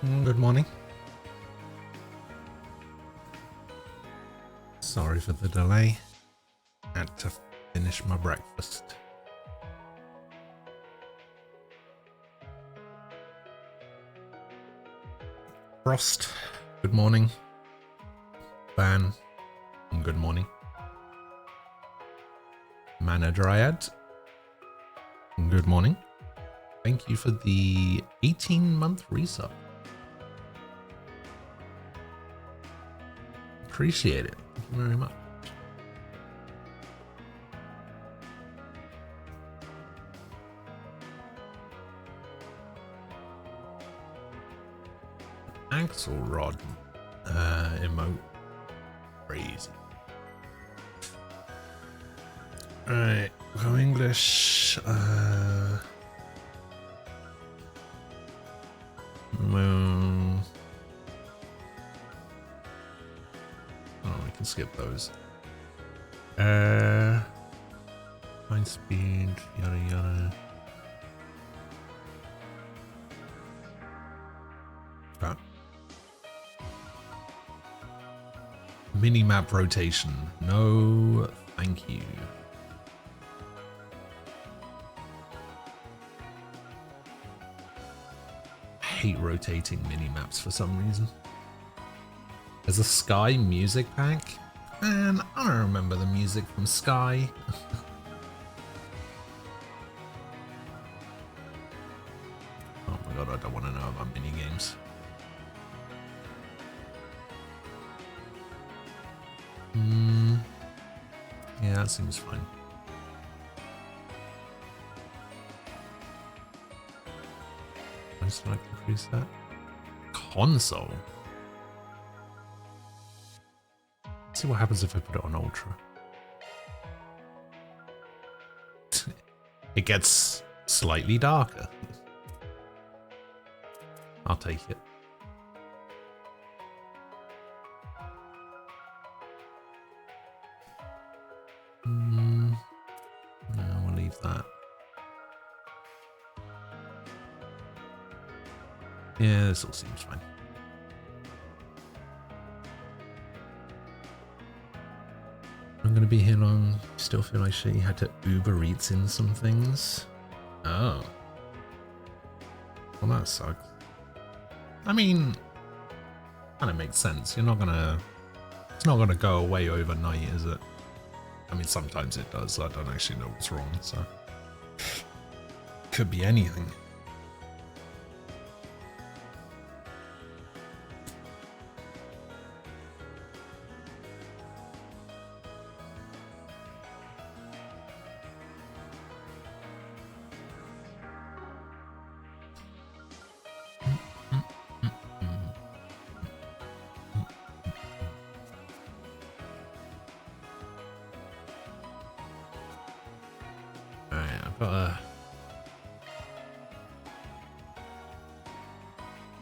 Good morning. Sorry for the delay. Had to finish my breakfast. Frost, good morning. Ban, good morning. Mana Dryad, good morning. Thank you for the 18-month resub. Appreciate it. Thank you very much. Axelrod emote. Crazy. Alright, go English. Oh, we can skip those. High speed, yada yada. Ah. Mini-map rotation. No, thank you. I hate rotating mini-maps for some reason. There's a Sky music pack, and I don't remember the music from Sky. Oh my god, I don't want to know about mini games. Yeah, that seems fine. I select the preset. Console. Let's see what happens if I put it on Ultra. It gets slightly darker. I'll take it. No, we'll leave that. Yeah, this all seems fine. I'm going to be here long. Still feel like shit. You had to Uber Eats in some things. Oh. Well, that sucks. I mean, kind of makes sense. You're not going to... It's not going to go away overnight, is it? I mean, sometimes it does. I don't actually know what's wrong, so... Could be anything.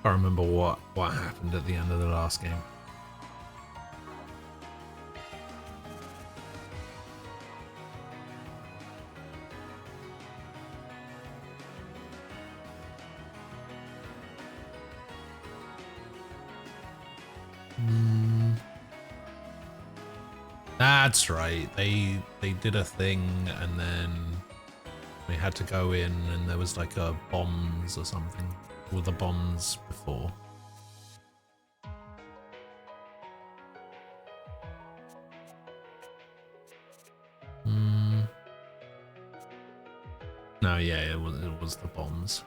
I can't remember what happened at the end of the last game. That's right. They did a thing and then we had to go in and there was like a bombs or something. Were the bombs before? No, yeah, it was the bombs.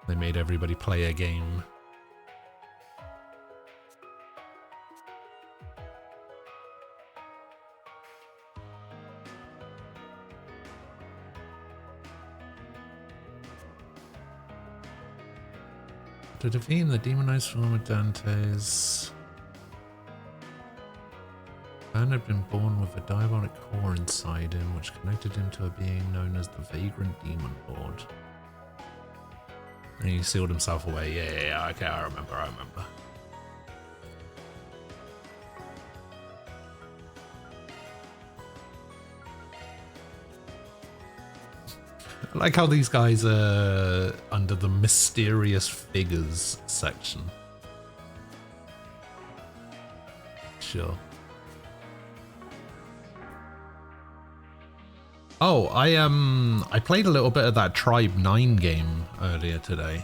They made everybody play a game. To defeat the demonized form of Dante's, man had been born with a diabolic core inside him, which connected him to a being known as the Vagrant Demon Lord. And he sealed himself away. Yeah, okay, I remember. like how these guys are under the mysterious figures section. Sure. Oh, I played a little bit of that Tribe 9 game earlier today.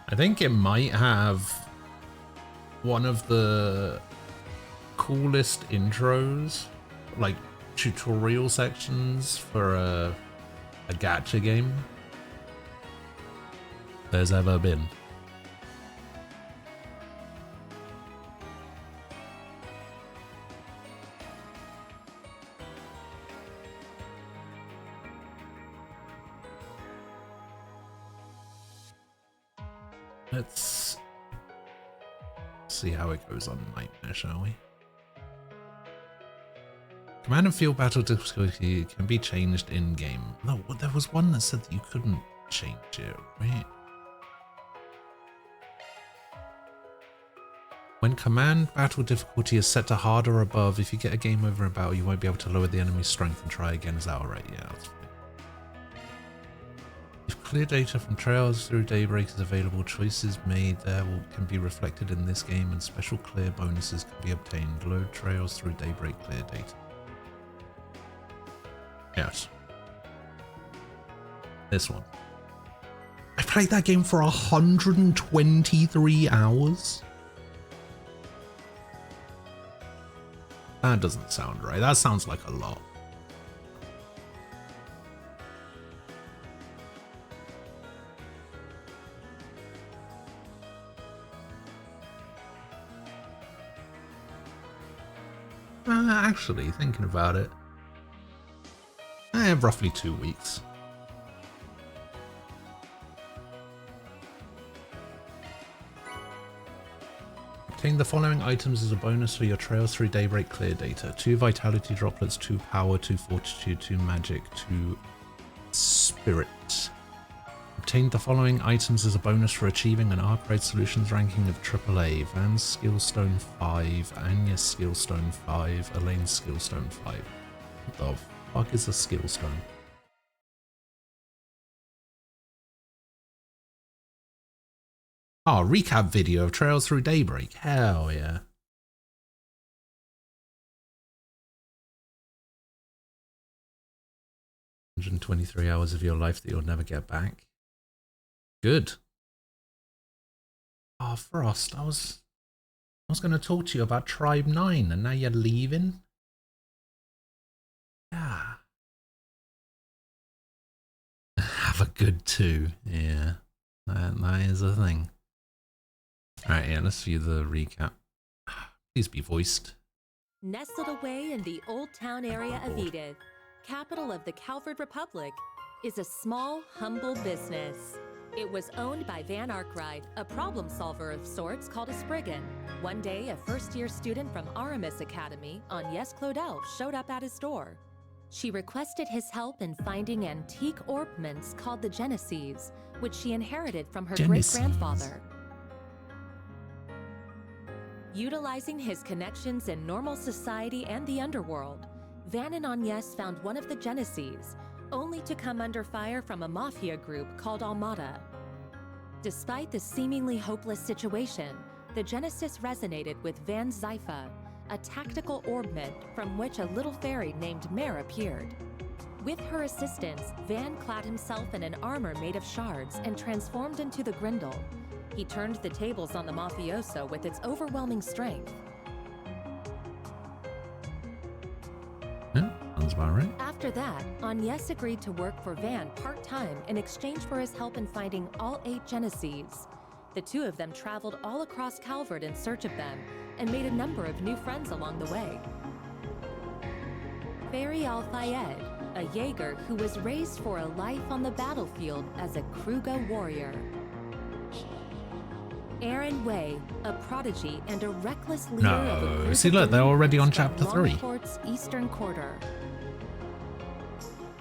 I think it might have one of the coolest intros, like tutorial sections for a gacha game there's ever been. Let's see how it goes on Nightmare, shall we? Command and field battle difficulty can be changed in-game. No, there was one that said that you couldn't change it, right? When command battle difficulty is set to hard or above, if you get a game over in battle, you won't be able to lower the enemy's strength and try again. Is that alright? Yeah, that's fine. If clear data from Trails through Daybreak is available, choices made there can be reflected in this game and special clear bonuses can be obtained. Load Trails through Daybreak clear data. Yes. This one. I played that game for 123 hours. That doesn't sound right. That sounds like a lot. Actually, thinking about it, I have roughly 2 weeks. Obtain the following items as a bonus for your Trails through Daybreak clear data. 2 vitality droplets, 2 power, 2 fortitude, 2 magic, 2 spirit. Obtain the following items as a bonus for achieving an Arkwright Solutions ranking of AAA. Van's Skillstone 5, Anya's Skillstone 5, Elaine's Skillstone 5. What the fuck is a Skillstone? Oh, recap video of Trails through Daybreak. Hell yeah. $123 hours of your life that you'll never get back. Good. Oh, Frost, I was going to talk to you about Tribe 9 and now you're leaving? Yeah. Have a good 2. Yeah, that is a thing. Alright, yeah, let's view the recap. Please be voiced. Nestled away in the Old Town area of Edith, capital of the Calvert Republic, is a small, humble business. It was owned by Van Arkwright, a problem solver of sorts called a Spriggan. One day, a first-year student from Aramis Academy, Agnes Claudel, showed up at his door. She requested his help in finding antique orbments called the Genesees, which she inherited from her great-grandfather. Utilizing his connections in normal society and the underworld, Van and Agnes found one of the Genesees, only to come under fire from a mafia group called Almada. Despite the seemingly hopeless situation, the Genesis resonated with Van's Zypha, a tactical orbment from which a little fairy named Mare appeared. With her assistance, Van clad himself in an armor made of shards and transformed into the Grindel. He turned the tables on the mafioso with its overwhelming strength. Yeah, sounds about right. After that, Agnes agreed to work for Van part-time in exchange for his help in finding all 8 Genesees. The 2 of them traveled all across Calvert in search of them and made a number of new friends along the way. Fairy Al-Fayed, a Jaeger who was raised for a life on the battlefield as a Kruga warrior. Aaron Way, a prodigy and a reckless leader of a group see, look, they're already on chapter 3. Longport's Eastern Quarter.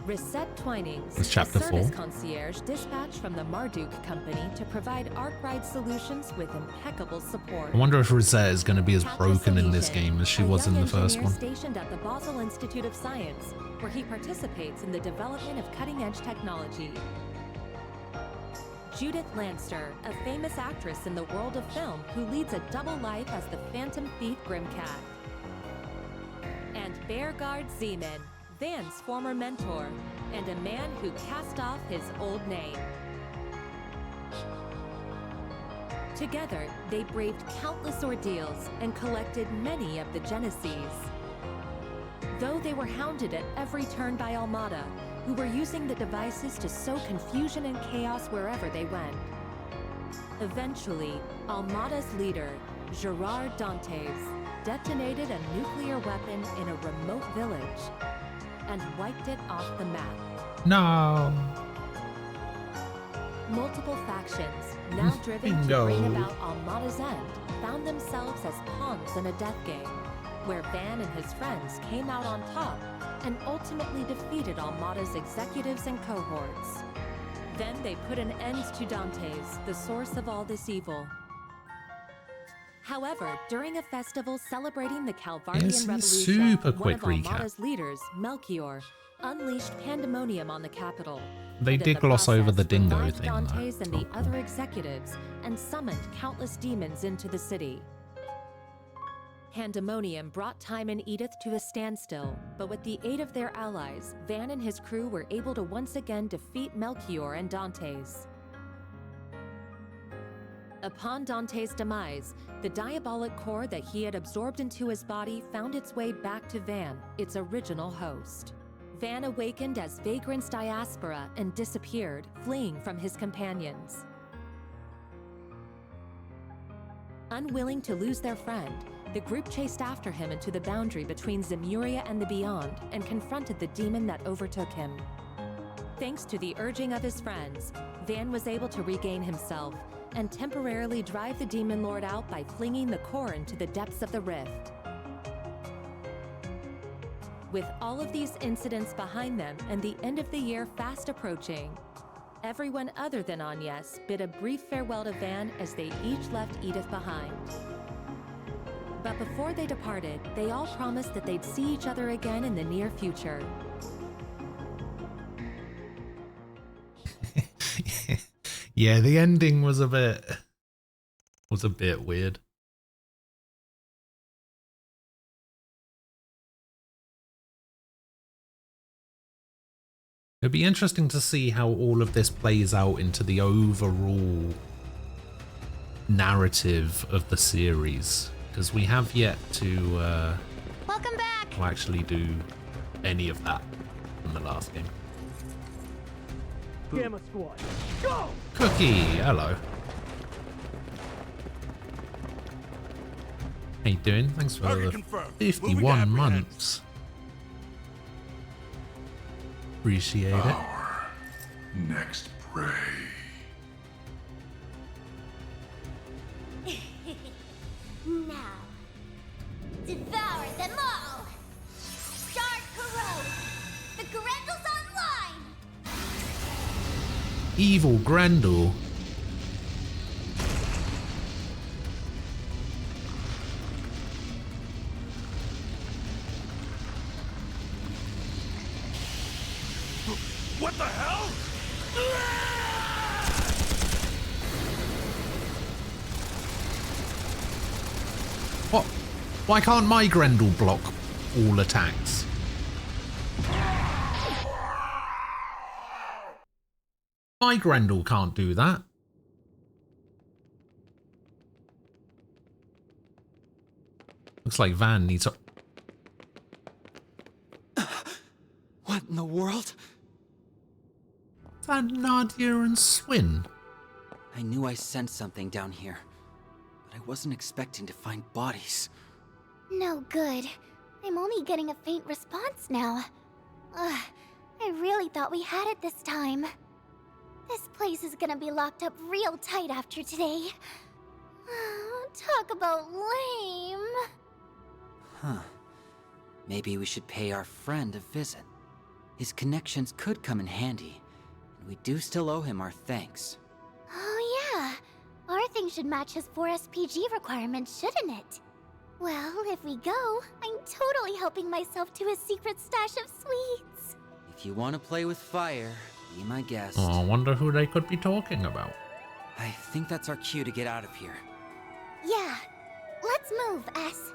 Reset Twinings, That's chapter a service 4. concierge dispatched from the Marduk Company to provide Arc Ride solutions with impeccable support. I wonder if Rosette is going to be as Captain broken in this Salesian, game as she a was in young the first engineer one. stationed at the Basel Institute of Science, where he participates in the development of cutting-edge technology. Judith Lanster, a famous actress in the world of film who leads a double life as the Phantom Thief Grimcat. And Bearguard Zeman, Van's former mentor, and a man who cast off his old name. Together, they braved countless ordeals and collected many of the Genesees. Though they were hounded at every turn by Almada, who were using the devices to sow confusion and chaos wherever they went. Eventually, Almada's leader, Gerard Dantes, detonated a nuclear weapon in a remote village and wiped it off the map. No. Multiple factions, now driven Bingo. to bring about Almada's end, found themselves as pawns in a death game, where Van and his friends came out on top and ultimately defeated Almada's executives and cohorts. Then they put an end to Dantes, the source of all this evil. However, during a festival celebrating the Calvardian Yes, Revolution, super quick one of recap. Almada's leaders, Melchior, unleashed pandemonium on the capital. They and in did the gloss over the process, dingo revived thing, though. Dantes and Oh, the cool. other executives, and summoned countless demons into the city. Pandemonium brought Time and Edith to a standstill, but with the aid of their allies, Van and his crew were able to once again defeat Melchior and Dantes. Upon Dante's demise, the diabolic core that he had absorbed into his body found its way back to Van, its original host. Van awakened as Vagrant's diaspora and disappeared, fleeing from his companions. Unwilling to lose their friend, the group chased after him into the boundary between Zemuria and the Beyond and confronted the demon that overtook him. Thanks to the urging of his friends, Van was able to regain himself and temporarily drive the Demon Lord out by flinging the core into the depths of the rift. With all of these incidents behind them and the end of the year fast approaching, everyone other than Agnes bid a brief farewell to Van as they each left Edith behind. But before they departed, they all promised that they'd see each other again in the near future. Yeah, the ending was a bit weird. It'd be interesting to see how all of this plays out into the overall narrative of the series, because we have yet to Welcome back. actually do any of that in the last game. Gamma Squad, go! Cookie, hello. How you doing? Thanks for Target the confirmed. 51 Moving to apprehend. months. Appreciate it. Our next prey. Now, devour them all. Start corrode. The Grendel's online. Evil Grendel. What the hell? What? Why can't my Grendel block all attacks? My Grendel can't do that. Looks like Van needs a... What in the world? Van, Nadia and Swin. I knew I sensed something down here, but I wasn't expecting to find bodies. No good. I'm only getting a faint response now. Ugh, I really thought we had it this time. This place is gonna be locked up real tight after today. Talk about lame. Huh. Maybe we should pay our friend a visit. His connections could come in handy, and we do still owe him our thanks. Oh yeah, our thing should match his 4 SPG requirements, shouldn't it? Well, if we go, I'm totally helping myself to his secret stash of sweets. If you want to play with fire, be my guest. Oh, I wonder who they could be talking about. I think that's our cue to get out of here. Yeah, let's move, S.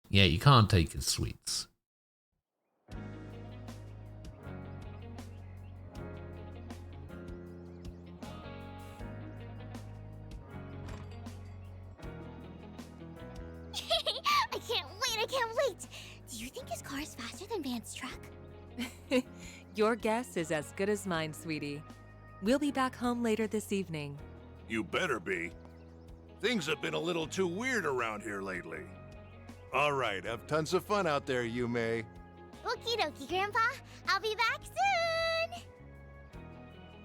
Yeah, you can't take his sweets. I can't wait! Do you think his car is faster than Van's truck? Your guess is as good as mine, sweetie. We'll be back home later this evening. You better be. Things have been a little too weird around here lately. All right, have tons of fun out there, Yume. Okie dokie, Grandpa. I'll be back soon!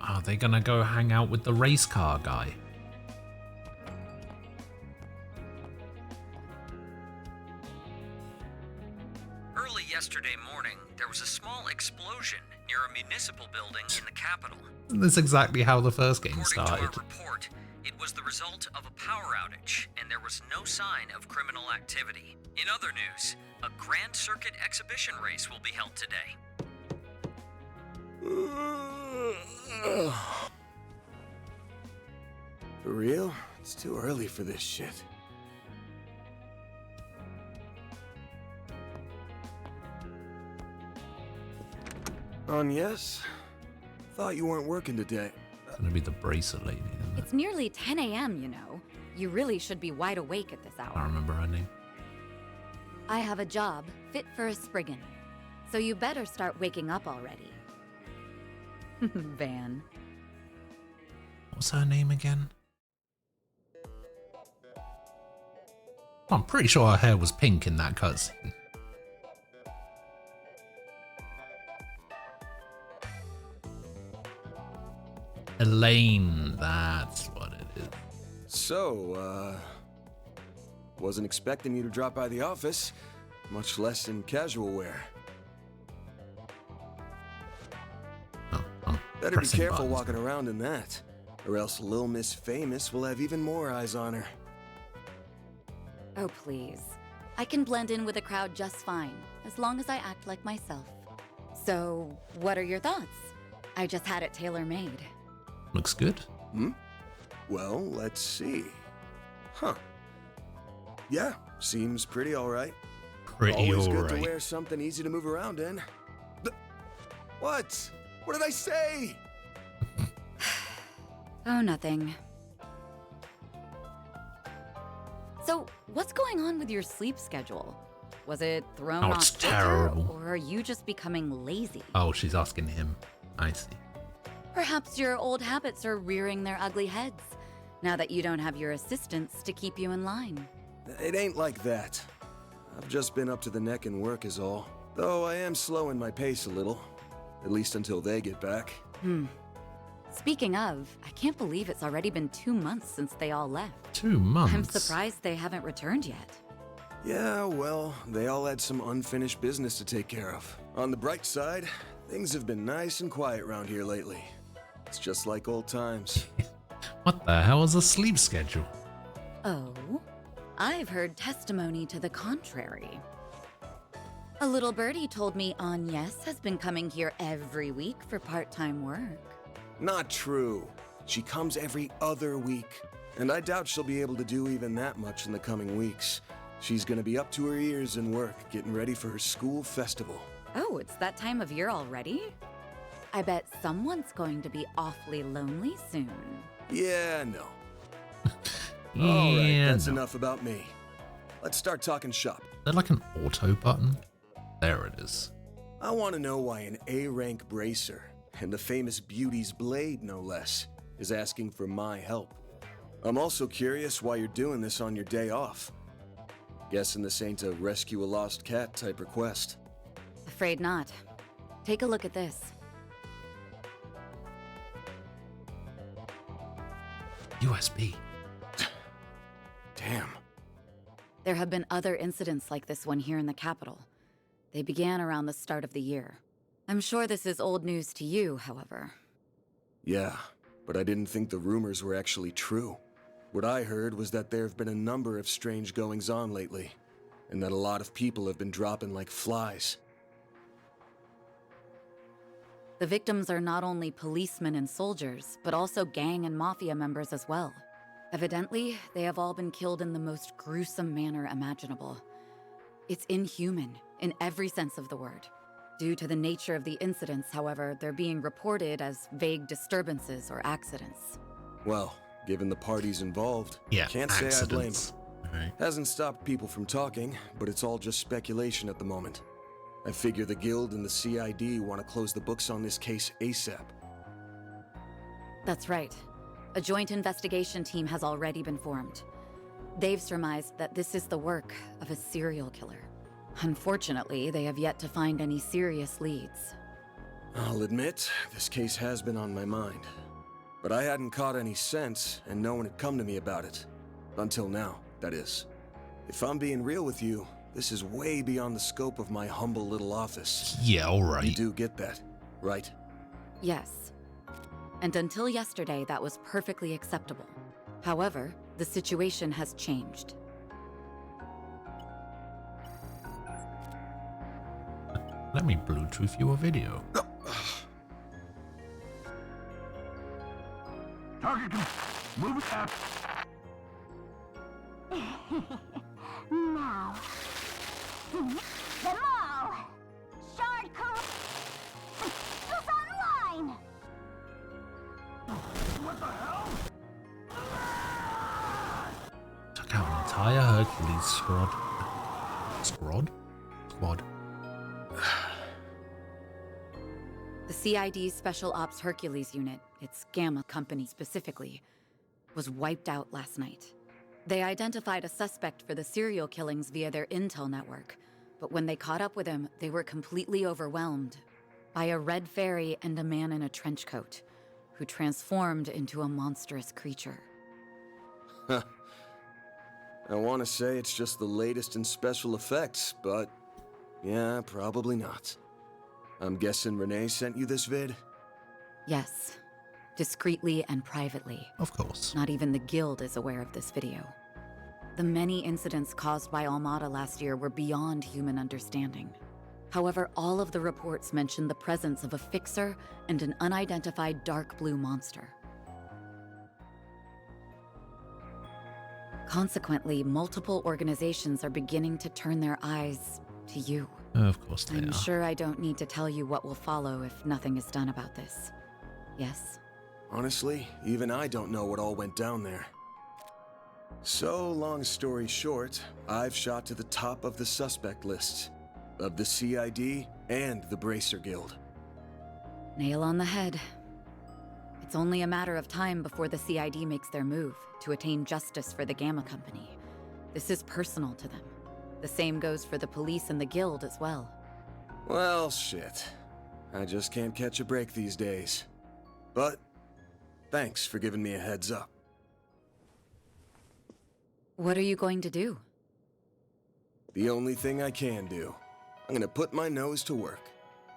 Are they gonna go hang out with the race car guy? Early yesterday morning, there was a small explosion near a municipal building in the capital. That's exactly how the first game According started. to our report, it was the result of a power outage, and there was no sign of criminal activity. In other news, a Grand Circuit exhibition race will be held today. For real? It's too early for this shit. Yes? Thought you weren't working today. It's gonna be the bracelet lady, isn't it? It's nearly 10 a.m., you know. You really should be wide awake at this I hour. remember her name. I have a job fit for a Spriggan, so you better start waking up already. Van. What's her name again? I'm pretty sure her hair was pink in that cutscene. Elaine, that's what it is. So, wasn't expecting you to drop by the office, much less in casual wear. Oh, I'm Better be pressing careful buttons. walking around in that, or else Lil Miss Famous will have even more eyes on her. Oh, please. I can blend in with the crowd just fine, as long as I act like myself. So, what are your thoughts? I just had it tailor-made. Looks good. Well, let's see. Huh. Yeah, seems pretty alright. Pretty Always good to alright. wear something easy to move around in. What? What did I say? Oh, nothing. So, what's going on with your sleep schedule? Was it thrown Oh, off it's kilter, terrible. or are you just becoming lazy? Oh, she's asking him. I see. Perhaps your old habits are rearing their ugly heads, now that you don't have your assistants to keep you in line. It ain't like that. I've just been up to the neck in work is all. Though I am slowing my pace a little. At least until they get back. Speaking of, I can't believe it's already been 2 months since they all left. 2 months. I'm surprised they haven't returned yet. Yeah, well, they all had some unfinished business to take care of. On the bright side, things have been nice and quiet around here lately. It's just like old times. What the hell is a sleep schedule? Oh? I've heard testimony to the contrary. A little birdie told me Agnes has been coming here every week for part-time work. Not true. She comes every other week. And I doubt she'll be able to do even that much in the coming weeks. She's gonna be up to her ears in work, getting ready for her school festival. Oh, it's that time of year already? I bet someone's going to be awfully lonely soon. Yeah, no. Yeah, Alright, that's no. enough about me. Let's start talking shop. Is there like an auto button? There it is. I want to know why an A-rank bracer, and the famous Beauty's Blade no less, is asking for my help. I'm also curious why you're doing this on your day off. Guessing this ain't a rescue a lost cat type request. Afraid not. Take a look at this. USB. Damn. There have been other incidents like this one here in the capital. They began around the start of the year. I'm sure this is old news to you, however. Yeah, but I didn't think the rumors were actually true. What I heard was that there have been a number of strange goings-on lately, and that a lot of people have been dropping like flies. The victims are not only policemen and soldiers, but also gang and mafia members as well. Evidently, they have all been killed in the most gruesome manner imaginable. It's inhuman, in every sense of the word. Due to the nature of the incidents, however, they're being reported as vague disturbances or accidents. Well, given the parties involved, Yeah, can't say I blame accidents. them. Right. Hasn't stopped people from talking, but it's all just speculation at the moment. I figure the Guild and the CID want to close the books on this case ASAP. That's right. A joint investigation team has already been formed. They've surmised that this is the work of a serial killer. Unfortunately, they have yet to find any serious leads. I'll admit, this case has been on my mind. But I hadn't caught any sense, and no one had come to me about it. Until now, that is. If I'm being real with you, this is way beyond the scope of my humble little office. Yeah, alright. You do get that, right? Yes. And until yesterday, that was perfectly acceptable. However, the situation has changed. Let me Bluetooth you a video. Target, move it up. Now. Them all! Shard crew! It's online! What the hell? Took out an entire Hercules squad. Squad? Squad. The CID's Special Ops Hercules unit, its Gamma company specifically, was wiped out last night. They identified a suspect for the serial killings via their intel network, but when they caught up with him, they were completely overwhelmed by a red fairy and a man in a trench coat, who transformed into a monstrous creature. Huh. I want to say it's just the latest in special effects, but yeah, probably not. I'm guessing Renee sent you this vid? Yes, discreetly and privately. Of course. Not even the Guild is aware of this video. The many incidents caused by Almada last year were beyond human understanding. However, all of the reports mentioned the presence of a fixer and an unidentified dark blue monster. Consequently, multiple organizations are beginning to turn their eyes to you. Of course they I'm are. sure I don't need to tell you what will follow if nothing is done about this. Yes? Honestly, even I don't know what all went down there. So, long story short, I've shot to the top of the suspect lists of the CID and the Bracer Guild. Nail on the head. It's only a matter of time before the CID makes their move to attain justice for the Gamma Company. This is personal to them. The same goes for the police and the Guild as well. Well, shit. I just can't catch a break these days. But, thanks for giving me a heads up. What are you going to do? The only thing I can do. I'm gonna put my nose to work.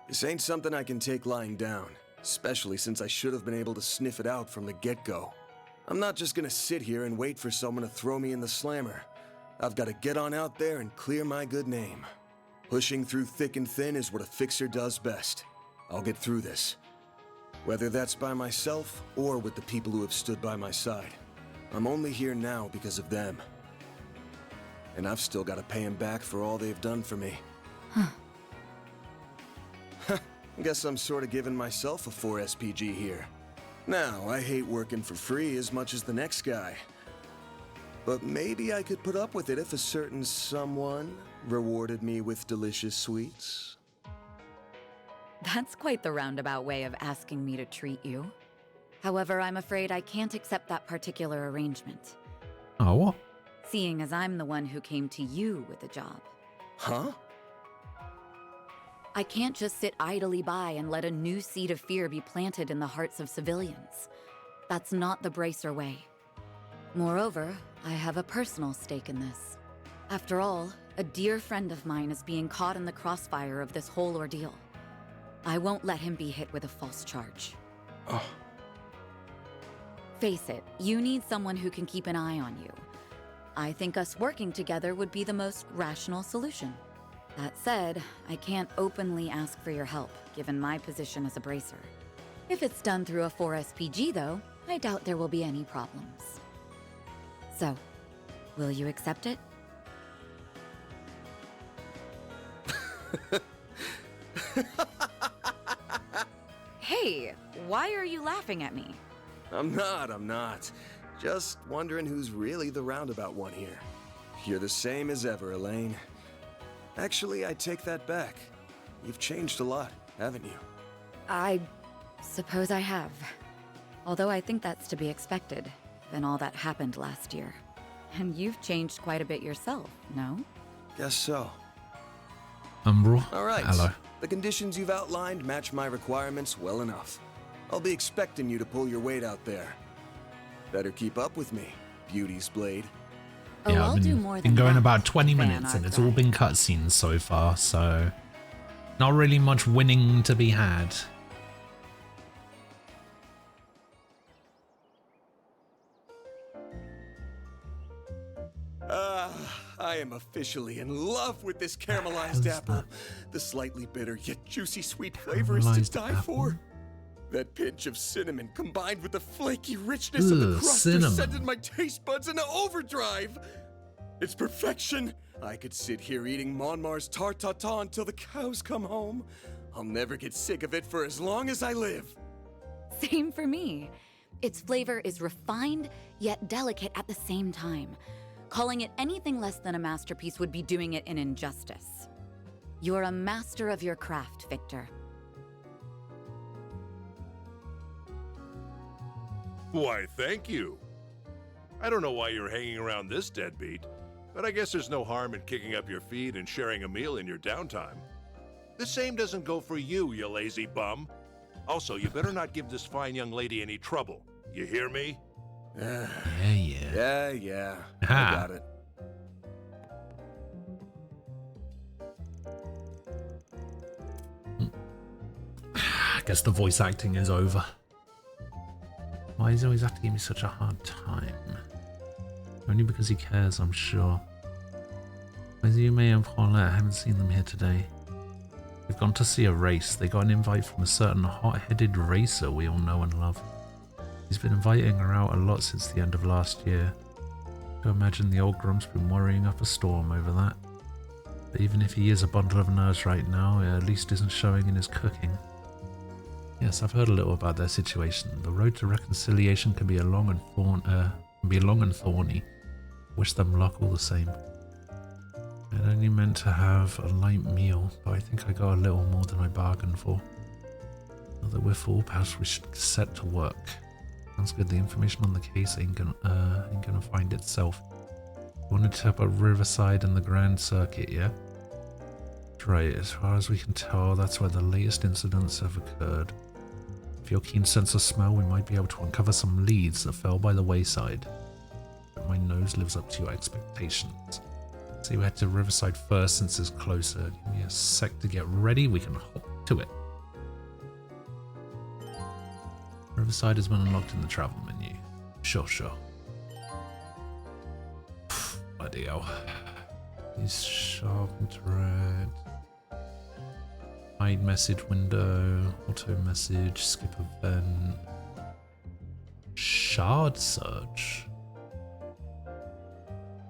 This ain't something I can take lying down, especially since I should have been able to sniff it out from the get-go. I'm not just gonna sit here and wait for someone to throw me in the slammer. I've gotta get on out there and clear my good name. Pushing through thick and thin is what a fixer does best. I'll get through this. Whether that's by myself or with the people who have stood by my side. I'm only here now because of them. And I've still gotta pay them back for all they've done for me. Guess I'm sort of giving myself a 4 SPG here. Now, I hate working for free as much as the next guy. But maybe I could put up with it if a certain someone rewarded me with delicious sweets. That's quite the roundabout way of asking me to treat you. However, I'm afraid I can't accept that particular arrangement. Oh, what? seeing as I'm the one who came to you with the job. Huh? I can't just sit idly by and let a new seed of fear be planted in the hearts of civilians. That's not the Bracer way. Moreover, I have a personal stake in this. After all, a dear friend of mine is being caught in the crossfire of this whole ordeal. I won't let him be hit with a false charge. Oh. Face it, you need someone who can keep an eye on you. I think us working together would be the most rational solution. That said, I can't openly ask for your help, given my position as a Bracer. If it's done through a 4SPG, though, I doubt there will be any problems. So, will you accept it? Hey, why are you laughing at me? I'm not. Just wondering who's really the roundabout one here. You're the same as ever, Elaine. Actually, I take that back. You've changed a lot, haven't you? I suppose I have. Although I think that's to be expected, given all that happened last year. And you've changed quite a bit yourself, no? Guess so. Umbral. All right. Hello. The conditions you've outlined match my requirements well enough. I'll be expecting you to pull your weight out there. Better keep up with me, Beauty's Blade. Oh, Yeah, I'll I've do been, more been than going that, about 20 fan minutes and art it's all guy. been cutscenes so far, so not really much winning to be had. I am officially in love with this caramelized apple. The slightly bitter yet juicy sweet flavor is to Caramelized die apple? for. That pinch of cinnamon combined with the flaky richness of the crust cinnamon. are sending my taste buds into overdrive. It's perfection. I could sit here eating Monmar's tart tatin until the cows come home. I'll never get sick of it for as long as I live. Same for me. Its flavor is refined, yet delicate at the same time. Calling it anything less than a masterpiece would be doing it an injustice. You're a master of your craft, Victor. Why, thank you. I don't know why you're hanging around this deadbeat, but I guess there's no harm in kicking up your feet and sharing a meal in your downtime. The same doesn't go for you, you lazy bum. Also, you better not give this fine young lady any trouble. You hear me? Yeah. Yeah. Aha. I got it. I guess the voice acting is over. Why does he always have to give me such a hard time? Only because he cares, I'm sure. As you may have Paulette, I haven't seen them here today. They've gone to see a race. They got an invite from a certain hot-headed racer we all know and love. He's been inviting her out a lot since the end of last year. I imagine the old grump's been worrying up a storm over that. But even if he is a bundle of nerves right now, it at least isn't showing in his cooking. Yes, I've heard a little about their situation. The road to reconciliation can be long and thorny. Wish them luck all the same. I'd only meant to have a light meal, but I think I got a little more than I bargained for. Now that we're full, perhaps we should set to work. Sounds good. The information on the case ain't gonna find itself. You wanted to up at Riverside and the Grand Circuit, yeah? That's right. As far as we can tell, that's where the latest incidents have occurred. If your keen sense of smell, we might be able to uncover some leads that fell by the wayside. But my nose lives up to your expectations. So you head to Riverside first since it's closer. Give me a sec to get ready. We can hop to it. Riverside has been unlocked in the travel menu. Sure. Bloody hell. He's sharp interact. Hide message window. Auto message. Skip event. Shard search.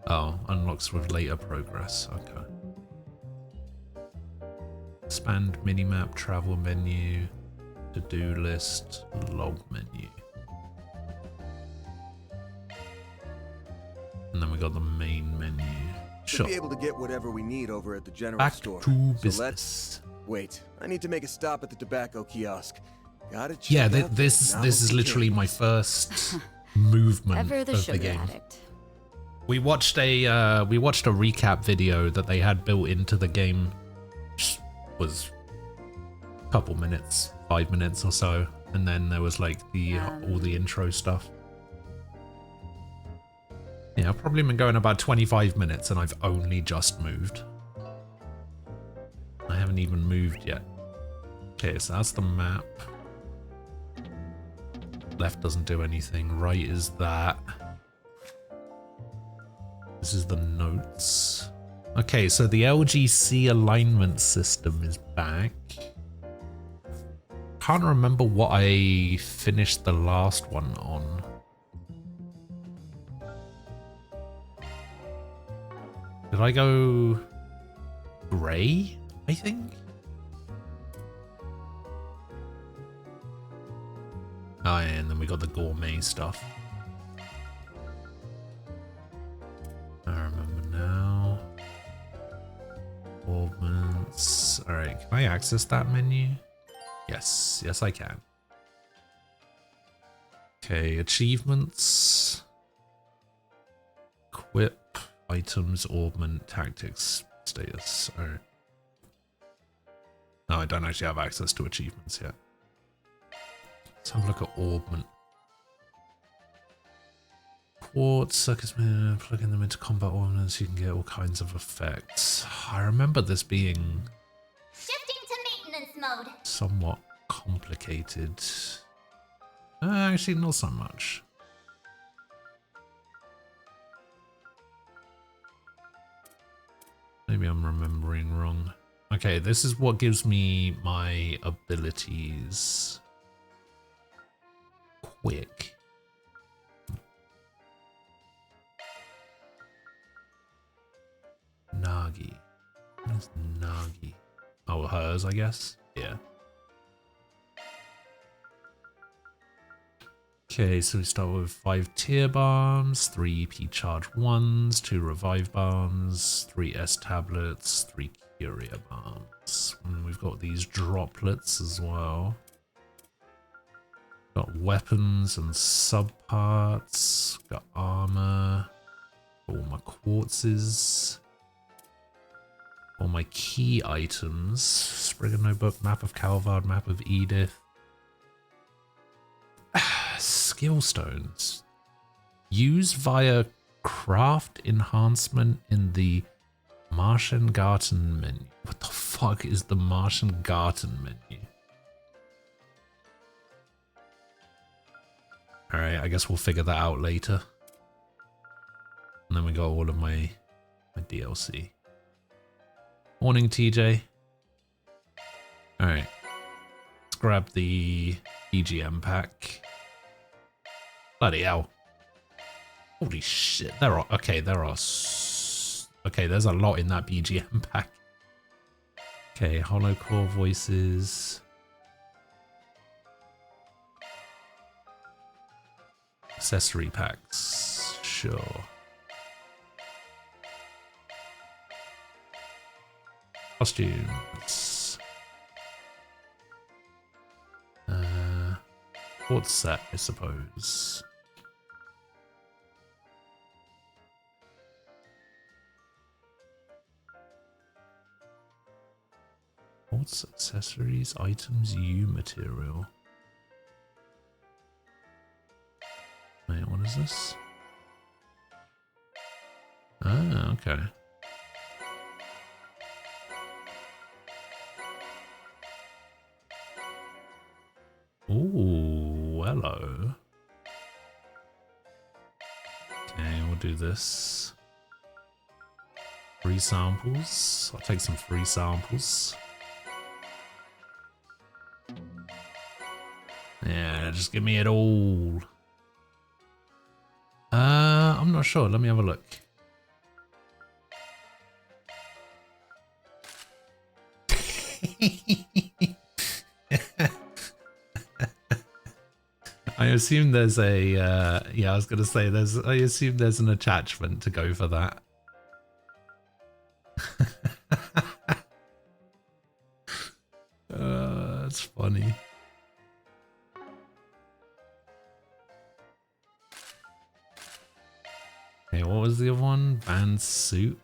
Oh, unlocks with later progress. Okay. Expand minimap, travel menu, to-do list, log menu. And then we got the main menu. Should Sure. be able to get whatever we need over at the general Back store. to So business. let's wait. I need to make a stop at the tobacco kiosk. Gotta check Yeah, out this the is novelty literally my candies. first movement Ever the of sugar the game. addict. We watched a recap video that they had built into the game, which was a couple minutes, 5 minutes or so, and then there was like all the intro stuff. Yeah, I've probably been going about 25 minutes and I've only just moved. I haven't even moved yet. Okay, so that's the map. Left doesn't do anything. Right is that. This is the notes. Okay, so the LGC alignment system is back. Can't remember what I finished the last one on. Did I go grey, I think? Oh, yeah, and then we got the gourmet stuff. I remember now. Augments. Alright, can I access that menu? Yes, yes I can. Okay, achievements. Equip, items, augment, tactics, status. Alright. No, I don't actually have access to achievements yet. Let's have a look at augment. Quartz, circus, plugging them into combat ornaments, you can get all kinds of effects. I remember this being Shifting to maintenance mode. somewhat complicated. Actually, not so much. Maybe I'm remembering wrong. Okay, this is what gives me my abilities. Quick. Nagi. What is Nagi? Oh, hers, I guess? Yeah. Okay, so we start with 5 tier bombs, 3 EP charge 1s, 2 revive bombs, 3 S tablets, 3 curia bombs. And we've got these droplets as well. Got weapons and subparts, got armor, all my quartzes. All my key items. Spriggan Notebook, Map of Calvard, Map of Edith. Skill stones. Use via craft enhancement in the Martian Garten menu. What the fuck is the Martian Garten menu? Alright, I guess we'll figure that out later. And then we got all of my DLC. Morning, TJ. Alright. Let's grab the EGM pack. Bloody hell. Holy shit. Okay, there's a lot in that BGM pack. Okay, hollow core voices. Accessory packs. Sure. Costumes. What's set, I suppose. What's accessories, items, U material. Wait, what is this? Ah, okay. Ooh, hello. Okay, we'll do this. Free samples. I'll take some free samples. Yeah, just give me it all. I'm not sure. Let me have a look. I assume there's a, yeah, I was going to say I assume there's an attachment to go for that. That's funny. Okay, Okay, what was the other one? Van's suit.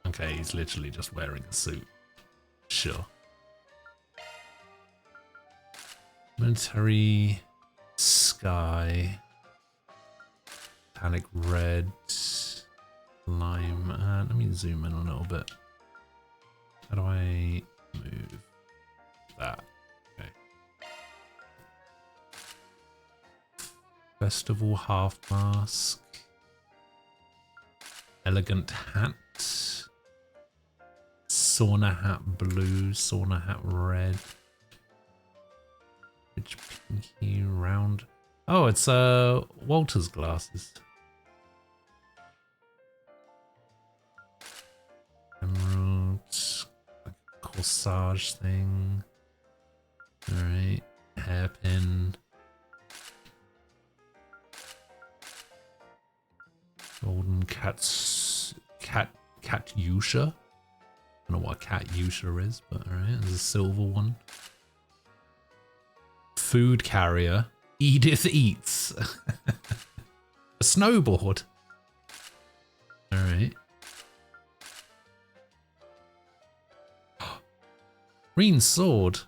Okay, he's literally just wearing a suit. Sure. Military sky. Metallic red. Lime. Let me zoom in a little bit. How do I move that? Okay. Festival half mask. Elegant hat. Sauna hat blue. Sauna hat red. Rich pinky round. Oh, it's Walter's glasses. Emeralds. Like a corsage thing. Alright. Hairpin. Golden Katyusha. I don't know what Katyusha is, but alright, there's a silver one. Food carrier. Edith eats. A snowboard. Alright. Green sword.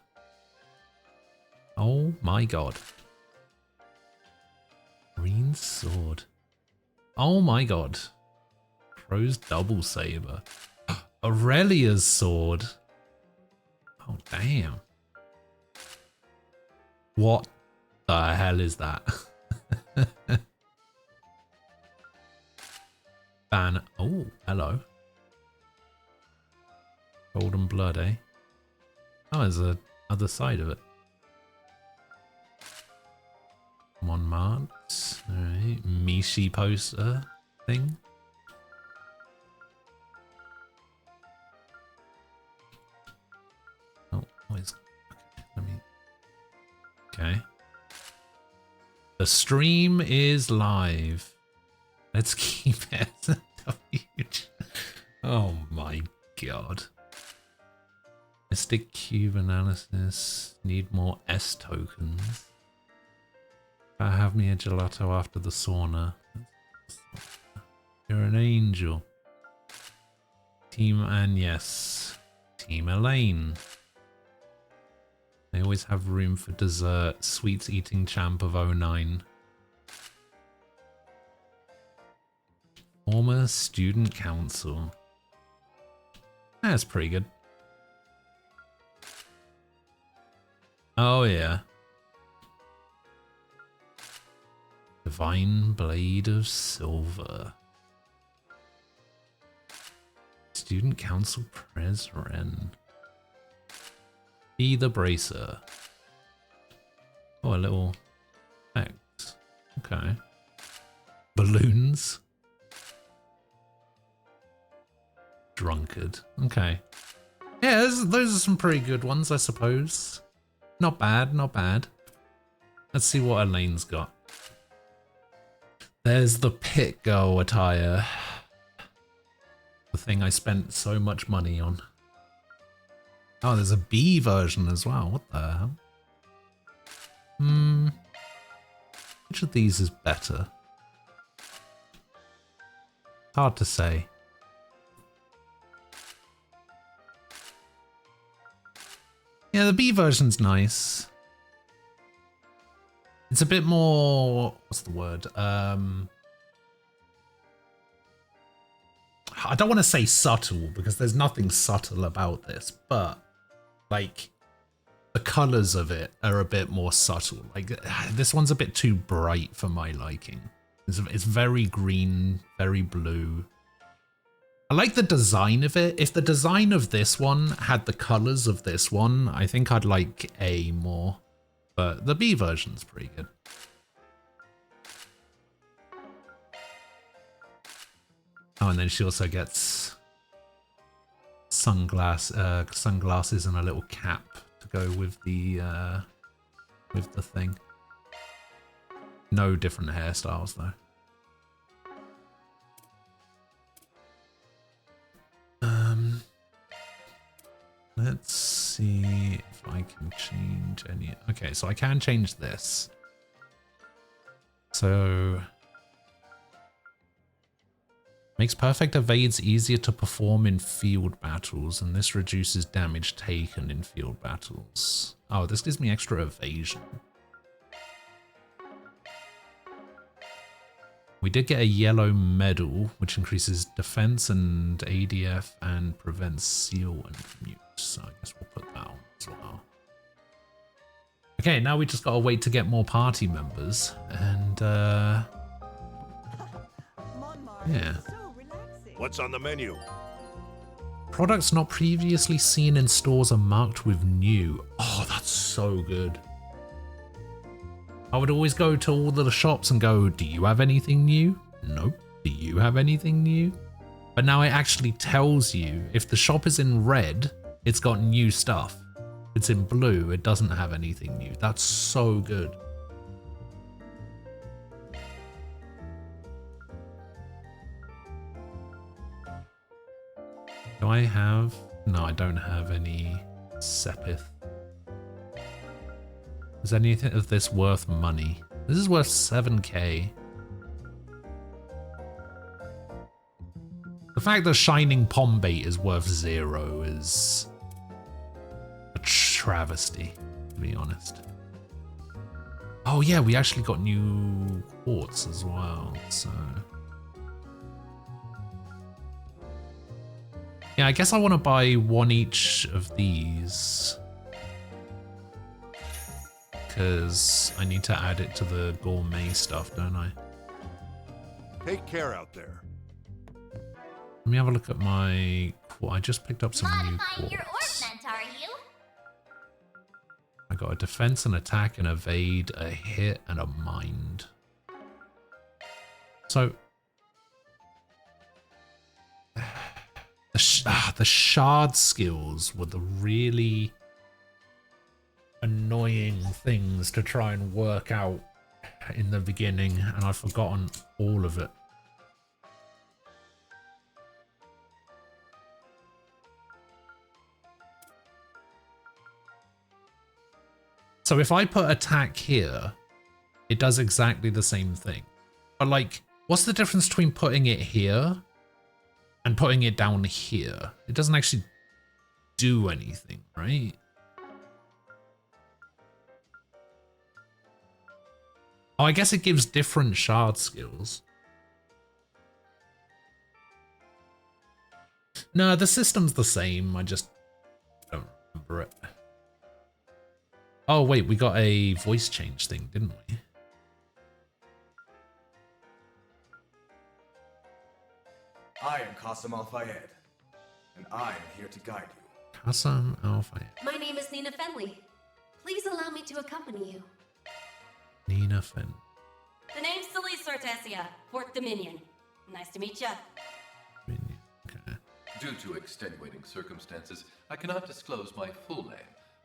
Oh my god. Green sword. Oh my god. Crow's double saber. Aurelia's sword. Oh damn. What the hell is that? Ban. Oh, hello. Golden blood, eh? Oh, there's a other side of it. Montmartre. Alright. Mishi poster thing. Oh, what is... Okay, let me... Okay. The stream is live. Let's keep it. Oh my god. Mystic cube analysis. Need more S tokens. Have me a gelato after the sauna. You're an angel. Team Agnes. Team Elaine. They always have room for dessert. Sweets eating champ of 09. Former student council. That's pretty good. Oh yeah. Divine Blade of Silver. Student Council President. Be the Bracer. Oh, a little X. Okay. Balloons. Drunkard. Okay. Yeah, those are some pretty good ones, I suppose. Not bad, not bad. Let's see what Elaine's got. There's the pit girl attire. The thing I spent so much money on. Oh, there's a B version as well. What the hell? Which of these is better? Hard to say. Yeah, the B version's nice. It's a bit more... What's the word? I don't want to say subtle, because there's nothing subtle about this, but like the colors of it are a bit more subtle. Like this one's a bit too bright for my liking. It's very green, very blue. I like the design of it. If the design of this one had the colors of this one, I think I'd like A more. But the B version's pretty good. Oh, and then she also gets sunglasses and a little cap to go with the thing. No different hairstyles though. Let's see if I can change any. Okay, so I can change this. So Makes perfect evades easier to perform in field battles, and this reduces damage taken in field battles. Oh, this gives me extra evasion. We did get a yellow medal, which increases defense and ADF and prevents seal and commute. So I guess we'll put that on as well. Okay, now we just gotta wait to get more party members, and yeah. What's on the menu? Products not previously seen in stores are marked with new. Oh, that's so good. I would always go to all the shops and go, do you have anything new? Nope. Do you have anything new? But now it actually tells you if the shop is in red, it's got new stuff. If it's in blue, it doesn't have anything new. That's so good. Do I have? No, I don't have any Sepith. Is anything of this worth money? This is worth 7k. The fact that Shining Pom Bait is worth 0 is a travesty, to be honest. Oh yeah, we actually got new quartz as well, so... Yeah, I guess I want to buy one each of these. Because I need to add it to the gourmet stuff, don't I? Take care out there. Let me have a look at my... I just picked up some new Modifying your quartz. ornament, are you? I got a defense, an attack, an evade, a hit, and a mind. So... The shard skills were the really annoying things to try and work out in the beginning, and I've forgotten all of it. So if I put attack here, it does exactly the same thing. But like, what's the difference between putting it here and putting it down here? It doesn't actually do anything, right? Oh, I guess it gives different shard skills. No, the system's the same. I just don't remember it. Oh, wait, we got a voice change thing, didn't we? I am Qasim Al-Fayed, and I am here to guide you. Qasim Al-Fayed. My name is Nina Fenley. Please allow me to accompany you. Nina Fen. The name's Celise Sortesia, 4th Dominion. Nice to meet ya. Okay. Due to extenuating circumstances, I cannot disclose my full name,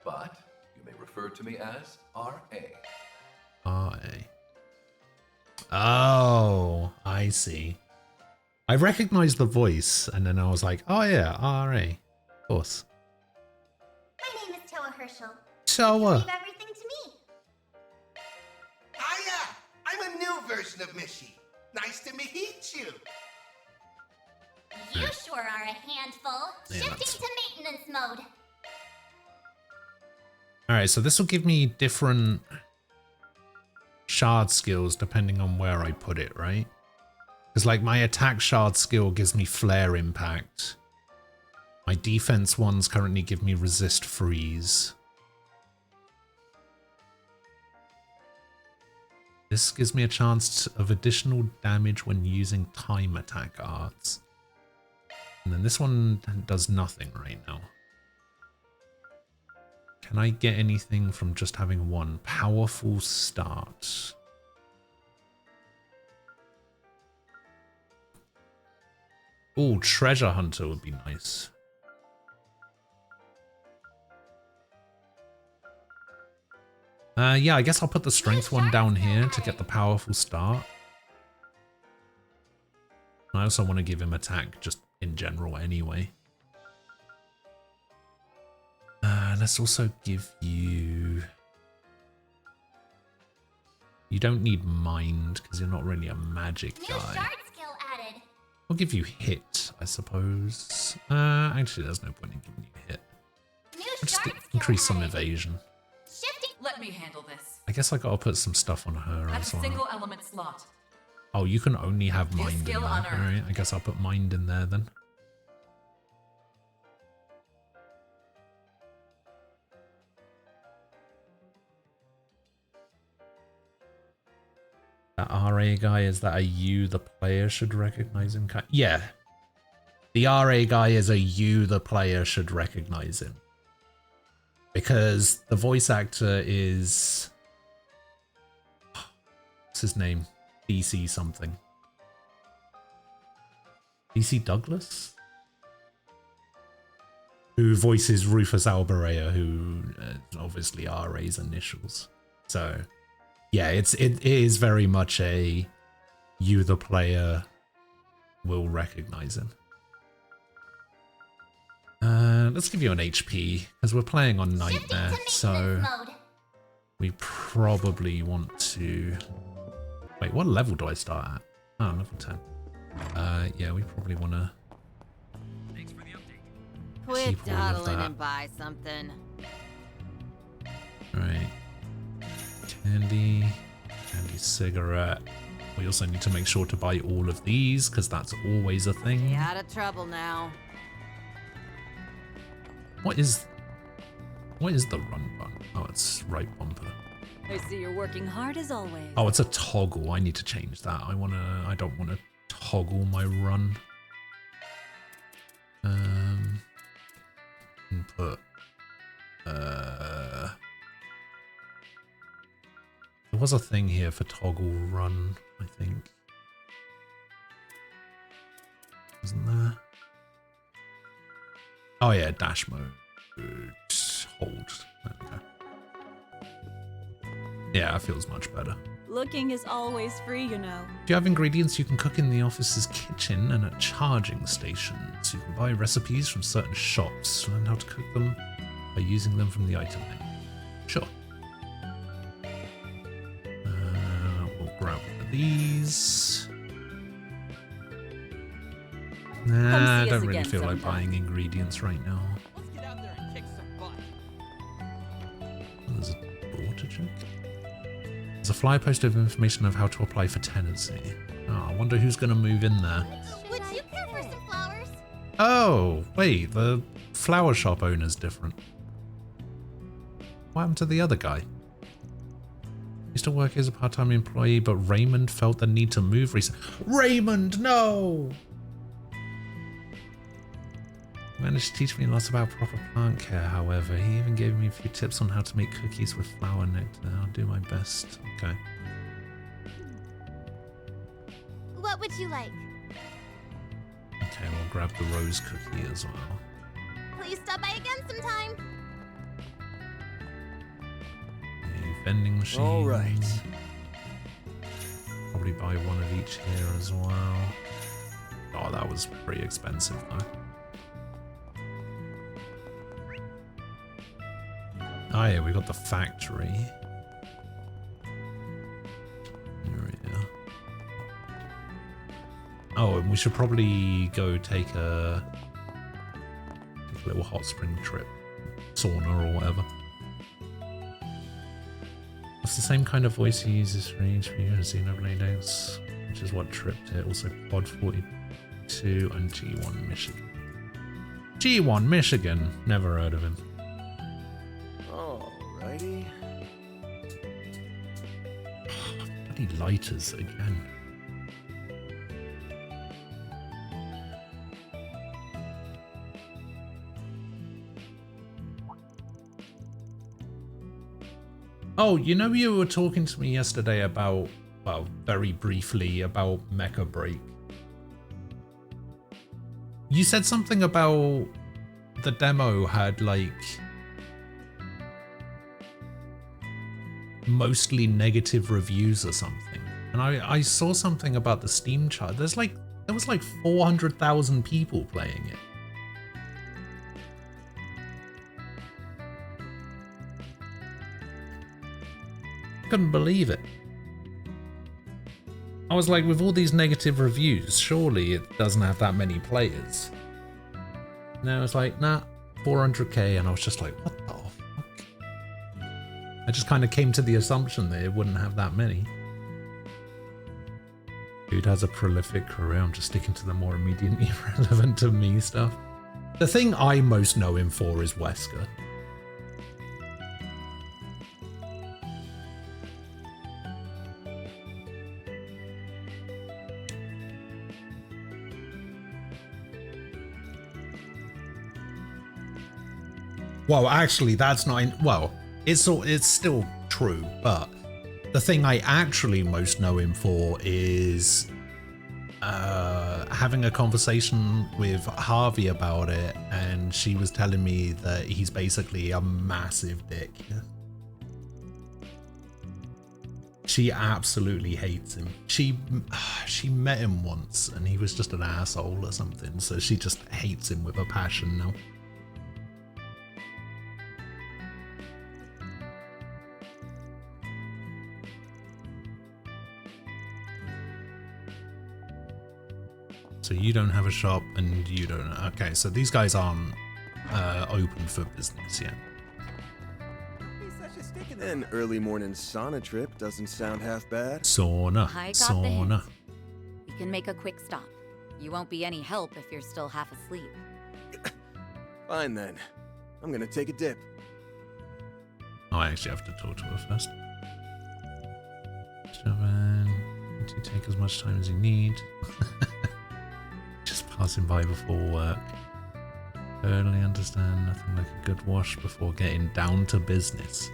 but you may refer to me as R.A. R.A. Oh, I see. I recognized the voice, and then I was like, oh yeah, R.A. Of course. My name is Toa Herschel. Toa. Leave everything to me. Hiya! I'm a new version of Mishy. Nice to meet you. You sure are a handful. Yeah, Shifting to maintenance mode. Alright, so this will give me different shard skills depending on where I put it, right? Because like my attack shard skill gives me flare impact. My defense ones currently give me resist freeze. This gives me a chance of additional damage when using time attack arts. And then this one does nothing right now. Can I get anything from just having one? Powerful start. Oh, treasure hunter would be nice. Yeah, I guess I'll put the strength one down here to get the powerful start. I also want to give him attack just in general anyway. Let's also give you... You don't need mind because you're not really a magic New guy. shard skill added. I'll give you hit, I suppose. Actually, there's no point in giving you hit. Just increase some evasion. Let me handle this. I guess I gotta put some stuff on her At a as well. single element slot. Oh, you can only have New mind in there. skill unearned. Alright, I guess I'll put mind in there then. That RA guy, is that a you the player should recognize him? Yeah. The RA guy is a you the player should recognize him. Because the voice actor is... What's his name? DC something. DC Douglas? Who voices Rufus Alberea, who obviously RA's initials. So... yeah, it is very much a you the player will recognize him. Let's give you an HP because we're playing on Nightmare, so we probably want to. Wait, what level do I start at? Oh, level 10. Yeah, we probably want to. Thanks for the update. Quit dawdling and buy something. Right. Candy cigarette. We also need to make sure to buy all of these because that's always a thing. Stay out of trouble now. What is the run button? Oh, it's right bumper. I see you're working hard as always. Oh, it's a toggle. I need to change that. I don't want to toggle my run. Input. There was a thing here for toggle run, I think. Isn't there? Oh yeah, dash mode. Hold. There we go. Yeah, it feels much better. Looking is always free, you know. If you have ingredients you can cook in the office's kitchen and at charging stations, you can buy recipes from certain shops, learn how to cook them by using them from the item menu. Sure. We'll grab one of these. Nah, I don't really feel like buying ingredients right now. Let's get out there and kick some butt. There's a door to check. There's a flyer poster of information of how to apply for tenancy. Oh, I wonder who's going to move in there. Would you care for some flowers? Oh, wait, the flower shop owner's different. What happened to the other guy? Used to work as a part-time employee, but Raymond felt the need to move recently. Raymond, no! Managed to teach me lots about proper plant care, however. He even gave me a few tips on how to make cookies with flower nectar. I'll do my best. Okay. What would you like? Okay, we'll grab the rose cookie as well. Please stop by again sometime. A vending machine. All right. Probably buy one of each here as well. Oh, that was pretty expensive though. Oh yeah, we got the factory. Area. Oh, and we should probably go take a little hot spring trip. Sauna or whatever. It's the same kind of voice he uses for HPU and Xenoblade X, which is what tripped it. Also Pod 42 and G1 Michigan. G1 Michigan, never heard of him. Alrighty. Bloody lighters again. Oh, you know you were talking to me yesterday about, well, very briefly about Mecha Break. You said something about the demo had like mostly negative reviews or something. And I saw something about the Steam chart. There was like 400,000 people playing it. Couldn't believe it. I was like, with all these negative reviews, surely it doesn't have that many players. No, it's like, nah, 400k, and I was just like, what the fuck? I just kind of came to the assumption that it wouldn't have that many. Dude has a prolific career. I'm just sticking to the more immediately relevant to me stuff. The thing I most know him for is Wesker. Well, actually, that's not in, well, it's still true, but the thing I actually most know him for is having a conversation with Harvey about it, and she was telling me that he's basically a massive dick. She absolutely hates him. She met him once, and he was just an asshole or something, so she just hates him with a passion now. So you don't have a shop, and you don't. Okay, so these guys aren't open for business yet. An early morning sauna trip doesn't sound half bad. Sauna. I got Sauna. the hint. We can make a quick stop. You won't be any help if you're still half asleep. Fine then. I'm gonna take a dip. Oh, I actually have to talk to her first. Shaban, to take as much time as you need. Just passing by before work. Totally understand, nothing like a good wash before getting down to business.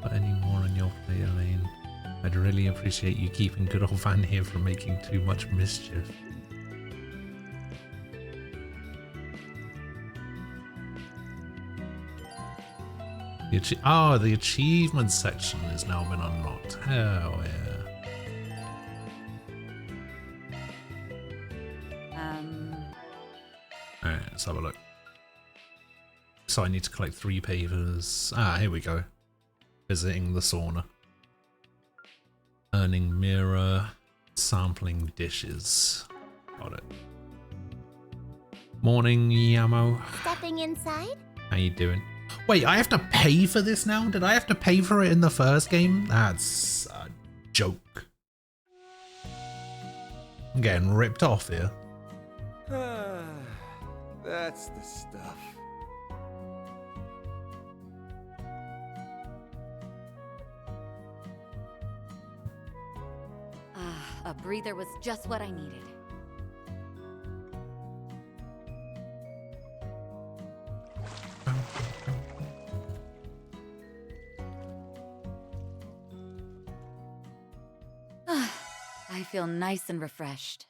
But any more on your plate, Elaine? I'd really appreciate you keeping good old Van here from making too much mischief. The achievement section has now been unlocked. Hell yeah. Alright, let's have a look. So I need to collect 3 papers. Ah, here we go. Visiting the sauna. Earning mirror. Sampling dishes. Got it. Morning, Yamo. Stepping inside? How you doing? Wait, I have to pay for this now? Did I have to pay for it in the first game? That's a joke. I'm getting ripped off here. That's the stuff. A breather was just what I needed. I feel nice and refreshed.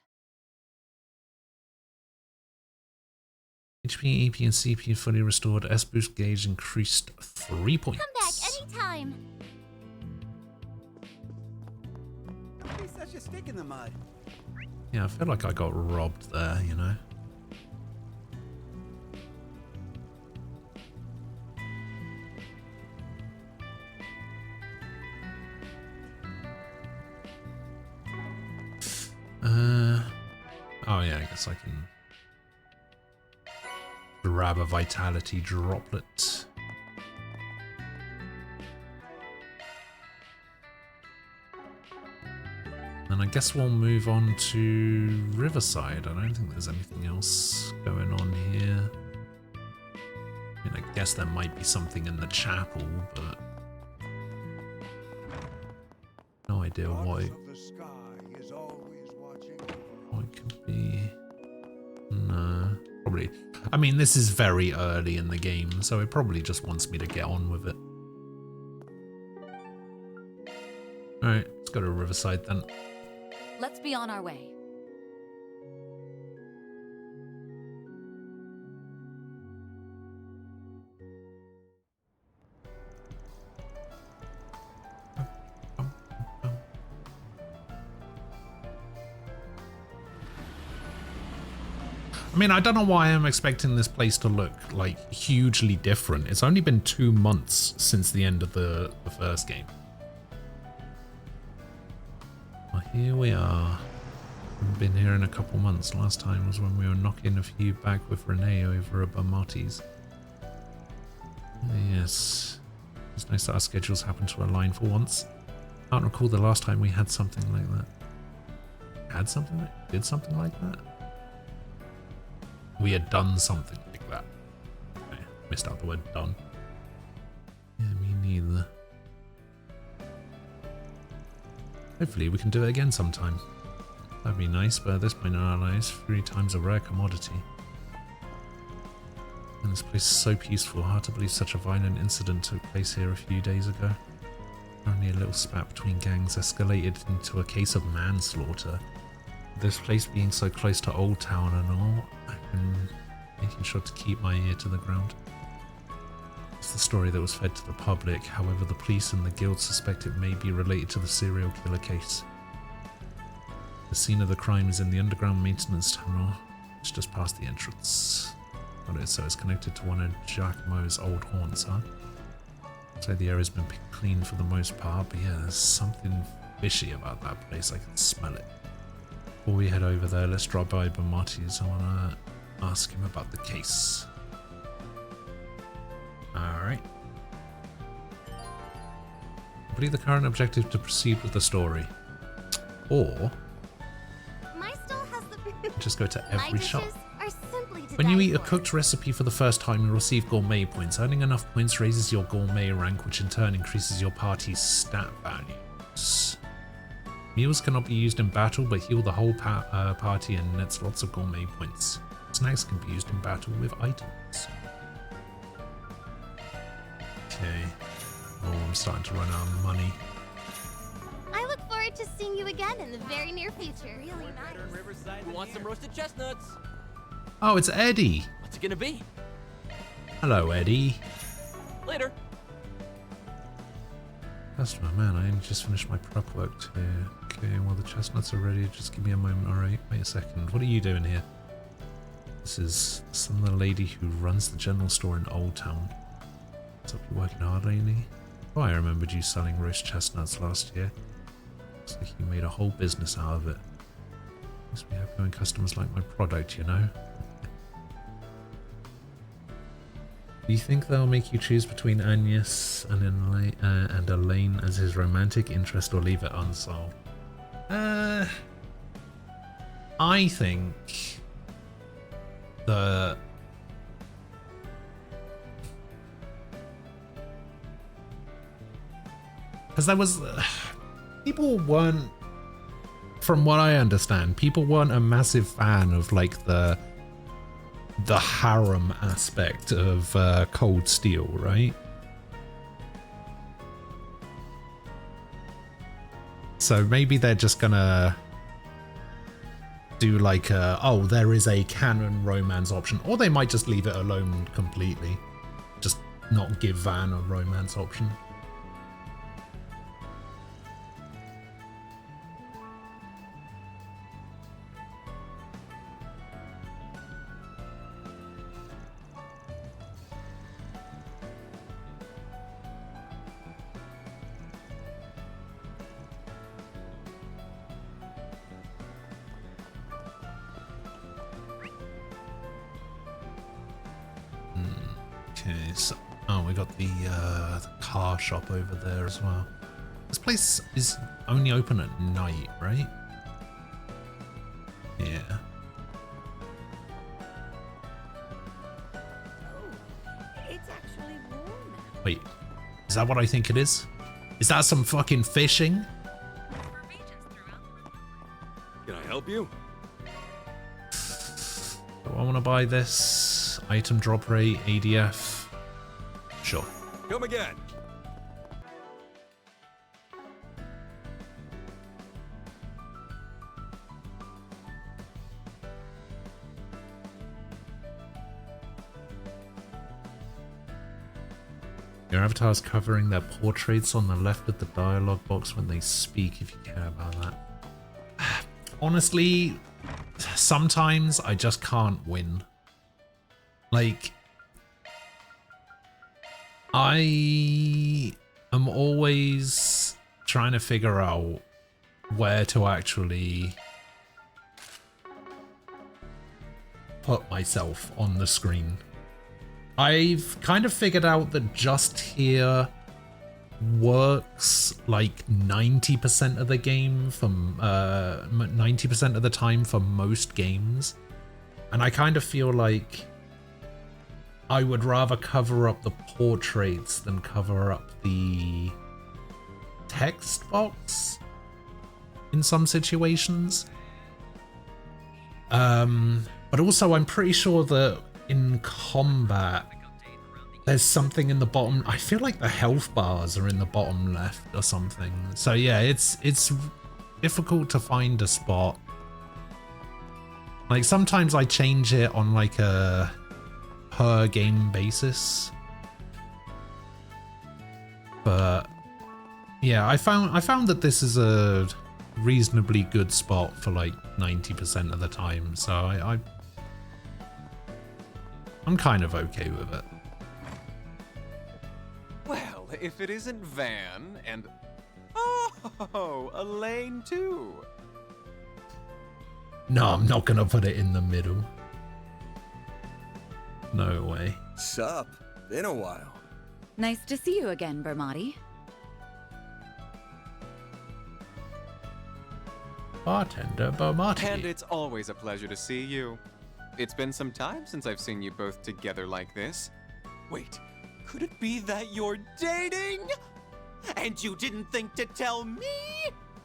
HP, EP, and CPU fully restored. S-boost gauge increased 3 points. Come back anytime. He's such a stick in the mud. Yeah, I feel like I got robbed there, you know? Oh yeah, I guess I can grab a vitality droplet. And I guess we'll move on to Riverside. I don't think there's anything else going on here. I mean, I guess there might be something in the chapel, but no idea what it could be. No, probably. I mean, this is very early in the game, so it probably just wants me to get on with it. Alright, let's go to Riverside then. Let's be on our way. I mean, I don't know why I'm expecting this place to look like hugely different. It's only been 2 months since the end of the first game. here we are. Haven't been here in a couple months. Last time was when we were knocking a few back with Renee over at Marty's. Yes. It's nice that our schedules happen to align for once. Can't recall the last time we had something like that. Had something like did something like that? We had done something like that. Okay, missed out the word done. Yeah, me neither. Hopefully we can do it again sometime. That'd be nice, but at this point in our lives, 3 times a rare commodity. And this place is so peaceful, hard to believe such a violent incident took place here a few days ago. Only a little spat between gangs escalated into a case of manslaughter. This place being so close to Old Town and all, I've been making sure to keep my ear to the ground. It's the story that was fed to the public, however the police and the guild suspect it may be related to the serial killer case. The scene of the crime is in the underground maintenance tunnel. It's just past the entrance. Got it, so it's connected to one of Giacomo's old haunts, huh? So the area's been picked clean for the most part, but yeah, there's something fishy about that place. I can smell it. Before we head over there, let's drop by Marty's. I want to ask him about the case. Alright. Complete the current objective to proceed with the story. Or My stall has the just go to My every dishes shop. are simply to When you die eat a for. cooked recipe for the first time, you receive gourmet points. Earning enough points raises your gourmet rank, which in turn increases your party's stat values. Meals cannot be used in battle, but heal the whole party and nets lots of gourmet points. Snacks can be used in battle with items. Okay. Oh, I'm starting to run out of money. I look forward to seeing you again in the very near future. Really nice. Who wants some roasted chestnuts? Oh, it's Eddie. What's it gonna be? Hello, Eddie. Later. Customer, man, I only just finished my prep work too. Okay, well the chestnuts are ready. Just give me a moment. Alright, wait a second. What are you doing here? This is some of the lady who runs the general store in Old Town. What's up, you working hard lately? Oh, I remembered you selling roast chestnuts last year. Looks like you made a whole business out of it. Must be happy when customers like my product, you know? Do you think they'll make you choose between Agnes and Elaine as his romantic interest, or leave it unsolved? I think the because there was people weren't, from what I understand, people weren't a massive fan of like the harem aspect of Cold Steel, right? So maybe they're just gonna do like a, oh, there is a canon romance option, or they might just leave it alone completely. Just not give Van a romance option. Okay, so we got the car shop over there as well. This place is only open at night, right? Yeah. It's actually warm now. Wait, is that what I think it is? Is that some fucking fishing? Can I help you? Do I want to buy this? Item drop rate, ADF. Sure. Come again. Your avatar's covering their portraits on the left of the dialogue box when they speak, if you care about that. Honestly, sometimes I just can't win. Like, I am always trying to figure out where to actually put myself on the screen. I've kind of figured out that just here works like 90% of the game from 90% of the time for most games, and I kind of feel like I would rather cover up the portraits than cover up the text box in some situations. But also I'm pretty sure that in combat there's something in the bottom. I feel like the health bars are in the bottom left or something. So yeah, it's difficult to find a spot. Like sometimes I change it on like a per game basis. But yeah, I found that this is a reasonably good spot for like 90% of the time. So I'm kind of okay with it. Well, if it isn't Van and... Oh, Elaine too. No, I'm not gonna put it in the middle. No way. Sup? Been a while. Nice to see you again, Bermati. Bartender Bermati. And it's always a pleasure to see you. It's been some time since I've seen you both together like this. Wait, could it be that you're dating? And you didn't think to tell me?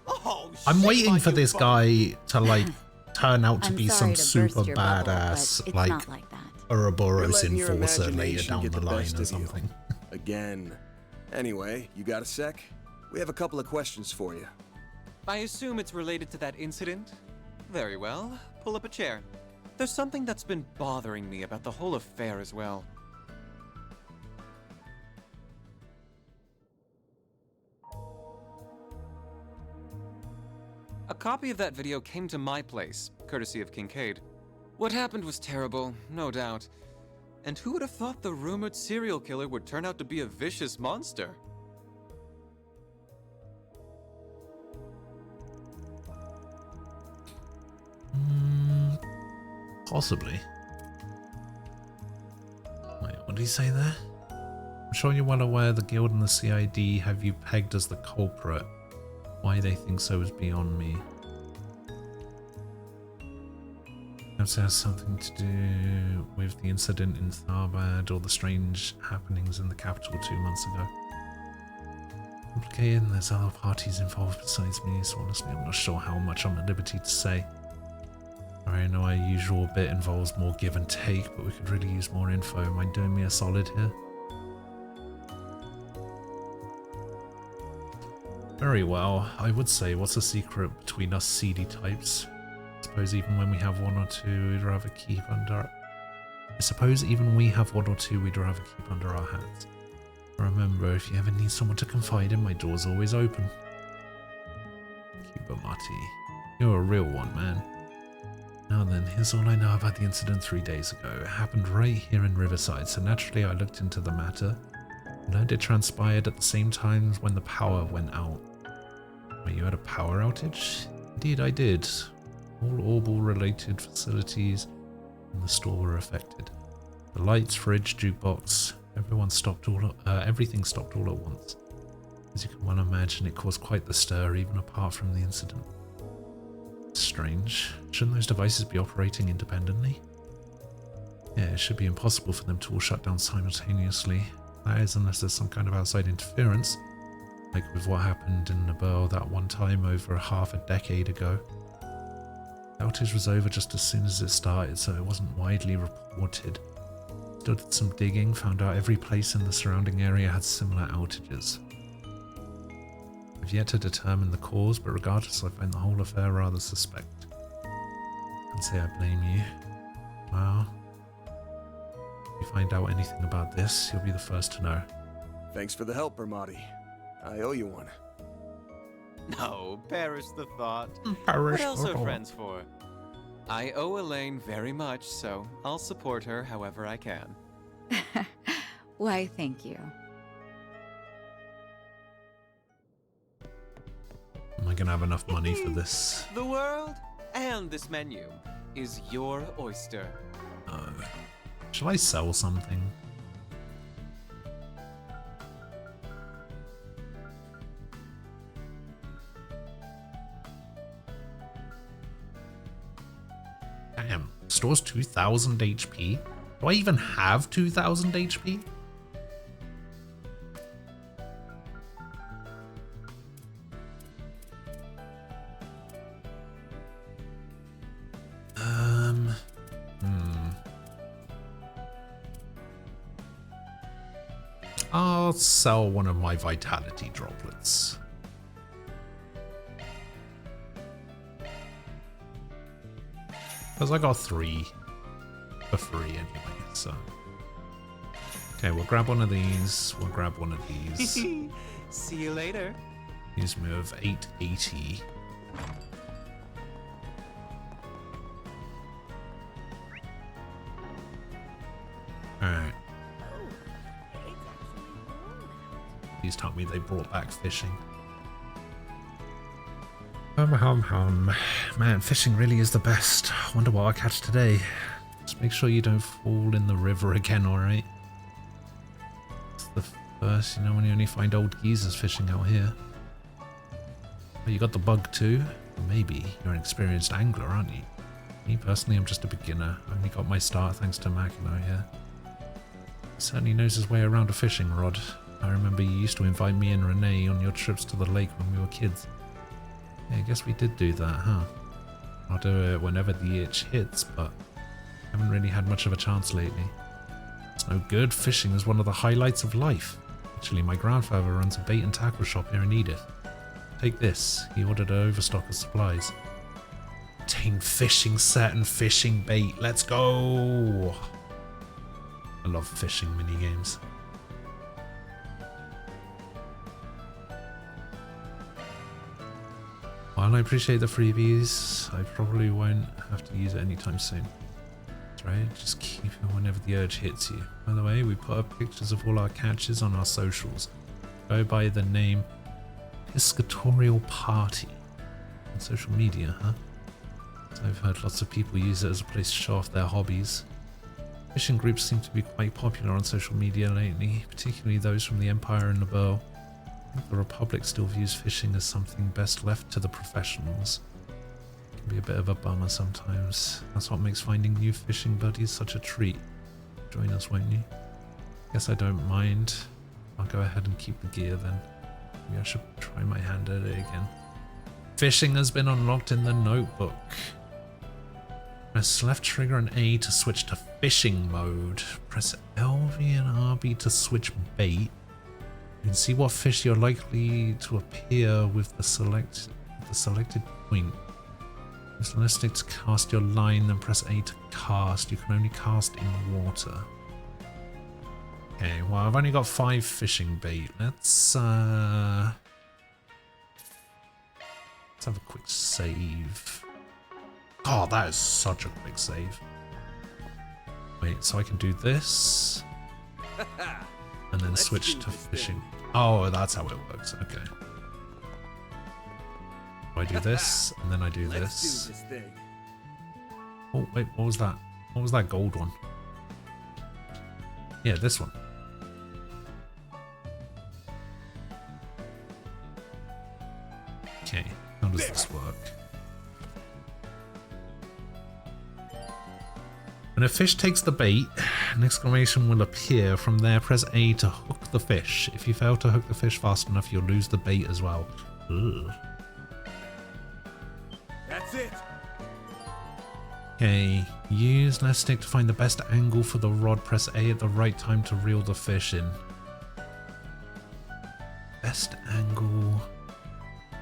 Oh, I'm waiting for this guy to like turn out to be some super badass bubble, like Ouroboros enforcer later down the line or something. Again. Anyway, you got a sec? We have a couple of questions for you. I assume it's related to that incident? Very well. Pull up a chair. There's something that's been bothering me about the whole affair as well. A copy of that video came to my place, courtesy of Kincaid. What happened was terrible, no doubt. And who would have thought the rumored serial killer would turn out to be a vicious monster? Possibly. Wait, what did he say there? I'm sure you're well aware the Guild and the CID have you pegged as the culprit. Why they think so is beyond me. Perhaps it has something to do with the incident in Tharbad or the strange happenings in the capital 2 months ago. Complicated, and there's other parties involved besides me, so honestly I'm not sure how much I'm at liberty to say. I know our usual bit involves more give and take, but we could really use more info. Mind doing me a solid here? Very well. I would say, what's the secret between us seedy types? I suppose even when we have one or two, we'd rather keep under... our hats. Remember, if you ever need someone to confide in, my door's always open. Keep Marty. You're a real one, man. Now then, here's all I know about the incident 3 days ago. It happened right here in Riverside, so naturally I looked into the matter. Learned it transpired at the same time when the power went out. Wait, you had a power outage? Indeed I did. All Orbal-related facilities in the store were affected. The lights, fridge, jukebox, everything stopped all at once. As you can well imagine, it caused quite the stir, even apart from the incident. Strange. Shouldn't those devices be operating independently? Yeah, it should be impossible for them to all shut down simultaneously. That is, unless there's some kind of outside interference, like with what happened in Nabel that one time over half a decade ago. The outage was over just as soon as it started, so it wasn't widely reported. Still did some digging, found out every place in the surrounding area had similar outages. I've yet to determine the cause, but regardless, I find the whole affair rather suspect. Can't say I blame you. Well, if you find out anything about this, you'll be the first to know. Thanks for the help, Bermati. I owe you one. No, perish the thought. Perish what else the are thought. friends for? I owe Elaine very much, so I'll support her however I can. Why, thank you. Am I going gonna have enough money for this. The world and this menu is your oyster. Shall I sell something? Damn, stores 2000 HP? Do I even have 2000 HP? I'll sell one of my vitality droplets. Because I got 3 for free anyway, so. Okay, we'll grab one of these. We'll grab one of these. See you later. Use move 880. Alright. Please tell me they brought back fishing. Man, fishing really is the best. Wonder what I'll catch today. Just make sure you don't fall in the river again, alright? It's the first, you know, when you only find old geezers fishing out here. But you got the bug too? Maybe. You're an experienced angler, aren't you? Me personally, I'm just a beginner. I only got my start thanks to Makino here. He certainly knows his way around a fishing rod. I remember you used to invite me and Renee on your trips to the lake when we were kids. Yeah, I guess we did do that, huh? I'll do it whenever the itch hits, but I haven't really had much of a chance lately. It's no good. Fishing is one of the highlights of life. Actually, my grandfather runs a bait and tackle shop here in Edith. Take this. He ordered an overstock of supplies. Obtain fishing set and fishing bait. Let's go! I love fishing minigames. While I appreciate the freebies, I probably won't have to use it anytime soon. That's right, just keep it whenever the urge hits you. By the way, we put up pictures of all our catches on our socials. Go by the name Piscatorial Party on social media, huh? So I've heard lots of people use it as a place to show off their hobbies. Fishing groups seem to be quite popular on social media lately, particularly those from the Empire and Nobel. I think the Republic still views fishing as something best left to the professionals. It can be a bit of a bummer sometimes. That's what makes finding new fishing buddies such a treat. Join us, won't you? Guess I don't mind. I'll go ahead and keep the gear then. Maybe I should try my hand at it again. Fishing has been unlocked in the notebook. Press left trigger and A to switch to fishing mode. Press LV and RB to switch bait. You can see what fish you're likely to appear with the selected point. Press left stick to cast your line, then press A to cast. You can only cast in water. Okay, well I've only got 5 fishing bait. Let's have a quick save. Oh, that is such a quick save. Wait, so I can do this. And then switch to fishing. Oh, that's how it works. Okay. I do this, and then I do this. Oh, wait, what was that? What was that gold one? Yeah, this one. Okay, how does this work? When a fish takes the bait, an exclamation will appear. From there, press A to hook the fish. If you fail to hook the fish fast enough, you'll lose the bait as well. Ugh. That's it. Okay, use left stick to find the best angle for the rod. Press A at the right time to reel the fish in. Best angle.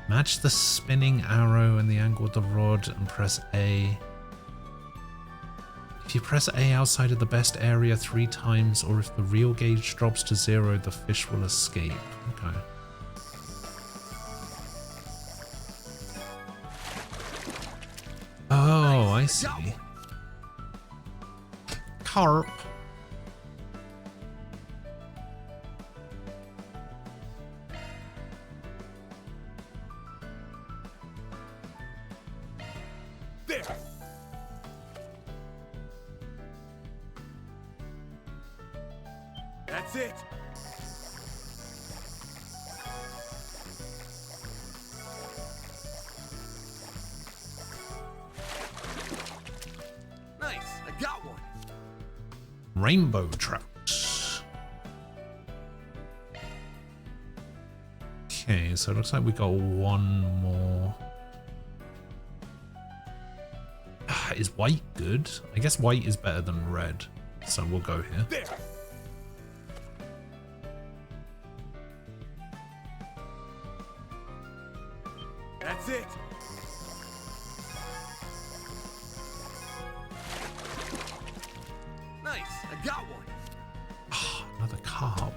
Match the spinning arrow and the angle of the rod and press A. If you press A outside of the best area 3 times, or if the reel gauge drops to 0, the fish will escape. Okay. Oh, I see. Carp. That's it. Nice, I got one. Rainbow trout. Okay, so it looks like we got one more. Is white good? I guess white is better than red, so we'll go here. There. That's it. Nice, I got one. Oh, another carp.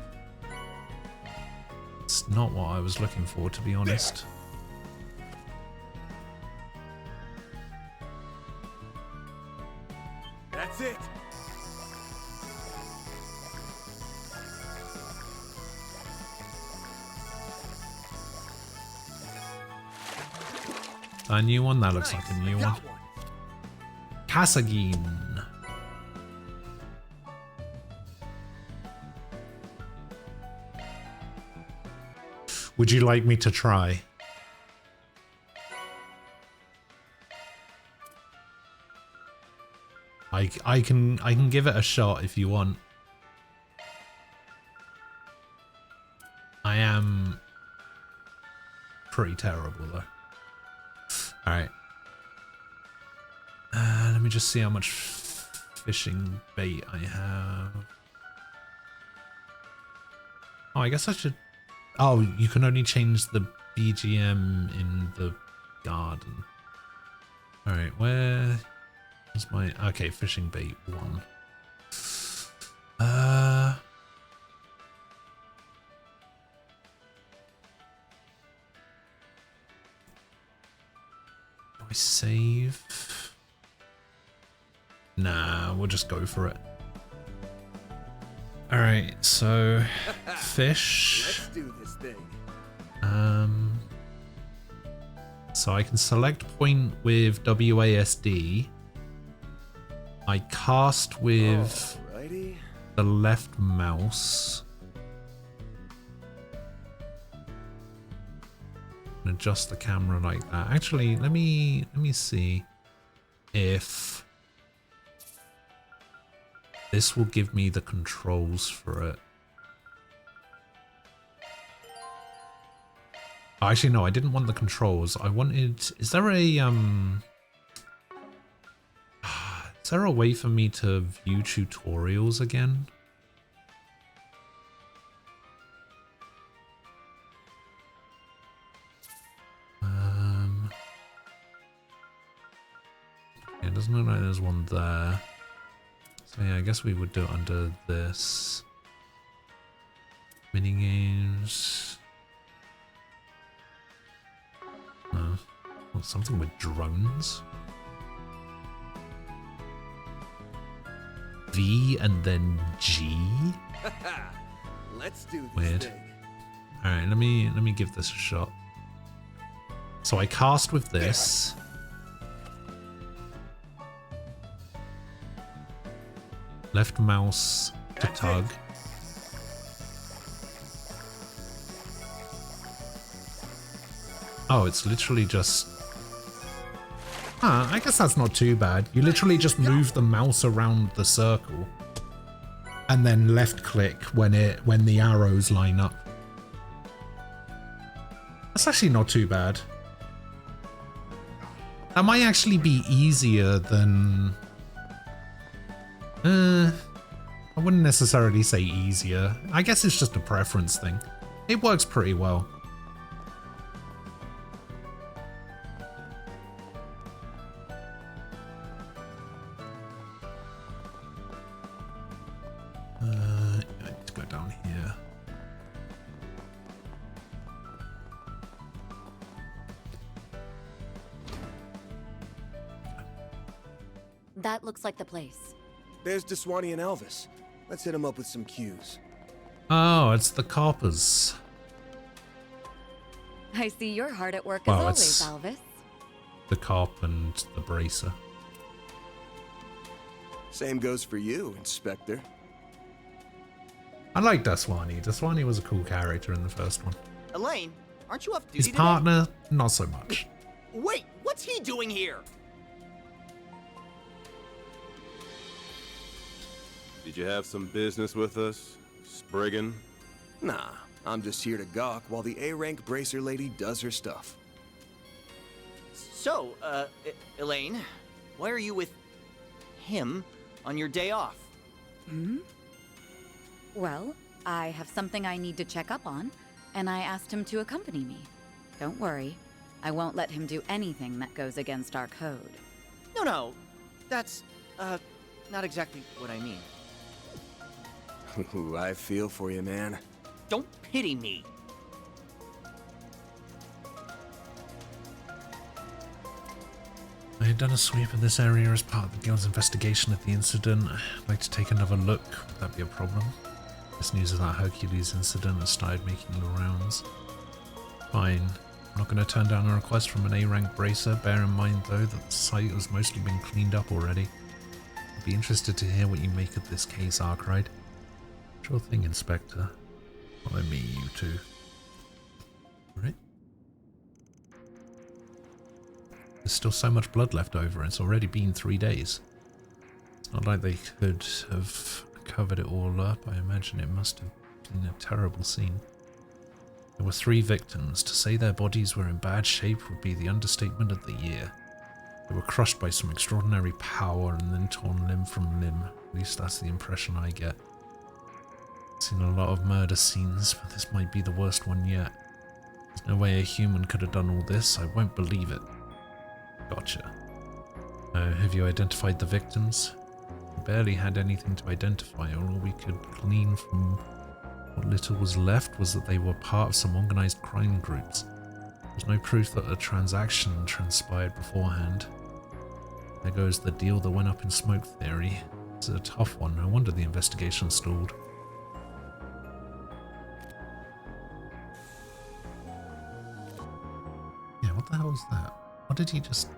It's not what I was looking for, to be honest. That's it. A new one? That looks like a new one. Kasagin. Would you like me to try? I can give it a shot if you want. I am pretty terrible though. Alright. Let me just see how much fishing bait I have. Oh, I guess I should... Oh, you can only change the BGM in the garden. Alright, where is my... Okay, fishing bait 1. Do I save? Nah, we'll just go for it. Alright, so fish. Let's do this thing. So I can select point with WASD. I cast with Alrighty. the left mouse. And adjust the camera like that. Actually, let me see if this will give me the controls for it. Oh, actually, no, I didn't want the controls. I wanted... Is there a way for me to view tutorials again? Yeah, it doesn't look like there's one there. So yeah, I guess we would do it under this. Minigames. No. Well, something with drones. V and then G? Let's do this Weird. thing. Alright, let me give this a shot. So I cast with this. Left mouse to tug. Oh, it's literally just... I guess that's not too bad. You literally just move the mouse around the circle and then left click when the arrows line up. That's actually not too bad. That might actually be easier than... I wouldn't necessarily say easier. I guess it's just a preference thing. It works pretty well. I need to go down here. That looks like the place. There's Deswani and Elvis. Let's hit him up with some cues. Oh, it's the coppers. I see you're hard at work Well, as always, it's- Elvis. The cop and the bracer. Same goes for you, Inspector. I like Daswani. Daswani was a cool character in the first one. Elaine, aren't you off duty His today? partner, not so much. Wait, what's he doing here? Did you have some business with us, Spriggan? Nah, I'm just here to gawk while the A-rank bracer lady does her stuff. So, Elaine, why are you with him on your day off? Hmm? Well, I have something I need to check up on, and I asked him to accompany me. Don't worry, I won't let him do anything that goes against our code. No, that's, not exactly what I mean. Ooh, I feel for you, man. Don't pity me. I had done a sweep of this area as part of the guild's investigation of the incident. I'd like to take another look. Would that be a problem? This news of that Hercules incident has started making the rounds. Fine. I'm not going to turn down a request from an A-rank bracer. Bear in mind, though, that the site has mostly been cleaned up already. I'd be interested to hear what you make of this case, Arkwright. Sure thing, Inspector. Follow me, you two. Right? There's still so much blood left over. It's already been 3 days. It's not like they could have covered it all up. I imagine it must have been a terrible scene. There were 3 victims. To say their bodies were in bad shape would be the understatement of the year. They were crushed by some extraordinary power and then torn limb from limb. At least that's the impression I get. I've seen a lot of murder scenes, but this might be the worst one yet. There's no way a human could have done all this. I won't believe it. Gotcha. Have you identified the victims? We barely had anything to identify. All we could glean from what little was left was that they were part of some organized crime groups. There's no proof that a transaction transpired beforehand. There goes the deal that went up in smoke theory. It's a tough one. No wonder the investigation stalled. Yeah, what the hell was that? What did he just...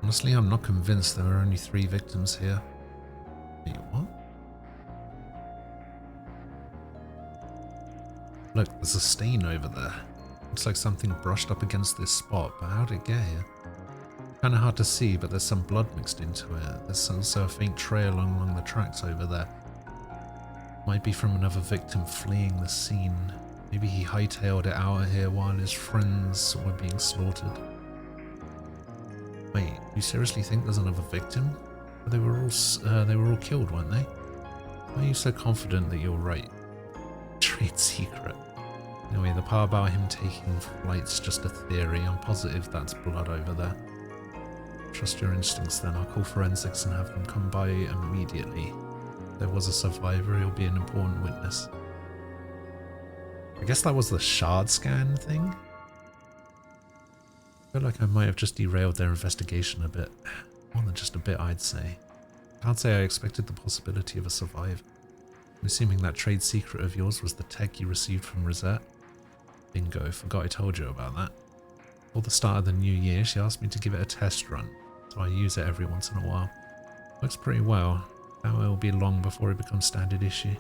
Honestly, I'm not convinced there were only 3 victims here. Wait, what? Look, there's a stain over there. Looks like something brushed up against this spot, but how'd it get here? Kinda hard to see, but there's some blood mixed into it. There's also a faint trail along the tracks over there. Might be from another victim fleeing the scene. Maybe he hightailed it out of here while his friends were being slaughtered. Wait, you seriously think there's another victim? But they were all killed, weren't they? Why are you so confident that you're right? Trade secret. Anyway, the part about him taking flight's just a theory. I'm positive that's blood over there. Trust your instincts then. I'll call forensics and have them come by immediately. If there was a survivor, he'll be an important witness. I guess that was the shard scan thing? I feel like I might have just derailed their investigation a bit. More than just a bit, I'd say. Can't say I expected the possibility of a survivor. I'm assuming that trade secret of yours was the tech you received from Rosette. Bingo, forgot I told you about that. Before the start of the new year, she asked me to give it a test run, so I use it every once in a while. Works pretty well. Doubt it'll be long before it becomes standard issue.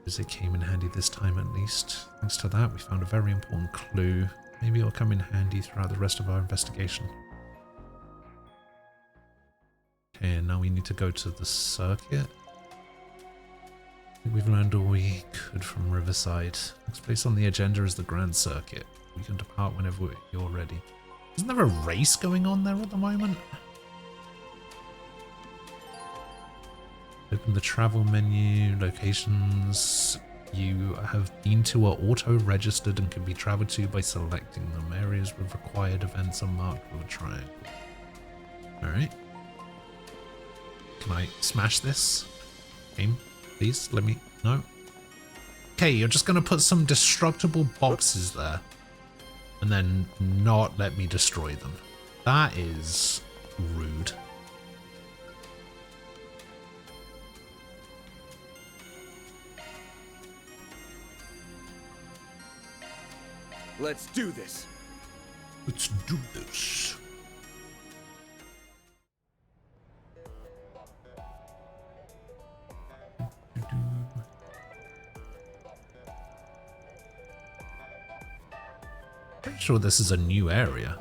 It came in handy this time at least. Thanks to that, we found a very important clue. Maybe it'll come in handy throughout the rest of our investigation. Okay, and now we need to go to the circuit. I think we've learned all we could from Riverside. Next place on the agenda is the Grand Circuit. We can depart whenever you're ready. Isn't there a race going on there at the moment? Open the travel menu, locations you have been to are auto-registered and can be traveled to by selecting them. Areas with required events are marked with a triangle. Alright. Can I smash this? Game, please, let me... No? Okay, you're just gonna put some destructible boxes there and then not let me destroy them. That is rude. Let's do this. Let's do this. Sure, this is a new area.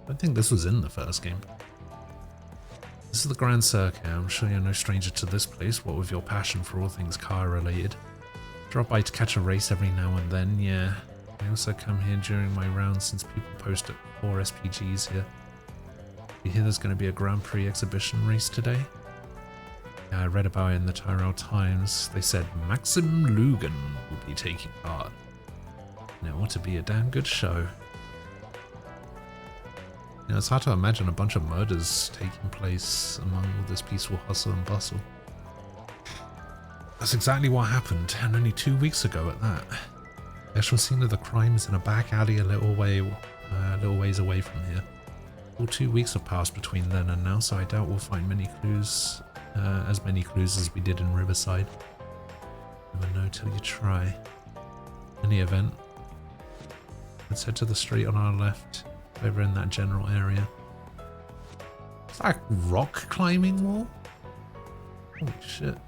I don't think this was in the first game. This is the Grand Circuit. I'm sure you're no stranger to this place, what with your passion for all things car related. Drop by to catch a race every now and then, yeah. I also come here during my rounds since people post at 4 SPGs here. You hear there's going to be a Grand Prix exhibition race today? Yeah, I read about it in the Tyrell Times. They said Maxim Lugan will be taking part. And it ought to be a damn good show. You know, it's hard to imagine a bunch of murders taking place among all this peaceful hustle and bustle. That's exactly what happened, and only 2 weeks ago at that. The actual scene of the crime is in a back alley a little ways away from here. All 2 weeks have passed between then and now, so I doubt we'll find many clues, as many clues as we did in Riverside. Never know till you try. In the event, let's head to the street on our left, over in that general area. Is that a rock climbing wall? Holy shit.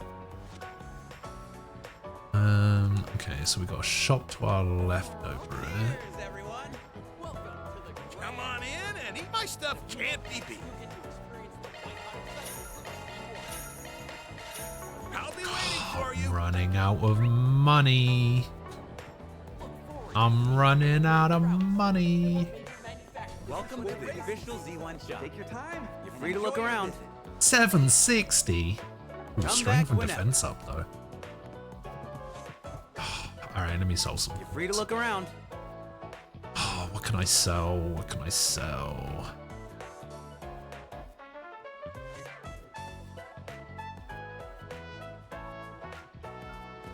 Okay, so we got a shop to our left over here. Come on in and eat my stuff can't be beat. I'll be waiting for you. Running out of money. I'm running out of money. Welcome to the official Z1 shop. Take your time. You're free to look around. 760. Ooh, Come strength back and whenever. defense up though. Alright, let me sell some. You're free to look around. Oh, what can I sell? What can I sell?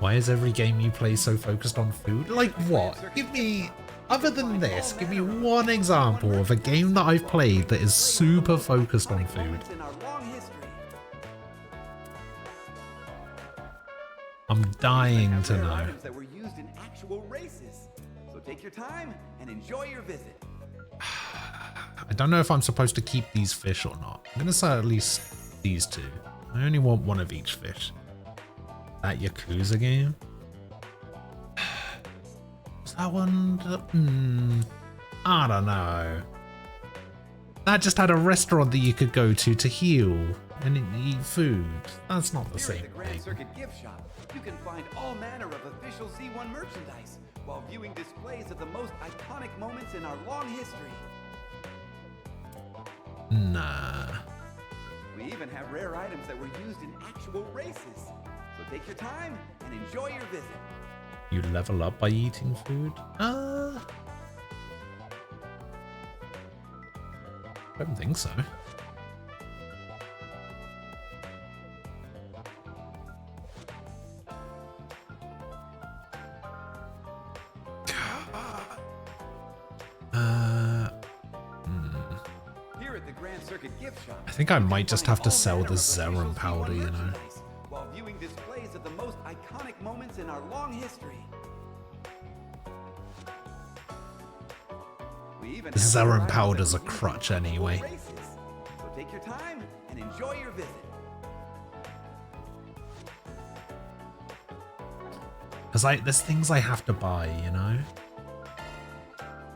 Why is every game you play so focused on food? Like what? Give me, other than this, give me one example of a game that I've played that is super focused on food. I'm dying to know. Items that were used in actual races. So take your time and enjoy your visit. I don't know if I'm supposed to keep these fish or not. I'm gonna sell at least these two. I only want one of each fish. That Yakuza game? Was that one? I don't know. That just had a restaurant that you could go to heal and eat food. That's not the Here same at the Grand thing. Circuit gift shop, you can find all manner of official Z1 merchandise while viewing displays of the most iconic moments in our long history. Nah. We even have rare items that were used in actual races. So take your time and enjoy your visit. You level up by eating food? I don't think so. Here at the Grand Circuit gift shop, I think I might just have to sell the Zerum powder, you know. while viewing displays of the most iconic moments in our long history. We even The have Zerum items that powder's a were used in crutch actual anyway. races. So take your time and enjoy your visit. Because there's things I have to buy, you know?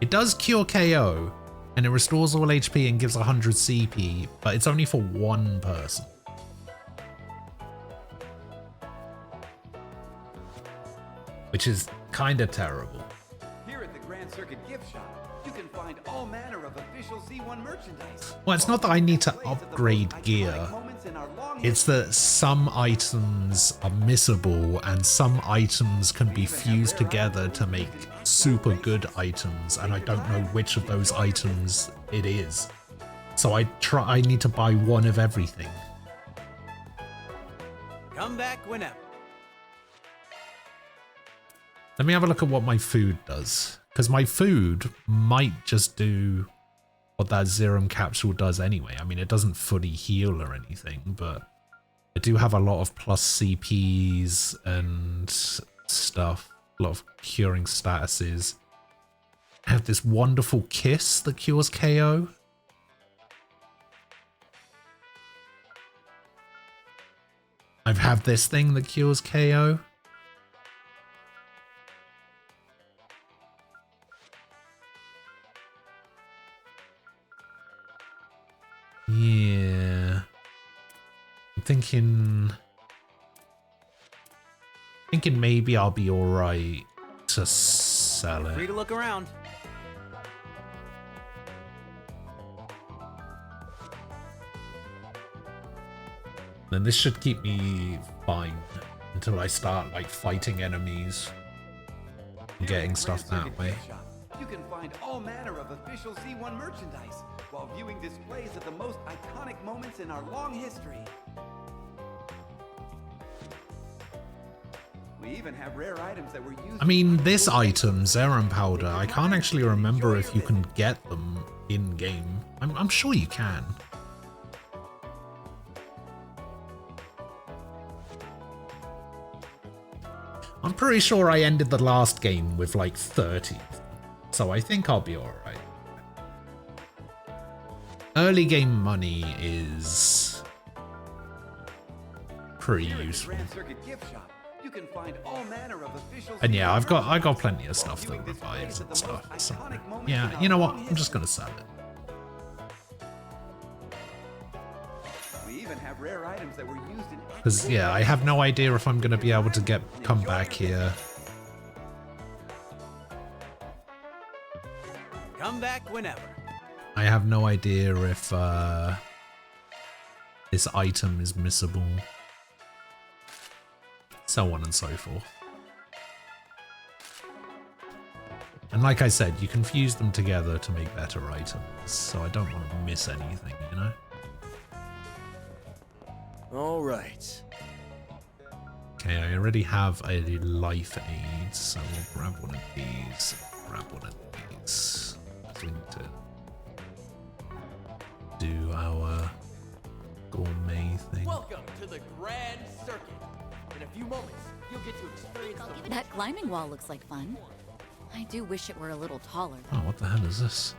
It does cure KO, and it restores all HP and gives 100 CP, but it's only for one person. Which is kinda terrible. Here at the Grand Circuit gift shop, you can find all manner of official Z1 merchandise. Well, it's not that I need to upgrade gear. It's that some items are missable and some items can be fused together to make super good items, and I don't know which of those items it is. So I need to buy one of everything. Come back whenever. Let me have a look at what my food does. Because my food might just do what that Zerum capsule does anyway. I mean, it doesn't fully heal or anything, but I do have a lot of plus CPs and stuff. A lot of curing statuses. I have this wonderful kiss that cures KO. I have this thing that cures KO. Yeah. I'm thinking maybe I'll be alright to sell Free it. to look around. Then this should keep me fine until I start like fighting enemies and getting stuff that way. You can find all manner of official Z1 merchandise while viewing displays of the most iconic moments in our long history. We even have rare items that were used. I mean, this item, Zerum Powder, I can't actually remember if you can get them in-game. I'm sure you can. I'm pretty sure I ended the last game with like 30. So I think I'll be alright. Early game money is pretty useful. And yeah, I got plenty of stuff that revives and stuff. So yeah, you know what? I'm just gonna sell it. We even have rare items that were used in. Because yeah, I have no idea if I'm gonna be able to come back here. Come back whenever. I have no idea if this item is missable. So on and so forth. And like I said, you can fuse them together to make better items, so I don't want to miss anything, you know? Alright. Okay, I already have a life aid, so we'll grab one of these, grab one of these. So we need to do our gourmet thing. Welcome to the Grand Circuit. In a few moments, you'll get to experience the... That climbing wall looks like fun. I do wish it were a little taller. Oh, what the hell is this?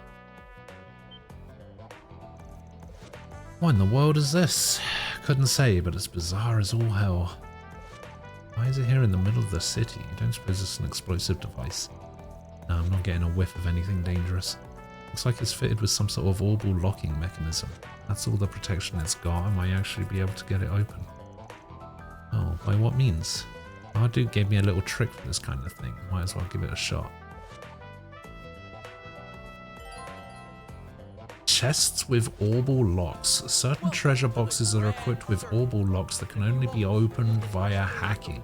What in the world is this? Couldn't say, but it's bizarre as all hell. Why is it here in the middle of the city? You don't suppose it's an explosive device? No, I'm not getting a whiff of anything dangerous. Looks like it's fitted with some sort of orbital locking mechanism. That's all the protection it's got. I might actually be able to get it open. Oh, by what means? Marduk gave me a little trick for this kind of thing. Might as well give it a shot. Chests with orbital locks. Certain treasure boxes are equipped with orbital locks that can only be opened via hacking.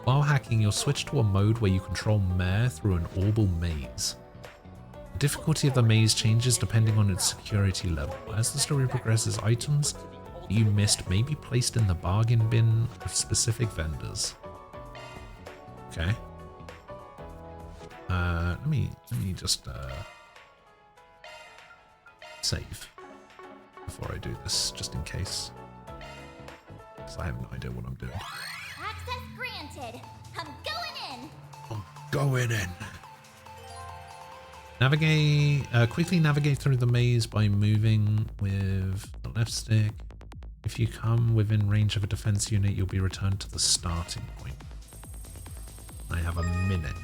While hacking, you'll switch to a mode where you control Mare through an orbital maze. The difficulty of the maze changes depending on its security level. As the story progresses, items you missed may be placed in the bargain bin of specific vendors. Okay. Let me just save before I do this, just in case. Because I have no idea what I'm doing. Access granted. I'm going in. I'm going in. Navigate. Quickly navigate through the maze by moving with the left stick. If you come within range of a defense unit, you'll be returned to the starting point. I have a minute.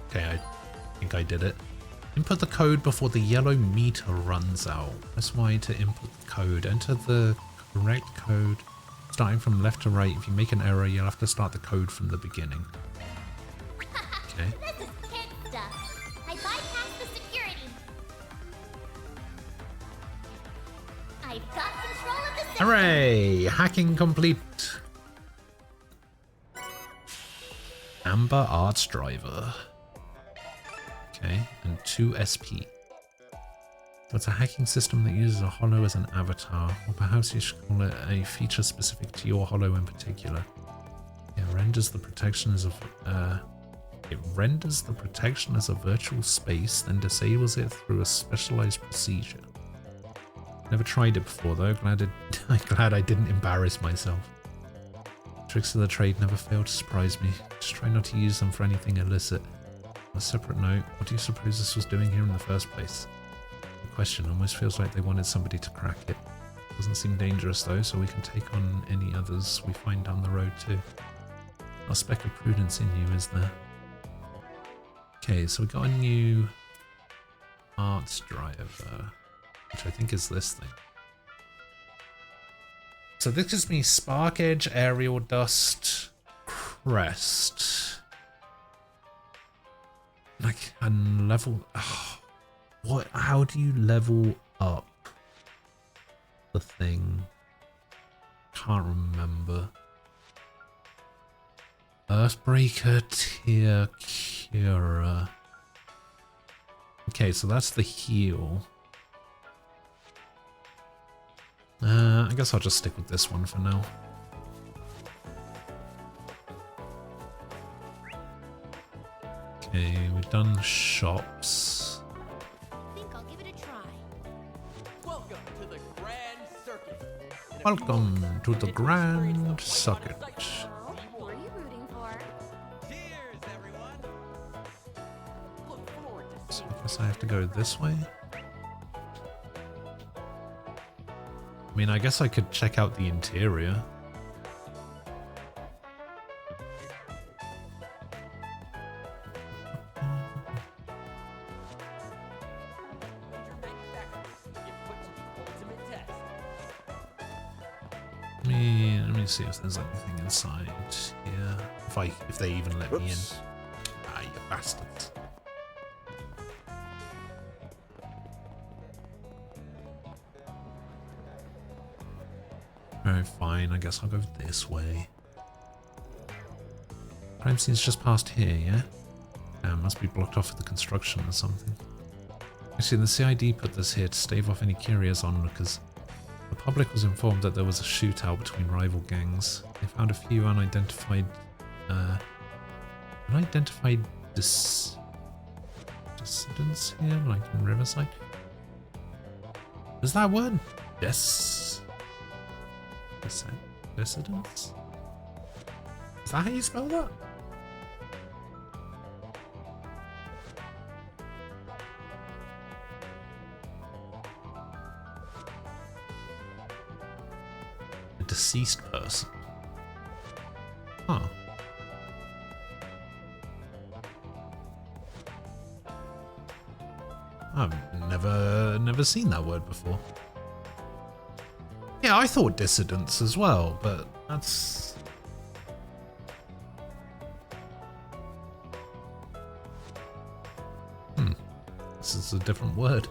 Okay, I think I did it. Input the code before the yellow meter runs out. Press Y to input the code. Enter the correct code starting from left to right. If you make an error, you'll have to start the code from the beginning. Okay. This is kid stuff. I bypassed the security. I've got control of the system. Hooray! Hacking complete. Amber Arts Driver. Okay, and 2 SP. It's a hacking system that uses a holo as an avatar, or perhaps you should call it a feature specific to your holo in particular. It renders the protection as a virtual space, then disables it through a specialized procedure. Never tried it before though. Glad I didn't embarrass myself. Tricks of the trade never fail to surprise me. Just try not to use them for anything illicit. On a separate note, what do you suppose this was doing here in the first place? The question almost feels like they wanted somebody to crack it. Doesn't seem dangerous though, so we can take on any others we find down the road too. A speck of prudence in you, is there? Okay, so we got a new arts driver, which I think is this thing. So this gives me Spark Edge, Aerial Dust, Crest. Like, and level... Oh, what? How do you level up the thing? Can't remember. Earthbreaker, Tear, Cura. Okay, so that's the heal. I guess I'll just stick with this one for now. Okay, we've done shops. I think I'll give it a try. Welcome to the Grand Circuit. Welcome to the Grand Circuit. Who are you rooting for? Cheers, everyone. Look forward to So I guess I have to go this way. I mean, I guess I could check out the interior. Let me see if there's anything inside here. If they even let me in. Ah, you bastards. Alright, fine. I guess I'll go this way. Crime scene's just past here, yeah? Must be blocked off for the construction or something. Actually, the CID put this here to stave off any curious onlookers. The public was informed that there was a shootout between rival gangs. They found a few unidentified dissidents here, like in Riverside. Is that word? Dissidents? Is that how you spell that? A deceased person. Huh. I've never seen that word before. Yeah, I thought dissidents as well, but that's... This is a different word.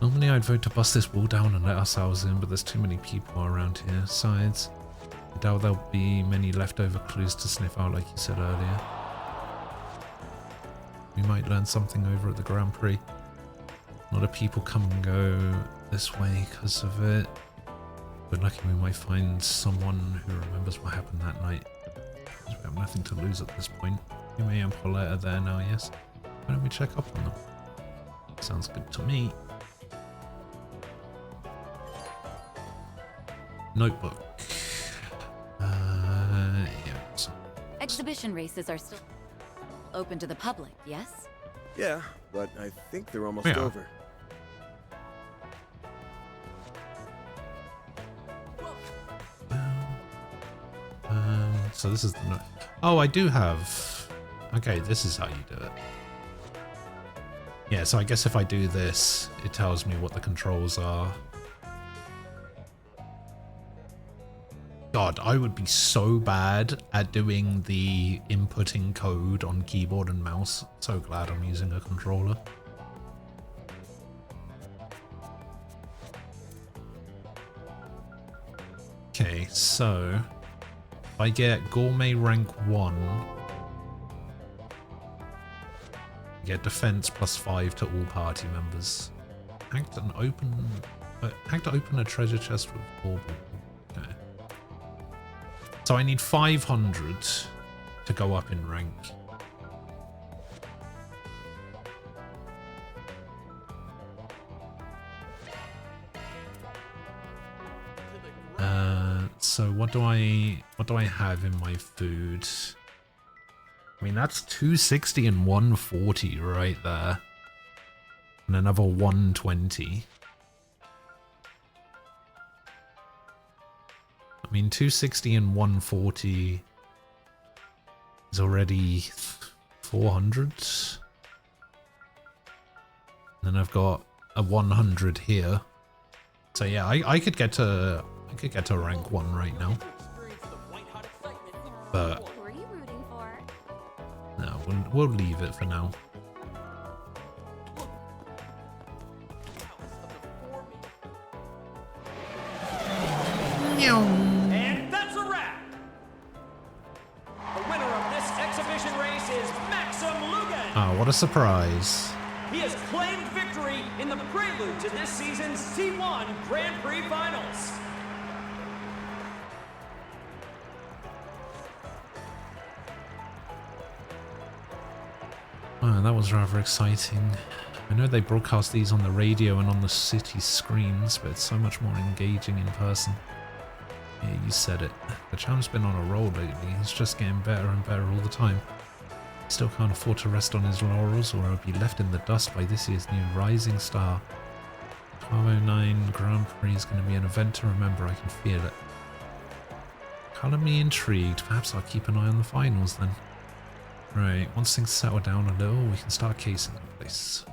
Normally I'd vote to bust this wall down and let ourselves in, but there's too many people around here. Besides, I doubt there'll be many leftover clues to sniff out like you said earlier. We might learn something over at the Grand Prix. A lot of people come and go this way because of it. But lucky we might find someone who remembers what happened that night. We have nothing to lose at this point. Yumi and Paulette are there now, yes? Why don't we check up on them? Sounds good to me. Notebook. Yeah. So. Exhibition races are still open to the public, yes? Yeah, but I think they're almost Yeah. over. So this is the note. Oh, I do have... Okay, this is how you do it. Yeah, so I guess if I do this, it tells me what the controls are. God, I would be so bad at doing the inputting code on keyboard and mouse. So glad I'm using a controller. Okay, so if I get Gourmet rank 1, I get defense +5 to all party members. Hack to open a treasure chest with 4 people. Okay. So I need 500 to go up in rank. So what do I have in my food? I mean, that's 260 and 140 right there. And another 120. I mean, 260 and 140 He's already 400. And then I've got a 100 here. So yeah, I could get to rank 1 right now. But no, we'll leave it for now. And that's a wrap. The winner of this exhibition race is Maxim Lugan. Ah, what a surprise. He has claimed victory in the prelude to this season's C1 Grand Prix Finals. Wow, that was rather exciting. I know they broadcast these on the radio and on the city screens, but it's so much more engaging in person. Yeah, you said it. The champ's been on a roll lately. He's just getting better and better all the time. He still can't afford to rest on his laurels or he'll be left in the dust by this year's new rising star. 1209 Grand Prix is going to be an event to remember, I can feel it. Colour me intrigued. Perhaps I'll keep an eye on the finals then. Right, once things settle down a little, we can start casing the place.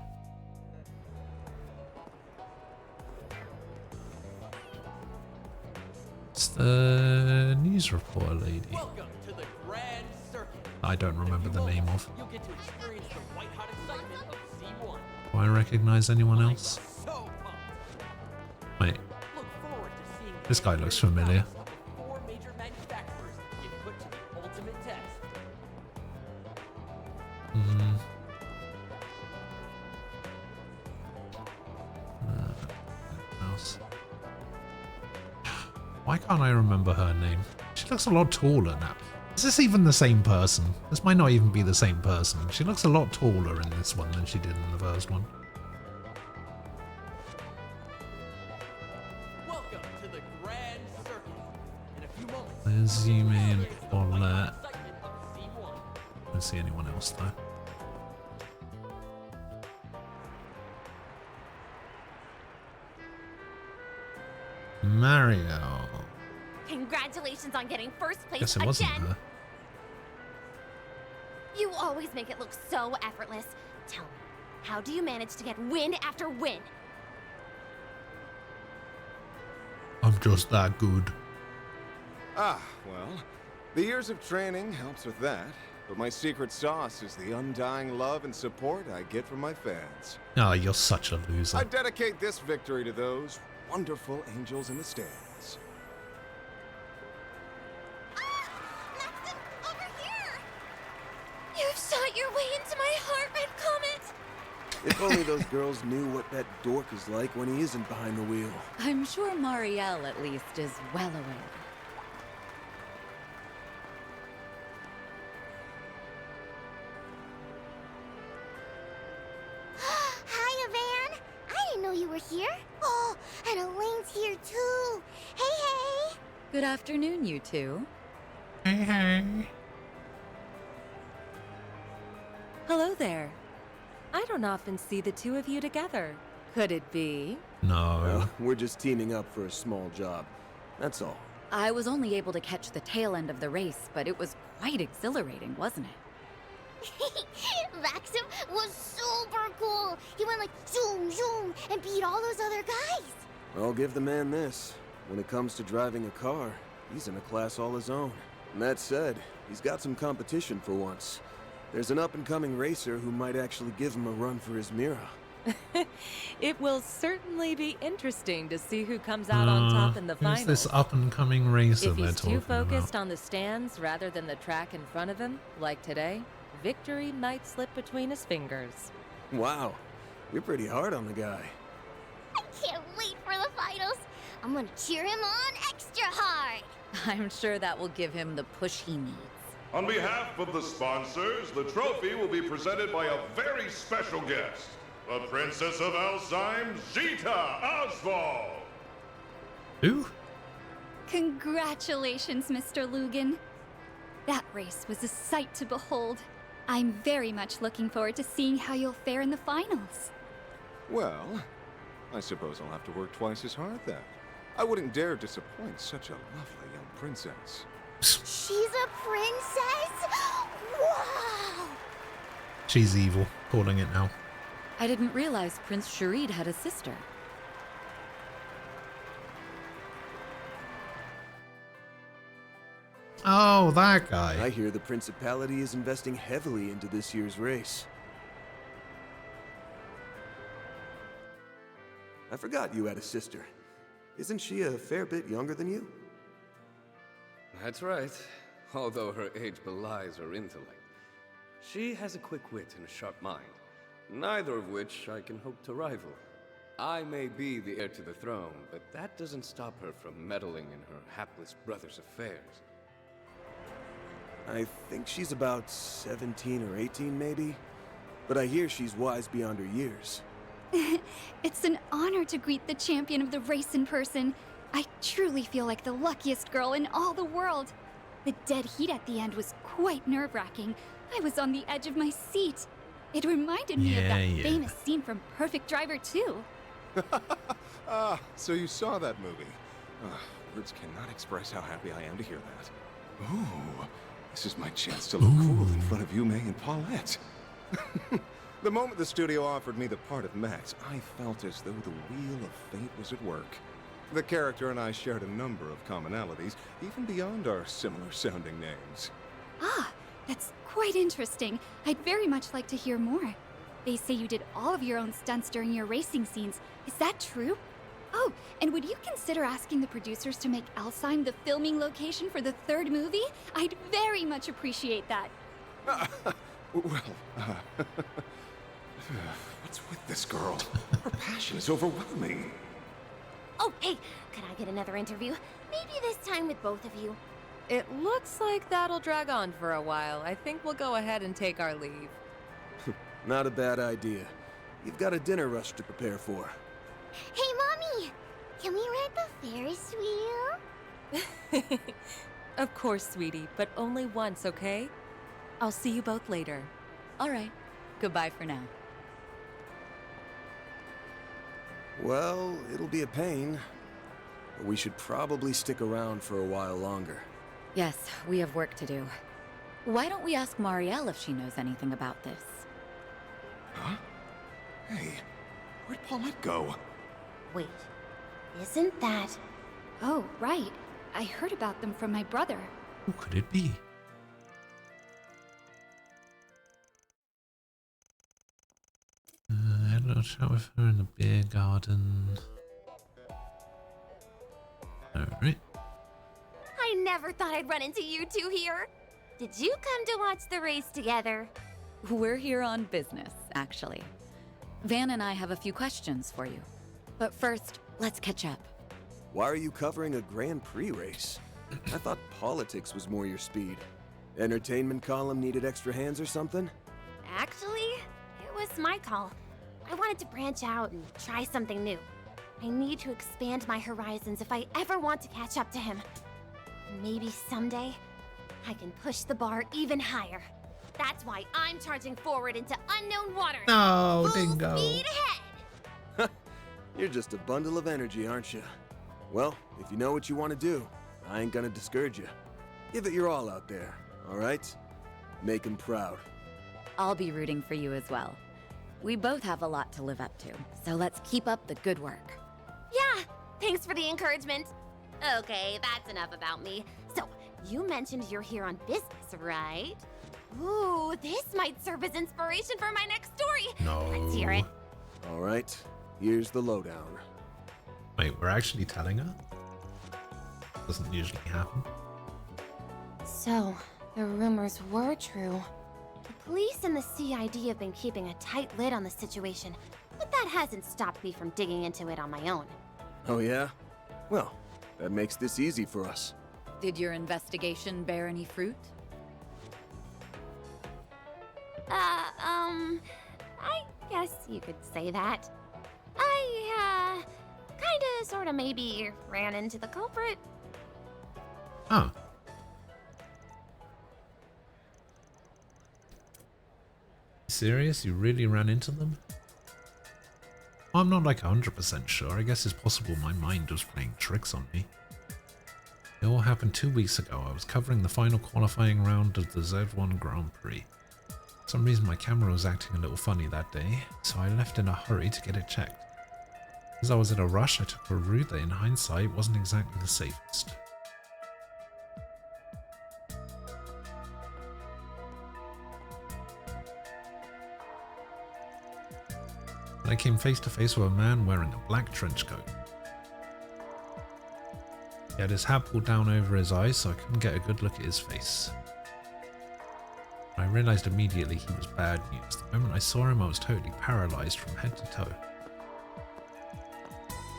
It's the news reporter lady. Welcome to the Grand Circuit. I don't remember the name of. You'll get to experience the white-hot excitement of C1. Do I recognize anyone else? So Wait, look forward to seeing this guy looks familiar. the 4 major manufacturers get put to the ultimate test. Else. Why can't I remember her name? She looks a lot taller now. Is this even the same person? This might not even be the same person. She looks a lot taller in this one than she did in the first one. Welcome to the Grand Circuit. In a few moments, There's Yume and the Paulette. excitement of C1. I don't see anyone else though. Mario. Congratulations on getting first place Guess it wasn't again. her. You always make it look so effortless. Tell me, how do you manage to get win after win? I'm just that good. Ah, well, the years of training helps with that. But my secret sauce is the undying love and support I get from my fans. Oh, you're such a loser. I dedicate this victory to those wonderful angels in the stands. Maxim, over here! You've shot your way into my heart, Red Comet! If only those girls knew what that dork is like when he isn't behind the wheel. I'm sure Marielle, at least, is well aware. Hiya, Van. I didn't know you were here. Oh, and Elaine's here too. Hey, hey. Good afternoon, you two. Hey, hey. Hello there. I don't often see the two of you together. Could it be? No. Well, we're just teaming up for a small job. That's all. I was only able to catch the tail end of the race, but it was quite exhilarating, wasn't it? Maxim was super cool. He went like zoom, zoom, and beat all those other guys. I'll give the man this. When it comes to driving a car, he's in a class all his own. And that said, he's got some competition for once. There's an up-and-coming racer who might actually give him a run for his Mira. It will certainly be interesting to see who comes out on top in the Who's finals. this up-and-coming racer If they're he's talking too focused about? on the stands rather than the track in front of him, like today, victory might slip between his fingers. Wow, you're pretty hard on the guy. I can't wait for the finals. I'm gonna cheer him on extra hard. I'm sure that will give him the push he needs. On behalf of the sponsors, the trophy will be presented by a very special guest, the Princess of Alzheim, Zita Oswald. Who? Congratulations, Mr. Lugan. That race was a sight to behold. I'm very much looking forward to seeing how you'll fare in the finals. Well, I suppose I'll have to work twice as hard then. I wouldn't dare disappoint such a lovely young princess. She's a princess? Wow! She's evil, calling it now. I didn't realize Prince Sharid had a sister. Oh, that guy. I hear the Principality is investing heavily into this year's race. I forgot you had a sister. Isn't she a fair bit younger than you? That's right, although her age belies her intellect. She has a quick wit and a sharp mind, neither of which I can hope to rival. I may be the heir to the throne, but that doesn't stop her from meddling in her hapless brother's affairs. I think she's about 17 or 18 maybe, but I hear she's wise beyond her years. It's an honor to greet the champion of the race in person. I truly feel like the luckiest girl in all the world. The dead heat at the end was quite nerve-wracking. I was on the edge of my seat. It reminded me of that famous scene from Perfect Driver 2. Ah, so you saw that movie. Words cannot express how happy I am to hear that. Ooh, this is my chance to look cool in front of you, May, and Paulette. The moment the studio offered me the part of Max, I felt as though the wheel of fate was at work. The character and I shared a number of commonalities, even beyond our similar-sounding names. Ah, that's quite interesting. I'd very much like to hear more. They say you did all of your own stunts during your racing scenes. Is that true? Oh, and would you consider asking the producers to make Alsheim the filming location for the third movie? I'd very much appreciate that. What's with this girl? Her passion is overwhelming. Oh, hey, could I get another interview? Maybe this time with both of you. It looks like that'll drag on for a while. I think we'll go ahead and take our leave. Not a bad idea. You've got a dinner rush to prepare for. Hey, Mommy! Can we ride the Ferris wheel? Of course, sweetie, but only once, okay? I'll see you both later. All right. Goodbye for now. Well, it'll be a pain. But we should probably stick around for a while longer. Yes, we have work to do. Why don't we ask Marielle if she knows anything about this? Huh? Hey, where'd Paulette go? Wait, isn't that... Oh, right. I heard about them from my brother. Who could it be? I had a little chat with her in the beer garden. Alright. I never thought I'd run into you two here. Did you come to watch the race together? We're here on business, actually. Van and I have a few questions for you. But first, let's catch up. Why are you covering a Grand Prix race? I thought politics was more your speed. Entertainment column needed extra hands or something? Actually, it was my call. I wanted to branch out and try something new. I need to expand my horizons if I ever want to catch up to him. Maybe someday, I can push the bar even higher. That's why I'm charging forward into unknown waters. No, Full Dingo. speed ahead. You're just a bundle of energy, aren't you? Well, if you know what you want to do, I ain't gonna discourage you. Give it your all out there, all right? Make him proud. I'll be rooting for you as well. We both have a lot to live up to, so let's keep up the good work. Yeah, thanks for the encouragement. Okay, that's enough about me. So, you mentioned you're here on business, right? Ooh, this might serve as inspiration for my next story. No. Let's hear it. All right, here's the lowdown. Wait, we're actually telling her? Doesn't usually happen. So, the rumors were true. The police and the CID have been keeping a tight lid on the situation, but that hasn't stopped me from digging into it on my own. Oh yeah? Well, that makes this easy for us. Did your investigation bear any fruit? I guess you could say that. I, kinda, sorta, maybe ran into the culprit. Oh. Serious? You really ran into them? I'm not like 100% sure. I guess it's possible my mind was playing tricks on me. It all happened 2 weeks ago. I was covering the final qualifying round of the Z1 Grand Prix. For some reason my camera was acting a little funny that day, so I left in a hurry to get it checked. As I was in a rush, I took a route that in hindsight wasn't exactly the safest. I came face to face with a man wearing a black trench coat. He had his hat pulled down over his eyes, so I couldn't get a good look at his face. I realized immediately he was bad news. The moment I saw him, I was totally paralyzed from head to toe.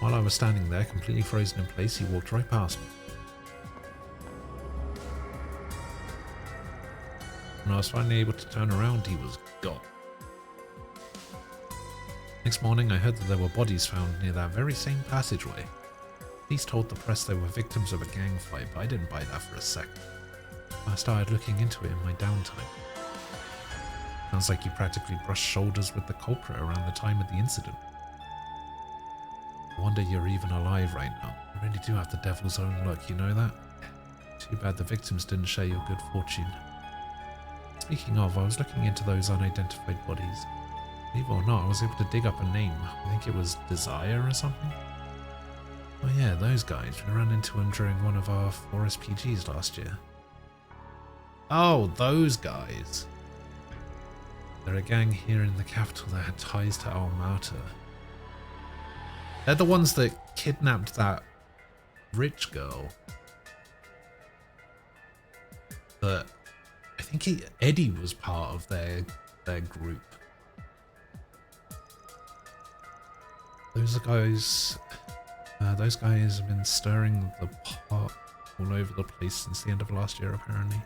While I was standing there, completely frozen in place, he walked right past me. When I was finally able to turn around, he was gone. Next morning, I heard that there were bodies found near that very same passageway. Police told the press they were victims of a gang fight, but I didn't buy that for a second. I started looking into it in my downtime. Sounds like you practically brushed shoulders with the culprit around the time of the incident. I wonder you're even alive right now. You really do have the devil's own luck, you know that? Too bad the victims didn't share your good fortune. Speaking of, I was looking into those unidentified bodies. Believe it or not, I was able to dig up a name. I think it was Desire or something? Oh yeah, those guys. We ran into them during one of our 4SPGs last year. Oh, those guys. They're a gang here in the capital that had ties to Almata. They're the ones that kidnapped that rich girl. But I think Eddie was part of their group. Those guys have been stirring the pot all over the place since the end of last year, apparently.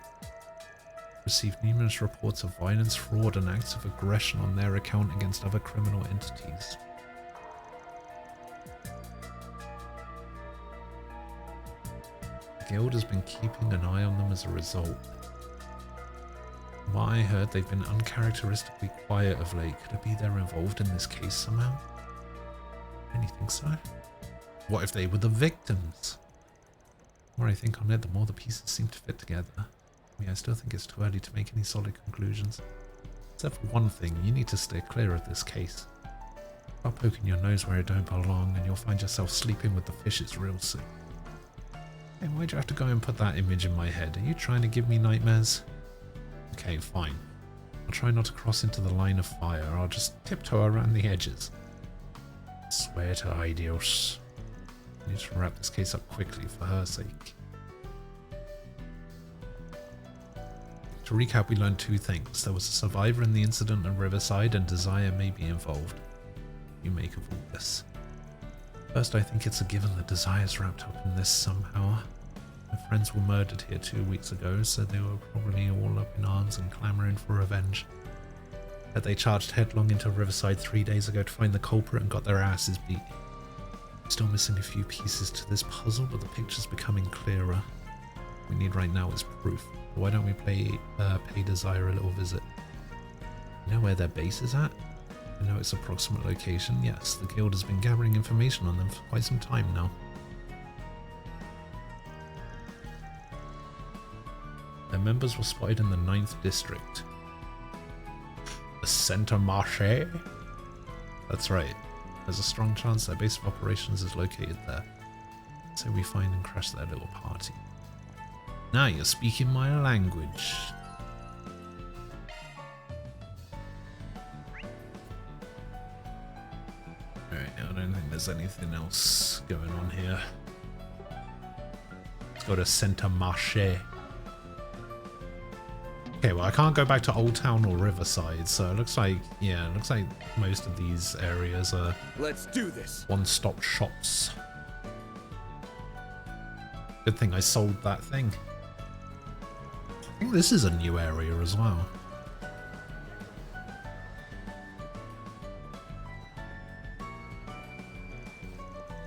Received numerous reports of violence, fraud, and acts of aggression on their account against other criminal entities. The guild has been keeping an eye on them as a result. From what I heard, they've been uncharacteristically quiet of late. Could it be they're involved in this case somehow? Anything so? What if they were the victims? The more I think on it, the more the pieces seem to fit together. I mean, I still think it's too early to make any solid conclusions. Except for one thing, you need to stay clear of this case. Stop poking your nose where it don't belong and you'll find yourself sleeping with the fishes real soon. Hey, why'd you have to go and put that image in my head? Are you trying to give me nightmares? Okay, fine. I'll try not to cross into the line of fire. I'll just tiptoe around the edges. Swear to Ideos. I need to wrap this case up quickly for her sake. To recap, we learned two things. There was a survivor in the incident at Riverside and Desire may be involved. What do you make of all this? First, I think it's a given that Desire's wrapped up in this somehow. My friends were murdered here 2 weeks ago, so they were probably all up in arms and clamoring for revenge. That they charged headlong into Riverside 3 days ago to find the culprit and got their asses beat. Still missing a few pieces to this puzzle, but the picture's becoming clearer. What we need right now is proof. Why don't we pay Desire a little visit? You know where their base is at? I know its approximate location. Yes, the guild has been gathering information on them for quite some time now. Their members were spotted in the 9th district. The Center Marché? That's right. There's a strong chance their base of operations is located there. So we find and crash their little party. Now you're speaking my language. Alright, I don't think there's anything else going on here. Let's go to Center Marché. Okay, well I can't go back to Old Town or Riverside, so it looks like, yeah, it looks like most of these areas are Let's do this. One-stop shops. Good thing I sold that thing. I think this is a new area as well.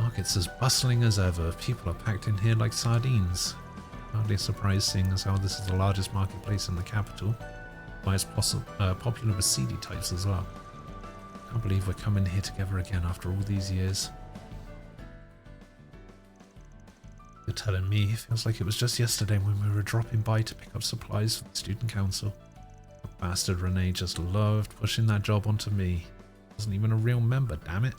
Market's as bustling as ever. People are packed in here like sardines. Hardly a surprise seeing as how this is the largest marketplace in the capital. Why it's popular with seedy types as well. Can't believe we're coming here together again after all these years. You're telling me it feels like it was just yesterday when we were dropping by to pick up supplies for the student council. The bastard Renee just loved pushing that job onto me. Wasn't even a real member, damn it.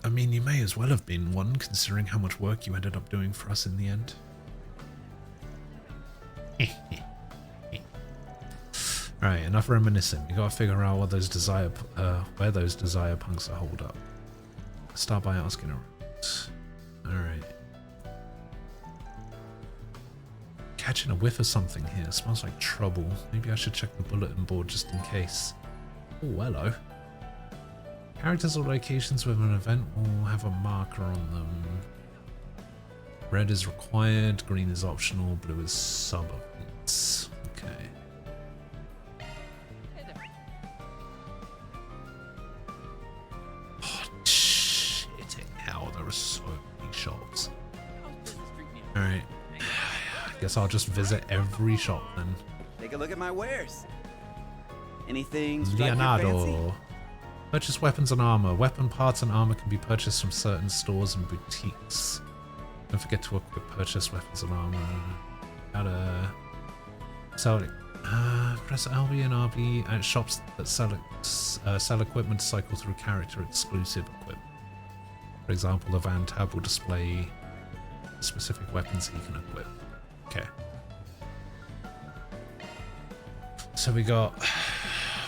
I mean, you may as well have been one, considering how much work you ended up doing for us in the end. Alright, enough reminiscing. We gotta figure out what those where those desire punks are holed up. Start by asking around. Alright. Catching a whiff of something here. Smells like trouble. Maybe I should check the bulletin board just in case. Oh, hello. Characters or locations with an event will have a marker on them. Red is required, green is optional, blue is sub-events. Okay. Oh, shit. Hell, there are so many shops. Alright. I guess I'll just visit every shop then. Take a look at my wares. Anything strike your fancy? Leonardo. Purchase weapons and armor. Weapon parts and armor can be purchased from certain stores and boutiques. Don't forget to equip purchase weapons and armor. Gotta sell it. Press LB and RB at shops that sell equipment to cycle through character exclusive equipment. For example, the Van tab will display specific weapons he can equip. Okay. So we got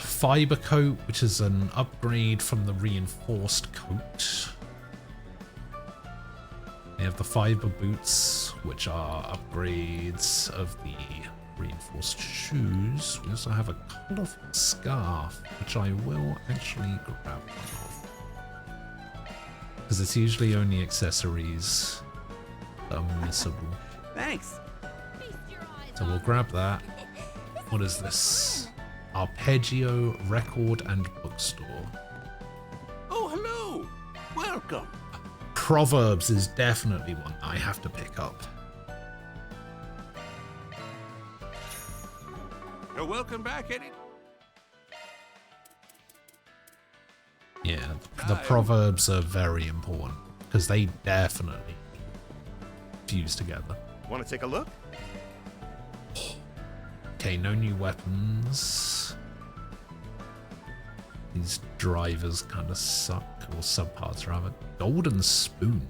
Fiber Coat, which is an upgrade from the Reinforced Coat. We have the Fiber Boots, which are upgrades of the Reinforced Shoes. We also have a colourful Scarf, which I will actually grab one of. Because it's usually only accessories that are missable. Thanks. So we'll grab that. What is this? Arpeggio Record and Bookstore. Oh, hello. Welcome. Proverbs is definitely one I have to pick up. You're welcome back, Eddie. Yeah, the proverbs are very important because they definitely fuse together. Want to take a look? Okay, no new weapons. These drivers kind of suck, or subparts rather. Golden Spoon.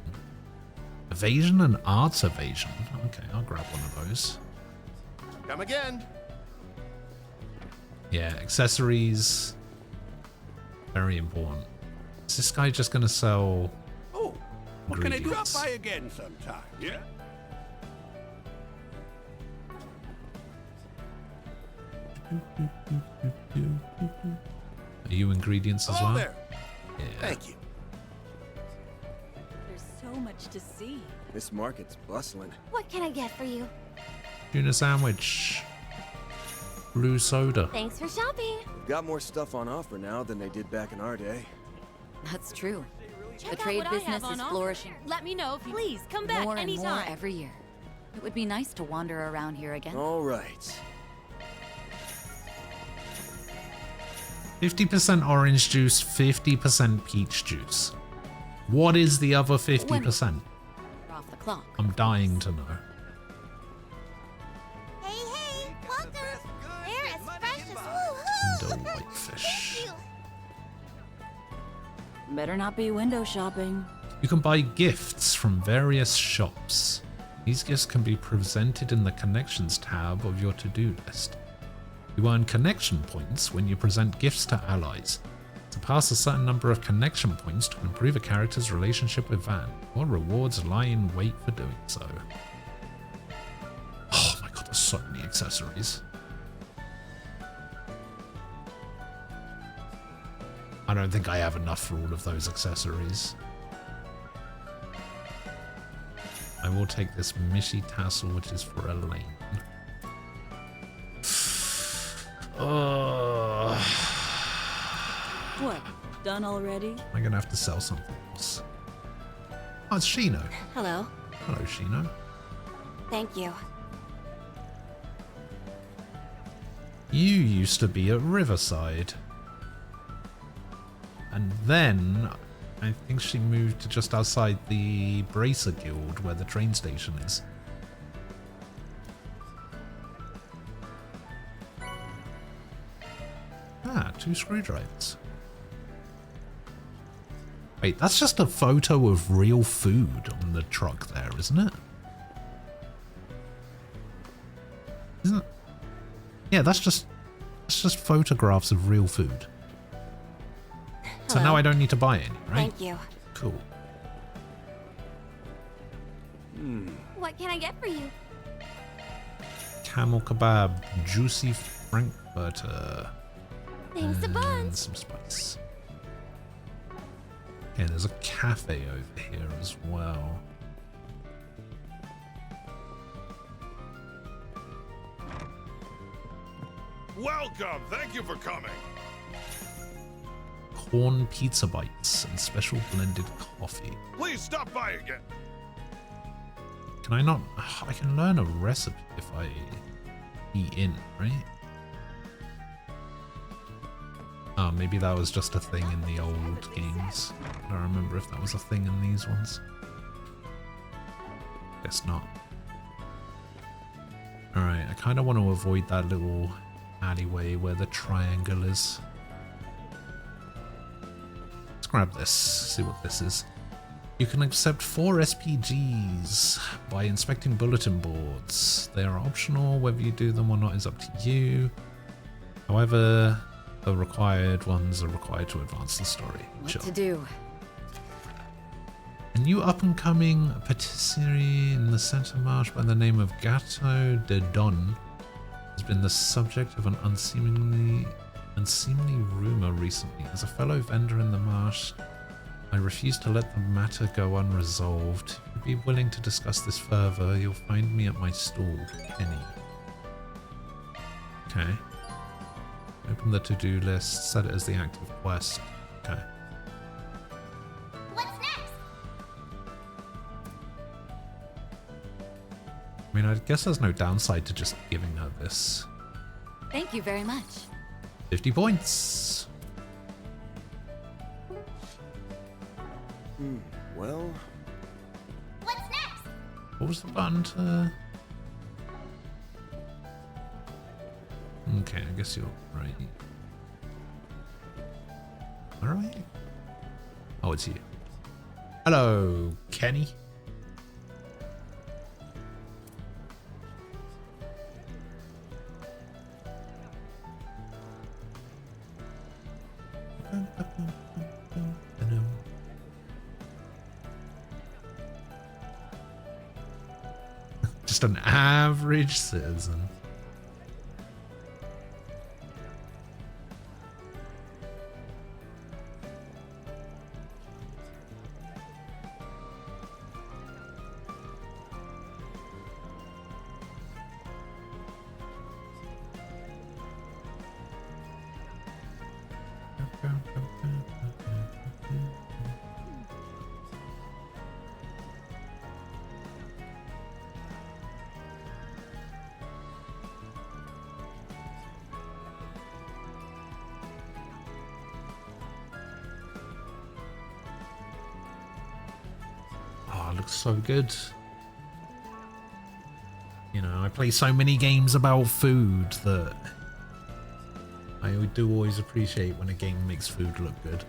Evasion and Arts Evasion. Okay, I'll grab one of those. Come again. Yeah, accessories. Very important. Is this guy just going to sell What can I do? ingredients? Drop by again sometime, yeah? Are you ingredients as well? There. Yeah. Thank you. There's so much to see. This market's bustling. What can I get for you? Tuna sandwich. Blue soda. Thanks for shopping. We've got more stuff on offer now than they did back in our day. That's true. Check The out trade what I business have on is offer. flourishing. Let me know if you please come back More and anytime. more every year. It would be nice to wander around here again. All right. 50% orange juice, 50% peach juice. What is the other 50%? We're off the clock. I'm dying to know. Hey, welcome. They're as fresh as Window whitefish. Better not be window shopping. You can buy gifts from various shops. These gifts can be presented in the Connections tab of your to-do list. You earn connection points when you present gifts to allies. To pass a certain number of connection points to improve a character's relationship with Van. What rewards lie in wait for doing so? Oh my god, there's so many accessories. I don't think I have enough for all of those accessories. I will take this Mishi tassel, which is for Elaine. What? Done already? I'm gonna have to sell something else. Oh, it's Shino. Hello. Hello, Shino. Thank you. You used to be at Riverside. And then I think she moved to just outside the Bracer Guild where the train station is. Ah, 2 screwdrivers. Wait, that's just a photo of real food on the truck there, isn't it? Isn't it? Yeah, that's just photographs of real food. So Hello. now I don't need to buy any, right? Thank you. Cool. What can I get for you? Camel kebab, juicy frankfurter, Thanks a and bunch. some spice. Okay, there's a cafe over here as well. Welcome! Thank you for coming! Corn pizza bites and special blended coffee. Please stop by again! Can I not? I can learn a recipe if I eat in, right? Oh, maybe that was just a thing in the old games. I don't remember if that was a thing in these ones. Guess not. Alright, I kind of want to avoid that little alleyway where the triangle is. Let's grab this, see what this is. You can accept 4 SPGs by inspecting bulletin boards. They are optional, whether you do them or not is up to you. However, the required ones are required to advance the story. What Sure. to do? A new up-and-coming patisserie in the Center Marsh by the name of Gâteau de Don has been the subject of an unseemly rumor recently. As a fellow vendor in the marsh, I refuse to let the matter go unresolved. If you'd be willing to discuss this further, you'll find me at my stall, Penny. Okay. Open the to-do list, set it as the active quest. Okay. What's next? I mean, I guess there's no downside to just giving her this. Thank you very much. 50 points! Well... What's next? What was the button to... Okay, I guess you're right. Where are you? Oh, it's you. Hello, Kenny. Just an average citizen. Oh, it looks so good. You know, I play so many games about food that I do always appreciate when a game makes food look good.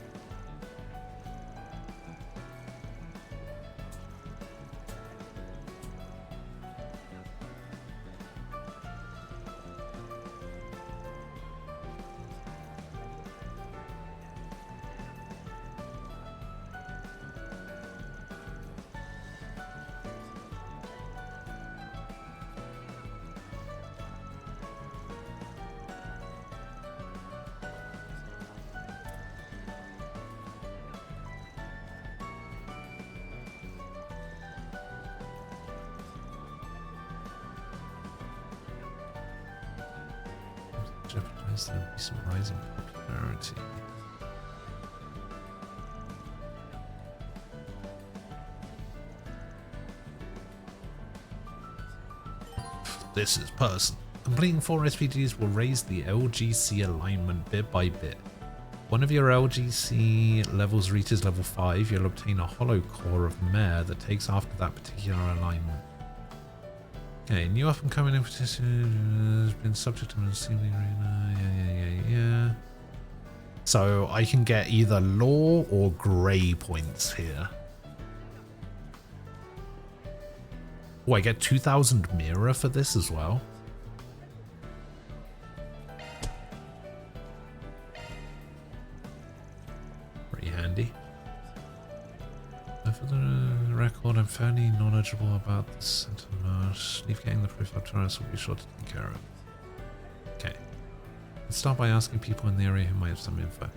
Jeopardize the recent rising popularity. This is personal. Completing 4 SPGs will raise the LGC alignment bit by bit. One of your LGC levels reaches level 5, you'll obtain a hollow core of mare that takes after that particular alignment. Okay, new up and coming competition has been subject to an seemingly yeah. So I can get either law or grey points here. Oh, I get 2000 mirror for this as well. Pretty handy. For the record, I'm fairly knowledgeable about the Center Marsh. Leave getting the proof of Taurus will be sure to take care of. Okay. Let's start by asking people in the area who might have some info.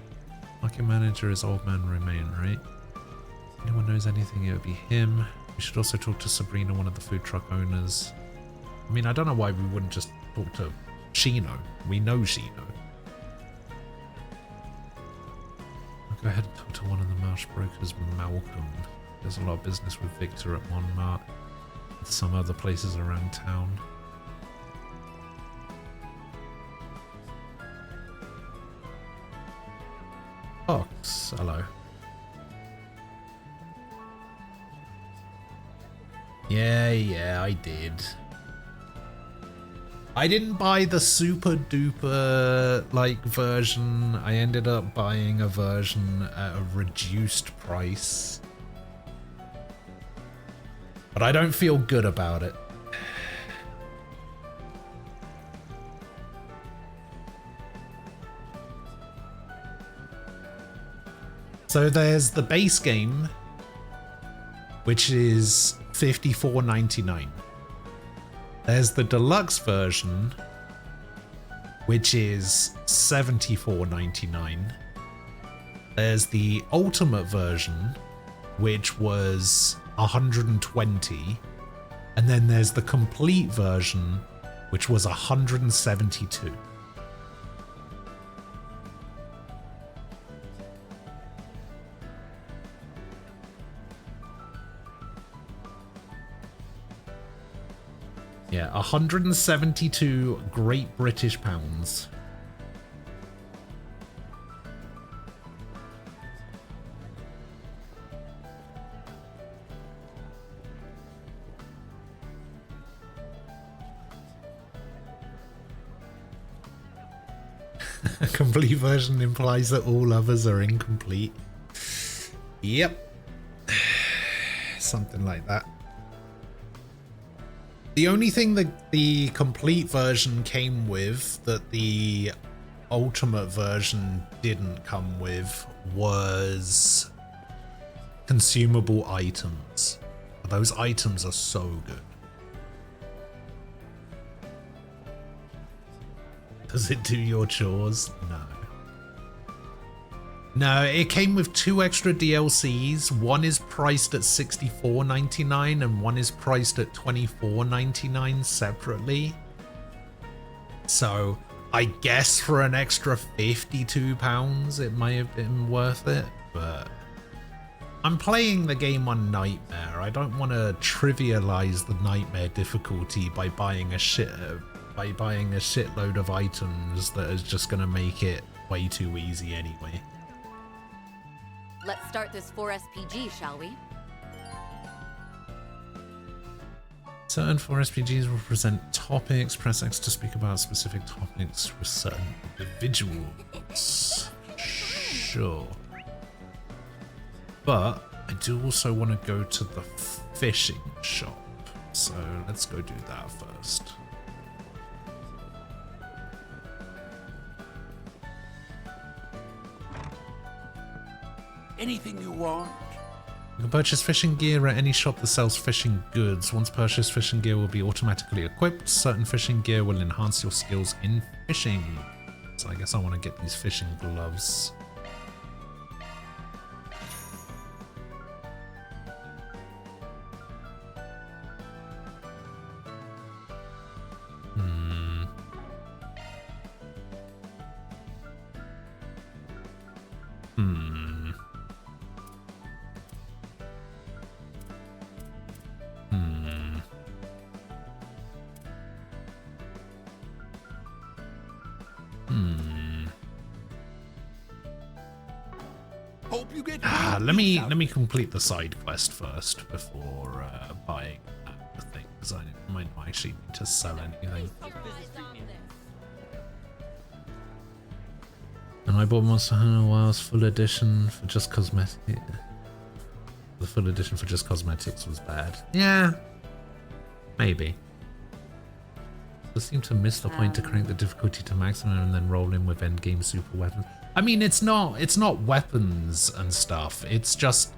Market manager is Old Man Romain, right? If anyone knows anything, it would be him. We should also talk to Sabrina, one of the food truck owners. I mean, I don't know why we wouldn't just talk to Shino. We know Shino. I'll go ahead and talk to one of the Marsh brokers, Malcolm. There's a lot of business with Victor at Montmartre, with some other places around town. Fox, hello. Yeah, I did. I didn't buy the super duper like version. I ended up buying a version at a reduced price. But I don't feel good about it. So there's the base game, which is $54.99. There's the deluxe version, which is $74.99. There's the ultimate version, which was $120, and then there's the complete version, which was $172. Yeah, 172 Great British pounds. A complete version implies that all others are incomplete. Yep. Something like that. The only thing that the complete version came with that the ultimate version didn't come with was consumable items. Those items are so good. Does it do your chores? No. No, it came with 2 extra DLCs. One is priced at $64.99 and one is priced at $24.99 separately. So I guess for an extra £52 it might have been worth it, but I'm playing the game on Nightmare. I don't want to trivialize the Nightmare difficulty by buying a shitload of items that is just going to make it way too easy anyway. Let's start this 4SPG, shall we? Certain 4SPGs will present topics. Press X to speak about specific topics with certain individuals. Sure. But I do also want to go to the fishing shop. So let's go do that first. Anything you want? You can purchase fishing gear at any shop that sells fishing goods. Once purchased, fishing gear will be automatically equipped. Certain fishing gear will enhance your skills in fishing. So I guess I want to get these fishing gloves. you get let me complete the side quest first before buying the thing, because I might not actually need to sell anything. And I bought Monster Hunter Wilds full edition for just cosmetic. The full edition for just cosmetics was bad. Yeah, maybe. I seem to miss the point to crank the difficulty to maximum and then roll in with endgame super weapons. I mean, it's not weapons and stuff. It's just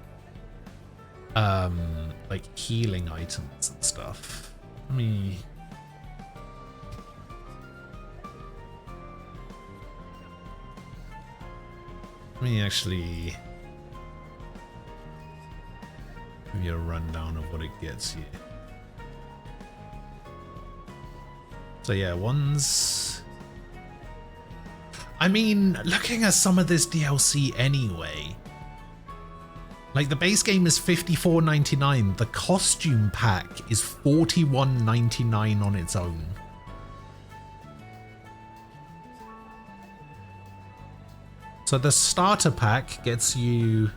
like healing items and stuff. Let me actually give you a rundown of what it gets you. So yeah, one's... I mean, looking at some of this DLC anyway, like the base game is $54.99. The costume pack is $41.99 on its own. So the starter pack gets you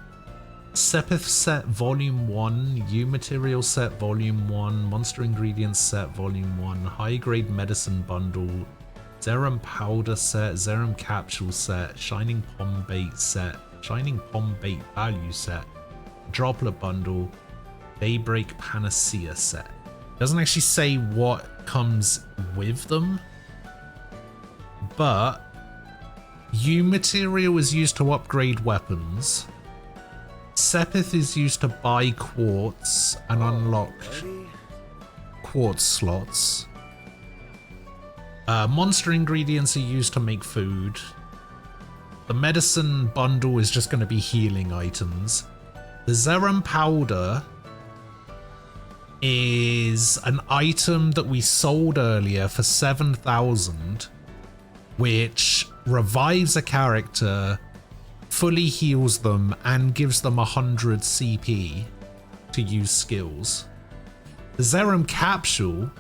Sepith set Volume 1, U Material set Volume 1, Monster Ingredients set Volume 1, High Grade Medicine Bundle, Zerum Powder set, Zerum Capsule set, Shining Pom Bait set, Shining Pom Bait Value set, Droplet Bundle, Daybreak Panacea set. Doesn't actually say what comes with them, but U Material is used to upgrade weapons. Sepith is used to buy quartz and unlock quartz slots. Monster ingredients are used to make food. The medicine bundle is just going to be healing items. The Zerum powder is an item that we sold earlier for 7,000, which revives a character, fully heals them, and gives them 100 CP to use skills. The Zerum capsule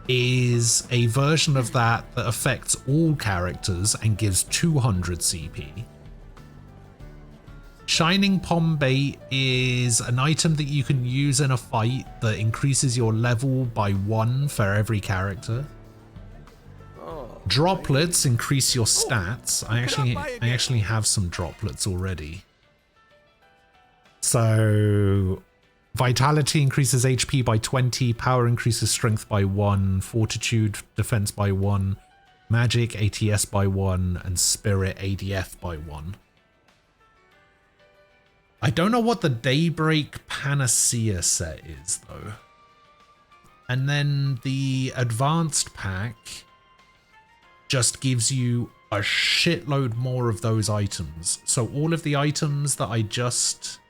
is a version of that affects all characters and gives 200 CP. Shining Pom Bait is an item that you can use in a fight that increases your level by 1 for every character. Droplets increase your stats. I actually have some droplets already. So Vitality increases HP by 20, Power increases Strength by 1, Fortitude Defense by 1, Magic ATS by 1, and Spirit ADF by 1. I don't know what the Daybreak Panacea set is though. And then the Advanced Pack just gives you a shitload more of those items. So all of the items that I just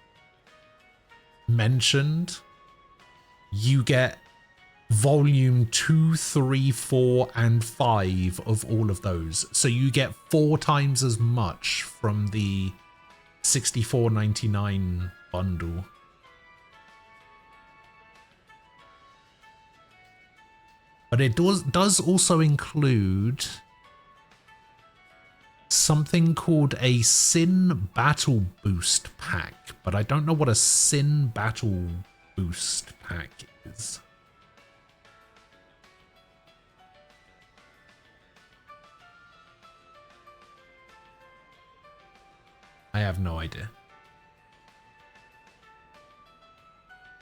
mentioned, you get volume 2, 3, 4, and 5 of all of those. So you get 4 times as much from the $64.99 bundle. But it does also include something called a Sin Battle Boost Pack, but I don't know what a Sin Battle Boost Pack is. I have no idea.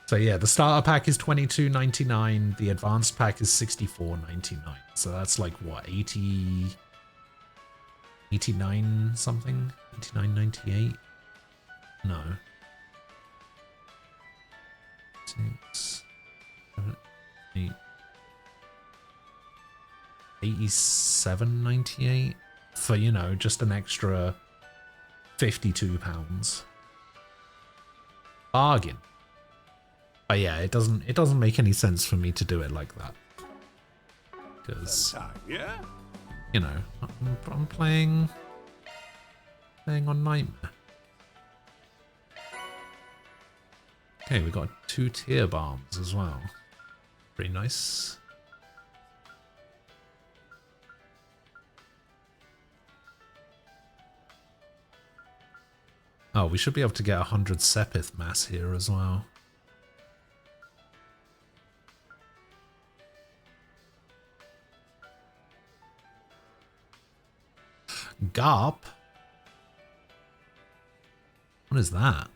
So yeah, the starter pack is $22.99, the advanced pack is $64.99. So that's like what, 89 something? 89.98? No. 6, 7, 8. 87.98 for, you know, just an extra £52. Bargain. But yeah, it doesn't make any sense for me to do it like that. Because, yeah, you know, I'm playing on Nightmare. Okay, we got 2 tier bombs as well. Pretty nice. Oh, we should be able to get 100 Sepith mass here as well. Garp? What is that?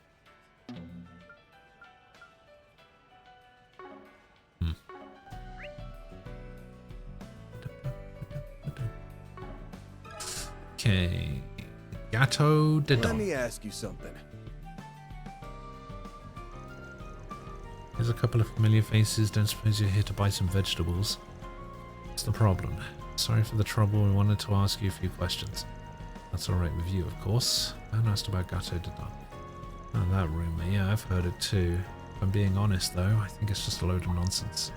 Okay. Gato de Let Don. me ask you something. There's a couple of familiar faces. Don't suppose you're here to buy some vegetables. What's the problem? Sorry for the trouble. We wanted to ask you a few questions. That's alright with you, of course. I asked about Gato de Don. Oh, that rumour. Yeah, I've heard it too. If I'm being honest, though, I think it's just a load of nonsense.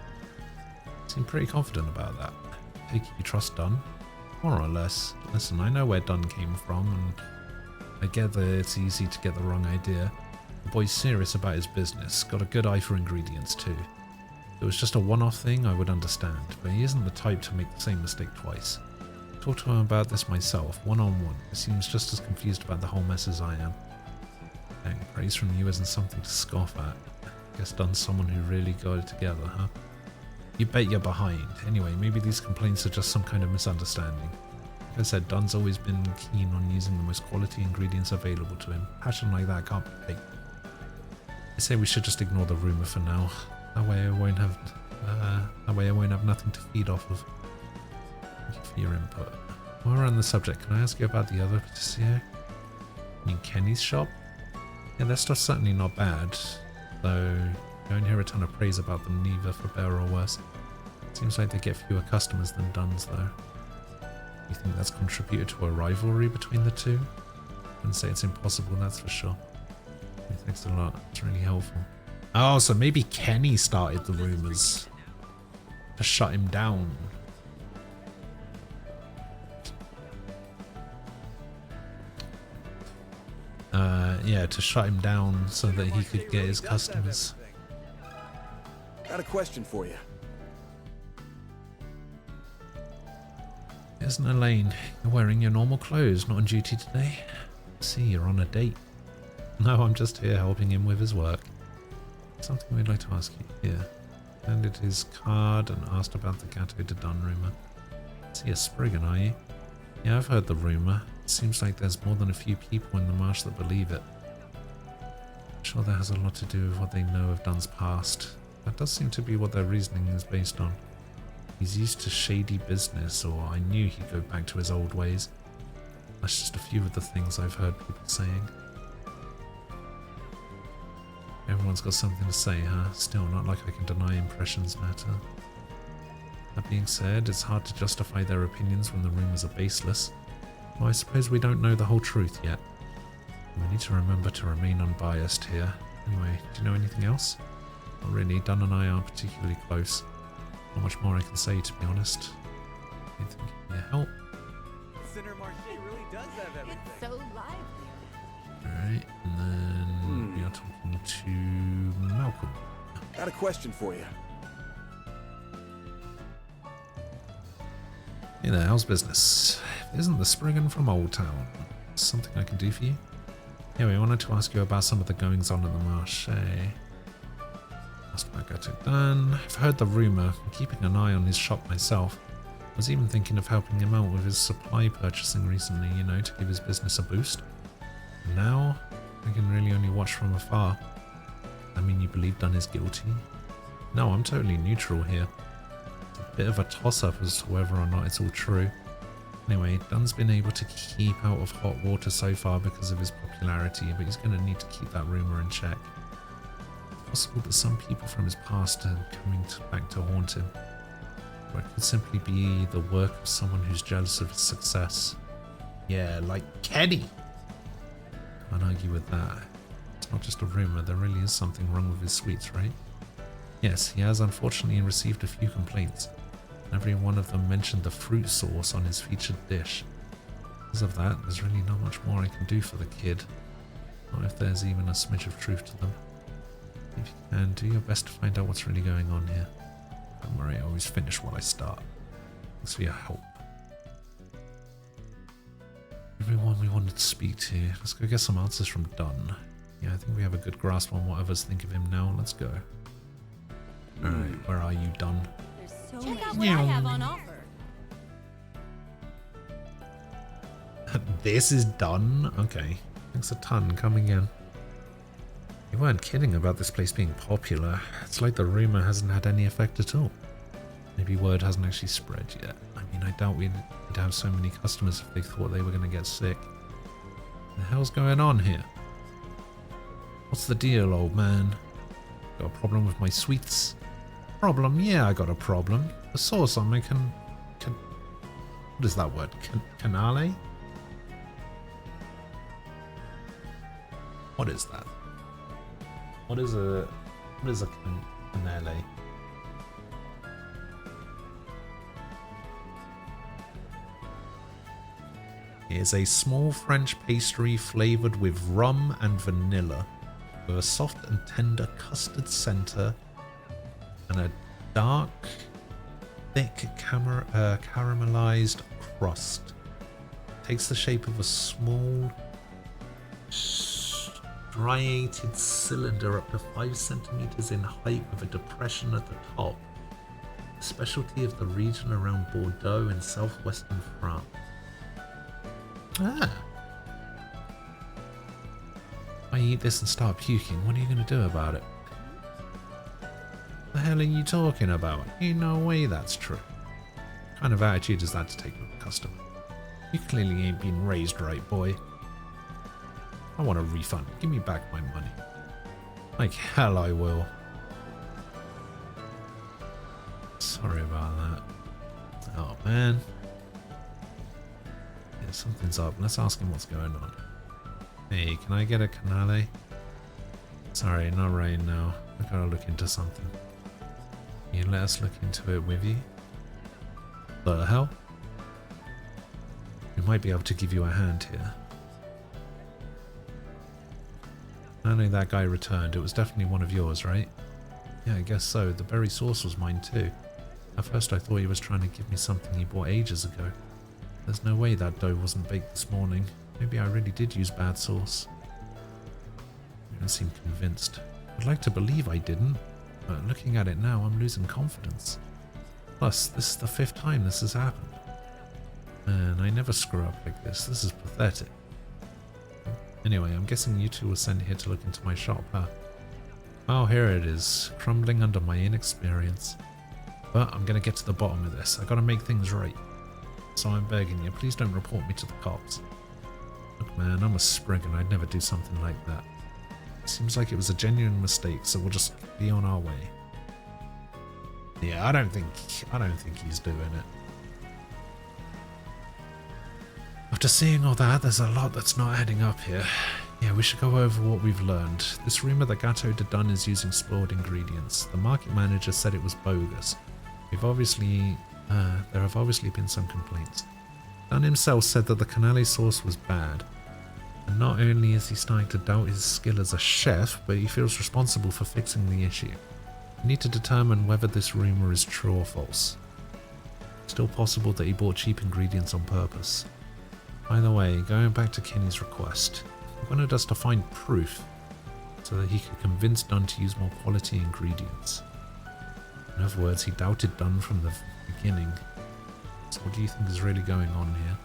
Seem pretty confident about that. Take it you trust Dunn? More or less. Listen, I know where Dunn came from, and I get that it's easy to get the wrong idea. The boy's serious about his business, got a good eye for ingredients too. If it was just a one-off thing, I would understand, but he isn't the type to make the same mistake twice. Talked to him about this myself, one-on-one. He seems just as confused about the whole mess as I am. Dang, praise from you isn't something to scoff at. Guess Dunn's someone who really got it together, huh? You bet you're behind. Anyway, maybe these complaints are just some kind of misunderstanding. Like I said, Dunn's always been keen on using the most quality ingredients available to him. Passion like that can't be faked. I say we should just ignore the rumour for now. That way I won't have nothing to feed off of. Thank you for your input. While we're on the subject, can I ask you about the other patisserie? You mean Kenny's shop? Yeah, their stuff's certainly not bad, though you don't hear a ton of praise about them neither, for better or worse. Seems like they get fewer customers than Dunn's, though. You think that's contributed to a rivalry between the two? I wouldn't say it's impossible, that's for sure. Yeah, thanks a lot, it's really helpful. Oh, so maybe Kenny started the rumours to shut him down. Yeah, to shut him down so that he could get his customers. Got a question for you. Isn't Elaine? You're wearing your normal clothes, not on duty today? See, you're on a date. No, I'm just here helping him with his work. Something we'd like to ask you. Here. Handed his card and asked about the Gato de Don rumour. See a Spriggan, are you? Yeah, I've heard the rumour. Seems like there's more than a few people in the marsh that believe it. I'm sure that has a lot to do with what they know of Dunn's past. That does seem to be what their reasoning is based on. He's used to shady business, or I knew he'd go back to his old ways. That's just a few of the things I've heard people saying. Everyone's got something to say, huh? Still, not like I can deny impressions matter. That being said, it's hard to justify their opinions when the rumours are baseless. Well, I suppose we don't know the whole truth yet. We need to remember to remain unbiased here. Anyway, do you know anything else? Not really. Dunn and I aren't particularly close. Not much more I can say, to be honest. Anything can you help? Center Marche really does have everything. It's so lively. Alright, and then we are talking to Malcolm. Got a question for you. Hey there, how's business? Isn't the Spriggan from Old Town? Something I can do for you? Yeah, we wanted to ask you about some of the goings on in the Marche. Asked about Gato Dunn. I've heard the rumour. I'm keeping an eye on his shop myself. I was even thinking of helping him out with his supply purchasing recently, you know, to give his business a boost. And now, I can really only watch from afar. I mean, you believe Dunn is guilty? No, I'm totally neutral here. It's a bit of a toss-up as to whether or not it's all true. Anyway, Dunn's been able to keep out of hot water so far because of his popularity, but he's going to need to keep that rumour in check. It's possible that some people from his past are coming back to haunt him. Or it could simply be the work of someone who's jealous of his success. Yeah, like Kenny! Can't argue with that. It's not just a rumour, there really is something wrong with his sweets, right? Yes, he has unfortunately received a few complaints. Every one of them mentioned the fruit sauce on his featured dish. Because of that, there's really not much more I can do for the kid. Not if there's even a smidge of truth to them. If you can, do your best to find out what's really going on here. Don't worry, I always finish what I start. Thanks for your help. Everyone we wanted to speak to. Let's go get some answers from Dunn. Yeah, I think we have a good grasp on what others think of him now. Let's go. Alright, where are you, Dunn? There's so Check out what I have on offer. This is Dunn? Okay. Thanks a ton. Come again. You weren't kidding about this place being popular. It's like the rumor hasn't had any effect at all. Maybe word hasn't actually spread yet. I mean, I doubt we'd have so many customers if they thought they were going to get sick. What the hell's going on here? What's the deal, old man? Got a problem with my sweets? Problem? Yeah, I got a problem. The sauce on my what is that word? Canale? What is that? What is a canale? It is a small French pastry flavored with rum and vanilla, with a soft and tender custard center and a dark, thick caramelized crust. It takes the shape of a small, striated cylinder up to 5 centimeters in height with a depression at the top. A specialty of the region around Bordeaux in southwestern France. Ah. If I eat this and start puking, what are you going to do about it? What the hell are you talking about? Ain't no way that's true. What kind of attitude is that to take with a customer? You clearly ain't been raised right, boy. I want a refund. Give me back my money. Like hell I will. Sorry about that. Oh man. Yeah, something's up. Let's ask him what's going on. Hey, can I get a canale? Sorry, not right now. I gotta look into something. Can you let us look into it with you? The hell? We might be able to give you a hand here. Only that guy returned. It was definitely one of yours, right? Yeah, I guess so. The berry sauce was mine too. At first I thought he was trying to give me something he bought ages ago. There's no way that dough wasn't baked this morning. Maybe I really did use bad sauce. I don't seem convinced. I'd like to believe I didn't, but looking at it now, I'm losing confidence. Plus, this is the 5th time this has happened. Man, I never screw up like this. This is pathetic. Anyway, I'm guessing you two were sent here to look into my shop, huh? Oh, here it is, crumbling under my inexperience. But I'm gonna get to the bottom of this. I gotta make things right. So I'm begging you, please don't report me to the cops. Look man, I'm a sprig and I'd never do something like that. It seems like it was a genuine mistake, so we'll just be on our way. Yeah, I don't think he's doing it. After seeing all that, there's a lot that's not adding up here. Yeah, we should go over what we've learned. This rumor that Gateau de Dun is using spoiled ingredients. The market manager said it was bogus. There have obviously been some complaints. Dun himself said that the canale sauce was bad. And not only is he starting to doubt his skill as a chef, but he feels responsible for fixing the issue. We need to determine whether this rumor is true or false. It's still possible that he bought cheap ingredients on purpose. By the way, going back to Kenny's request, he wanted us to find proof so that he could convince Dunn to use more quality ingredients. In other words, he doubted Dunn from the beginning. So what do you think is really going on here?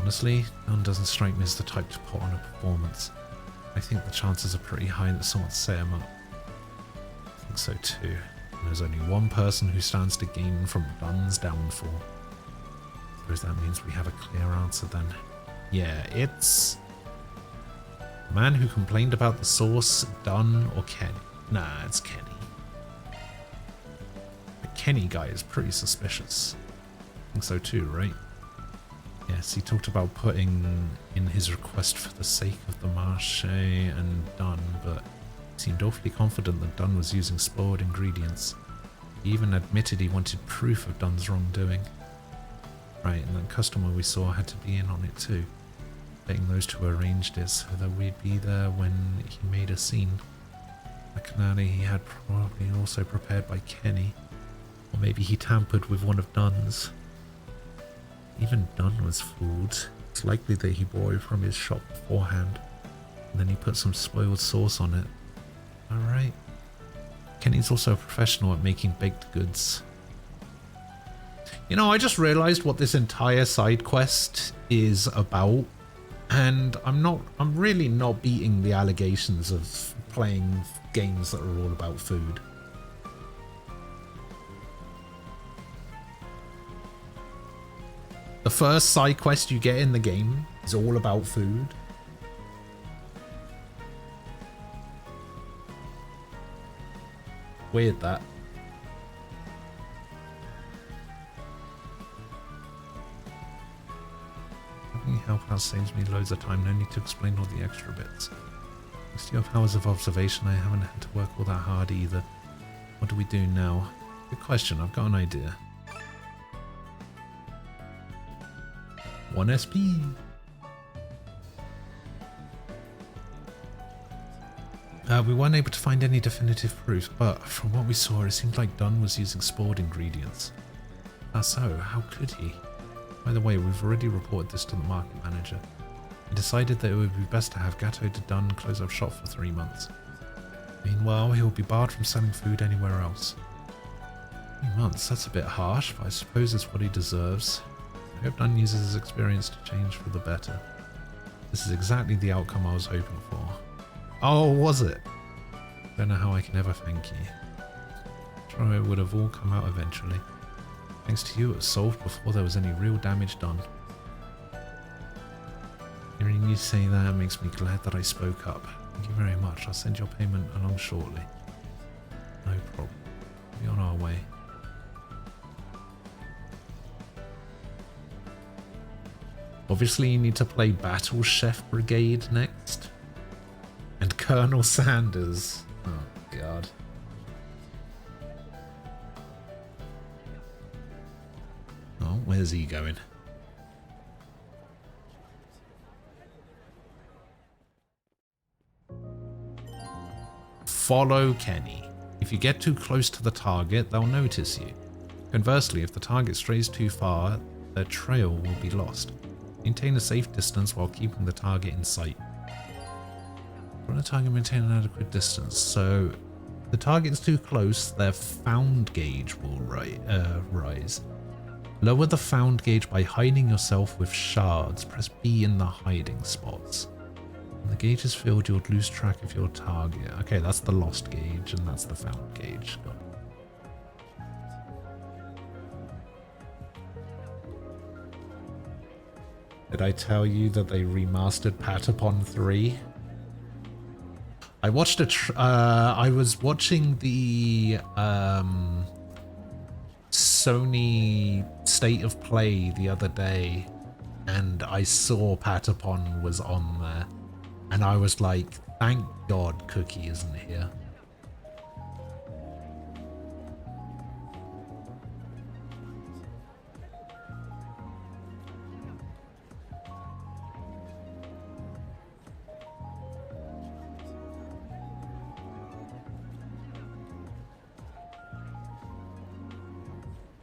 Honestly, Dunn doesn't strike me as the type to put on a performance. I think the chances are pretty high that someone set him up. I think so too. And there's only one person who stands to gain from Dunn's downfall. I suppose that means we have a clear answer then. Yeah, it's the man who complained about the sauce, Dunn or Kenny. Nah, it's Kenny. The Kenny guy is pretty suspicious. I think so too, right? Yes, he talked about putting in his request for the sake of the Marche and Dunn, but he seemed awfully confident that Dunn was using spoiled ingredients. He even admitted he wanted proof of Dunn's wrongdoing. Right, and that customer we saw had to be in on it too. Betting those two arranged it so that we'd be there when he made a scene. The canale he had probably also prepared by Kenny. Or maybe he tampered with one of Dunn's. Even Dunn was fooled. It's likely that he bought it from his shop beforehand, and then he put some spoiled sauce on it. Alright. Kenny's also a professional at making baked goods. You know, I just realized what this entire side quest is about, and I'm really not beating the allegations of playing games that are all about food. The first side quest you get in the game is all about food. Weird that. Having help out saves me loads of time, no need to explain all the extra bits. Thanks to your powers of observation, I haven't had to work all that hard either. What do we do now? Good question, I've got an idea. 1 SP. We weren't able to find any definitive proof, but from what we saw, it seemed like Dunn was using spoiled ingredients. So, how could he? By the way, we've already reported this to the market manager. He decided that it would be best to have Gato de Dunn close up shop for 3 months. Meanwhile, he will be barred from selling food anywhere else. 3 months, that's a bit harsh, but I suppose it's what he deserves. I hope Dunn uses his experience to change for the better. This is exactly the outcome I was hoping for. Oh, was it? Don't know how I can ever thank you. I'm sure it would have all come out eventually. Thanks to you, it was solved before there was any real damage done. Hearing you say that makes me glad that I spoke up. Thank you very much. I'll send your payment along shortly. No problem. We'll be on our way. Obviously, you need to play Battle Chef Brigade next. And Colonel Sanders. Oh, God. Oh, where's he going? Follow Kenny. If you get too close to the target, they'll notice you. Conversely, if the target strays too far, their trail will be lost. Maintain a safe distance while keeping the target in sight. When a target maintain an adequate distance, so if the target's too close, their found gauge will rise. Lower the found gauge by hiding yourself with shards. Press B in the hiding spots. When the gauge is filled, you'll lose track of your target. Okay, that's the lost gauge, and that's the found gauge. Got it. Did I tell you that they remastered Patapon 3? I watched I was watching the Sony State of Play the other day, and I saw Patapon was on there, and I was like, thank God Cookie isn't here.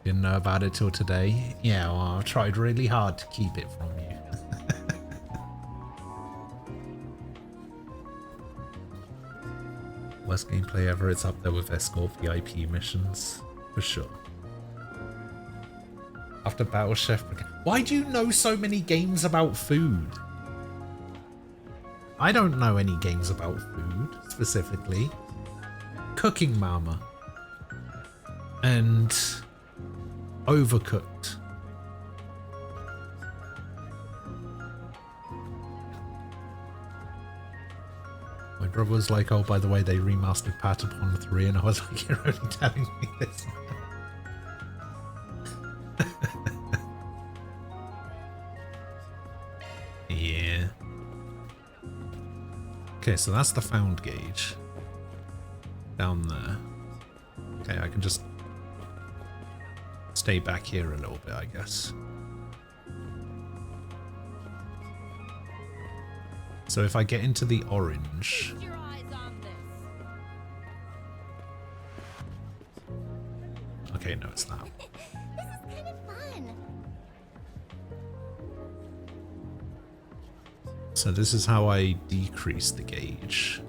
Didn't know about it till today. Yeah, well, I've tried really hard to keep it from you. Worst gameplay ever, it's up there with Escort VIP missions, for sure. After Battle Chef... Why do you know so many games about food? I don't know any games about food, specifically. Cooking Mama. And... Overcooked. My brother was like, oh, by the way, they remastered Patapon 3, and I was like, you're only telling me this now. Yeah. Okay, so that's the found gauge. Down there. Okay, I can just stay back here a little bit, I guess. So if I get into the orange... Okay, no, it's not. This is kind of fun. So this is how I decrease the gauge.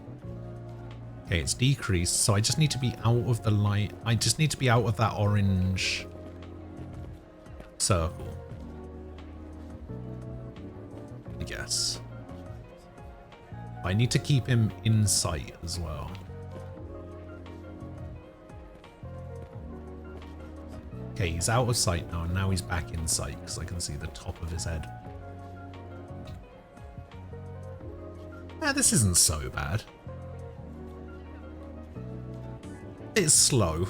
Okay, it's decreased, so I just need to be out of the light. I just need to be out of that orange circle, I guess. I need to keep him in sight as well. Okay, he's out of sight now, and now he's back in sight because I can see the top of his head. Yeah, this isn't so bad. It's slow.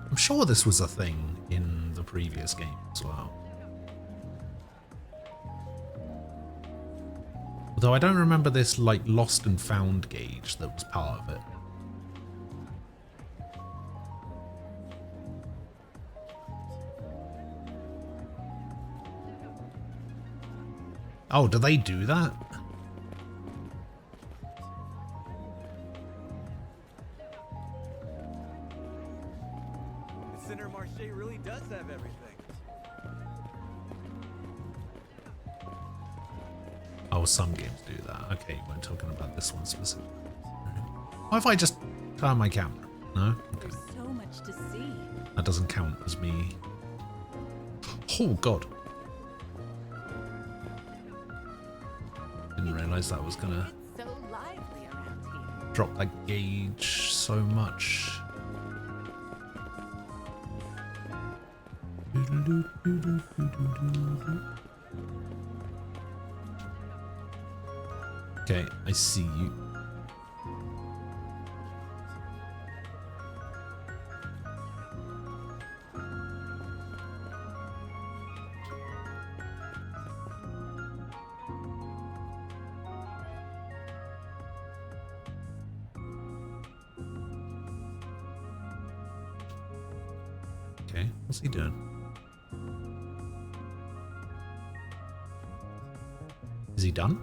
I'm sure this was a thing in the previous game as well. Although I don't remember this like lost and found gauge that was part of it. Oh, do they do that? Really does have everything. Oh, some games do that. Okay, we're talking about this one specifically. What if I just turn my camera? No? Okay. There's so much to see. That doesn't count as me. Oh, God. Didn't realize that was gonna So lively around here. drop that gauge so much. Okay, I see you. Okay, what's he doing? Is he done?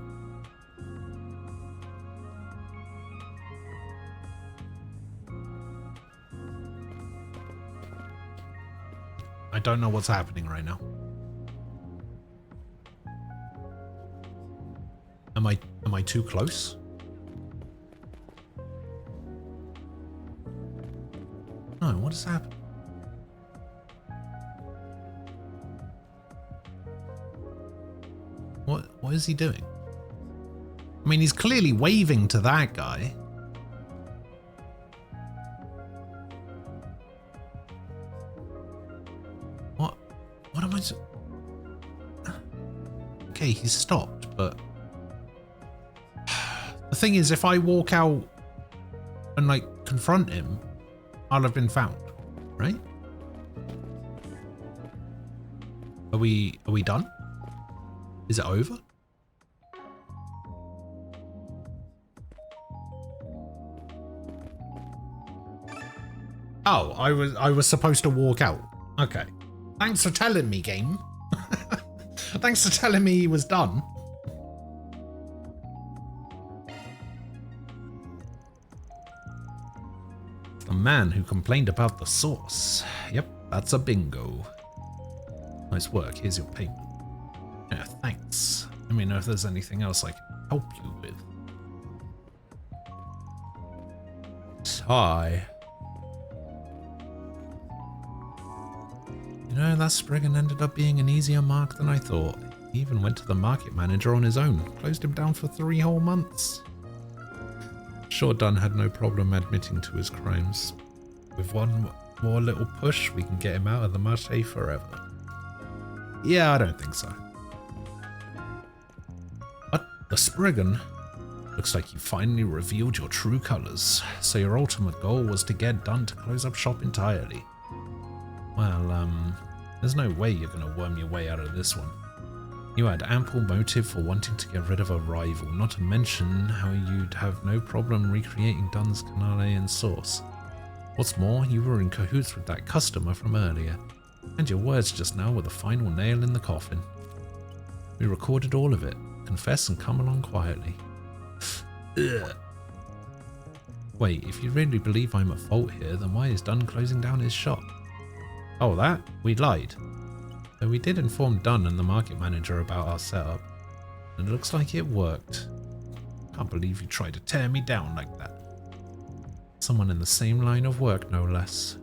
I don't know what's happening right now. Am I too close? No, what has happened? What is he doing? I mean, he's clearly waving to that guy. What am I so... Okay, he's stopped, but... The thing is, if I walk out and, like, confront him, I'll have been found, right? Are we done? Is it over? Oh, I was supposed to walk out. Okay. Thanks for telling me, game. Thanks for telling me he was done. The man who complained about the sauce. Yep, that's a bingo. Nice work. Here's your payment. Yeah, thanks. Let me know if there's anything else I can help you with. Sigh. You know, that Spriggan ended up being an easier mark than I thought. He even went to the market manager on his own, closed him down for 3 whole months. Sure, Dunn had no problem admitting to his crimes. With one more little push, we can get him out of the Marché forever. Yeah, I don't think so. But the Spriggan? Looks like you finally revealed your true colors. So your ultimate goal was to get Dunn to close up shop entirely. Well, there's no way you're gonna worm your way out of this one. You had ample motive for wanting to get rid of a rival, not to mention how you'd have no problem recreating Dunn's cannoli and sauce. What's more, you were in cahoots with that customer from earlier, and your words just now were the final nail in the coffin. We recorded all of it. Confess and come along quietly. Ugh. Wait, if you really believe I'm at fault here, then why is Dunn closing down his shop? Oh, that? We lied. Though we did inform Dunn and the market manager about our setup. And it looks like it worked. Can't believe you tried to tear me down like that. Someone in the same line of work, no less.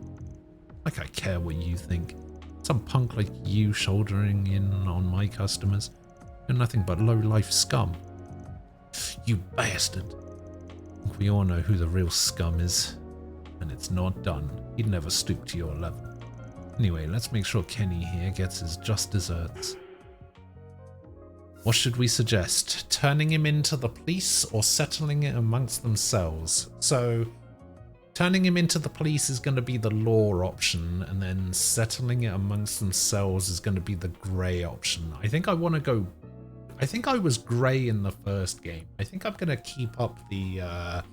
Like I care what you think. Some punk like you shouldering in on my customers. You're nothing but low-life scum. You bastard. I think we all know who the real scum is. And it's not done. He'd never stoop to your level. Anyway, let's make sure Kenny here gets his just desserts. What should we suggest? Turning him into the police or settling it amongst themselves? So, turning him into the police is going to be the law option, and then settling it amongst themselves is going to be the grey option. I think I want to go... I think I was grey in the first game. I think I'm going to keep up the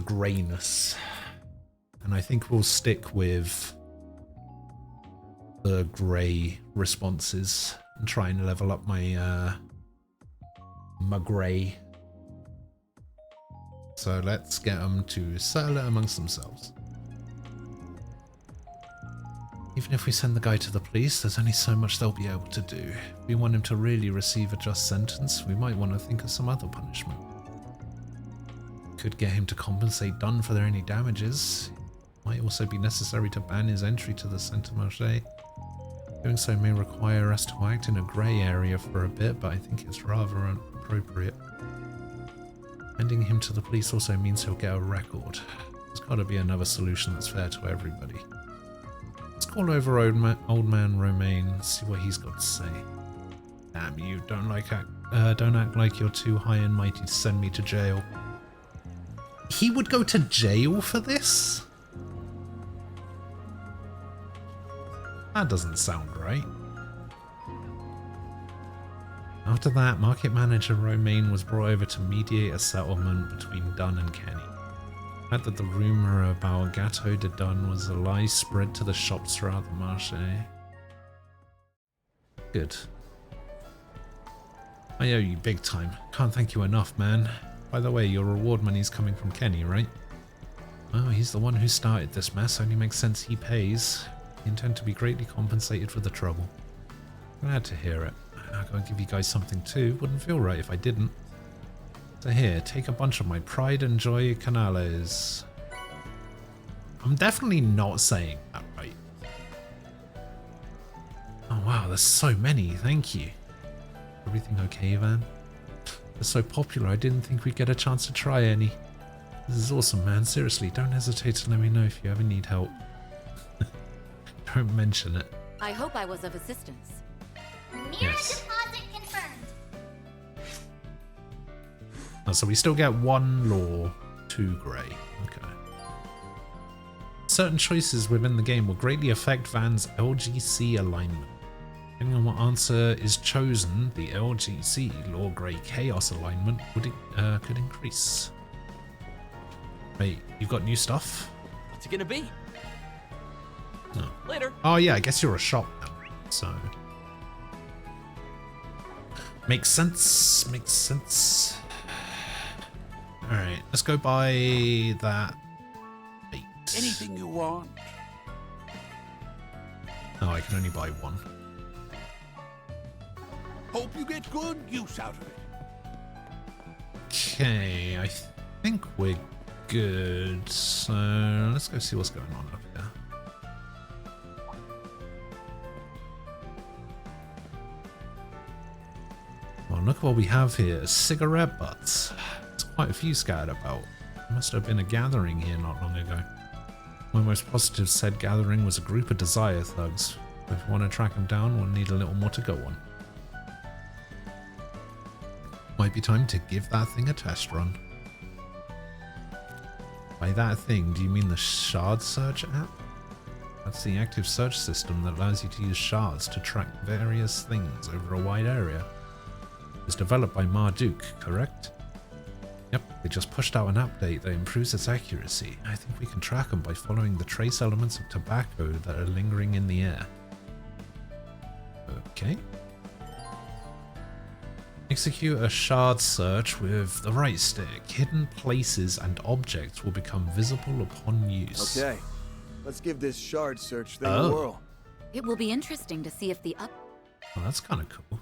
greyness. And I think we'll stick with the grey responses and try and level up my my grey. So let's get them to settle it amongst themselves. Even if we send the guy to the police, there's only so much they'll be able to do. If we want him to really receive a just sentence, we might want to think of some other punishment. Could get him to compensate Dunn for any damages. Might also be necessary to ban his entry to the Centre Marché. Doing so may require us to act in a grey area for a bit, but I think it's rather inappropriate. Sending him to the police also means he'll get a record. There's got to be another solution that's fair to everybody. Let's call over old man Romaine and see what he's got to say. Damn you! Don't act like you're too high and mighty to send me to jail. He would go to jail for this? That doesn't sound right. After that, market manager Romaine was brought over to mediate a settlement between Dunn and Kenny. The fact that the rumour about Gateau de Dunn was a lie spread to the shops throughout the marché. Good. I owe you big time. Can't thank you enough, man. By the way, your reward money's coming from Kenny, right? Oh, he's the one who started this mess. Only makes sense he pays. I intend to be greatly compensated for the trouble. Glad to hear it. I'm going to give you guys something too. Wouldn't feel right if I didn't. So here, take a bunch of my Pride and Joy canales. I'm definitely not saying that right. Oh wow, there's so many. Thank you. Everything okay, Van? They're so popular, I didn't think we'd get a chance to try any. This is awesome, man. Seriously, don't hesitate to let me know if you ever need help. Don't mention it. I hope I was of assistance. Yes. Deposit confirmed. Oh, so we still get 1 law, 2 grey. Okay. Certain choices within the game will greatly affect Van's LGC alignment. Depending on what answer is chosen, the LGC Law Grey Chaos alignment could increase. Wait, you've got new stuff? What's it gonna be? No. Later. Oh yeah, I guess you're a shop now, so makes sense. Makes sense. All right, let's go buy that bait. Anything you want. Oh, I can only buy 1. Hope you get good use out of it. Okay, I think we're good. So let's go see what's going on up here. Well, look what we have here. Cigarette butts. There's quite a few scattered about. There must have been a gathering here not long ago. My most positive said gathering was a group of Desire thugs. If we want to track them down, we'll need a little more to go on. Might be time to give that thing a test run. By that thing, do you mean the Shard Search app? That's the active search system that allows you to use shards to track various things over a wide area. It's developed by Marduk, correct? Yep, they just pushed out an update that improves its accuracy. I think we can track them by following the trace elements of tobacco that are lingering in the air. Okay. Execute a shard search with the right stick. Hidden places and objects will become visible upon use. Okay, let's give this shard search thing a whirl. It will be interesting to see if the Oh, that's kind of cool.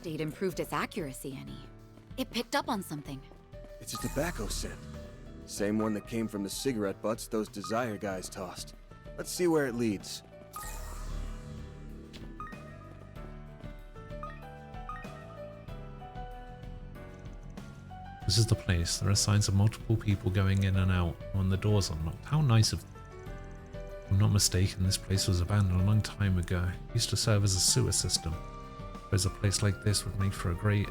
update improved its accuracy any. It picked up on something. It's a tobacco scent. Same one that came from the cigarette butts those Desire guys tossed. Let's see where it leads. This is the place. There are signs of multiple people going in and out when the doors unlocked. How nice of them. If I'm not mistaken, this place was abandoned a long time ago. It used to serve as a sewer system. Whereas a place like this would make for a great,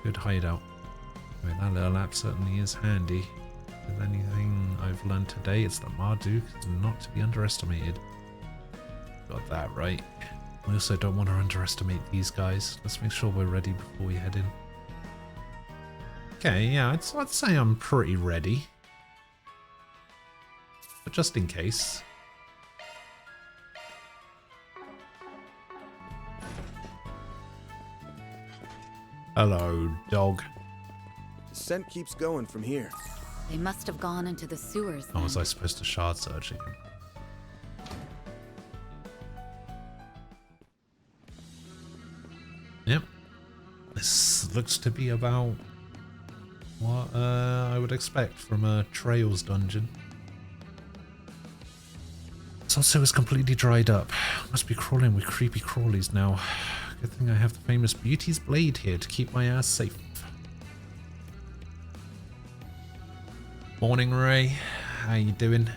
good hideout. I mean, that little app certainly is handy. With anything I've learned today, it's that Marduk is not to be underestimated. Got that right. We also don't want to underestimate these guys. Let's make sure we're ready before we head in. Okay, yeah, I'd say I'm pretty ready. But just in case. Hello, dog. The scent keeps going from here. They must have gone into the sewers. Oh, was I supposed to shard search again? Yep. This looks to be about what I would expect from a Trails dungeon. This also is completely dried up. Must be crawling with creepy crawlies now. Good thing I have the famous Beauty's Blade here to keep my ass safe. Morning, Ray. How you doing?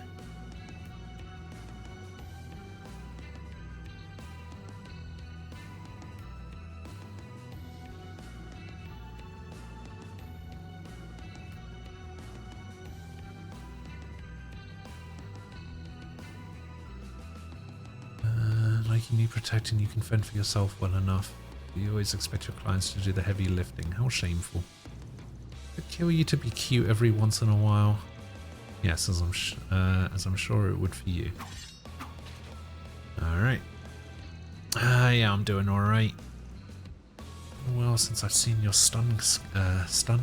Liking you, protecting you can fend for yourself well enough. You always expect your clients to do the heavy lifting. How shameful. Could kill you to be cute every once in a while. Yes, as I'm sure it would for you. All right. Yeah, I'm doing all right. Well, since I've seen your stun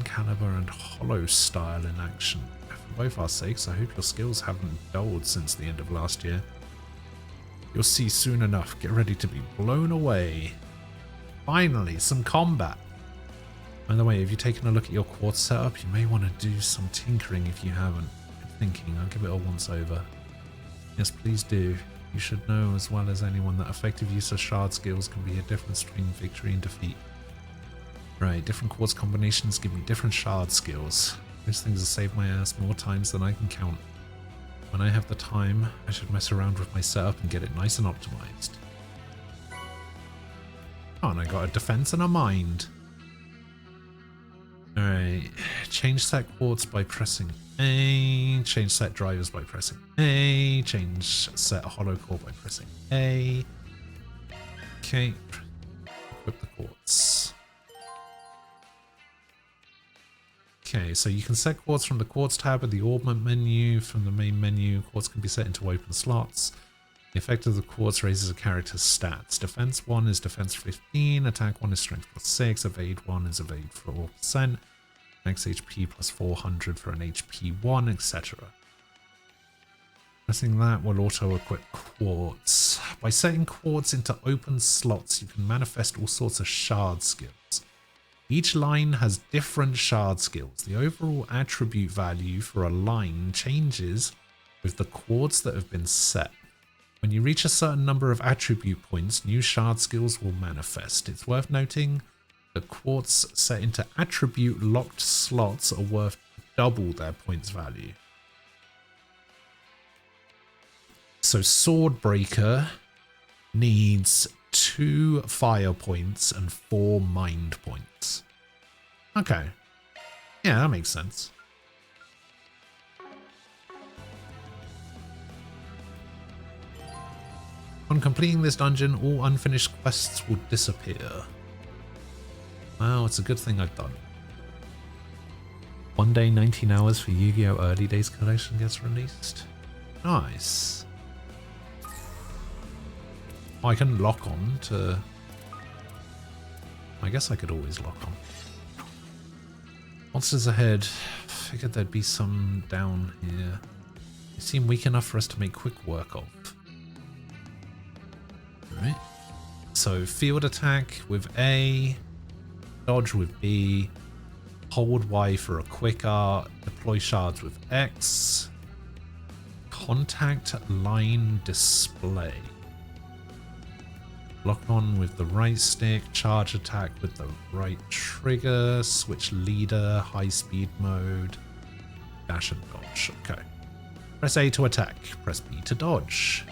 caliber and hollow style in action, for both our sakes, I hope your skills haven't dulled since the end of last year. You'll see soon enough. Get ready to be blown away. Finally, some combat. By the way, have you taken a look at your quartz setup? You may want to do some tinkering if you haven't. Good thinking. I'll give it a once over. Yes, please do. You should know as well as anyone that effective use of shard skills can be a difference between victory and defeat. Right, different quartz combinations give me different shard skills. Those things have saved my ass more times than I can count. When I have the time, I should mess around with my setup and get it nice and optimized. Oh, and I got a defense and a mind. Alright, change set quartz by pressing A, change set drivers by pressing A, change set hollow core by pressing A. Okay, equip the quartz. Okay, so you can set quartz from the quartz tab of the augment menu. From the main menu, quartz can be set into open slots. The effect of the quartz raises a character's stats. Defense 1 is defense 15, attack 1 is strength plus 6, evade 1 is evade 4%, max HP plus 400 for an HP 1, etc. Pressing that will auto-equip quartz. By setting quartz into open slots, you can manifest all sorts of shard skills. Each line has different shard skills. The overall attribute value for a line changes with the quartz that have been set. When you reach a certain number of attribute points, new shard skills will manifest. It's worth noting that quartz set into attribute locked slots are worth double their points value. So Swordbreaker needs 2 fire points and 4 mind points. Okay. Yeah, that makes sense. On completing this dungeon, all unfinished quests will disappear. Well, it's a good thing I've done. One day, 19 hours for Yu-Gi-Oh! Early Days Collection gets released. Nice. Oh, I can lock on to... I guess I could always lock on. Monsters ahead. Figured there'd be some down here. They seem weak enough for us to make quick work of. Alright. So field attack with A. dodge with B, hold Y for a quick art, deploy shards with X, contact line display. Lock on with the right stick, charge attack with the right trigger, switch leader, high speed mode, dash and dodge. Okay. Press A to attack, press B to dodge.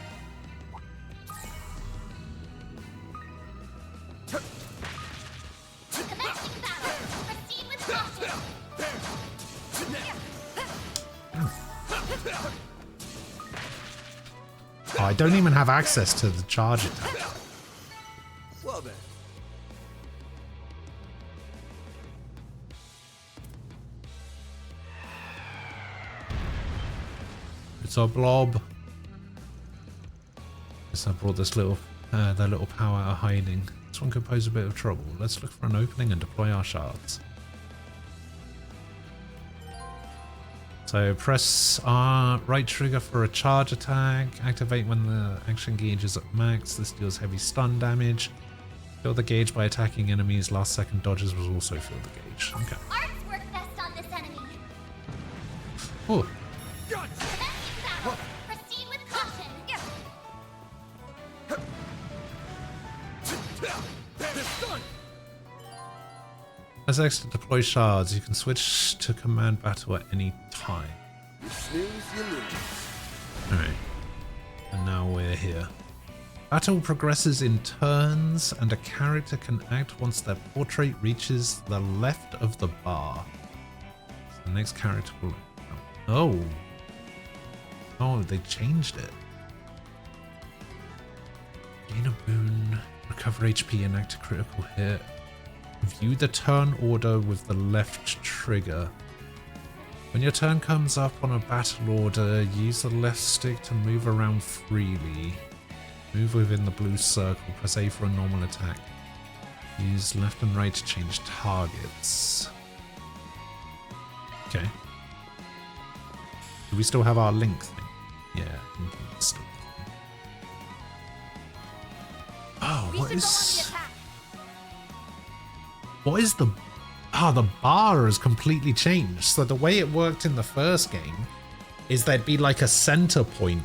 Oh, I don't even have access to the charge attack. Well then. It's our blob. Guess I brought this little, their little power out of hiding. This one could pose a bit of trouble. Let's look for an opening and deploy our shards. So press R right trigger for a charge attack. Activate when the action gauge is at max. This deals heavy stun damage. Fill the gauge by attacking enemies. Last second dodges will also fill the gauge. Okay. Arts work best on this enemy. Oh. Proceed with caution. As X to deploy shards, you can switch to command battle at any time. You snooze, you lose. Alright. And now we're here. Battle progresses in turns, and a character can act once their portrait reaches the left of the bar. So the next character will... Oh. Oh, they changed it. Gain a boon, recover HP and act a critical hit. View the turn order with the left trigger. When your turn comes up on a battle order, use the left stick to move around freely. Move within the blue circle, press A for a normal attack. Use left and right to change targets. Okay. Do we still have our link thing? Yeah, still. Oh, what is... What is the... Ah, the bar has completely changed. So the way it worked in the first game is there'd be like a center point.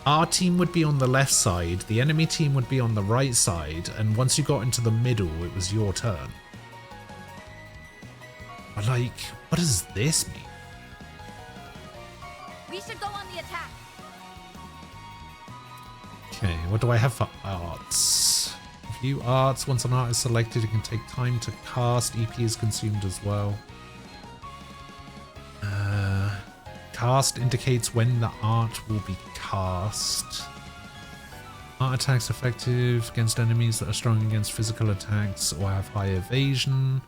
Our team would be on the left side, the enemy team would be on the right side, and once you got into the middle, it was your turn. But like, what does this mean? We should go on the attack. Okay, what do I have for arts? View arts. Once an art is selected, it can take time to cast. EP is consumed as well. Cast indicates when the art will be cast. Art attacks effective against enemies that are strong against physical attacks or have high evasion.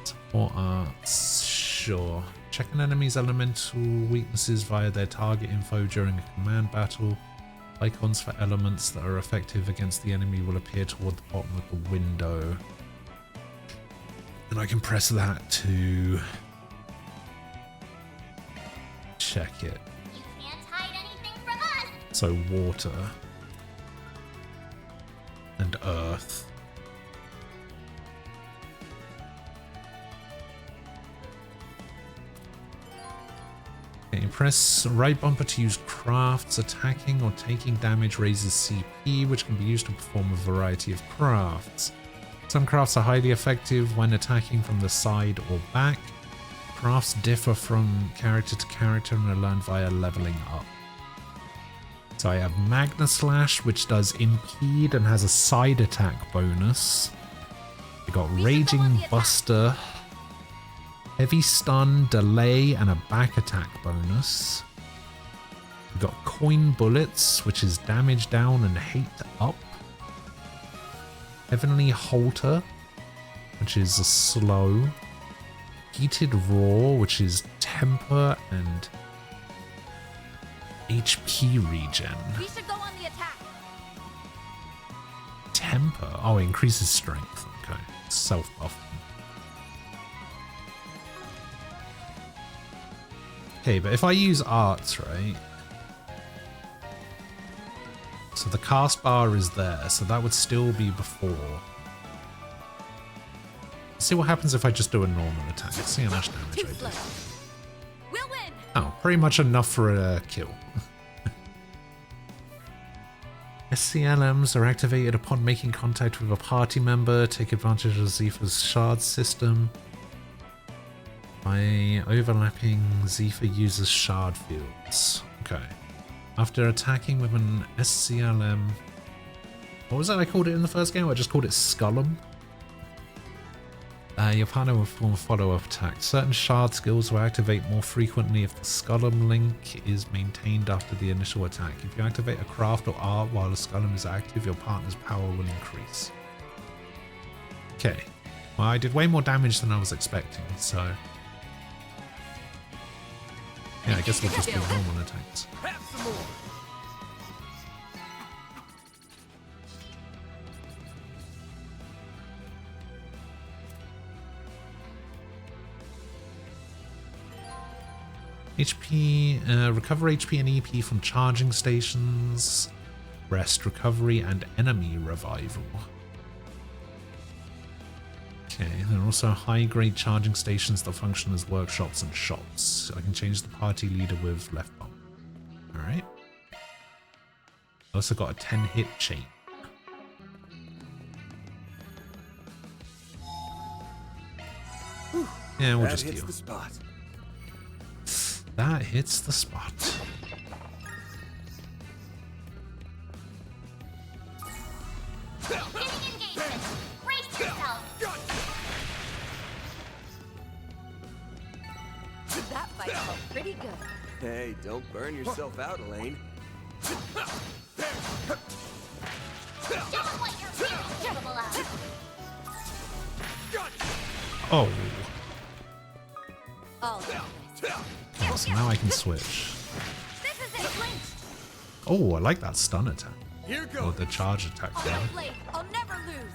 Support arts, sure. Check an enemy's elemental weaknesses via their target info during a command battle. Icons for elements that are effective against the enemy will appear toward the bottom of the window. And I can press that to check it. You can't hide anything from us. So water and earth. Okay, press right bumper to use crafts. Attacking or taking damage raises CP, which can be used to perform a variety of crafts. Some crafts are highly effective when attacking from the side or back. Crafts differ from character to character and are learned via leveling up. So I have Magna Slash, which does impede and has a side attack bonus. We got Raging Buster, Heavy Stun, Delay, and a back attack bonus. We got Coin Bullets, which is damage down and hate up. Heavenly Halter, which is a slow. Heated Roar, which is temper and HP regen. We should go on the attack. Temper? Oh, it increases strength. Okay. Self-buff. Okay, but if I use arts, right? So the cast bar is there, so that would still be before. See what happens if I just do a normal attack. See how much damage I do. We'll win. Oh, pretty much enough for a kill. SCLMs are activated upon making contact with a party member. Take advantage of Zephyr's shard system. By overlapping, Zephyr uses shard fields. Okay. After attacking with an SCLM... What was that I called it in the first game? I just called it Skullum. Your partner will perform a follow-up attack. Certain shard skills will activate more frequently if the Skullum link is maintained after the initial attack. If you activate a craft or art while the Skullum is active, your partner's power will increase. Okay. Well, I did way more damage than I was expecting, so... Yeah, I guess they'll just be normal attacks. HP, recover HP and EP from charging stations, rest, recovery, and enemy revival. Okay, there are also high-grade charging stations that function as workshops and shops. I can change the party leader with left bump. Alright. I also got a 10-hit chain. Yeah, we'll just heal. That hits the spot. Brace yourself. That fight felt pretty good. Hey, don't burn yourself out, Elaine. Show them what you're really capable of. Oh. Oh, Oh, so now I can switch. Oh, I like that stun attack. Or the charge attack. I'll never lose.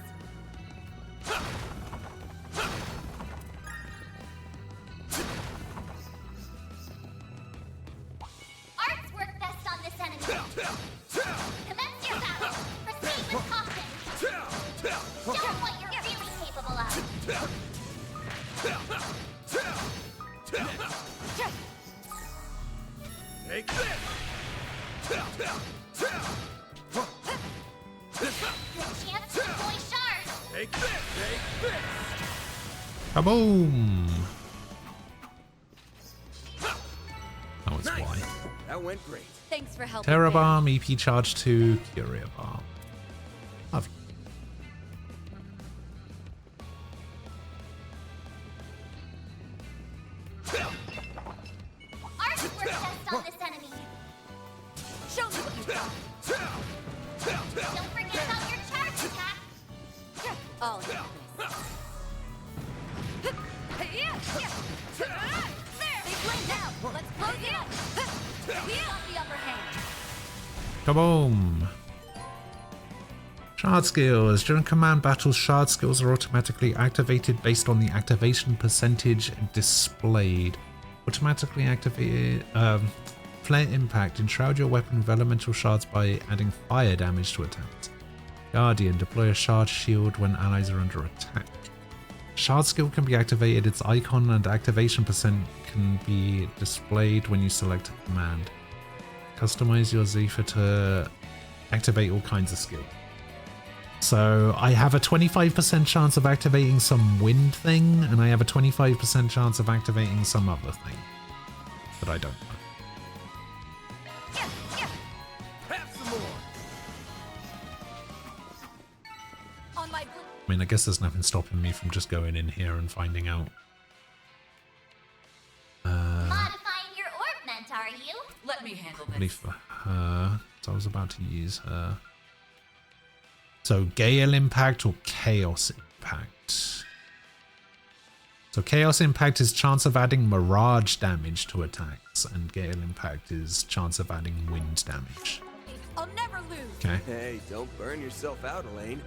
Arts work best on this enemy. Commence your battle. Proceed with caution. Show them what you're really capable of. Take this! Chance to deploy shards. Take this! Take this! Kaboom! Oh, it's Nice. Y. That went great. Thanks for helping. Terra Bomb, EP Charge 2, Curia Bomb. Lovely. Arts work best on this enemy. Show me what you got. Don't forget about your charge attack. Oh, there. They blend out. Let's close it up. We got the upper hand. Kaboom! Shard skills. During command battles, shard skills are automatically activated based on the activation percentage displayed. Automatically activated flare impact. Enshroud your weapon with elemental shards by adding fire damage to attacks. Guardian. Deploy a shard shield when allies are under attack. Shard skill can be activated. Its icon and activation percent can be displayed when you select a command. Customize your Zephyr to activate all kinds of skill. So I have a 25% chance of activating some wind thing, and I have a 25% chance of activating some other thing. But I don't know. Have some more. On my I mean, I guess there's nothing stopping me from just going in here and finding out. Modifying your ornament, are you? Let me handle Probably this. for her. So I was about to use her. So Gale Impact or Chaos Impact? So Chaos Impact is chance of adding Mirage damage to attacks, and Gale Impact is chance of adding wind damage. I'll never lose. Okay. Hey, don't burn yourself out, Elaine.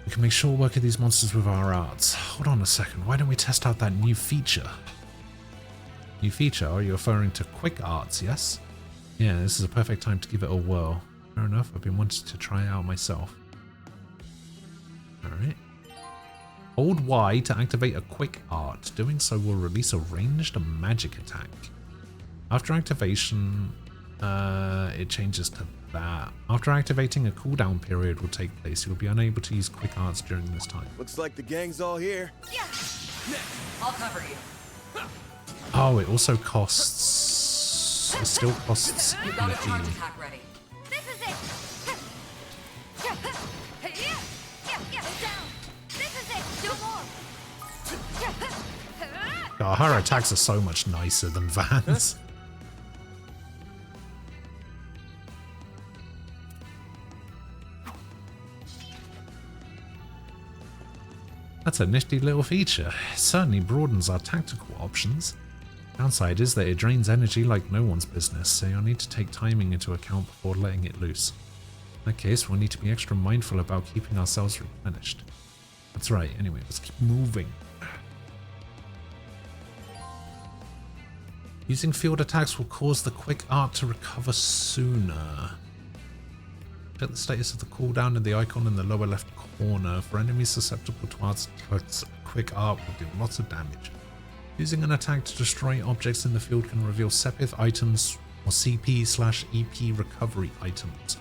We can make short work of these monsters with our arts. Hold on a second, why don't we test out that new feature? New feature? Are you referring to quick arts, yes? Yeah, this is a perfect time to give it a whirl. Fair enough, I've been wanting to try it out myself. Alright. Hold Y to activate a quick art. Doing so will release a ranged magic attack. After activation, it changes to that. After activating, a cooldown period will take place. You'll be unable to use quick arts during this time. Looks like the gang's all here. Yeah. I'll cover you. Oh, it also costs... It still costs You got a charge EP. attack ready. This is it. Down. This is it. Do more. Oh, her attacks are so much nicer than Van's. That's a nifty little feature. It certainly broadens our tactical options. Downside is that it drains energy like no one's business, so you'll need to take timing into account before letting it loose. In that case, we'll need to be extra mindful about keeping ourselves replenished. That's right, anyway, let's keep moving. Using field attacks will cause the quick art to recover sooner. Check the status of the cooldown in the icon in the lower left corner. For enemies susceptible to arts attacks, quick art will do lots of damage. Using an attack to destroy objects in the field can reveal Sepith items or CP/EP recovery items.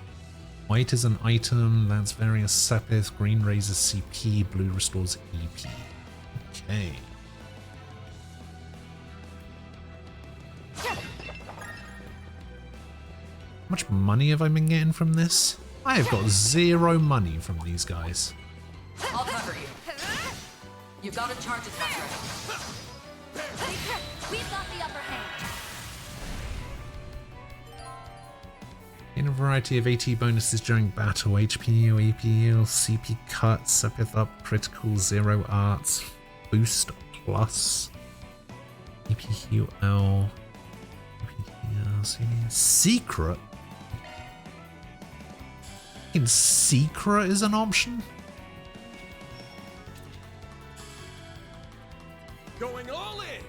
White is an item, that's various Sepith, green raises CP, blue restores EP. Okay. How much money have I been getting from this? I have got 0 money from these guys. I'll cover you. You've got a charge attack ready. We've got the upper hand. In a variety of AT bonuses during battle, HP heal, EP heal, CP cut, Sepith up, critical, 0 arts, boost plus, EP heal L, EP heal, secret? In secret is an option? Going all in!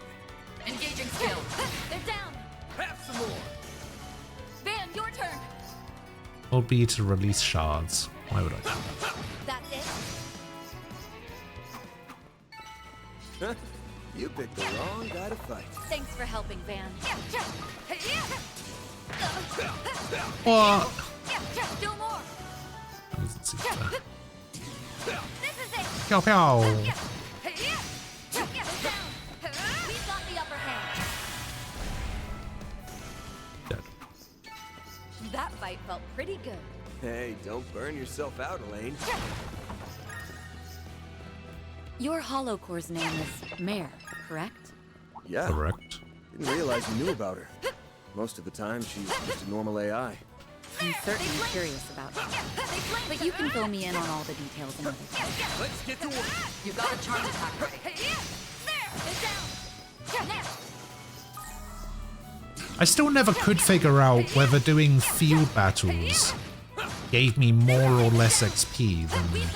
Engaging skill. They're down. Have some more! Van, your turn. Hold B to release shards. Why would I? That's it. Huh? You picked the wrong guy to fight. Thanks for helping, Van. What? Do more. Doesn't seem fair. This is it. Pew pew. We've got the upper hand. Dead. That fight felt pretty good. Hey, don't burn yourself out, Elaine. Your Hollow Core's name is Mare, correct? Yeah. Correct. Didn't realize you knew about her. Most of the time, she's just a normal AI. I'm certainly curious about her. But you can fill me in on all the details another time. Let's get to work. You've got a charge attack ready. I still never could figure out whether doing field battles gave me more or less XP than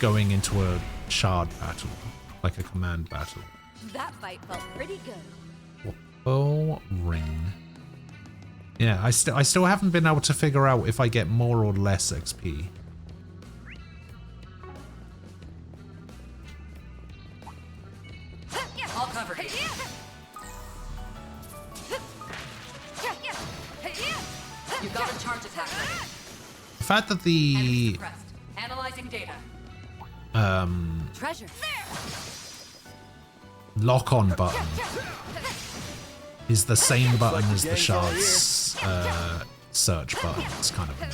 going into a shard battle, like a command battle. That fight felt pretty good. Oh, ring. Yeah, I still haven't been able to figure out if I get more or less XP. I'll cover you. You've got a charge attack ready. The fact that the Suppressed. Analyzing data. Treasure. lock-on button is the same button as the shards search button. It's kind of annoying.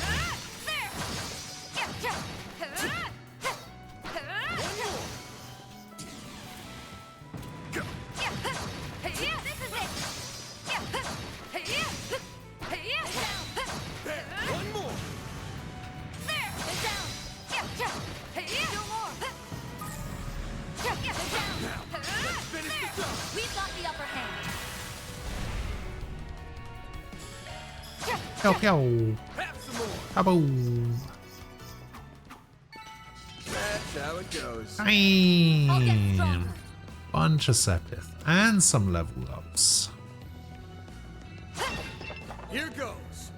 We've got the upper hand. Pew pew. Kaboom. That's how it goes. Bam. Bunch of Sepith and some level ups. Here goes.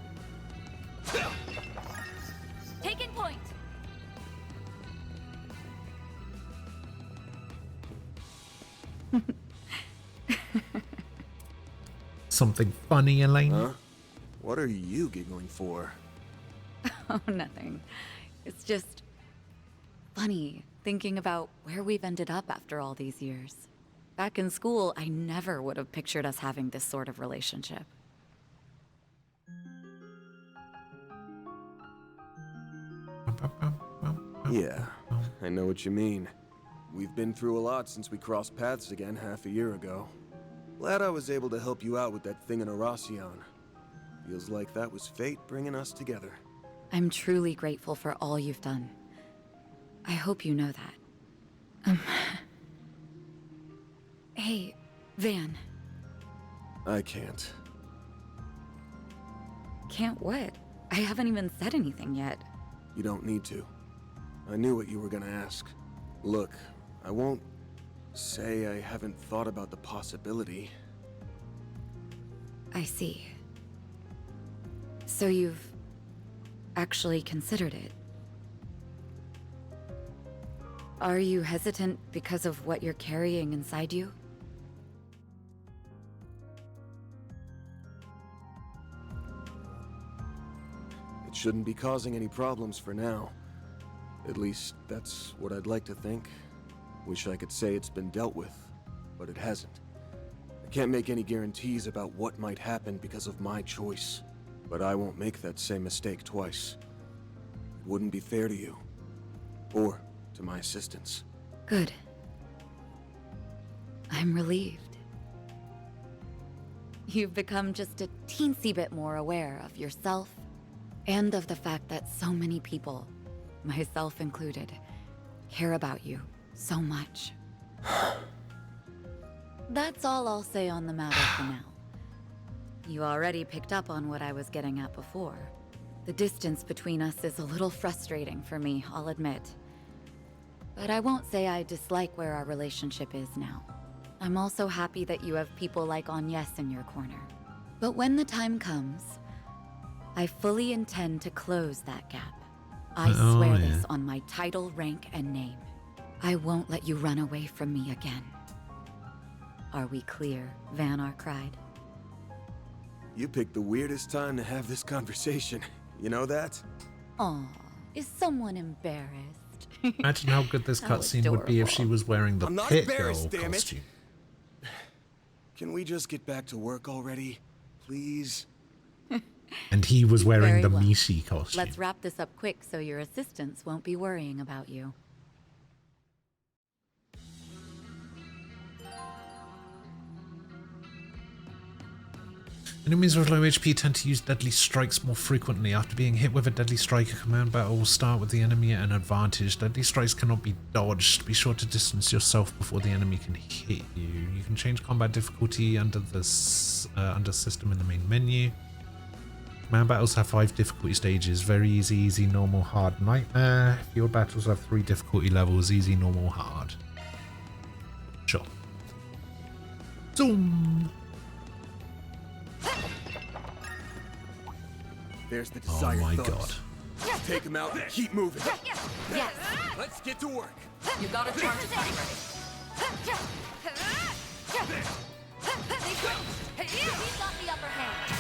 Something funny, Elaine? Huh? What are you giggling for? Oh, nothing. It's just funny thinking about where we've ended up after all these years. Back in school, I never would have pictured us having this sort of relationship. Yeah, I know what you mean. We've been through a lot since we crossed paths again half a year ago. Glad I was able to help you out with that thing in Aracion. Feels like that was fate bringing us together. I'm truly grateful for all you've done. I hope you know that. Hey, Van. I can't. Can't what? I haven't even said anything yet. You don't need to. I knew what you were gonna ask. Look, I won't say I haven't thought about the possibility. I see. So you've actually considered it. Are you hesitant because of what you're carrying inside you? It shouldn't be causing any problems for now. At least, that's what I'd like to think. Wish I could say it's been dealt with, but it hasn't. I can't make any guarantees about what might happen because of my choice, but I won't make that same mistake twice. It wouldn't be fair to you, or to my assistants. Good. I'm relieved. You've become just a teensy bit more aware of yourself and of the fact that so many people, myself included, care about you so much. That's all I'll say on the matter for now. You already picked up on what I was getting at before. The distance between us is a little frustrating for me, I'll admit. But I won't say I dislike where our relationship is now. I'm also happy that you have people like Agnes in your corner. But when the time comes, I fully intend to close that gap. I swear this on my title, rank, and name. I won't let you run away from me again. Are we clear? Van cried. You picked the weirdest time to have this conversation. You know that? Aw, is someone embarrassed? Imagine how good this cutscene would be if she was wearing the Pit Girl damn it. costume. Can we just get back to work already? Please? And he was wearing Very the well. Mishi costume. Let's wrap this up quick so your assistants won't be worrying about you. Enemies with low HP tend to use deadly strikes more frequently. After being hit with a deadly strike, a command battle will start with the enemy at an advantage. Deadly strikes cannot be dodged. Be sure to distance yourself before the enemy can hit you. You can change combat difficulty under system in the main menu. Command battles have 5 difficulty stages: very easy, easy, normal, hard, nightmare. Field battles have 3 difficulty levels: easy, normal, hard. Sure. Zoom. There's the desired Oh my thugs. god. Take him out and keep moving. Yes. Let's get to work. You gotta charge it ready. He's got the upper hand.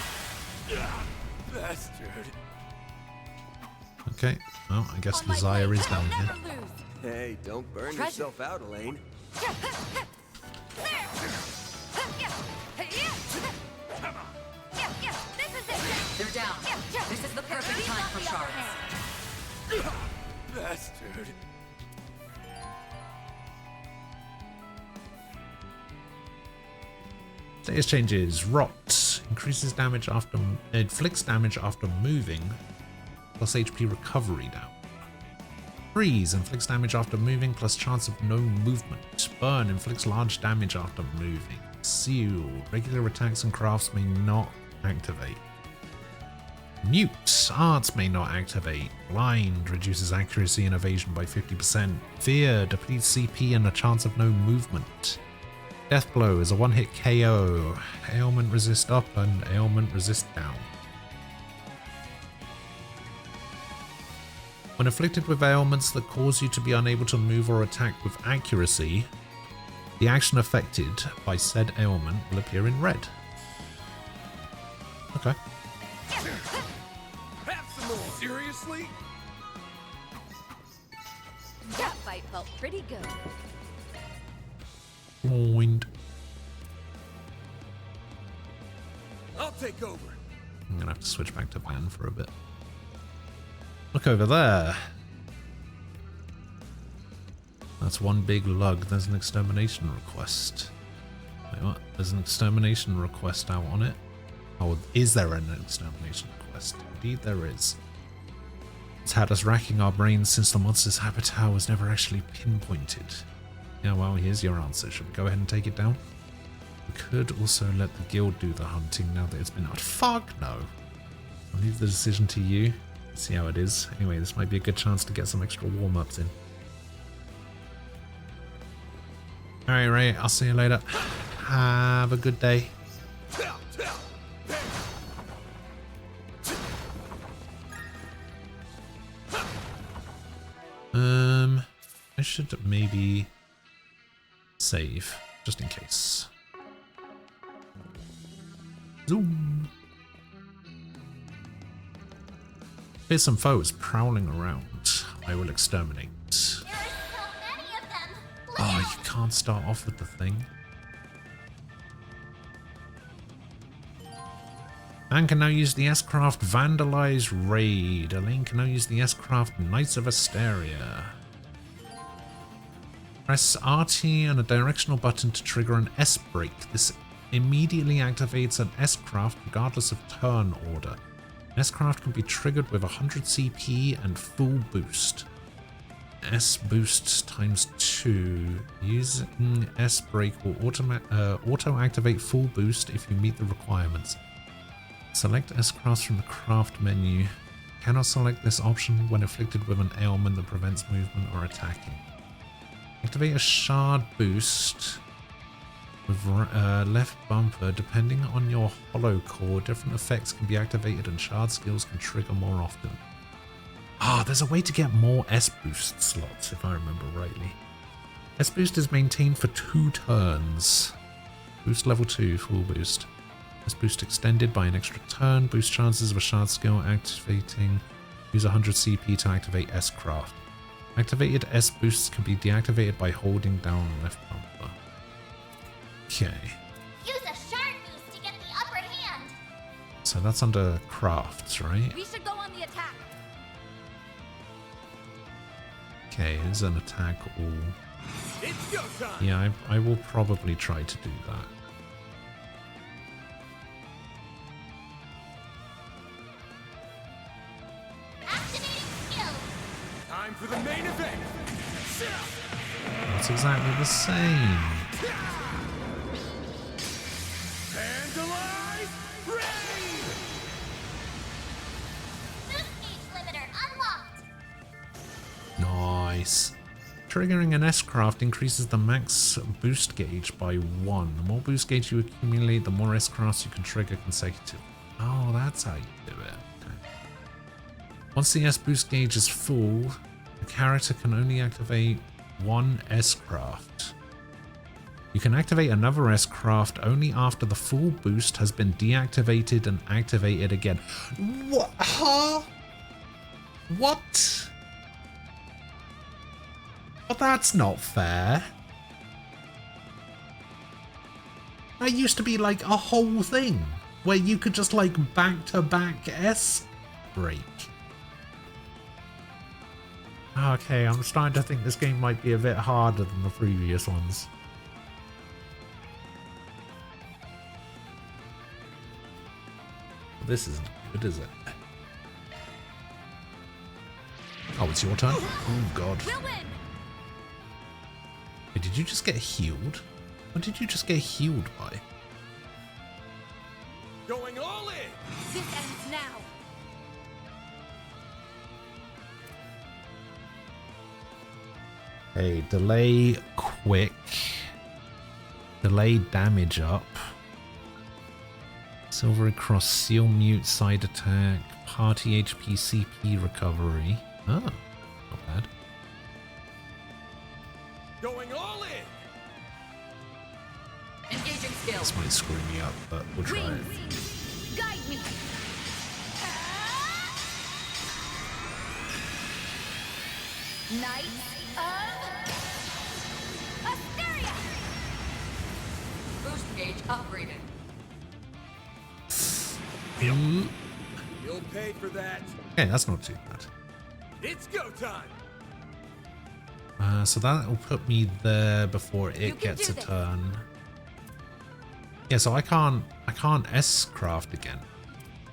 Bastard. Okay. Well, I guess Desire is down here. Hey, don't burn Treasure. yourself out, Elaine. They're down. This is the perfect time for shards. Bastard. Status changes. Rot increases damage after inflicts damage after moving, plus HP recovery down. Freeze inflicts damage after moving, plus chance of no movement. Burn inflicts large damage after moving. Seal regular attacks and crafts may not activate. Mute arts may not activate. Blind reduces accuracy and evasion by 50%. Fear depletes CP and a chance of no movement. Death Blow is a one-hit KO. Ailment resist up and ailment resist down. When afflicted with ailments that cause you to be unable to move or attack with accuracy, the action affected by said ailment will appear in red. Okay. Have some more. Seriously? That fight felt pretty good. Blind. I'll take over. I'm gonna have to switch back to Van for a bit. Look over there. That's one big lug. There's an extermination request. Wait, what? There's an extermination request out on it. Oh, is there an extermination request? Indeed there is. It's had us racking our brains since the monster's habitat was never actually pinpointed. Yeah, well, here's your answer. Should we go ahead and take it down? We could also let the guild do the hunting now that it's been out. Fuck no! I'll leave the decision to you. See how it is. Anyway, this might be a good chance to get some extra warm-ups in. Alright, Ray, I'll see you later. Have a good day. I should maybe save, just in case. Zoom. Here's some foes prowling around. I will exterminate. Oh, you can't start off with the thing. Man can now use the S-Craft Vandalize Raid. Elaine can now use the S-Craft Knights of Asteria. Press RT and a directional button to trigger an S-Break. This immediately activates an S-Craft regardless of turn order. An S-Craft can be triggered with 100 CP and full boost. S-Boost times 2. Using S-Break will auto-activate full boost if you meet the requirements. Select S-Crafts from the craft menu. Cannot select this option when afflicted with an ailment that prevents movement or attacking. Activate a shard boost with left bumper. Depending on your hollow core, different effects can be activated and shard skills can trigger more often. Ah, there's a way to get more S-Boost slots, if I remember rightly. S-Boost is maintained for 2 turns. Boost level 2, full boost. S-Boost extended by an extra turn. Boost chances of a shard skill activating. Use 100 CP to activate S-Craft. Activated S-Boosts can be deactivated by holding down left bumper. Okay. Use a shard boost to get the upper hand. So that's under crafts, right? We should go on the attack. Okay, here's an attack all. It's go time. Yeah, I will probably try to do that. Time for the main event. It's exactly the same. Vandalize Raid! Boost gauge limiter unlocked. Nice. Triggering an S-Craft increases the max boost gauge by 1. The more boost gauge you accumulate, the more S-Crafts you can trigger consecutively. Oh, that's how you do it. Okay. Once the S-Boost gauge is full, the character can only activate 1 S-Craft. You can activate another S-Craft only after the full boost has been deactivated and activated again. What? Huh? What? Well, that's not fair. That used to be like a whole thing where you could just like back-to-back S-Break. Okay, I'm starting to think this game might be a bit harder than the previous ones. This isn't good, is it? Oh, it's your turn? Oh, God. Wait, did you just get healed? What did you just get healed by? Going all in. This ends now. Hey, delay quick. Delay damage up. Silvery Cross, Seal Mute, Side Attack, Party HP CP Recovery. Oh, not bad. Going all in. Engaging skill. This might screw me up, but we'll try it. Guide me. me. Knights of Asteria! Boost gauge upgraded. You'll pay for that. Okay, that's not too bad. It's go time. So that will put me there before it gets a turn. Yeah, so I can't S-craft again.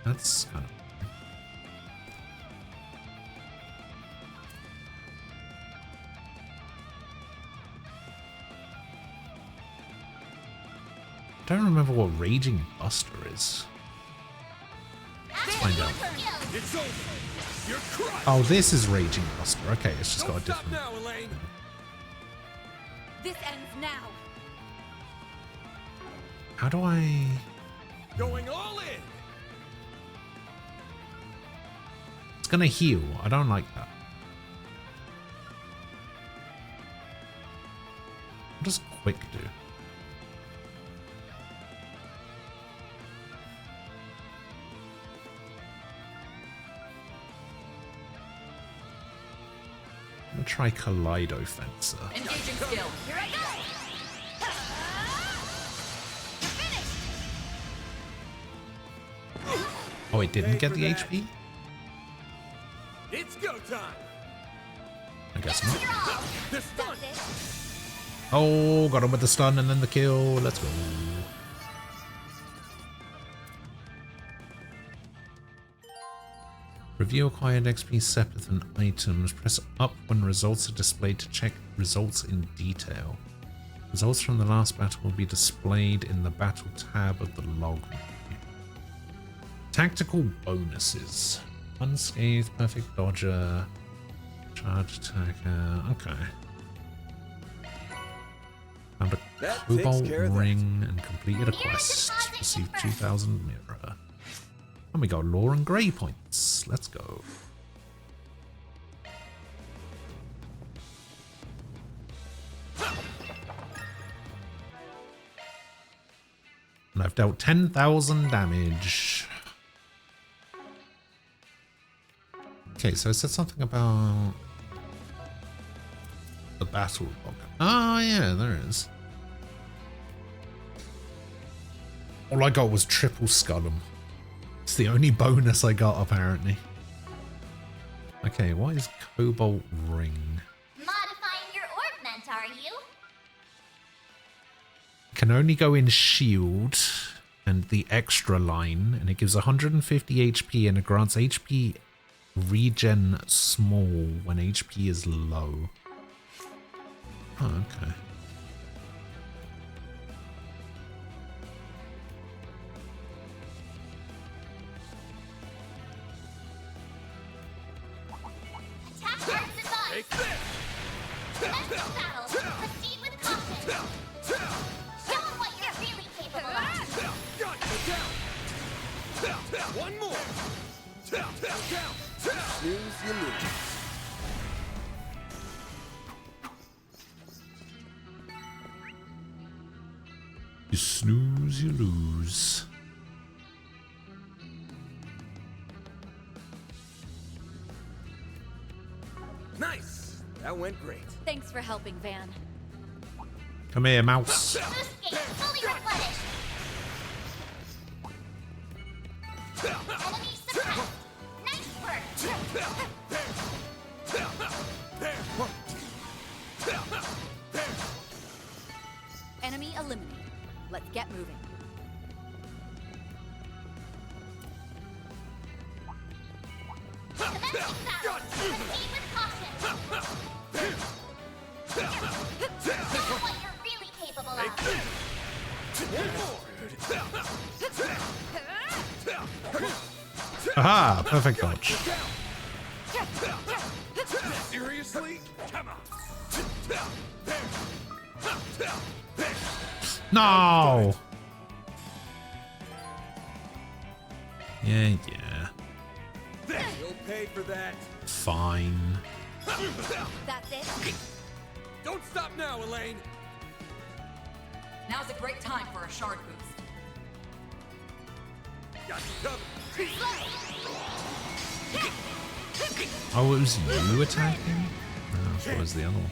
That's kind of... I don't remember what Raging Buster is. Let's find out. It's over. You're crushed. Oh, this is Raging Buster. Okay, it's just got a different... Now, Elaine. This ends now. How do I... Going all in. It's gonna heal. I don't like that. What does quick do? I'm gonna try Kaleido Fencer. Engaging skill. Here I go. You're finished. Oh, it didn't get the HP? It's go time. I guess not. The stun. Oh, got him with the stun and then the kill. Let's go. Review acquired XP separate than items. Press up when results are displayed to check results in detail. Results from the last battle will be displayed in the battle tab of the log menu. Tactical bonuses. Unscathed, perfect dodger, charge attacker. Okay. Found a cobalt ring and completed a quest. Received 2000 mirror. And we got lore and grey points. Let's go. And I've dealt 10,000 damage. Okay, so it said something about the battle log. Oh yeah, there it is. All I got was triple Skullum. It's the only bonus I got, apparently. Okay, what is Cobalt Ring? Modifying your augment, are you? Can only go in Shield and the extra line, and it gives 150 HP and it grants HP regen small when HP is low. Oh, okay. Take this. Proceed with caution. Show 'em what you're really capable of. Got you down. One more. Down. Snooze, you lose. You snooze, you lose. Nice. That went great. Thanks for helping, Van. Come here, mouse. Boost gauge fully replenished. Enemy suppressed. Nice work. Enemy eliminated. Let's get moving. Commencing battle. Proceed with caution. Show 'em what you're really capable of. Aha! Perfect dodge. Seriously? Come on. No! Yeah. You'll pay for that. Fine. That's it. Don't stop now, Elaine. Now's a great time for a shard boost. Oh, it was you attacking? No, it was the other one.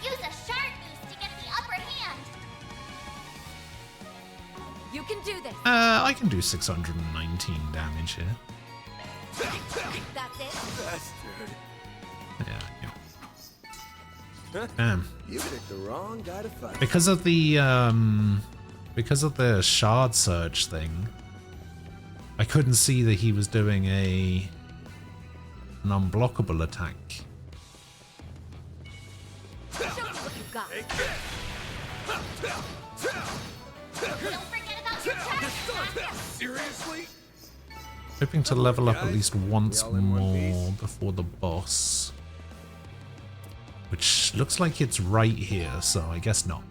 Use a shard boost to get the upper hand. You can do this. I can do 619 damage here. That's it. Bastard. Yeah. Damn. You picked the wrong guy to fight. Because of the shard search thing, I couldn't see that he was doing an unblockable attack. Show me what you got. Don't forget about your charge. Seriously? Hoping to level up at least once more before the boss. Which looks like it's right here, so I guess not.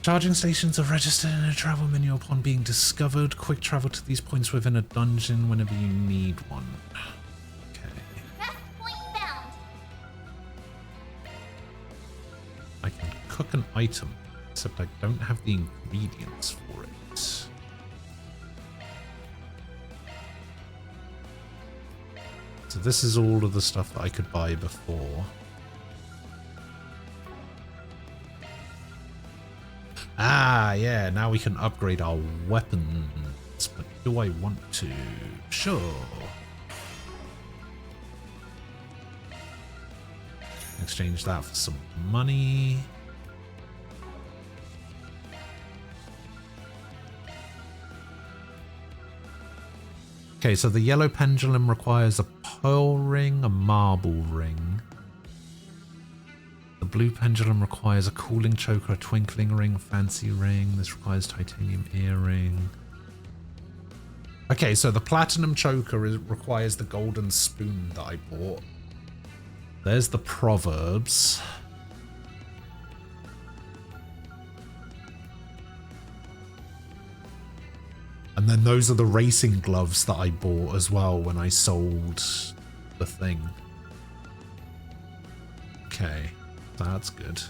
Charging stations are registered in a travel menu upon being discovered. Quick travel to these points within a dungeon whenever you need one. Okay. Best point found. I can cook an item, except I don't have the ingredients for it. So this is all of the stuff that I could buy before. Ah, yeah, now we can upgrade our weapons. But do I want to? Sure. Exchange that for some money. Okay, so the yellow pendulum requires a pearl ring, a marble ring. The blue pendulum requires a cooling choker, a twinkling ring, fancy ring. This requires titanium earring. Okay, so the platinum choker requires the golden spoon that I bought. There's the proverbs. And then those are the racing gloves that I bought as well when I sold the thing. Okay, that's good.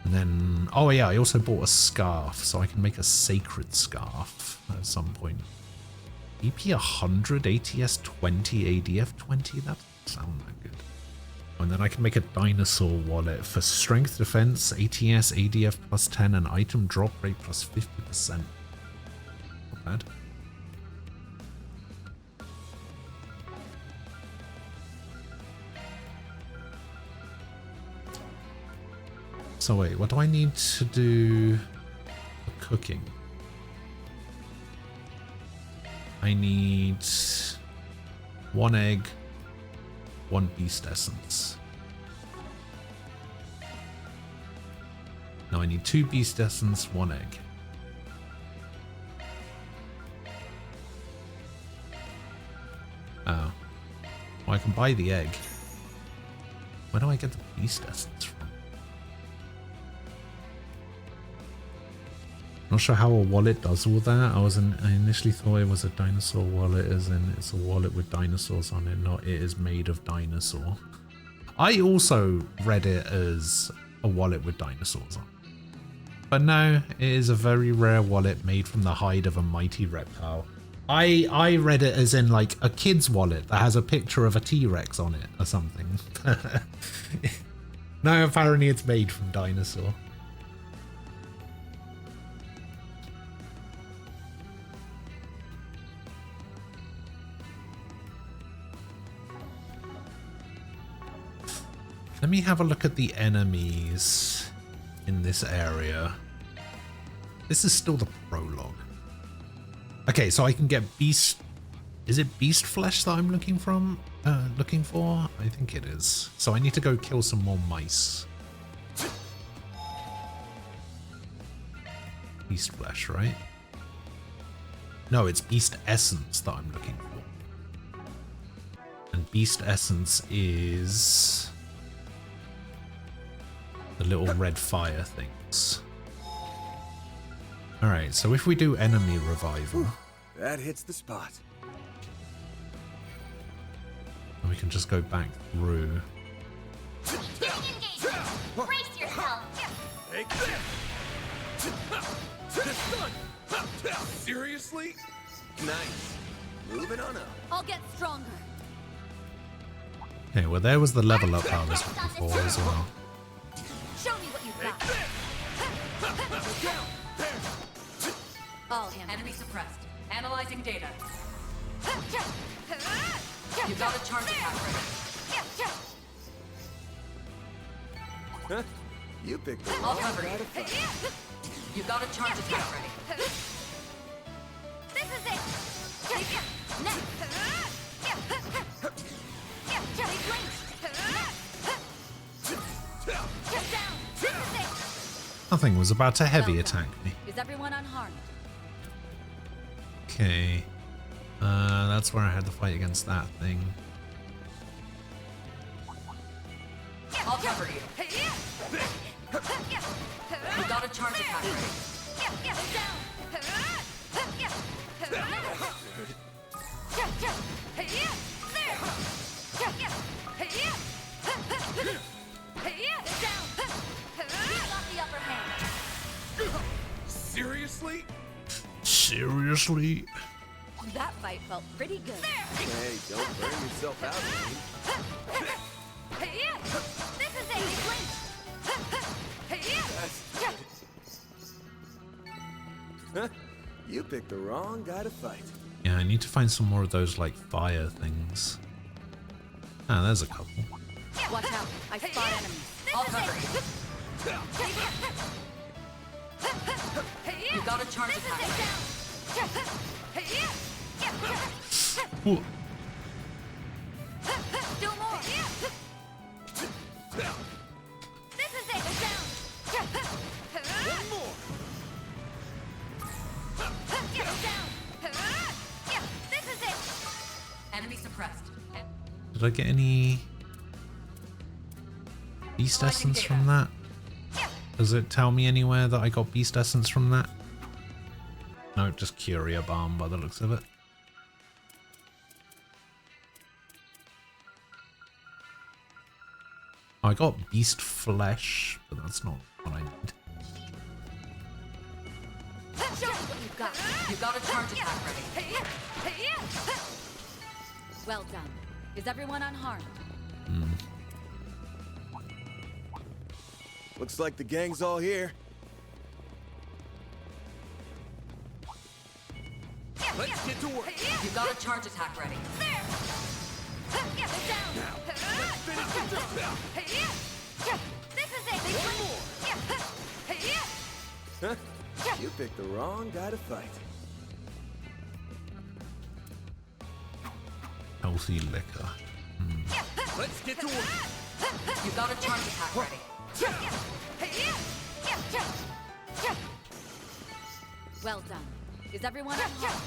And then, oh yeah, I also bought a scarf, so I can make a sacred scarf at some point. EP 100, ATS 20, ADF 20, that doesn't sound that good. And then I can make a dinosaur wallet for strength, defense, ATS, ADF plus 10, and item drop rate plus 50%. Not bad. So wait, what do I need to do for cooking? I need 1 egg, 1 beast essence. No, I need 2 beast essence, 1 egg. Oh. Well, I can buy the egg. Where do I get the beast essence from? Not sure how a wallet does all that. I initially thought it was a dinosaur wallet, as in it's a wallet with dinosaurs on it, not it is made of dinosaur. I also read it as a wallet with dinosaurs on it. But no, it is a very rare wallet made from the hide of a mighty reptile. I read it as in like a kid's wallet that has a picture of a T-Rex on it or something. No, apparently it's made from dinosaur. Let me have a look at the enemies in this area. This is still the prologue. Okay, so I can get beast... Is it beast flesh that I'm looking for? I think it is. So I need to go kill some more mice. Beast flesh, right? No, it's beast essence that I'm looking for. And beast essence is... the little red fire things. Alright, so if we do enemy revival... That hits the spot. And we can just go back through. Brace yourself. Seriously? Nice. Moving on up. I'll get stronger. Okay, well there was the level up harvest before as well. Show me what you've got. All him. Enemy suppressed. Analyzing data. You got a charge attack ready. Huh? You picked the I'll wrong cover guy you. to fight. You got a charge attack ready. This is it. Next. Get down. This is it. Nothing was about to heavy attack me. Is everyone unharmed? Okay. That's where I had to fight against that thing. I'll cover you. You got a charge attack ready. Seriously? Seriously? That fight felt pretty good. Hey, don't burn yourself out, man. This is it. Huh? You picked the wrong guy to fight. Yeah, I need to find some more of those like fire things. Ah, there's a couple. Watch out. I spot enemies. I'll cover you. You got a charge attack ready. Whoa. Do more. This is it. Down. One more. Get down. This is it. Enemy suppressed. Did I get any beast essence from that? Does it tell me anywhere that I got beast essence from that? No, just Curia Balm by the looks of it. I got beast flesh, but that's not what I need. Show me what you've got. You got a charge attack ready. Well done. Is everyone unharmed? Looks like the gang's all here. Let's get to work. You got a charge attack ready. Get down. Now, let's finish the job. This is it. One more. Huh? You picked the wrong guy to fight. Healthy liquor. Let's get to work. You got a charge attack ready. Well done. Is everyone unharmed?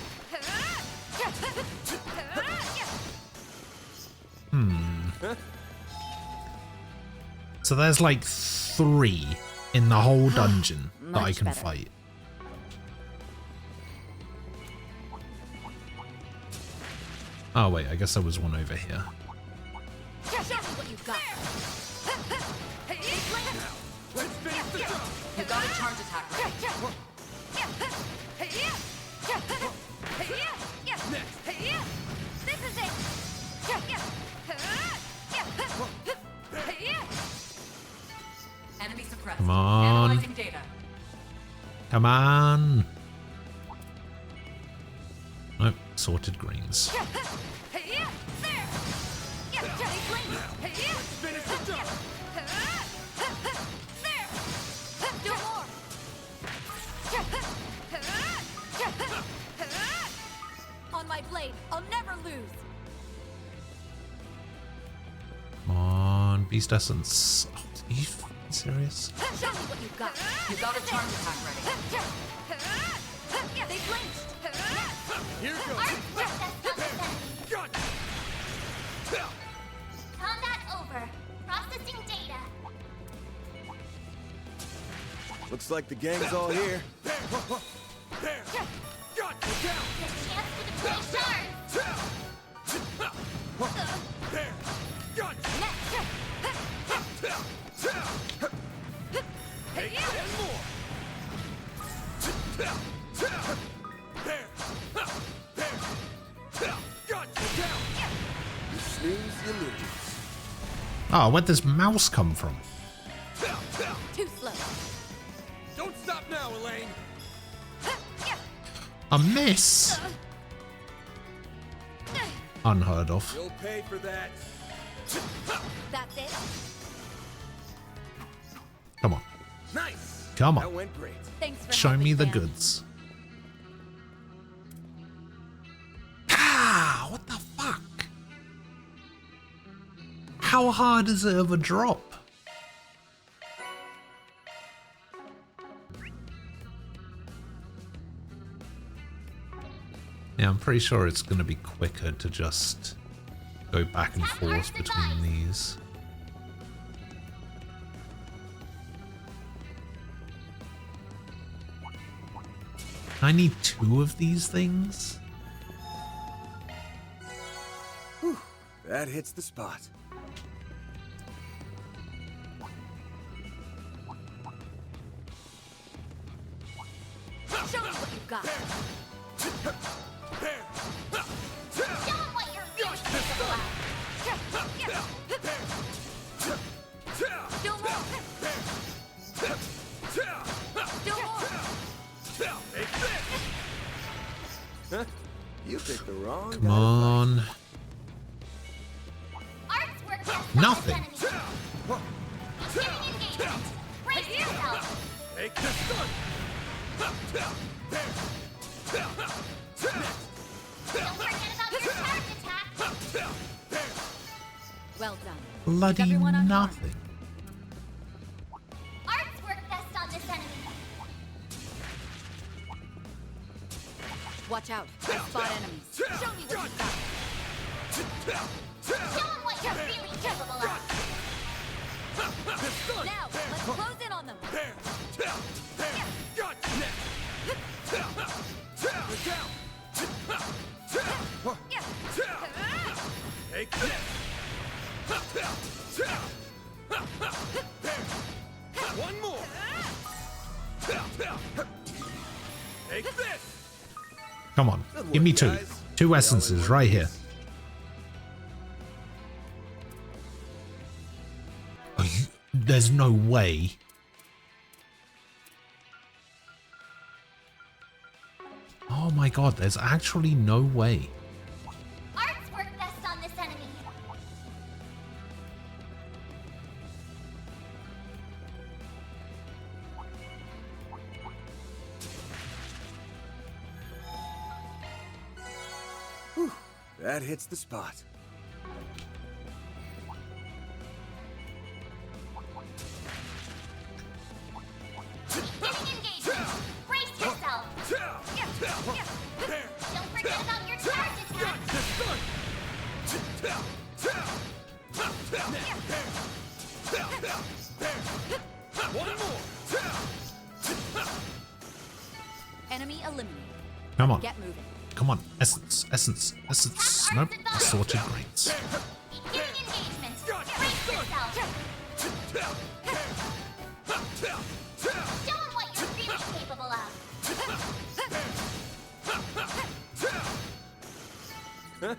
So there's like 3 in the whole dungeon that I Much can better. fight. Oh wait, I guess there was one over here. Show me what you've got. Let's finish the job. You got a charge attack ready. Next. This is it. Enemy suppressed. Come on. Analyzing data. Come on. Nope, sorted greens. Let's finish the job. Do more. On my blade, I'll never lose. Come on, beast essence. Oh, are you fucking serious? Show me what you've got. You got a charge attack ready. They blinched. Here goes. Got it. Combat over. Processing data. Looks like the gang's all here. There. Got it. Down. Chance to deploy shards. There. Got it. Take 10 more. Oh, where'd this mouse come from? Too slow. Don't stop now, Elaine. A miss? Unheard of. You'll pay for that. That's it. Come on. Nice. Come That on. went great. Thanks for Show me helping, the Sam. goods. Ah, what the fuck? How hard is it of a drop? Yeah, I'm pretty sure it's going to be quicker to just go back and forth between these. I need 2 of these things? Whew, that hits the spot. Show me what you've got. Show them what you're really capable of. Do more. Do more. Huh? You picked the wrong Come on. Art's work has Nothing. Giving engagement. Brace yourself. Take the stun. Don't forget about your charge attack. Well done. Bloody everyone on nothing. Art's work best on this enemy. Watch out. I spot enemies. Show me what you've got. Show them what you're really capable of. Now, let's close in on them. Take this. One more. Take this. Come on. Give me 2. 2 essences right here. Are you, there's no way. Oh my god, there's actually no way. Art's work best on this enemy. Whew, that hits the spot. Giving engagement. Brace yourself. Don't forget about your charge attack. One more. Enemy eliminated. Come on. Get moving. Come on. Essence. Essence. Essence. Nope. Assorted grains. Giving engagement. Brace yourself. Show them what you're really capable of. Huh?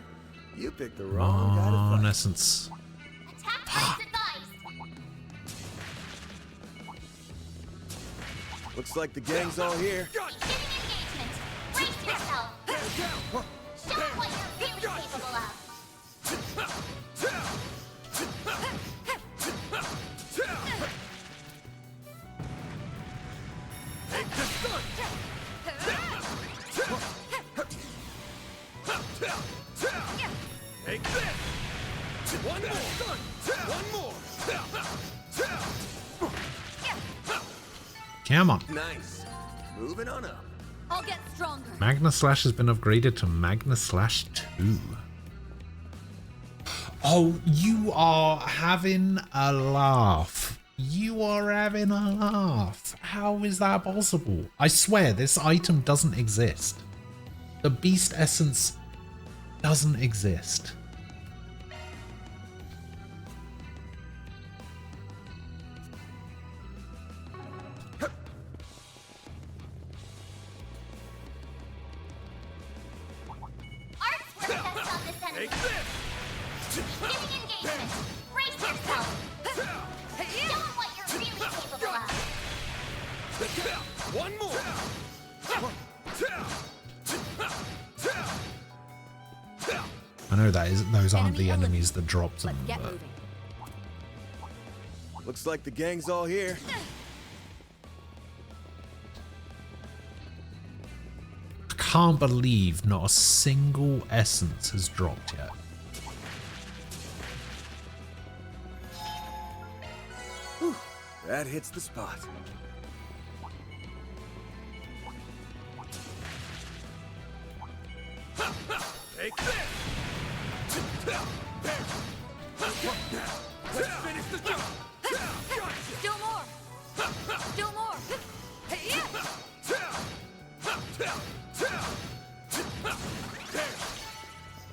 You picked the wrong guy to On fight. essence. Attack first advised. Looks like the gang's all here. Giving engagement. Brace yourself. Show them what you're really capable of. Take the stun. Take this. One more. One more. Come on. Nice. Moving on up. I'll get stronger. Magna Slash has been upgraded to Magna Slash 2. Oh, you are having a laugh. You are having a laugh. How is that possible? I swear this item doesn't exist. The Beast Essence doesn't exist. Art's work best on this enemy. Take this. Giving engagement. Brace Brace yourself! Show 'em what you're really capable of! One more! I know those aren't the enemies that dropped them, Get but moving. Looks like the gang's all here. I can't believe not a single essence has dropped yet. Whew, that hits the spot. Take this! Let's finish the job! Still more! Still more!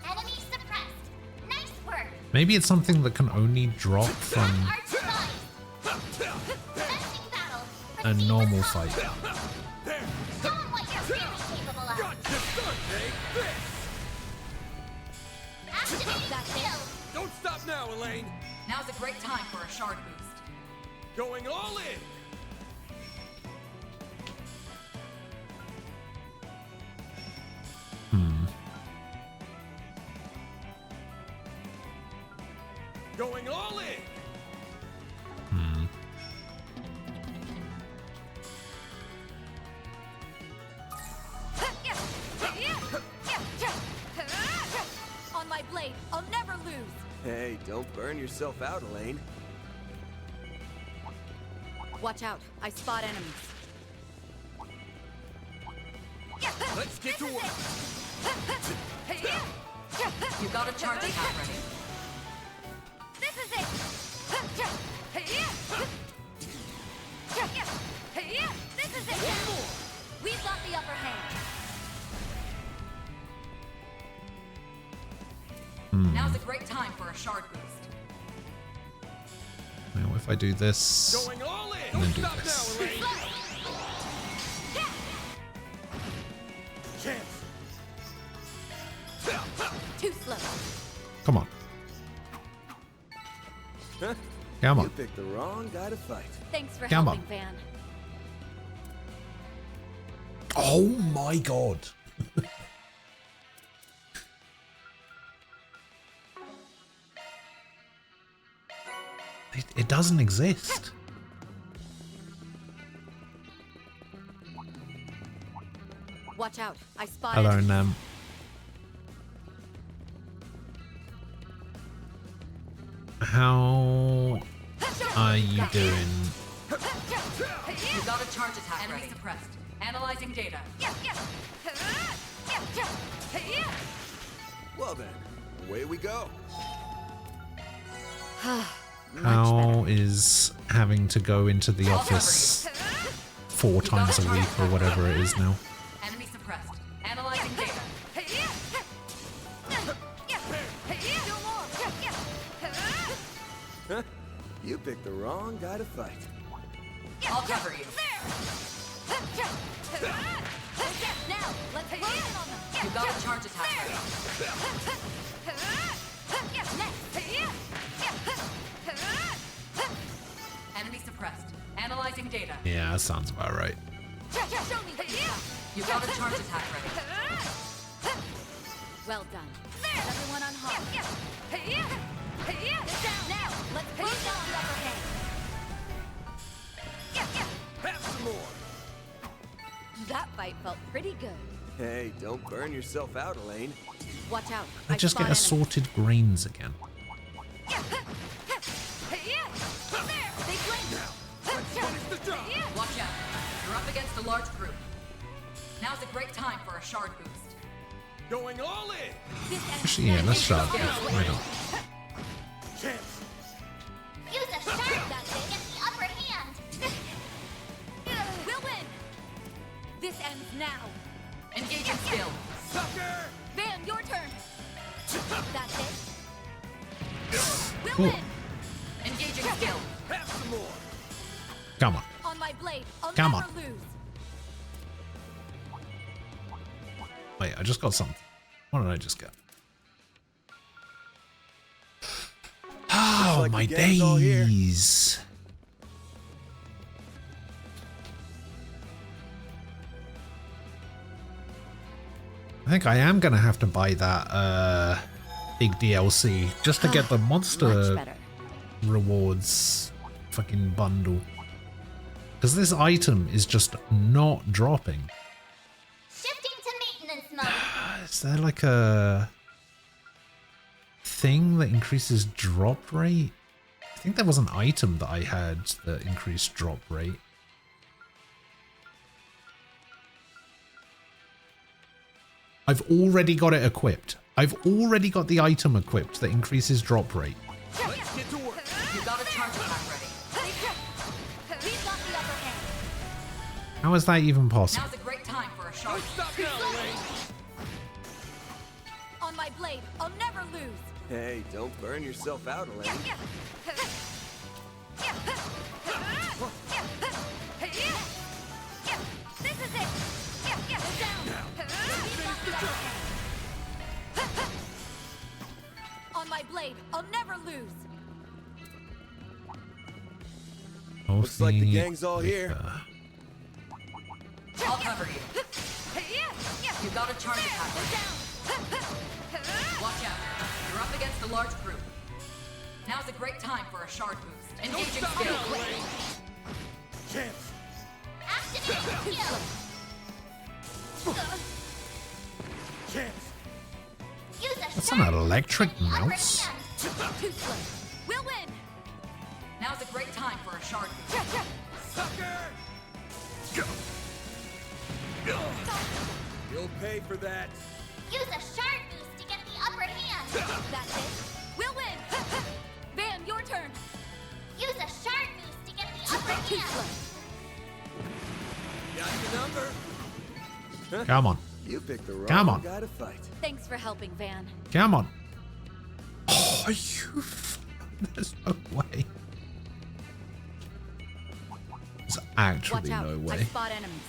Enemy suppressed. Nice work. Maybe it's something that can only drop from Arch device. Commencing battle. a normal fight. Show 'em what you're really capable of. Activate that skill. Don't stop now, Elaine! Now's a great time for a shard boost. Going all in! Going all in! On my blade, I'll never lose! Hey, don't burn yourself out, Elaine. Watch out. I spot enemies. Let's get to work! You got a charge attack ready. This is it! This is it! One more! We've got the upper hand! Now's a great time for a shard boost. Now if I do this Going all in! and then Don't do stop this. now, Elaine! Chance! Too slow. Come on. Huh? Come on. You picked the wrong guy to fight. Thanks for Come helping, on. Van. Oh my god. It doesn't exist. Watch out. I spot Hello, enemies. Nam. How are you doing? You got a charge attack ready. Enemy suppressed. Analyzing data. Well then, away we go. How is having to go into the office 4 times a week or whatever it is now? Enemy suppressed. Analyzing data. Huh? You picked the wrong guy to fight. I'll cover you. Now, let's close in on them. You got a charge attack ready. Enemy suppressed. Analyzing data. Yeah, that sounds about right. Show me what you got. You got a charge attack ready. Well done. Everyone unharmed. Down now. Let's close down the upper hand. Have some more! That fight felt pretty good. Hey, don't burn yourself out, Elaine. Watch out. I just get spot enemies. assorted grains again. Watch out. You're up against a large group. Now's a great time for a shard boost. Going all in! Actually, yeah, let's start. Why not? Chance! Use a sharp that to get the upper hand. We'll win. This ends now. Engaging skill. Sucker! Van, your turn. That's it. We'll Cool. win. Engaging skill. Have some more! Come on. On my blade, I'll Come never on. lose. Wait, I just got something. What did I just get? Oh, like my the gang's all here. days. I think I am gonna have to buy that big DLC just to get the monster rewards fucking bundle. Because this item is just not dropping. Shifting to maintenance mode. Is there like a thing that increases drop rate? I think there was an item that I had that increased drop rate. I've already got it equipped. I've already got the item equipped that increases drop rate. Let's get to work. You got a charge attack ready. We've got the upper hand. How is that even possible? Now's a great time for a sharp. Stop now, Elaine. On my blade, I'll never lose. Hey, don't burn yourself out, Elaine. This is it. On my blade, I'll never lose. Looks like the gang's all here. I'll cover you. You got a charge attack. Watch out. You're up against a large group. Now's a great time for a shard boost. Engaging skill. Chance. Activate skill. Chance. Use a That's an electric mouse. Too slow. We'll win. Now's a great time for a shard boost. Sucker. You'll pay for that. Use a shard boost to get the upper hand. That's it. We'll win. Van, your turn. Use a shard boost to get the upper hand. Got your number. Come on. You picked the wrong Come on. guy to fight. Thanks for helping, Van. Come on. Oh, are you? There's no way. There's actually Watch out. no I way. spot enemies.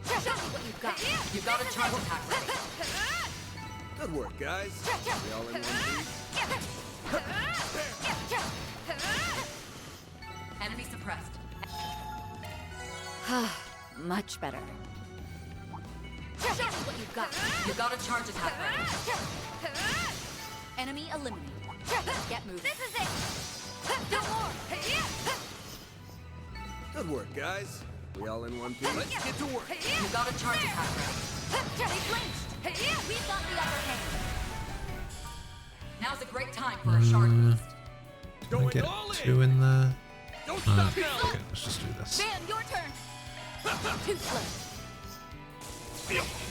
Show me what you've got. You got a charge attack ready. Good work, guys. We all in one piece. Enemy suppressed. Much better. Show me what you've got. You got a charge attack ready. Enemy eliminated. Get moving. This is it. No more. Good work, guys. We all in one piece. Let's get to work. You got a charge attack ready. They flinched. We've got the upper hand. Now's a great time for a shard boost. Can I get two in there? Don't stop now. Okay, let's just do this. Van, your turn. Too slow.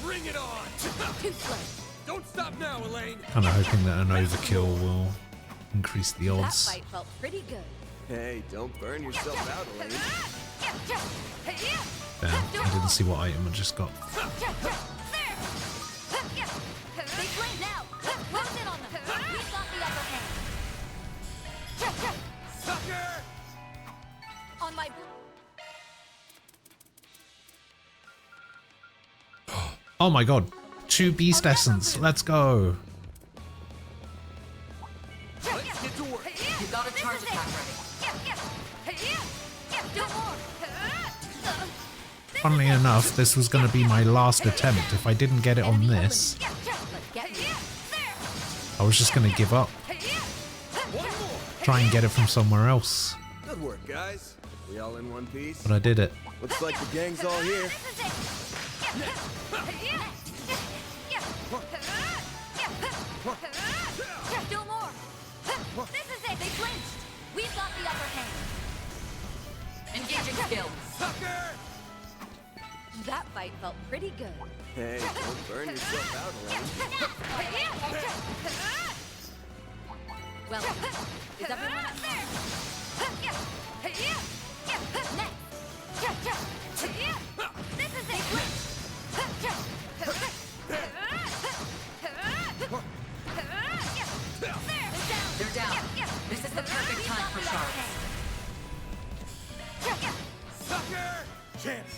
Bring it on. Too slow. Don't stop now, Elaine. Kind of hoping that an overkill will increase the That odds. fight felt pretty good. Hey, don't burn yourself out, Elaine. Damn, I didn't see what item I just got. They flame now. Close in on them. We've got the upper hand. Sucker. On my... Oh my god. 2 beast essence. Let's go. Let's get to work. You got a charge attack ready. Funnily enough, this was going to be my last attempt. If I didn't get it on this, I was just going to give up. Try and get it from somewhere else. Good work, guys. We all in one piece. But I did it. Looks like the gang's all here. Still more. This is it. They flinched. We've got the upper hand. Engaging skill. Sucker. That fight felt pretty good. Hey, don't burn yourself out, Elaine. Well, is everyone up there? Next. This is it. They're down. This is the perfect time for shards. Sucker. Chance.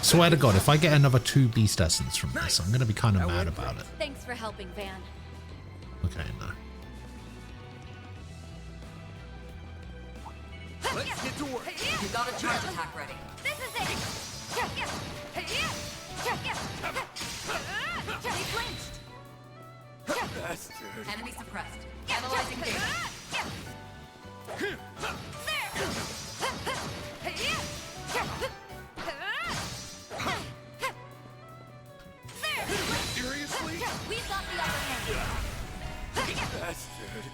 Swear to God, if I get another 2 Beast Essence from this, I'm going to be kind of mad about it. Thanks for helping, Van. Okay, no. Let's get to work. You got a charge attack ready. This is it! They flinched! Bastard. Enemy suppressed. Analyzing data. Seriously? We've got the upper hand. Bastard.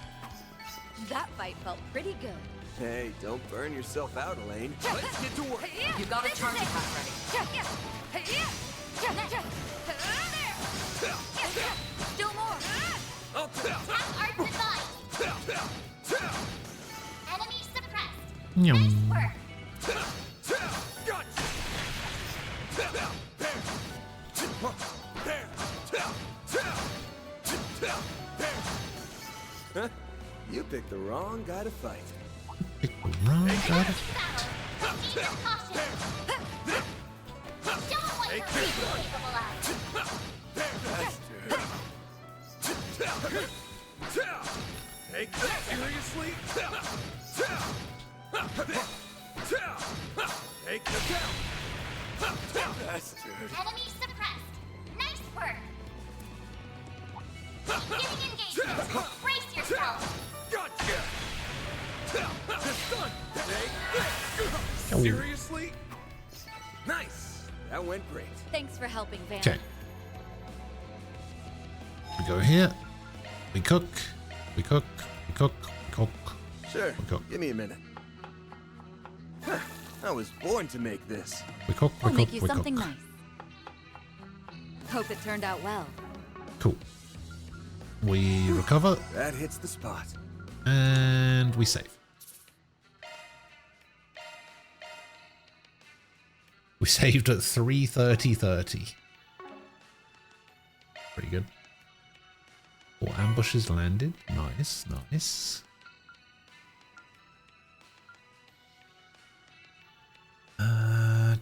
That fight felt pretty good. Hey, don't burn yourself out, Elaine. Let's get to work. You got a charge attack ready. Still more. Have arts advice. Enemy suppressed. Nice work. Huh? You picked the wrong guy to fight. Wrong guy to Take that seriously? Take the count. Bastard. Enemy suppressed. Nice work. Beginning engagement. Brace yourself. Gotcha. The sun. Oh. Seriously? Nice. That went great. Thanks for helping, Van. Okay. We go here. We cook. We cook. We cook. We cook. Sure. We cook. Give me a minute. Huh. I was born to make this. We cook. We I'll cook. make you We something cook. nice. Hope it turned out well. Cool. We recover. That hits the spot. And we save. We saved at 3:30:30. Pretty good. 4 ambushes landed. Nice, nice.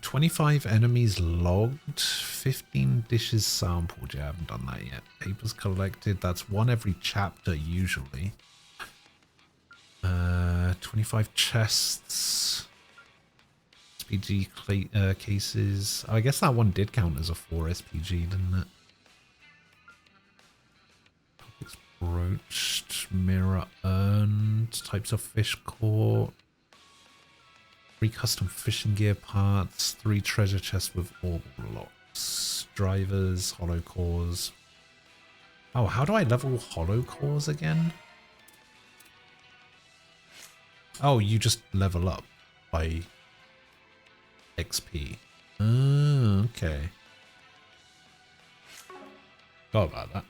25 enemies logged. 15 dishes sampled. Yeah, I haven't done that yet. Papers collected. That's 1 every chapter usually. 25 chests. SPG cases. I guess that one did count as a 4 SPG, didn't it? Topics broached. Mirror earned. Types of fish caught. 3 custom fishing gear parts. 3 treasure chests with orbital locks. Drivers. Hollow cores. Oh, how do I level hollow cores again? Oh, you just level up by XP. Oh, okay. Forgot about that.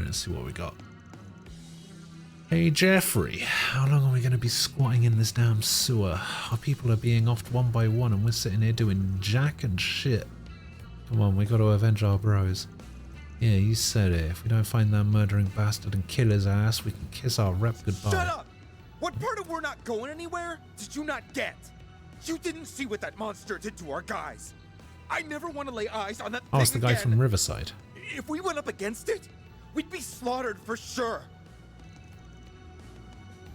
Let's see what we got. Hey Jeffrey, how long are we going to be squatting in this damn sewer? Our people are being offed one by one and we're sitting here doing jack and shit. Come on, we got to avenge our bros. Yeah, you said it. If we don't find that murdering bastard and kill his ass, we can kiss our rep goodbye. Shut up! What part of we're not going anywhere did you not get? You didn't see what that monster did to our guys. I never want to lay eyes on that Oh, it's the thing guy again. from Riverside. If we went up against it, we'd be slaughtered for sure.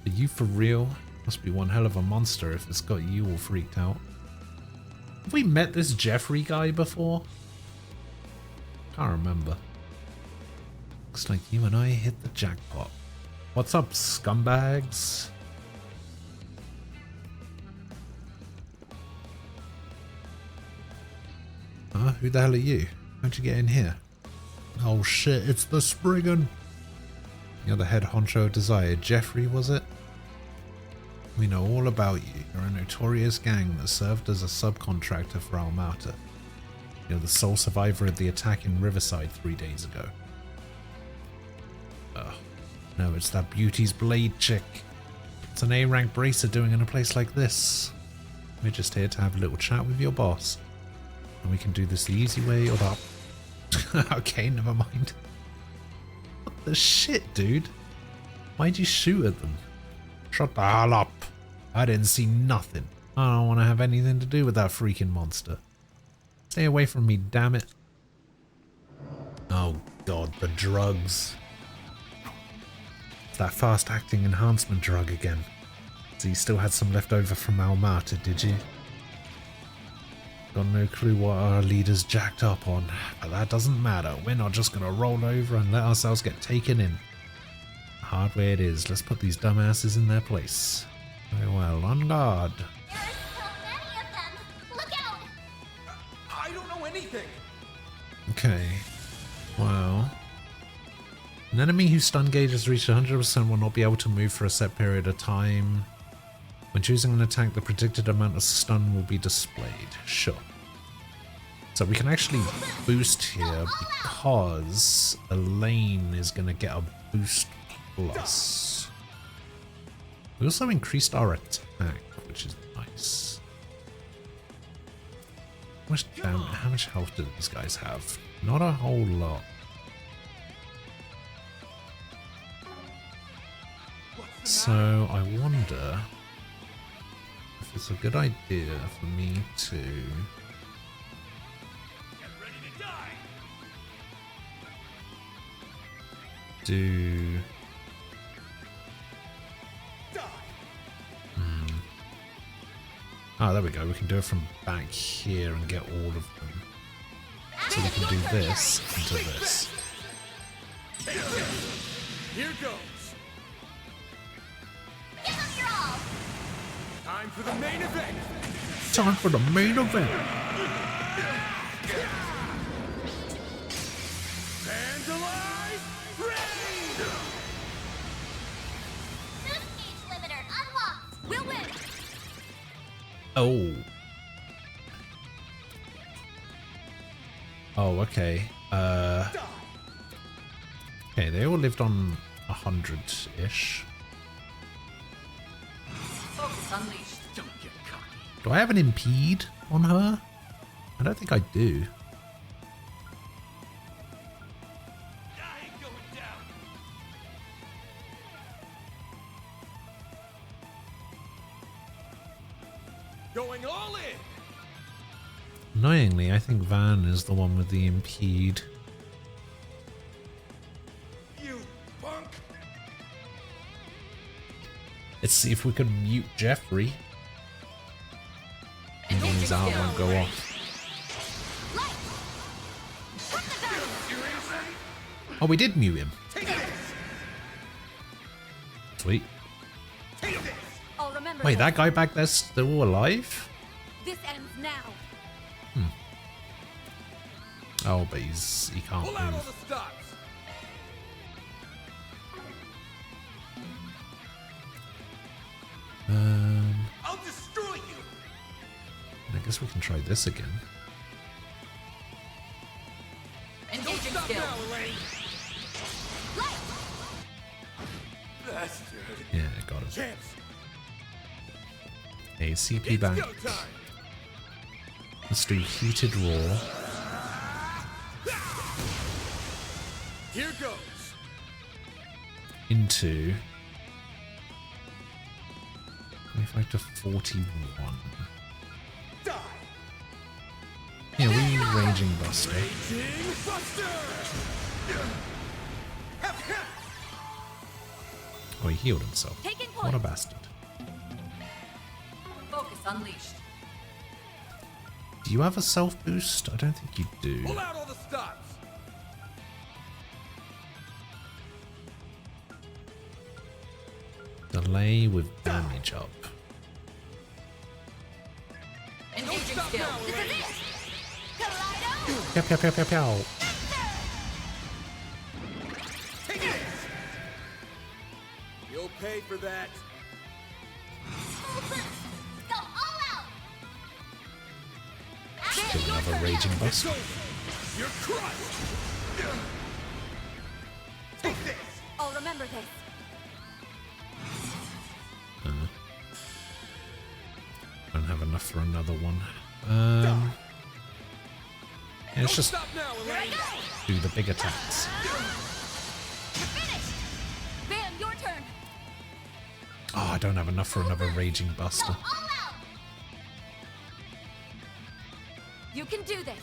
Are you for real? Must be one hell of a monster if it's got you all freaked out. Have we met this Jeffrey guy before? Can't remember. Looks like you and I hit the jackpot. What's up, scumbags? Huh? Who the hell are you? How'd you get in here? Oh shit, it's the Spriggan! You're the head honcho of Desire. Jeffrey, was it? We know all about you. You're a notorious gang that served as a subcontractor for Almata. You're the sole survivor of the attack in Riverside 3 days ago. No, it's that Beauty's Blade chick. What's an A-rank bracer doing in a place like this? We're just here to have a little chat with your boss. And we can do this the easy way or that. Okay, never mind. What the shit, dude? Why'd you shoot at them? Shut the hell up. I didn't see nothing. I don't want to have anything to do with that freaking monster. Stay away from me, damn it. Oh god, the drugs. It's that fast-acting enhancement drug again. So you still had some left over from Almata, did you? Got no clue what our leader's jacked up on, but that doesn't matter. We're not just gonna roll over and let ourselves get taken in. Hard way it is. Let's put these dumbasses in their place. Very well, on guard. There are so many of them! Look out! I don't know anything! Okay. Wow. An enemy whose stun gauge has reached 100% will not be able to move for a set period of time. When choosing an attack, the predicted amount of stun will be displayed. Sure. So we can actually boost here because Elaine is going to get a boost plus. We also increased our attack, which is nice. How much health do these guys have? Not a whole lot. So I wonder if it's a good idea for me to do oh, there we go. We can do it from back here and get all of them. So we can do this and do this. Here goes. Give them your all! Time for the main event. Time for the main event. Vandalize Rain! Boost gauge limiter unlocked! We'll win! Oh. Oh, okay. Okay, they all lived on 100-ish. Focus unleashed. Don't get cocky. Do I have an impede on her? I don't think I do. Going all in. Annoyingly, I think Van is the one with the impede. You punk. Let's see if we can mute Jeffrey. And then his arm won't go off. Oh, we did mute him. Sweet. I'll remember Wait, this. that guy back there's still alive? This ends now. Oh, but he can't Pull out all move. the stops. I'll destroy you. I guess we can try this again. Engaging Stop skill. now, Elaine. Bastard. Yeah, got him. Champs. A CP It's back. go time. Let's do heated raw. Here goes. Into 25 to 41. Die. Yeah, we raging buster. Raging Buster. Oh, he healed himself. Taking What a point. bastard. Focus unleashed. Do you have a self boost? I don't think you do. Pull out all the stops. Delay with damage up. Engaging Stop skill. now, Elaine. Pew, pew, pew, pew, pew. Take it. You'll pay for that. Go all out! Do another raging bust. You're crushed. Take this. I'll remember this. have enough for another one. Yeah, let's just do the big attacks. Van, your turn. Oh, I don't have enough for another Raging Buster. You can do this.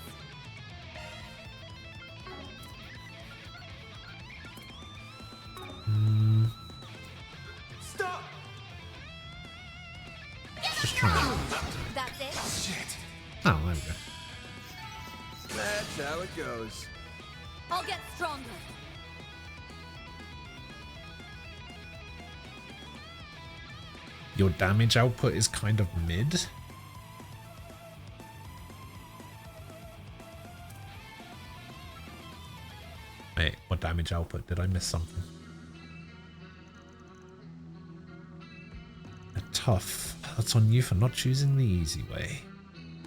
Stop! Just trying to... That's it. Shit. Oh, there we go. That's how it goes. I'll get stronger. Your damage output is kind of mid. Wait, what damage output? Did I miss something? Tough. That's on you for not choosing the easy way.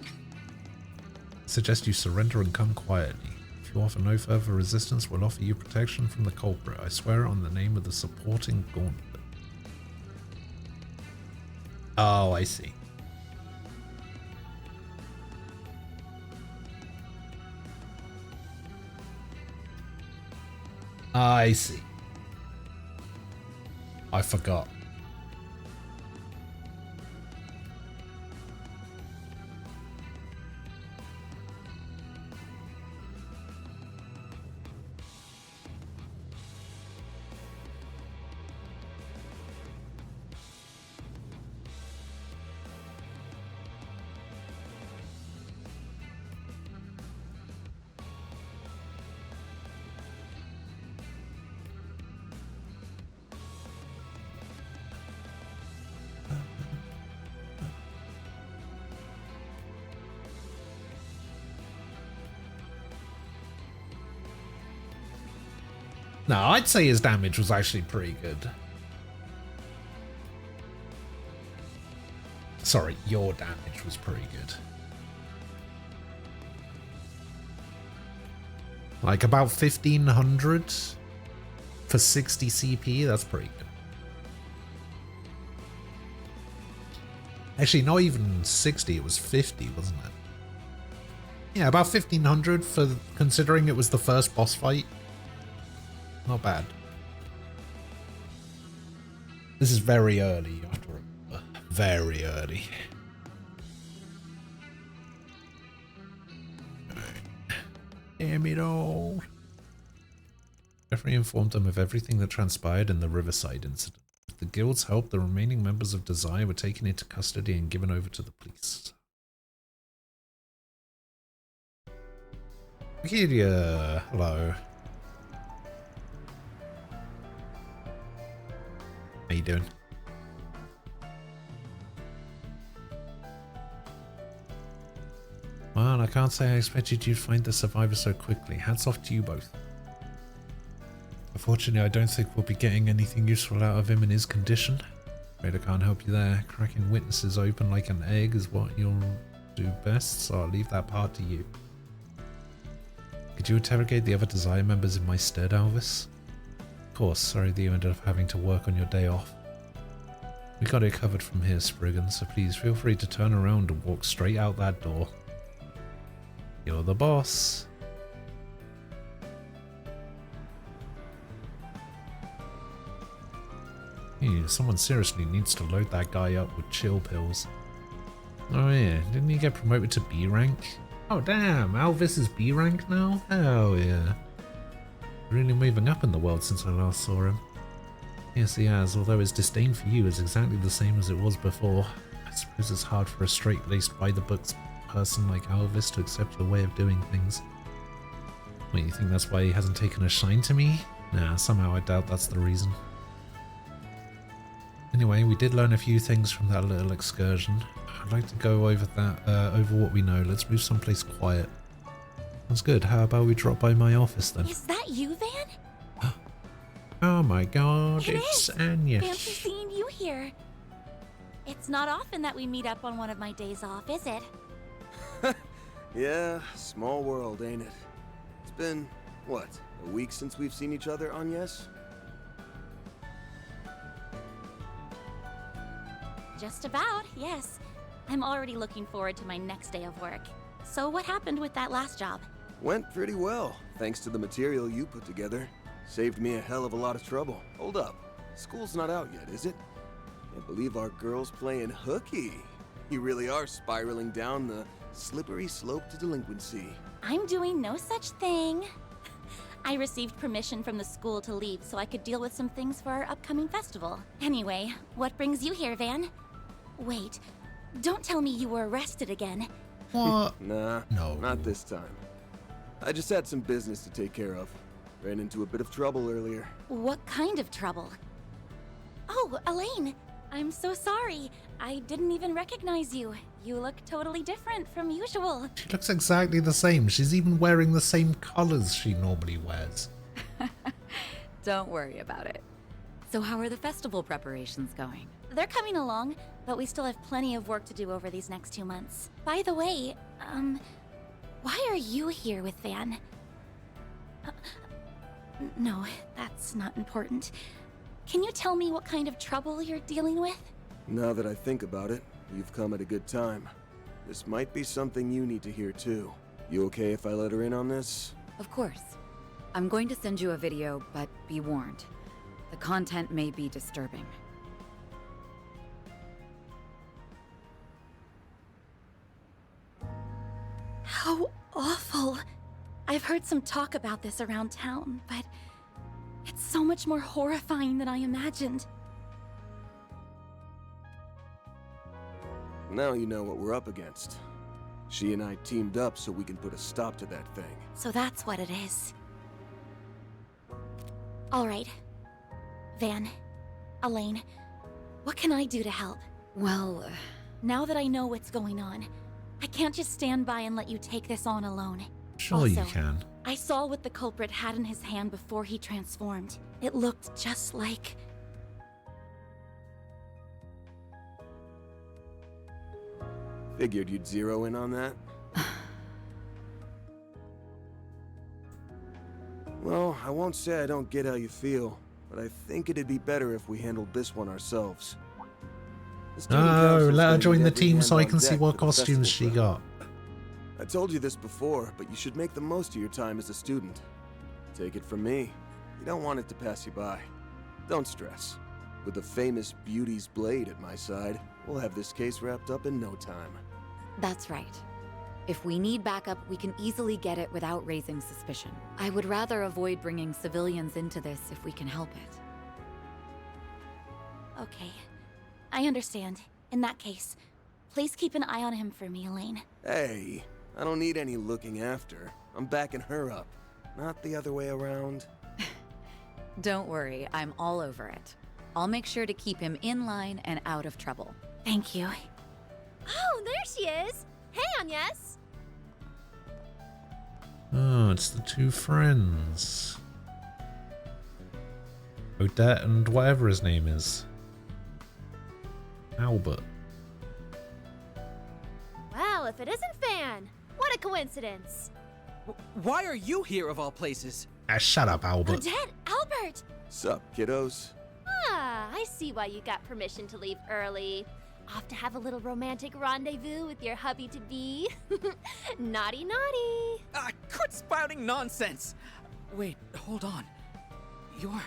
I suggest you surrender and come quietly. If you offer no further resistance, we'll offer you protection from the culprit. I swear it on the name of the supporting gauntlet. Oh, I see. I see. I forgot. No, I'd say his damage was actually pretty good. Sorry, your damage was pretty good. Like about 1500 for 60 CP, that's pretty good. Actually, not even 60, it was 50, wasn't it? Yeah, about 1500 for considering it was the first boss fight. Not bad. This is very early, you have to remember. Very early. Damn it all. Jeffrey informed them of everything that transpired in the Riverside incident. With the guild's help, the remaining members of Desire were taken into custody and given over to the police. Wikipedia, hello. How you doing? Well, I can't say I expected you to find the survivor so quickly. Hats off to you both. Unfortunately, I don't think we'll be getting anything useful out of him in his condition. Afraid I can't help you there. Cracking witnesses open like an egg is what you'll do best, so I'll leave that part to you. Could you interrogate the other Desire members in my stead, Alvis? Of course, sorry that you ended up having to work on your day off. We got it covered from here, Spriggan, so please feel free to turn around and walk straight out that door. You're the boss. Hey, someone seriously needs to load that guy up with chill pills. Oh yeah, didn't he get promoted to B rank? Oh damn, Alvis is B rank now? Hell yeah. Really moving up in the world since I last saw him. Yes he has, although his disdain for you is exactly the same as it was before. I suppose it's hard for a straight-laced by-the-books person like Alvis to accept your way of doing things. Wait, you think that's why he hasn't taken a shine to me? Nah, somehow I doubt that's the reason. Anyway, we did learn a few things from that little excursion. I'd like to go over over what we know. Let's move someplace quiet. That's good. How about we drop by my office then? Is that you, Van? Oh my god, it's Anya. Fancy seeing you here. It's not often that we meet up on one of my days off, is it? Yeah, small world, ain't it? It's been, what, a week since we've seen each other, Agnes? Just about, yes. I'm already looking forward to my next day of work. So what happened with that last job? Went pretty well, thanks to the material you put together. Saved me a hell of a lot of trouble. Hold up. School's not out yet, is it? Can't believe our girl's playing hooky. You really are spiraling down the slippery slope to delinquency. I'm doing no such thing. I received permission from the school to leave so I could deal with some things for our upcoming festival. Anyway, what brings you here, Van? Wait, don't tell me you were arrested again. What? Nah, no, not this time. I just had some business to take care of. Ran into a bit of trouble earlier. What kind of trouble? Oh, Elaine! I'm so sorry. I didn't even recognize you. You look totally different from usual. She looks exactly the same. She's even wearing the same colors she normally wears. Don't worry about it. So how are the festival preparations going? They're coming along, but we still have plenty of work to do over these next 2 months. By the way, why are you here with Van? No, that's not important. Can you tell me what kind of trouble you're dealing with? Now that I think about it, you've come at a good time. This might be something you need to hear too. You okay if I let her in on this? Of course. I'm going to send you a video, but be warned. The content may be disturbing. How awful. I've heard some talk about this around town, but it's so much more horrifying than I imagined. Now you know what we're up against. She and I teamed up so we can put a stop to that thing. So that's what it is. All right. Van, Elaine, what can I do to help? Well, now that I know what's going on, I can't just stand by and let you take this on alone. Sure you can. I saw what the culprit had in his hand before he transformed. It looked just like... Figured you'd zero in on that. Well, I won't say I don't get how you feel, but I think it'd be better if we handled this one ourselves. Oh, let her join the team so I can see what costumes she got. I told you this before, but you should make the most of your time as a student. Take it from me, you don't want it to pass you by. Don't stress. With the famous Beauty's Blade at my side, we'll have this case wrapped up in no time. That's right. If we need backup, we can easily get it without raising suspicion. I would rather avoid bringing civilians into this if we can help it. Okay. I understand. In that case, please keep an eye on him for me, Elaine. Hey, I don't need any looking after. I'm backing her up, not the other way around. Don't worry, I'm all over it. I'll make sure to keep him in line and out of trouble. Thank you. Oh, there she is! Hey, Agnes! Oh, it's the two friends. Odette and whatever his name is. Albert. Well, if it isn't Van, what a coincidence! Why are you here of all places? Shut up, Albert. Odette, Albert! Sup, kiddos? Ah, I see why you got permission to leave early. Off to have a little romantic rendezvous with your hubby-to-be. Naughty, naughty. Quit spouting nonsense. Wait, hold on. You're...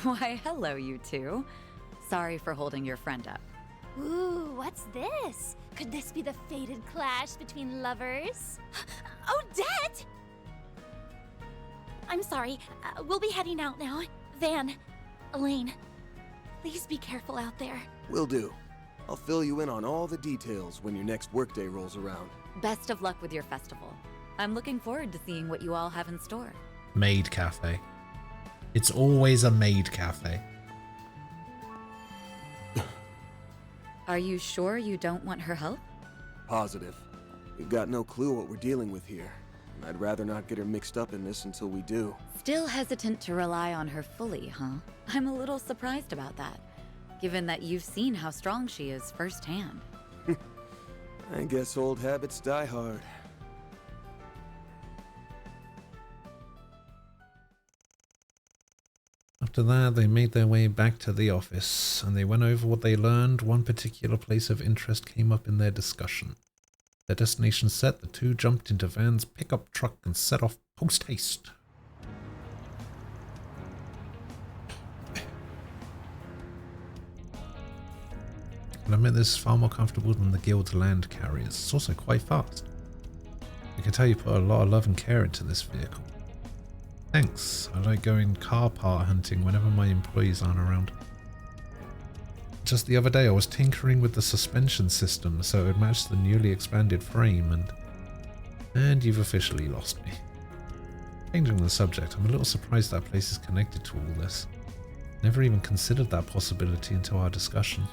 Why, hello, you two. Sorry for holding your friend up. Ooh, what's this? Could this be the fated clash between lovers? Odette! I'm sorry. We'll be heading out now. Van, Elaine, please be careful out there. Will do. I'll fill you in on all the details when your next workday rolls around. Best of luck with your festival. I'm looking forward to seeing what you all have in store. Maid cafe. It's always a maid cafe. Are you sure you don't want her help? Positive. We've got no clue what we're dealing with here, and I'd rather not get her mixed up in this until we do. Still hesitant to rely on her fully, huh? I'm a little surprised about that, given that you've seen how strong she is firsthand. I guess old habits die hard. After that, they made their way back to the office, and they went over what they learned. One particular place of interest came up in their discussion. Their destination set, the two jumped into Van's pickup truck and set off post-haste. I'll admit this is far more comfortable than the Guild's land carriers. It's also quite fast. I can tell you put a lot of love and care into this vehicle. Thanks. I like going car part hunting whenever my employees aren't around. Just the other day I was tinkering with the suspension system so it would match the newly expanded frame and you've officially lost me. Changing the subject, I'm a little surprised that place is connected to all this. Never even considered that possibility until our discussion.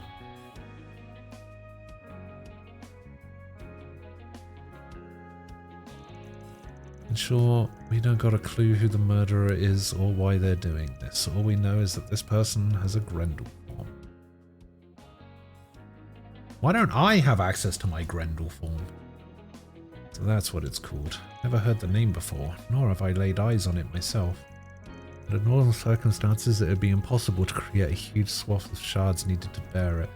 In short, we don't got a clue who the murderer is or why they're doing this. All we know is that this person has a Grendel form. Why don't I have access to my Grendel form? So that's what it's called. Never heard the name before, nor have I laid eyes on it myself. Under normal circumstances, it would be impossible to create a huge swath of shards needed to bear it.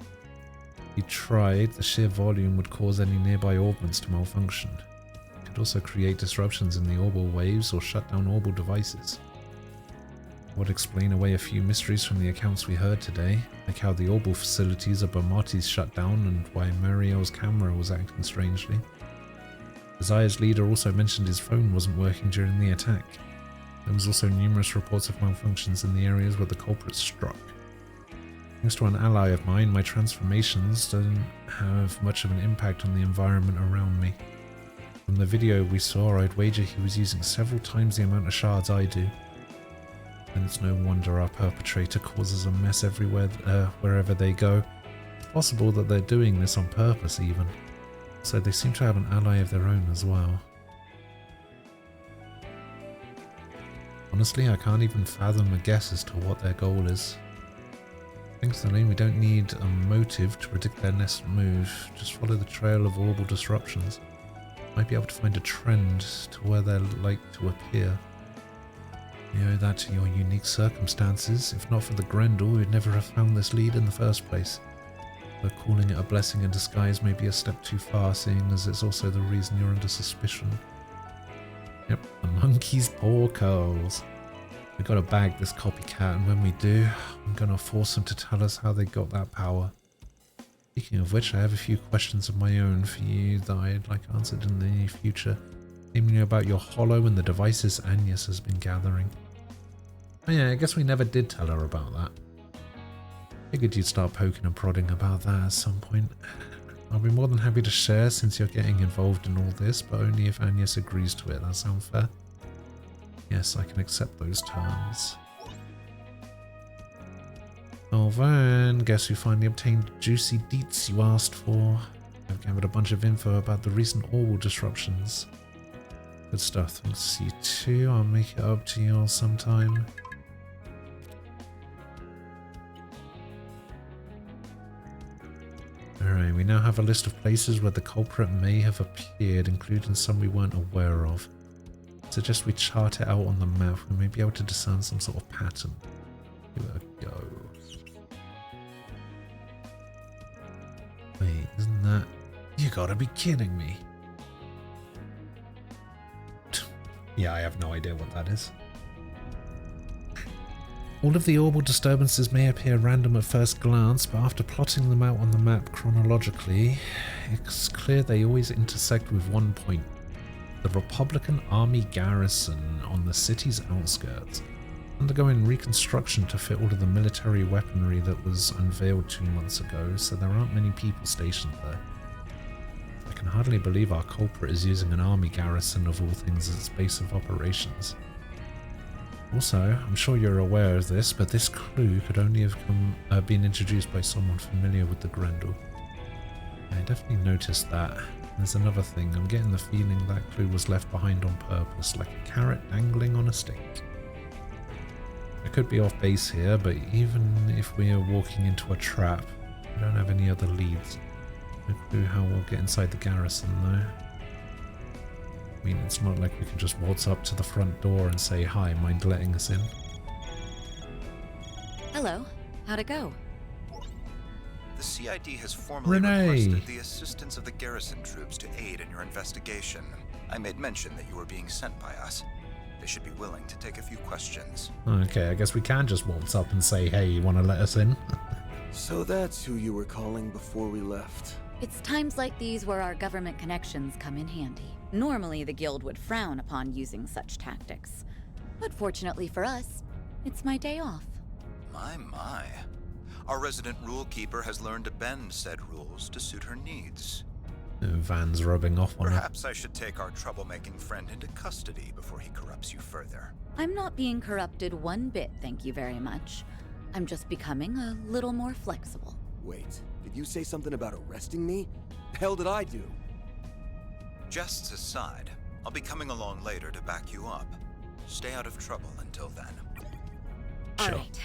If you tried, the sheer volume would cause any nearby orbments to malfunction. Also create disruptions in the orbal waves or shut down orbal devices. Would explain away a few mysteries from the accounts we heard today, like how the orbal facilities of Bomarti's shut down and why Mariel's camera was acting strangely. Desire's leader also mentioned his phone wasn't working during the attack. There was also numerous reports of malfunctions in the areas where the culprit struck. Thanks to an ally of mine, my transformations don't have much of an impact on the environment around me. From the video we saw, I'd wager he was using several times the amount of shards I do. And it's no wonder our perpetrator causes a mess everywhere, wherever they go. It's possible that they're doing this on purpose even. So they seem to have an ally of their own as well. Honestly, I can't even fathom a guess as to what their goal is. Thanks to the name, we don't need a motive to predict their next move. Just follow the trail of orbital disruptions. Might be able to find a trend to where they're like to appear. You owe that to your unique circumstances. If not for the Grendel, we'd never have found this lead in the first place. But calling it a blessing in disguise may be a step too far, seeing as it's also the reason you're under suspicion. Yep, the monkey's paw curls. We gotta bag this copycat, and when we do, I'm gonna force him to tell us how they got that power. Speaking of which, I have a few questions of my own for you that I'd like answered in the near future, namely about your hollow and the devices Agnes has been gathering. Oh yeah, I guess we never did tell her about that. Figured you'd start poking and prodding about that at some point. I'll be more than happy to share since you're getting involved in all this, but only if Agnes agrees to it. That sound fair? Yes, I can accept those terms. Oh, Van, guess we finally obtained the juicy deets you asked for. I've gathered a bunch of info about the recent orbal disruptions. Good stuff, thanks to you too. I'll make it up to you all sometime. Alright, we now have a list of places where the culprit may have appeared, including some we weren't aware of. I suggest we chart it out on the map. We may be able to discern some sort of pattern. Give it a go. Wait, isn't that... You gotta be kidding me. Yeah, I have no idea what that is. All of the orbal disturbances may appear random at first glance, but after plotting them out on the map chronologically, it's clear they always intersect with one point. The Republican Army garrison on the city's outskirts, undergoing reconstruction to fit all of the military weaponry that was unveiled 2 months ago, so there aren't many people stationed there. I can hardly believe our culprit is using an army garrison of all things as its base of operations. Also, I'm sure you're aware of this, but this clue could only have been introduced by someone familiar with the Grendel. I definitely noticed that. There's another thing, I'm getting the feeling that clue was left behind on purpose, like a carrot dangling on a stick. I could be off base here, but even if we are walking into a trap, we don't have any other leads. No clue how we'll get inside the garrison though. I mean, it's not like we can just waltz up to the front door and say, "Hi, mind letting us in?" Hello. How'd it go? The CID has formally requested the assistance of the garrison troops to aid in your investigation. I made mention that you were being sent by us. They should be willing to take a few questions. Okay, I guess we can just waltz up and say, hey, you want to let us in? So that's who you were calling before we left. It's times like these where our government connections come in handy. Normally, the guild would frown upon using such tactics. But fortunately for us, it's my day off. My. Our resident rule keeper has learned to bend said rules to suit her needs. Van's rubbing off on her. Perhaps I should take our troublemaking friend into custody before he corrupts you further. I'm not being corrupted one bit, thank you very much. I'm just becoming a little more flexible. Wait, did you say something about arresting me? The hell did I do? Jests aside, I'll be coming along later to back you up. Stay out of trouble until then. All right.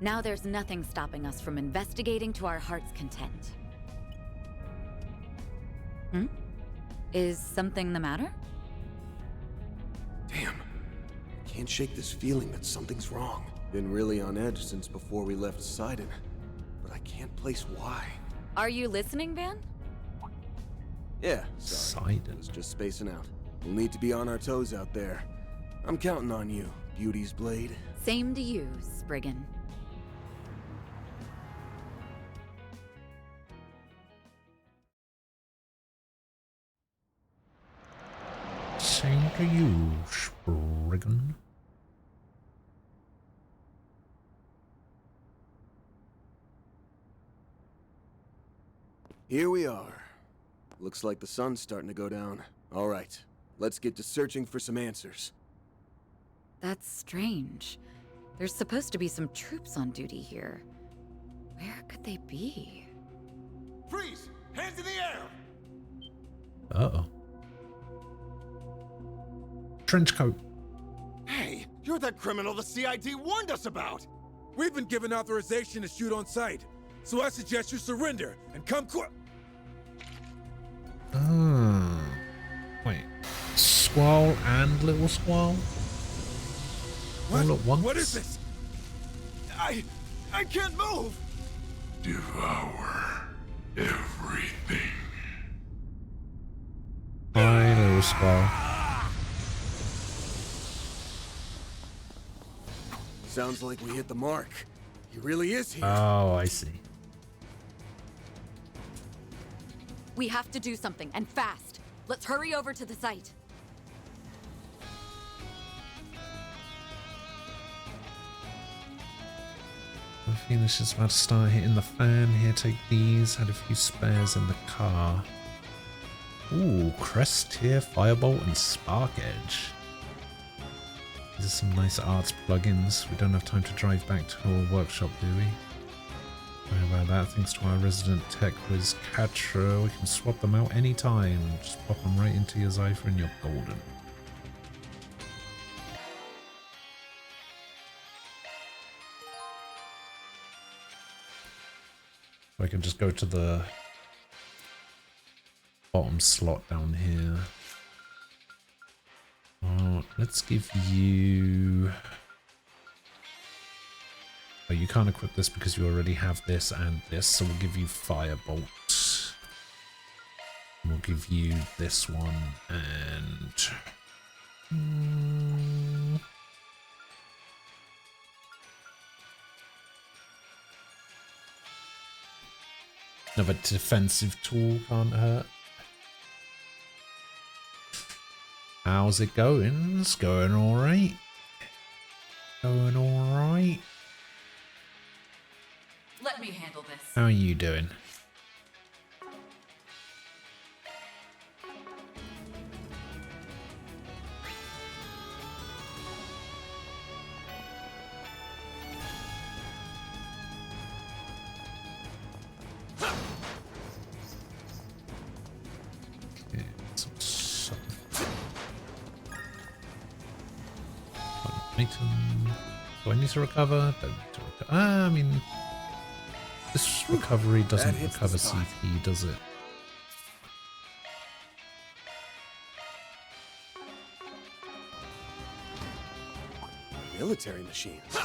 Now there's nothing stopping us from investigating to our heart's content. Is something the matter? Damn. I can't shake this feeling that something's wrong. Been really on edge since before we left Sidon, but I can't place why. Are you listening, Van? Yeah, sorry. Sidon. I was just spacing out. We'll need to be on our toes out there. I'm counting on you, Beauty's Blade. Same to you, Spriggan. Same to you, Spriggan. Here we are. Looks like the sun's starting to go down. All right, let's get to searching for some answers. That's strange. There's supposed to be some troops on duty here. Where could they be? Freeze! Hands in the air! Uh-oh. Trench coat. Hey, you're that criminal the CID warned us about! We've been given authorization to shoot on sight, so I suggest you surrender and come quick. Wait. Squall and Little Squall? All at once? What is this? I can't move! Devour everything. Hi, Little Squall. Sounds like we hit the mark. He really is here. Oh, I see. We have to do something, and fast. Let's hurry over to the site. I feel it's just about to start hitting the fan. Here, take these. Had a few spares in the car. Ooh, Crest Tier, Firebolt, and Spark Edge. These are some nice arts plugins. We don't have time to drive back to our workshop, do we? Sorry about that. Thanks to our resident tech whiz, Catra, we can swap them out anytime. Just pop them right into your Zypher and you're golden. I can just go to the bottom slot down here. Let's give you... Oh, you can't equip this because you already have this and this, so we'll give you Firebolt. And we'll give you this one and... Another defensive tool can't hurt. How's it going? It's going alright. Going alright. Let me handle this. How are you doing? Okay, some item. Do I need to recover? Don't need to recover. I mean, this recovery doesn't recover CP, does it? Military machines.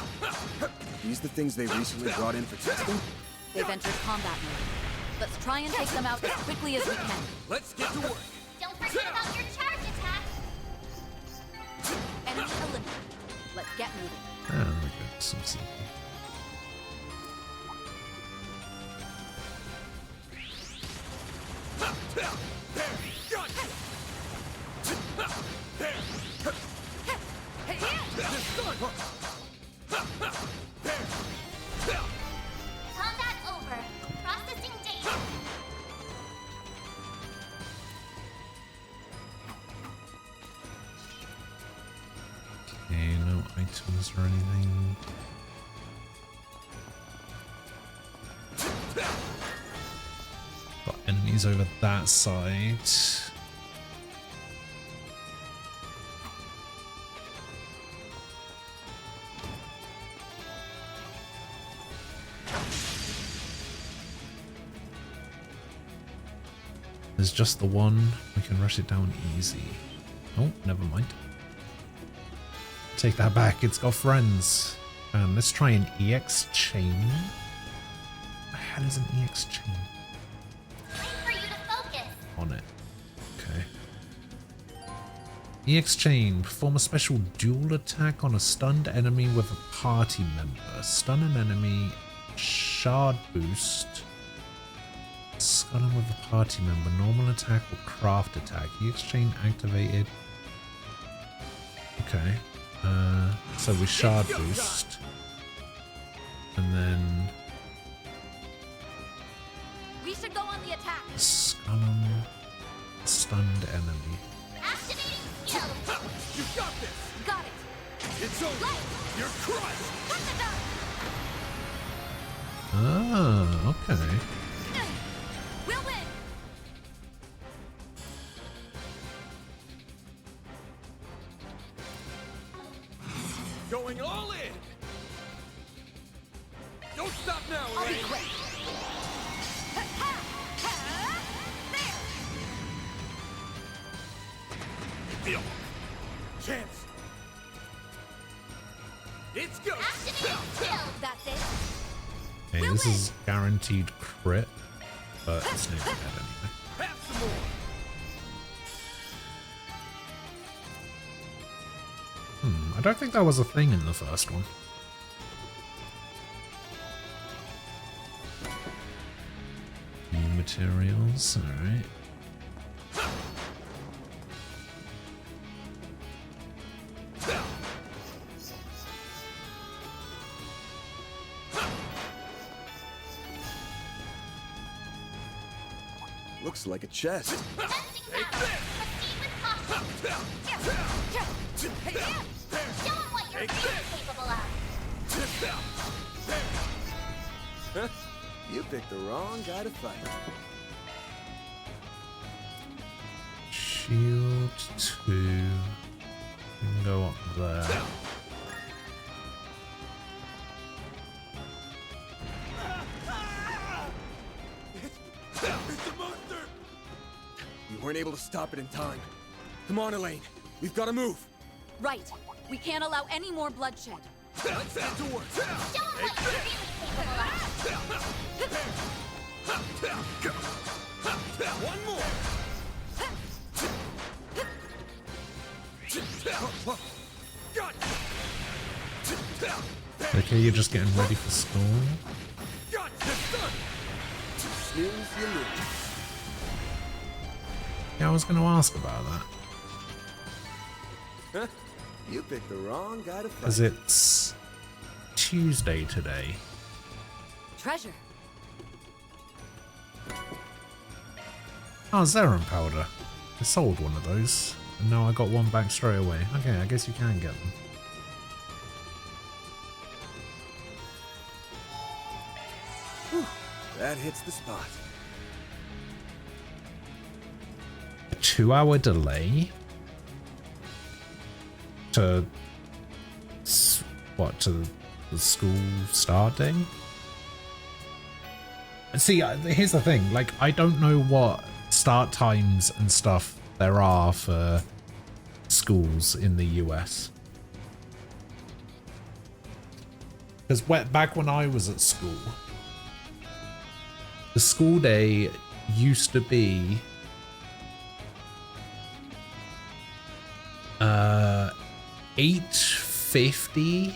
These the things they recently brought in for testing? They've entered combat mode. Let's try and take them out as quickly as we can. Let's get to work. Don't forget about your charge attack. Enemy eliminated. Let's get moving. And we got some CP. Combat over. Processing data. Okay, no items or anything. Got enemies over that side. There's just the one. We can rush it down easy. Oh, never mind. Take that back. It's got friends. Let's try an EX chain. What the hell is an EX chain? Wait for you to focus. On it. Okay. EX chain. Perform a special dual attack on a stunned enemy with a party member. Stun an enemy. Shard boost. Stun him with a party member. Normal attack or craft attack. EX chain activated. Okay. So we shard boost. And then We should go on the attack. Scum stunned enemy. Activating skill. You got this. Got it. It's over. You're crushed. Cut the dart. Ah, okay. We'll win. Going all in. Don't stop now, I'll be Elaine. quick. Deal. Chance. It's go. That's it. Okay, this is guaranteed crit, but it's no bad anyway. Have some more. I don't think that was a thing in the first one. New materials, alright. Looks like a chest. Take this. Show them what you're really capable of. Huh? You picked the wrong guy to fight. Shield 2. We can go up there. It's a monster. You weren't able to stop it in time. Come on, Elaine. We've got to move. Right. We can't allow any more bloodshed. Let's get to work. Show them what you're really capable of. One more. Got Okay, you're just getting ready for school. got this done. Snooze, you lose. Yeah, I was going to ask about that. Huh? You picked the wrong guy to fight. Because it's Tuesday today. Treasure. Oh, Zerum powder. I sold one of those. And now I got one back straight away. Okay, I guess you can get them. Whew, that hits the spot. A 2-hour delay? To what, to the school start day? See, here's the thing, like, I don't know what start times and stuff there are for schools in the US. Because back when I was at school, the school day used to be 8:50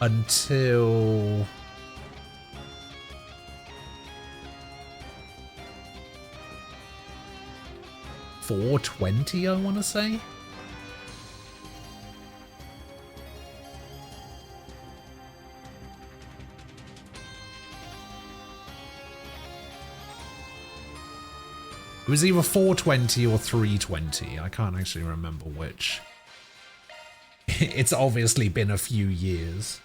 until 4:20, I want to say. It was either 4:20 or 3:20. I can't actually remember which. It's obviously been a few years.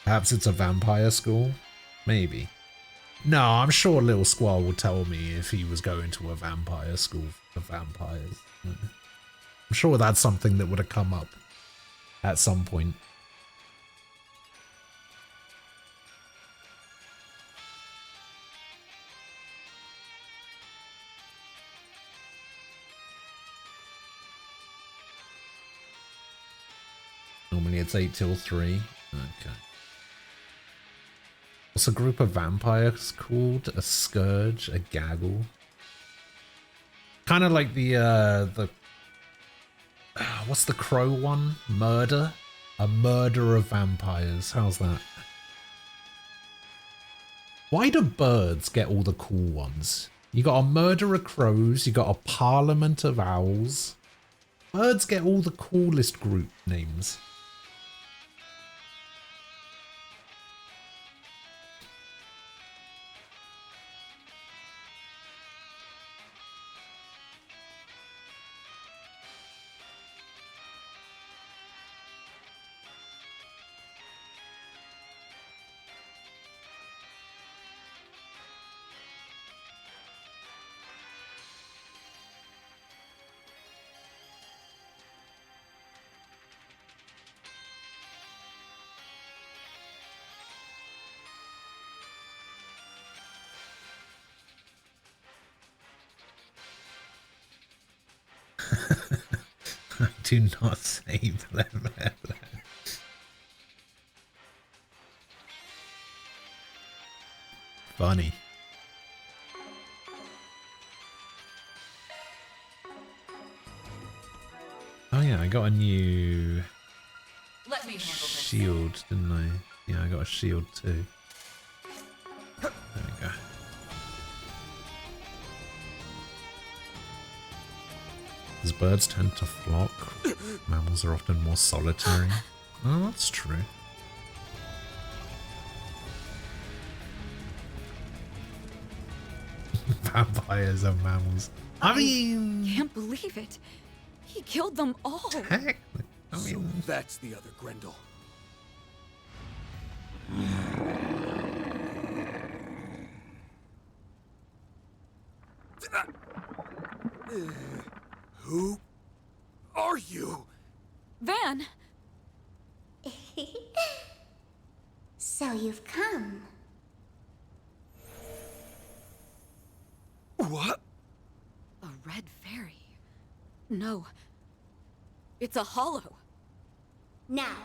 Perhaps it's a vampire school? Maybe. No, I'm sure Little Squall will tell me if he was going to a vampire school for vampires. I'm sure that's something that would have come up at some point. Normally it's 8 till 3. Okay. What's a group of vampires called? A scourge, a gaggle. Kind of like the what's the crow one? Murder? A murder of vampires. How's that? Why do birds get all the cool ones? You got a murder of crows, you got a parliament of owls. Birds get all the coolest group names. Do not say blah, blah, blah. Funny. Oh yeah, I got a new Let me handle this. shield, didn't I? Yeah, I got a shield too. There we go. As birds tend to flock, mammals are often more solitary. Oh, that's true. Vampires are mammals. I mean, can't believe it. He killed them all. Heck, I mean, so that's the other Grendel. Who are you? Van! So you've come. What? A red fairy? No. It's a hollow. Now,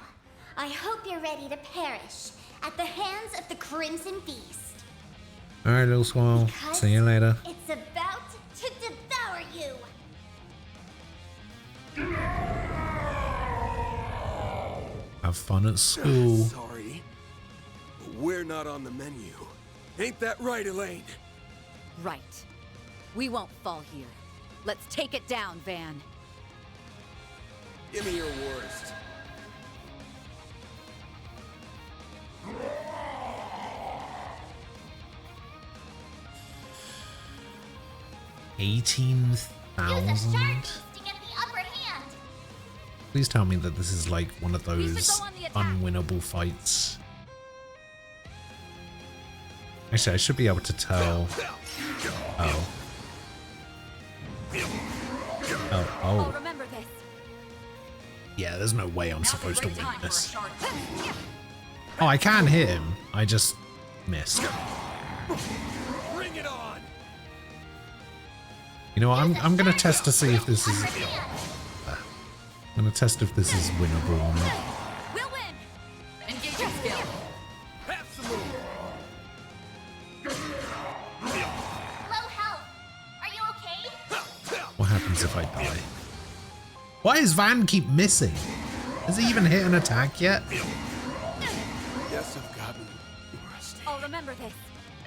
I hope you're ready to perish at the hands of the Crimson Beast. alright, Little Squall. See you later. It's about to devour you. Have fun at school. Sorry, but we're not on the menu. Ain't that right, Elaine? Right. We won't fall here. Let's take it down, Van. Give me your worst. $18,000. To get the upper hand. Please tell me that this is like one of those unwinnable fights. Actually, I should be able to tell. Oh. Oh. Remember this. Yeah, there's no way I'm supposed to win this. Oh, I can hit him. I just missed. Bring it on. You know what? I'm gonna test to see if this is. I'm gonna test if this is winnable or not. We'll win! Engage your skill. Have some move. Low health. Are you okay? What happens if I die? Why does Van keep missing? Has he even hit an attack yet? Yes, I've gotten rusty. I'll remember this.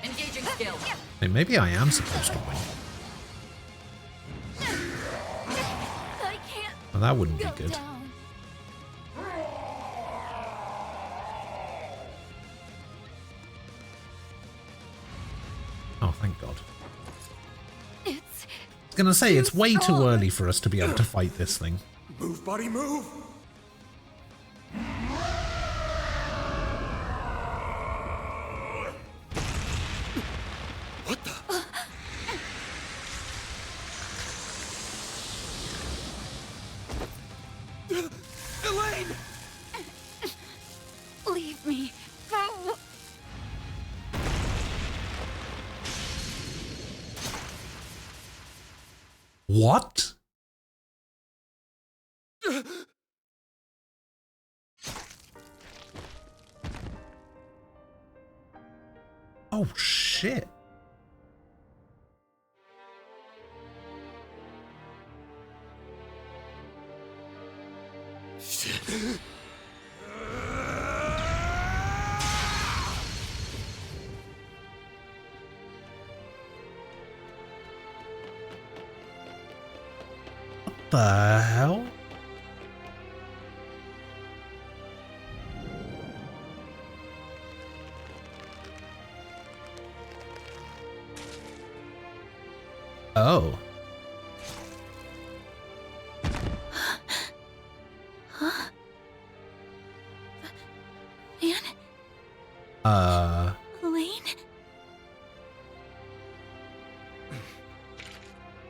Engaging skill. Hey, maybe I am supposed to win. I can't. Well, that wouldn't be good. Down. Oh, thank God. It's I was gonna say, it's way too early for us to be able to fight this thing. Move, buddy, move! What the? Elaine! Leave me. Go. What? Oh, shit. What the hell? Oh. Huh? Van? Elaine?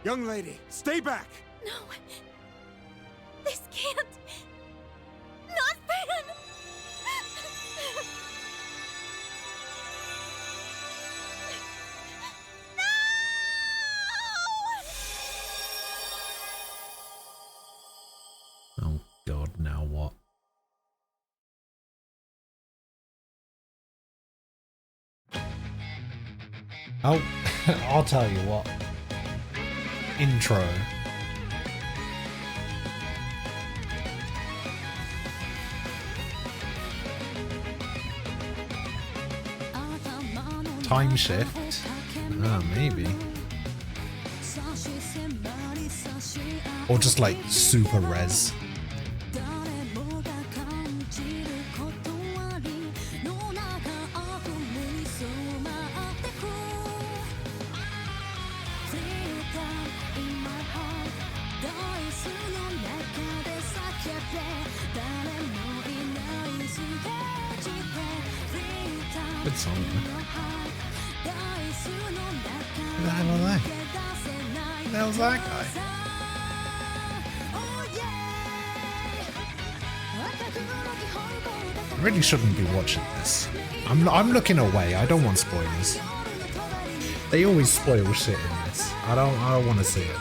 Young lady, stay back! No. This can't. Not Van! Oh, God, now what? Oh, I'll tell you what. Intro. Time shift? Ah, maybe. Or just like super res. Good song. Who the hell are they? Who the hell's that guy? I really shouldn't be watching this. I'm looking away. I don't want spoilers. They always spoil shit in this. I don't want to see it.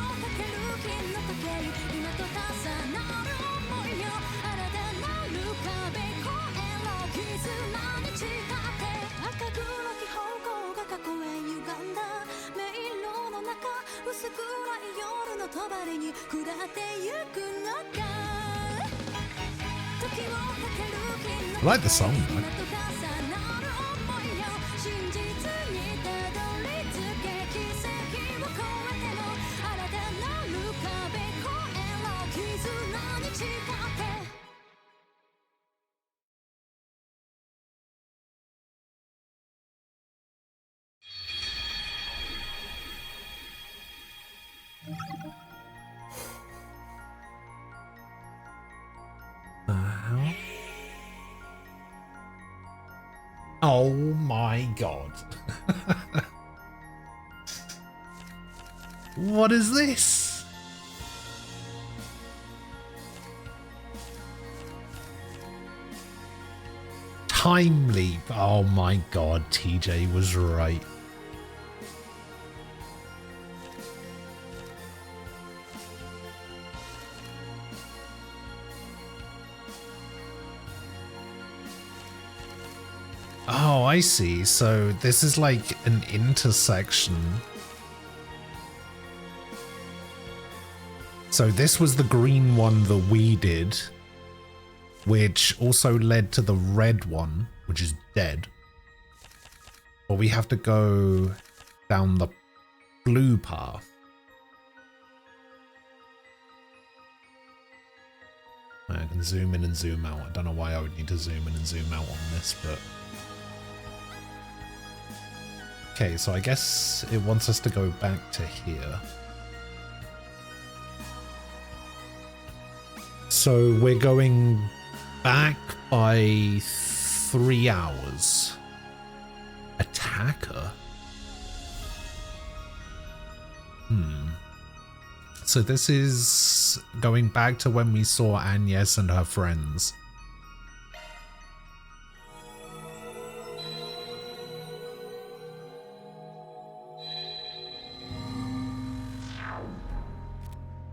I like the song though. The hell? Oh my God. What is this? Time leap. Oh my God, TJ was right. I see. So this is like an intersection. So this was the green one that we did, which also led to the red one, which is dead. But we have to go down the blue path. I can zoom in and zoom out. I don't know why I would need to zoom in and zoom out on this, but... Okay, so I guess it wants us to go back to here. So we're going back by 3 hours. Attacker? So this is going back to when we saw Agnes and her friends.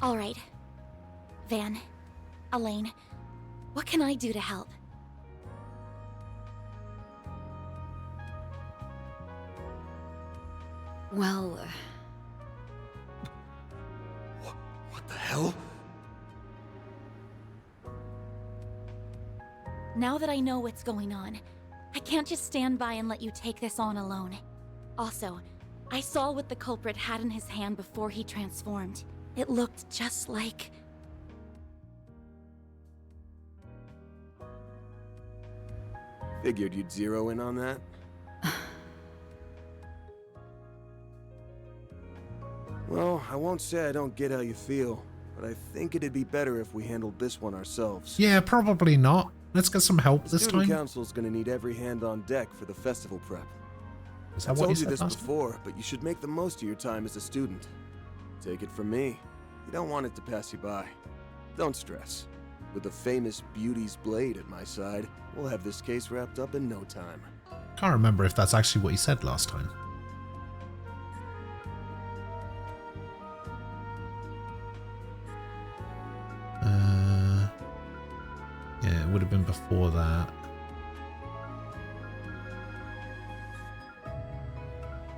All right. Van, Elaine, what can I do to help? Well... What the hell? Now that I know what's going on, I can't just stand by and let you take this on alone. Also, I saw what the culprit had in his hand before he transformed. It looked just like... Figured you'd zero in on that. Well, I won't say I don't get how you feel, but I think it'd be better if we handled this one ourselves. Yeah, probably not. Let's get some help this Student time. Council's gonna need every hand on deck for the festival prep. Is that I what told you you said this last before, but you should make the most of your time as a student. Take it from me. You don't want it to pass you by. Don't stress. With the famous Beauty's blade at my side, we'll have this case wrapped up in no time. Can't remember if that's actually what he said last time. Yeah, it would have been before that.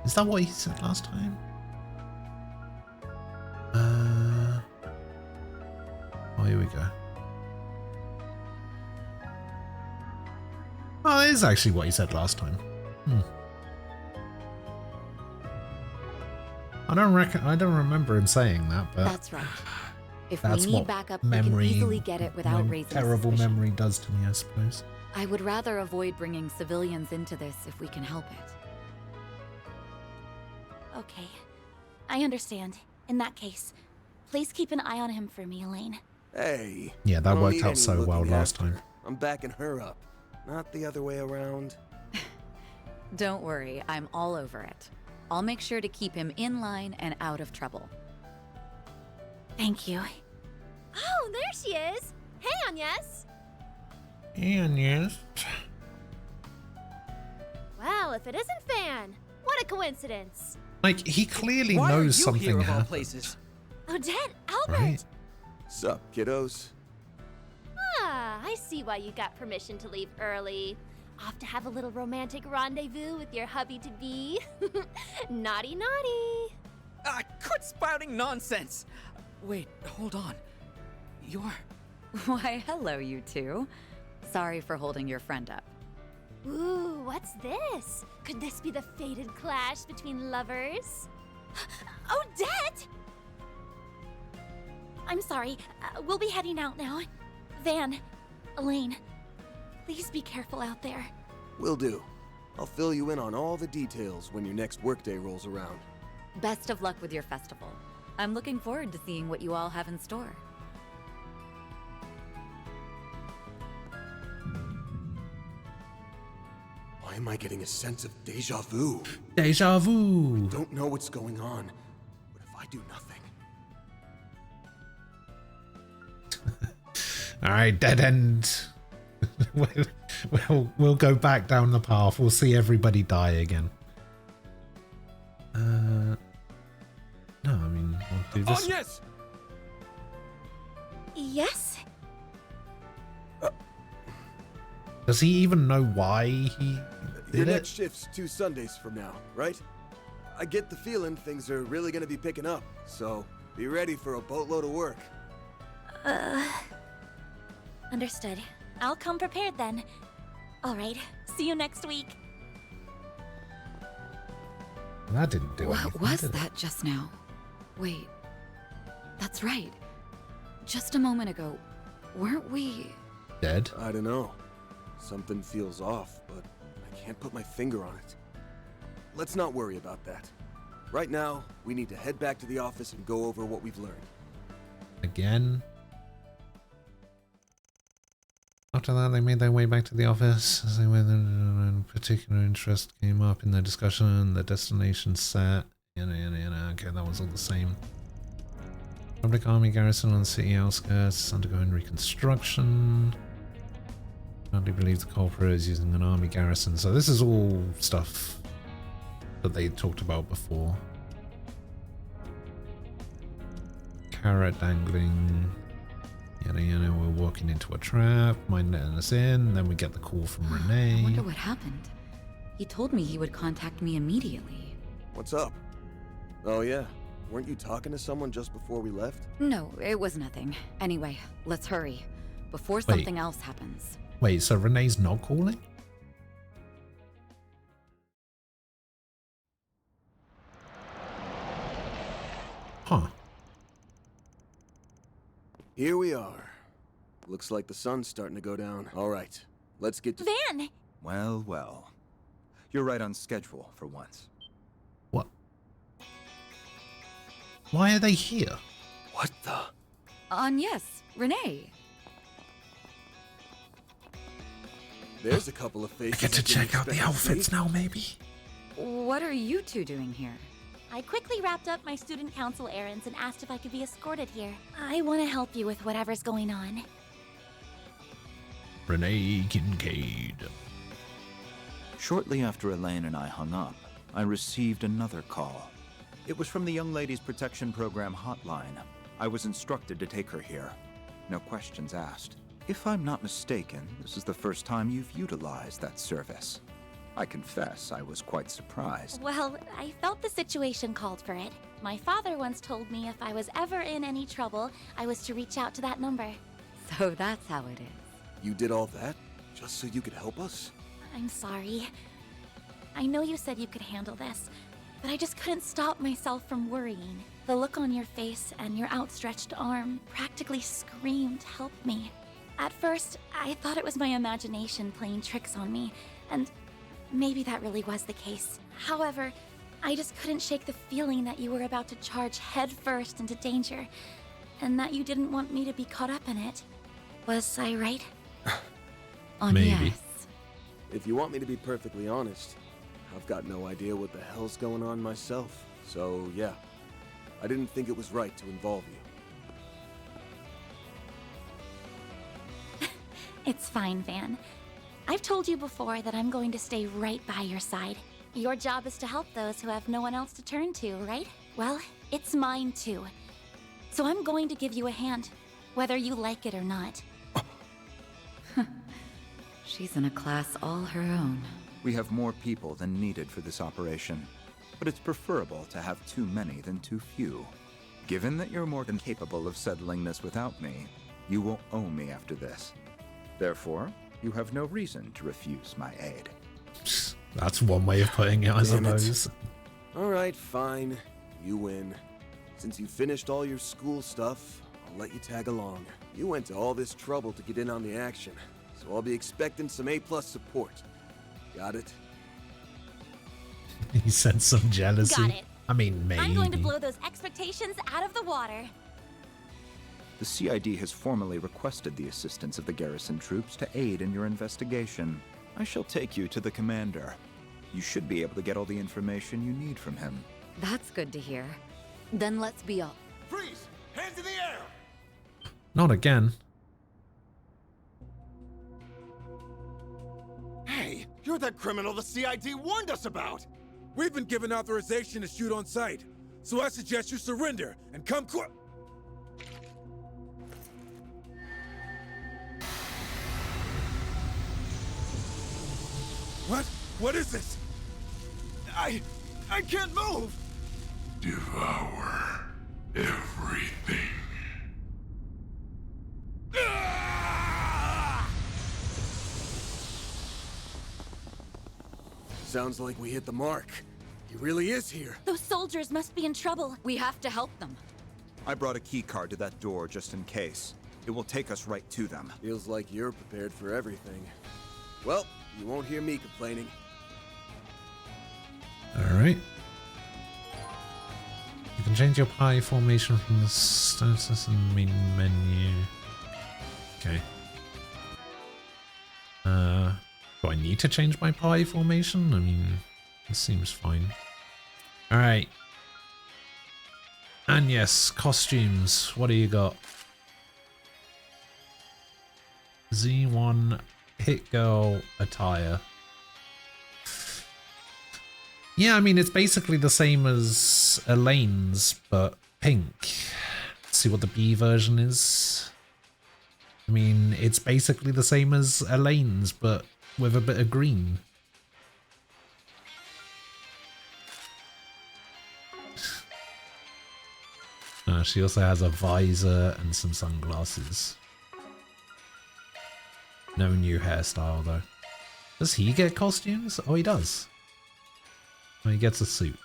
Is that what he said last time? Oh, here we go. Oh, it is actually what he said last time. I don't remember him saying that, but That's right. If that's we need what backup, memory, we can easily get it without my raising terrible suspicion. memory does to me, I suppose. I would rather avoid bringing civilians into this if we can help it. Okay. I understand. In that case, please keep an eye on him for me, Elaine. Hey. Yeah, that I don't worked need out any so well looking last after. time. I'm backing her up, not the other way around. Don't worry, I'm all over it. I'll make sure to keep him in line and out of trouble. Thank you. Oh, there she is! Hey, Agnes! And yes. Well, if it isn't Fan, what a coincidence! Like, he clearly Why knows are you something here of all happened. places? Odette, Albert! Right? Sup, kiddos? Ah, I see why you got permission to leave early. Off to have a little romantic rendezvous with your hubby-to-be. Naughty, naughty! Quit spouting nonsense! Wait, hold on. You're... Why, hello, you two. Sorry for holding your friend up. Ooh, what's this? Could this be the fated clash between lovers? Odette! I'm sorry. We'll be heading out now. Van, Elaine, please be careful out there. Will do. I'll fill you in on all the details when your next workday rolls around. Best of luck with your festival. I'm looking forward to seeing what you all have in store. Why am I getting a sense of déjà vu? Déjà vu. I don't know what's going on. What if I do nothing? All right, dead end. we'll go back down the path. We'll see everybody die again. No, I mean, we'll do this. Yes. Yes? Does he even know why he Your next shift's 2 Sundays from now, right? I get the feeling things are really gonna be picking up, so be ready for a boatload of work. Understood. I'll come prepared then. All right, see you next week. That didn't do anything. What was that just now? Wait, that's right. Just a moment ago, weren't we... Dead? I don't know. Something feels off, but I can't put my finger on it. Let's not worry about that. Right now, we need to head back to the office and go over what we've learned. Again? After that, they made their way back to the office. As they went, particular interest came up in their discussion. The destination set. Okay, that was all the same. Public Army garrison on the city outskirts undergoing reconstruction. Hardly believe the culprit is using an army garrison. So this is all stuff that they talked about before. Carrot dangling. We're walking into a trap. Mind letting us in. Then we get the call from Renee. I wonder what happened. He told me he would contact me immediately. What's up? Oh yeah, weren't you talking to someone just before we left? No, it was nothing. Anyway, let's hurry, before something else happens. Wait, so Renee's not calling? Huh. Here we are. Looks like the sun's starting to go down. All right, let's get to... Van! Well, well. You're right on schedule for once. What? Why are they here? What the? Yes, Renee. There's a couple of faces. I get to check out the outfits now, maybe? What are you two doing here? I quickly wrapped up my student council errands and asked if I could be escorted here. I want to help you with whatever's going on. Renee Kincaid. Shortly after Elaine and I hung up, I received another call. It was from the Young Ladies Protection Program hotline. I was instructed to take her here. No questions asked. If I'm not mistaken, this is the first time you've utilized that service. I confess I was quite surprised. Well, I felt the situation called for it. My father once told me if I was ever in any trouble, I was to reach out to that number. So that's how it is. You did all that just so you could help us? I'm sorry. I know you said you could handle this, but I just couldn't stop myself from worrying. The look on your face and your outstretched arm practically screamed, "Help me." At first, I thought it was my imagination playing tricks on me, and maybe that really was the case. However, I just couldn't shake the feeling that you were about to charge headfirst into danger, and that you didn't want me to be caught up in it. Was I right? Maybe. Yes. If you want me to be perfectly honest, I've got no idea what the hell's going on myself. So yeah, I didn't think it was right to involve you. It's fine, Van. I've told you before that I'm going to stay right by your side. Your job is to help those who have no one else to turn to, right? Well, it's mine too. So I'm going to give you a hand, whether you like it or not. She's in a class all her own. We have more people than needed for this operation, but it's preferable to have too many than too few. Given that you're more than capable of settling this without me, you will owe me after this. Therefore, you have no reason to refuse my aid. That's one way of putting it, I Damn it. suppose. All right, fine. You win. Since you finished all your school stuff, I'll let you tag along. You went to all this trouble to get in on the action, so I'll be expecting some A+ support. Got it? He sensed some jealousy. Got it. I mean, maybe. I'm going to blow those expectations out of the water. The CID has formally requested the assistance of the garrison troops to aid in your investigation. I shall take you to the commander. You should be able to get all the information you need from him. That's good to hear. Then let's be off. Freeze! Hands in the air! Not again. Hey, you're that criminal the CID warned us about! We've been given authorization to shoot on sight, so I suggest you surrender and come quick. What? What is this? I can't move! Devour everything. Sounds like we hit the mark. He really is here. Those soldiers must be in trouble. We have to help them. I brought a key card to that door just in case. It will take us right to them. Feels like you're prepared for everything. Well, you won't hear me complaining. Alright. You can change your pie formation from the status and main menu. Okay. Do I need to change my pie formation? I mean, it seems fine. Alright. And yes, costumes. What do you got? Z1 Hit Girl attire. Yeah, I mean, it's basically the same as Elaine's, but pink. Let's see what the B version is. I mean, it's basically the same as Elaine's, but with a bit of green. She also has a visor and some sunglasses. No new hairstyle, though. Does he get costumes? Oh, he does. Well, he gets a suit.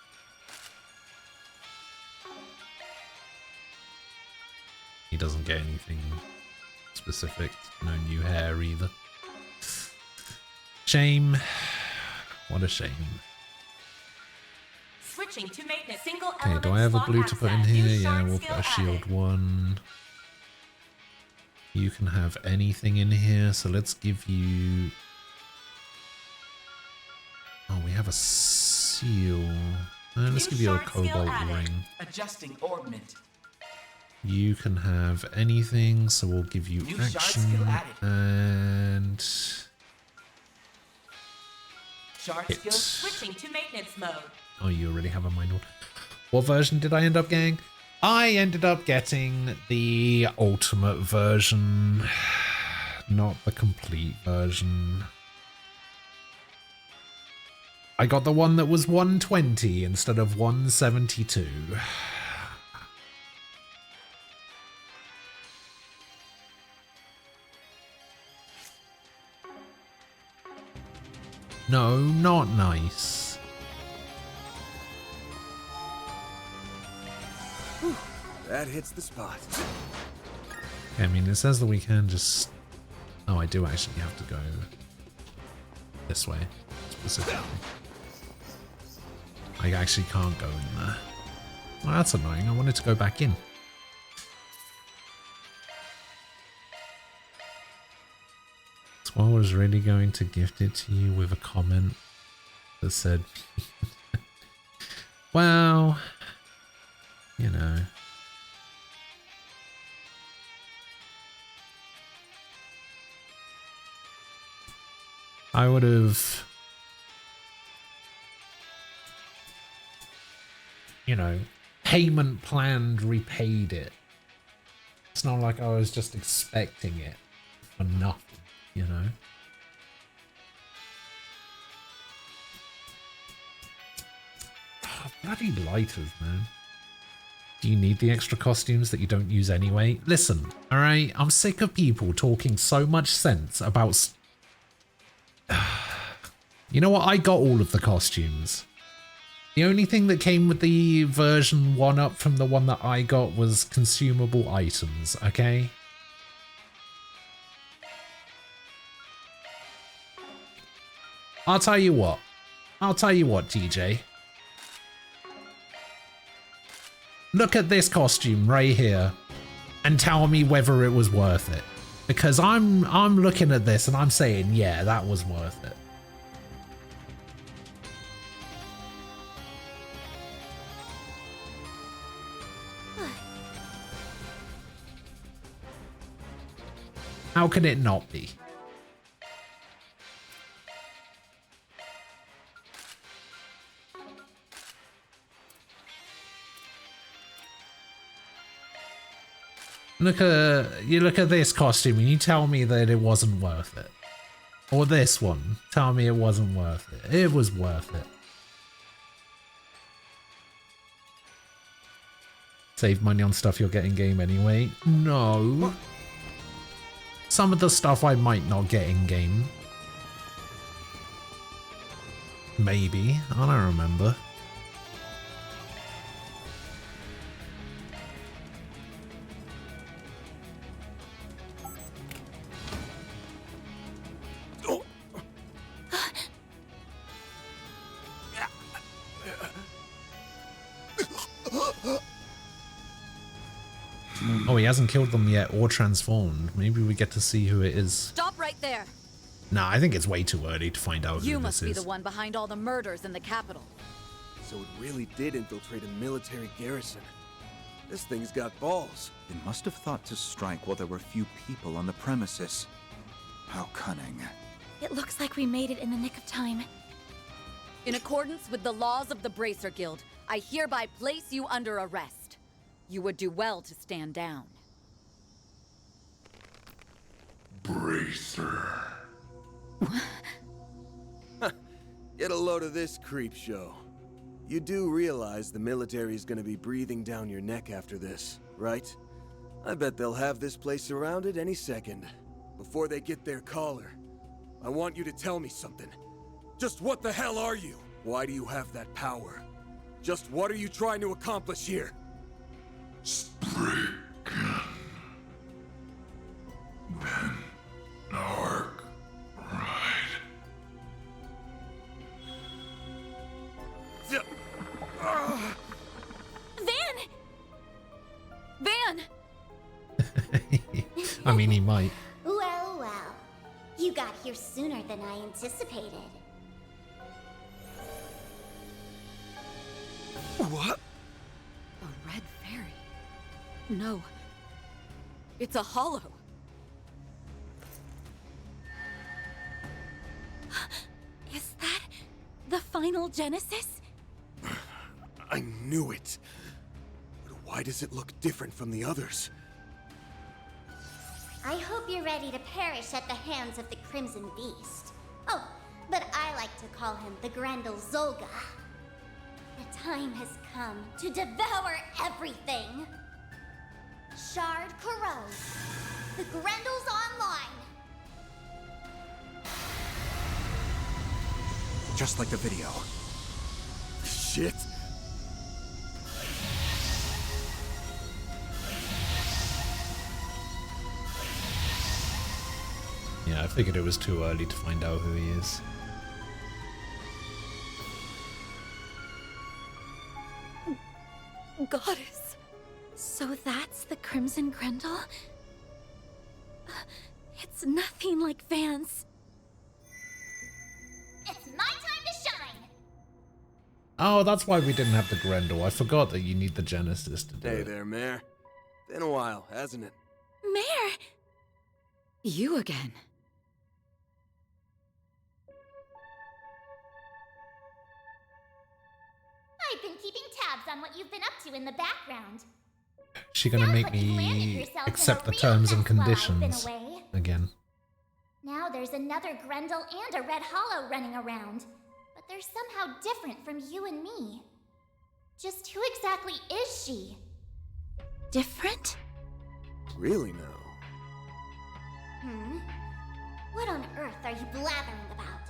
He doesn't get anything specific. No new hair either. Shame. What a shame. Switching to maintenance. Single Okay, do I have a blue to put in here? Yeah, we'll put a shield one. You can have anything in here, so let's give you... Oh, we have a seal. Let's give you a cobalt ring. Adjusting orbment. You can have anything, so we'll give you action and... Shard skill switching to maintenance mode. Oh, you already have a mind order. What version did I end up getting? I ended up getting the ultimate version, not the complete version. I got the one that was 120 instead of 172. No, not nice. Whew, that hits the spot. I mean, it says that we can just... Oh, I do actually have to go this way, specifically. I actually can't go in there. Well, that's annoying. I wanted to go back in. So I was really going to gift it to you with a comment that said, well, you know. I would have, you know, payment planned, repaid it. It's not like I was just expecting it for nothing, you know? Oh, bloody lighters, man. Do you need the extra costumes that you don't use anyway? Listen, alright? I'm sick of people talking so much sense about... You know what? I got all of the costumes. The only thing that came with the version 1 up from the one that I got was consumable items, okay? I'll tell you what. TJ. Look at this costume right here and tell me whether it was worth it. Because I'm looking at this and I'm saying, yeah, that was worth it. How can it not be? You look at this costume and you tell me that it wasn't worth it. Or this one. Tell me it wasn't worth it. It was worth it. Save money on stuff you'll get in game anyway. No. Some of the stuff I might not get in game. Maybe. I don't remember. Oh, he hasn't killed them yet or transformed. Maybe we get to see who it is. Stop right there. Nah, I think it's way too early to find out who You this must be is. the one behind all the murders in the capital. So it really did infiltrate a military garrison. This thing's got balls. They must have thought to strike while there were few people on the premises. How cunning. It looks like we made it in the nick of time. In accordance with the laws of the Bracer Guild, I hereby place you under arrest. You would do well to stand down. Bracer. Get a load of this creep show. You do realize the military's gonna be breathing down your neck after this, right? I bet they'll have this place surrounded any second. Before they get their collar, I want you to tell me something. Just what the hell are you? Why do you have that power? Just what are you trying to accomplish here? Narc ride. Van! Van! I mean, he might. Well, well. You got here sooner than I anticipated. What? A red fairy? No. It's a hollow. Is that the final Genesis? I knew it. But why does it look different from the others? I hope you're ready to perish at the hands of the Crimson Beast. Oh, but I like to call him the Grendel Zolga. The time has come to devour everything. Shard corrodes. The Grendel's online. Just like the video. Shit. Yeah, I figured it was too early to find out who he is. Goddess. So that's the Crimson Grendel? It's nothing like Van's. It's my time to shine. Oh, that's why we didn't have the Grendel. I forgot that you need the Genesis to do Hey it. there, Mare. Been a while, hasn't it? Mare! You again. I've been keeping tabs on what you've been up to in the background. She gonna make me accept the terms and conditions again. Now there's another Grendel and a Red Hollow running around. But they're somehow different from you and me. Just who exactly is she? Different? Really now? What on earth are you blathering about?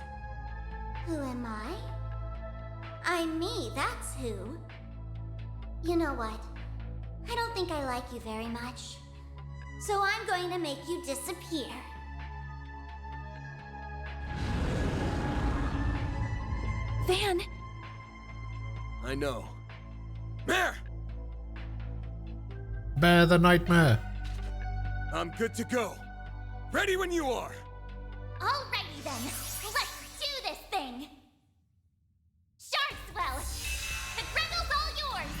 Who am I? I'm me, that's who. You know what? I don't think I like you very much. So I'm going to make you disappear. Van! I know. Mare! Bear the Nightmare. I'm good to go. Ready when you are. Alrighty then, let's do this thing! Shardswell! The Grendel's all yours!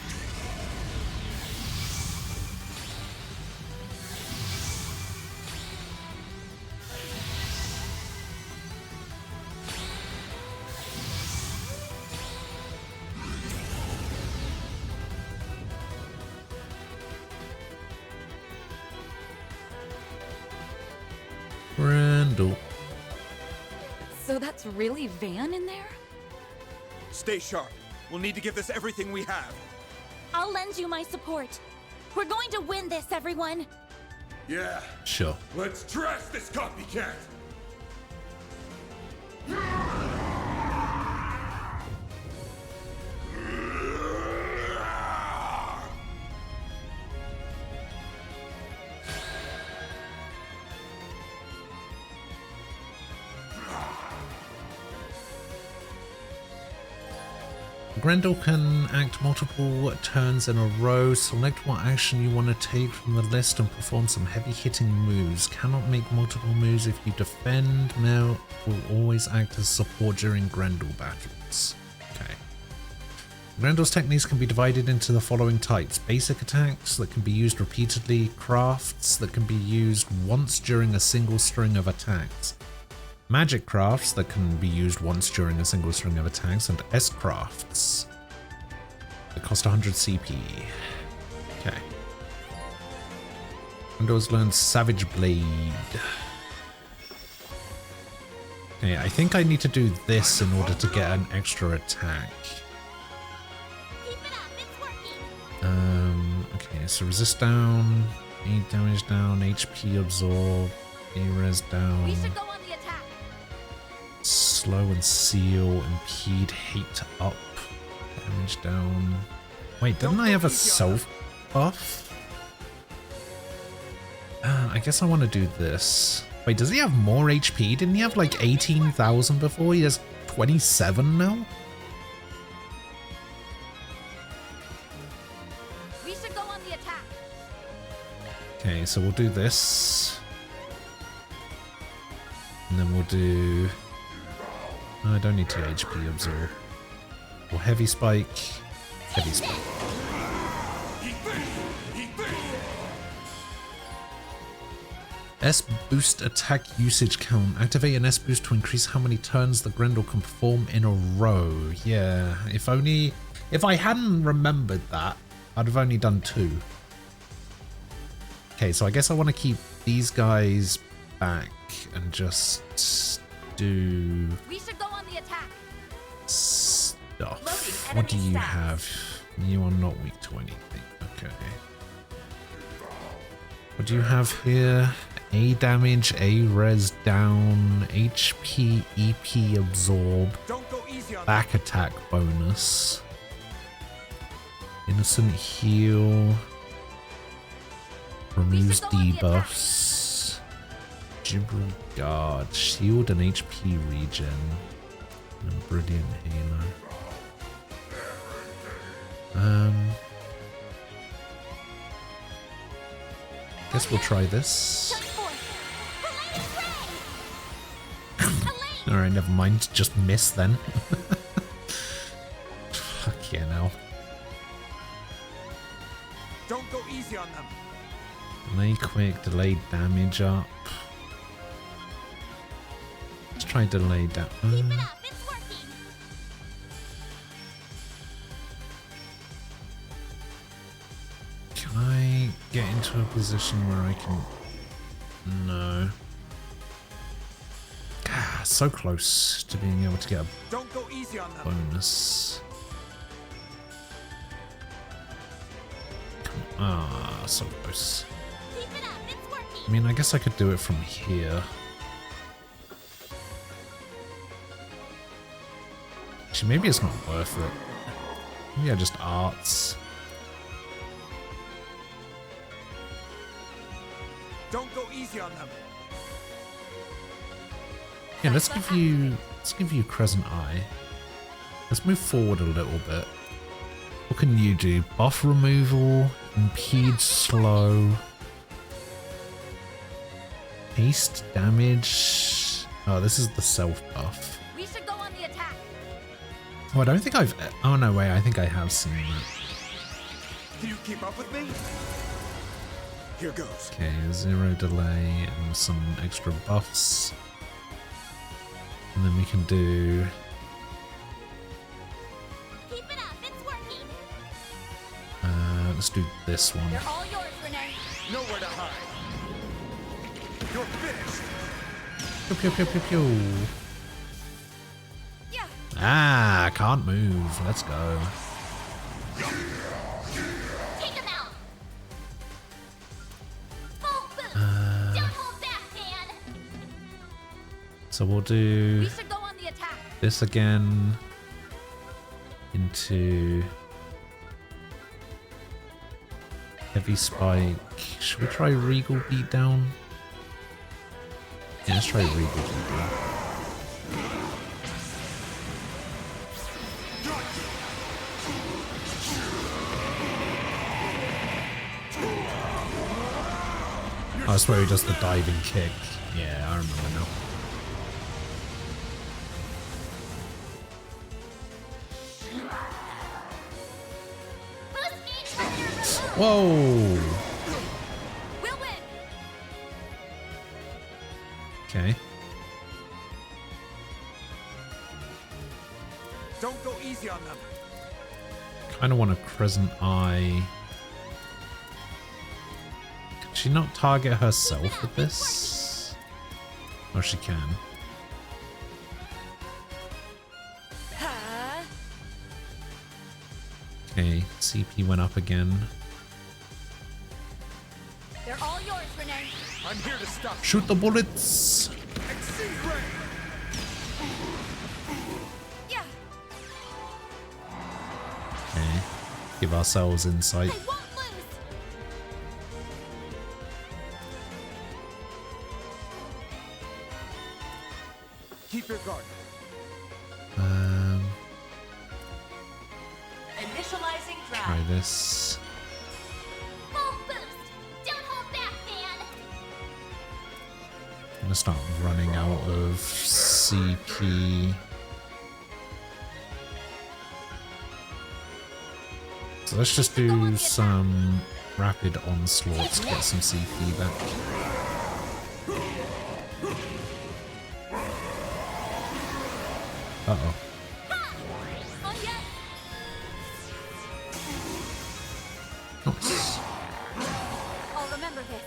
Grendel. So that's really Van in there? Stay sharp. We'll need to give this everything we have. I'll lend you my support. We're going to win this, everyone. Yeah. Sure. Let's trash this copycat. Grendel can act multiple turns in a row. Select what action you want to take from the list and perform some heavy-hitting moves. Cannot make multiple moves if you defend. Mel will always act as support during Grendel battles. Okay. Grendel's techniques can be divided into the following types. Basic attacks that can be used repeatedly. Crafts that can be used once during a single string of attacks. Magic crafts that can be used once during a single string of attacks, and S crafts that cost 100 CP. Okay. Grendel's learned Savage Blade. Okay, I think I need to do this in order to get an extra attack. Okay, so resist down, 8 damage down, HP absorb, A res down. We should go on the attack. Slow and seal, impede, hate up, damage down. Wait, didn't I have a self buff? I guess I want to do this. Wait, does he have more HP? Didn't he have like 18,000 before? He has 27 now? We should go on the attack. Okay, so we'll do this. And then we'll do... I don't need to HP absorb. Or heavy spike. Heavy spike. S boost attack usage count. Activate an S boost to increase how many turns the Grendel can perform in a row. Yeah, if I hadn't remembered that, I'd have only done 2. Okay, so I guess I want to keep these guys back and just do... We should go on the attack. Stuff. What do you have? You are not weak to anything. Okay. What do you have here? A damage, A res down, HP, EP absorb, back attack bonus, innocent heal, removes debuffs, Gibral guard, shield and HP regen, and brilliant halo. Guess we'll try this. Alright, never mind. Just miss then. Fuck yeah, now. Don't go easy on them. Delay quick, delay damage up. Let's try delay damage. Can I get into a position where I can... No. Ah, so close to being able to get a Don't go easy on them. bonus. Ah, so close. I mean, I guess I could do it from here. Actually, maybe it's not worth it. Maybe I just arts. Don't go easy on them. Yeah, let's give you Crescent Eye. Let's move forward a little bit. What can you do? Buff removal, impede slow, haste damage. Oh, this is the self buff. We should go on the attack. Oh, I don't think I've... Oh no, wait, I think I have seen that. Can you keep up with me? Here goes. Okay, 0 delay and some extra buffs. And then we can do... Keep it up, it's working. Let's do this one. They're all yours, Renee. Nowhere to hide. You're finished. Pew, pew, pew, pew, pew. Ah, can't move. Let's go. Take him out. Full boost. Don't hold back, Dan. So we'll do We should go on the attack. this again into heavy spike. Should we try Regal Beatdown? Yeah, let's try Regal Beatdown. Oh, I swear he does the diving kick. Yeah, I remember now. Whoa! We'll win. Okay. Don't go easy on them. Kind of want a Crescent Eye. Can she not target herself with this? Oh, she can. Okay, CP went up again. They're all yours, Renee. I'm here to stop. Shoot the bullets! Exceed range. Yeah. Okay, give ourselves insight. I won't lose. Keep your guard. Initializing drive. Try this. Full boost. Don't hold back, Dan. I'm gonna start running out of CP. So let's just do some rapid onslaughts to get some CP back. Uh-oh. Nice. I'll remember this.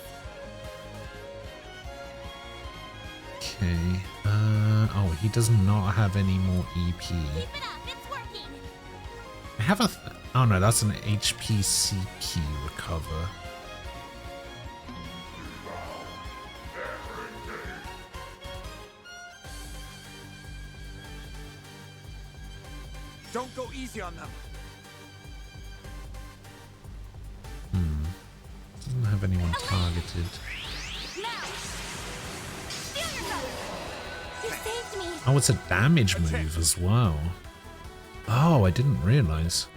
Okay. Oh, he does not have any more EP. Keep it up. It's working. I have a... oh no, that's an HP CP recover. Don't go easy on them. Doesn't have anyone targeted. You saved me. Oh, it's a damage move as well. Oh, I didn't realize.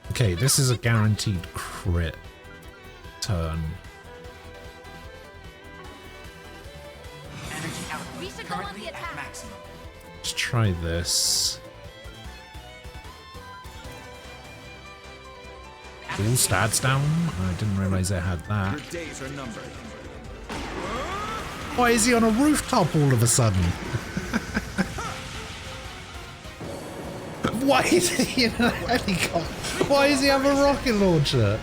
Okay, this is a guaranteed crit turn. We should go on the attack. Let's try this. All stats down? I didn't realize it had that. Your days are numbered. Why is he on a rooftop all of a sudden? Why is he in a helicopter? Why does he have a rocket launcher?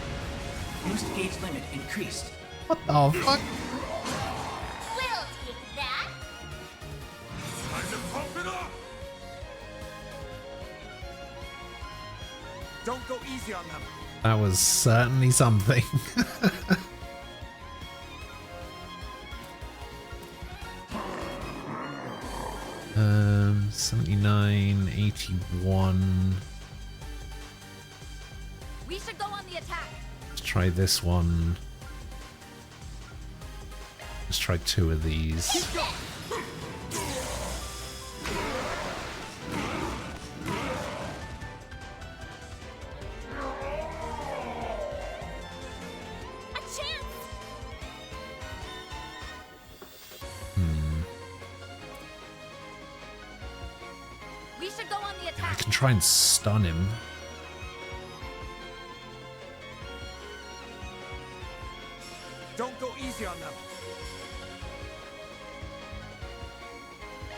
Boost gauge limit increased. What the fuck? We'll take that. Time to pump it up. Don't go easy on them. That was certainly something. 79, 81. We should go on the attack. Let's try this one. Let's try 2 of these. We should go on the I attack. can try and stun him. Don't go easy on them.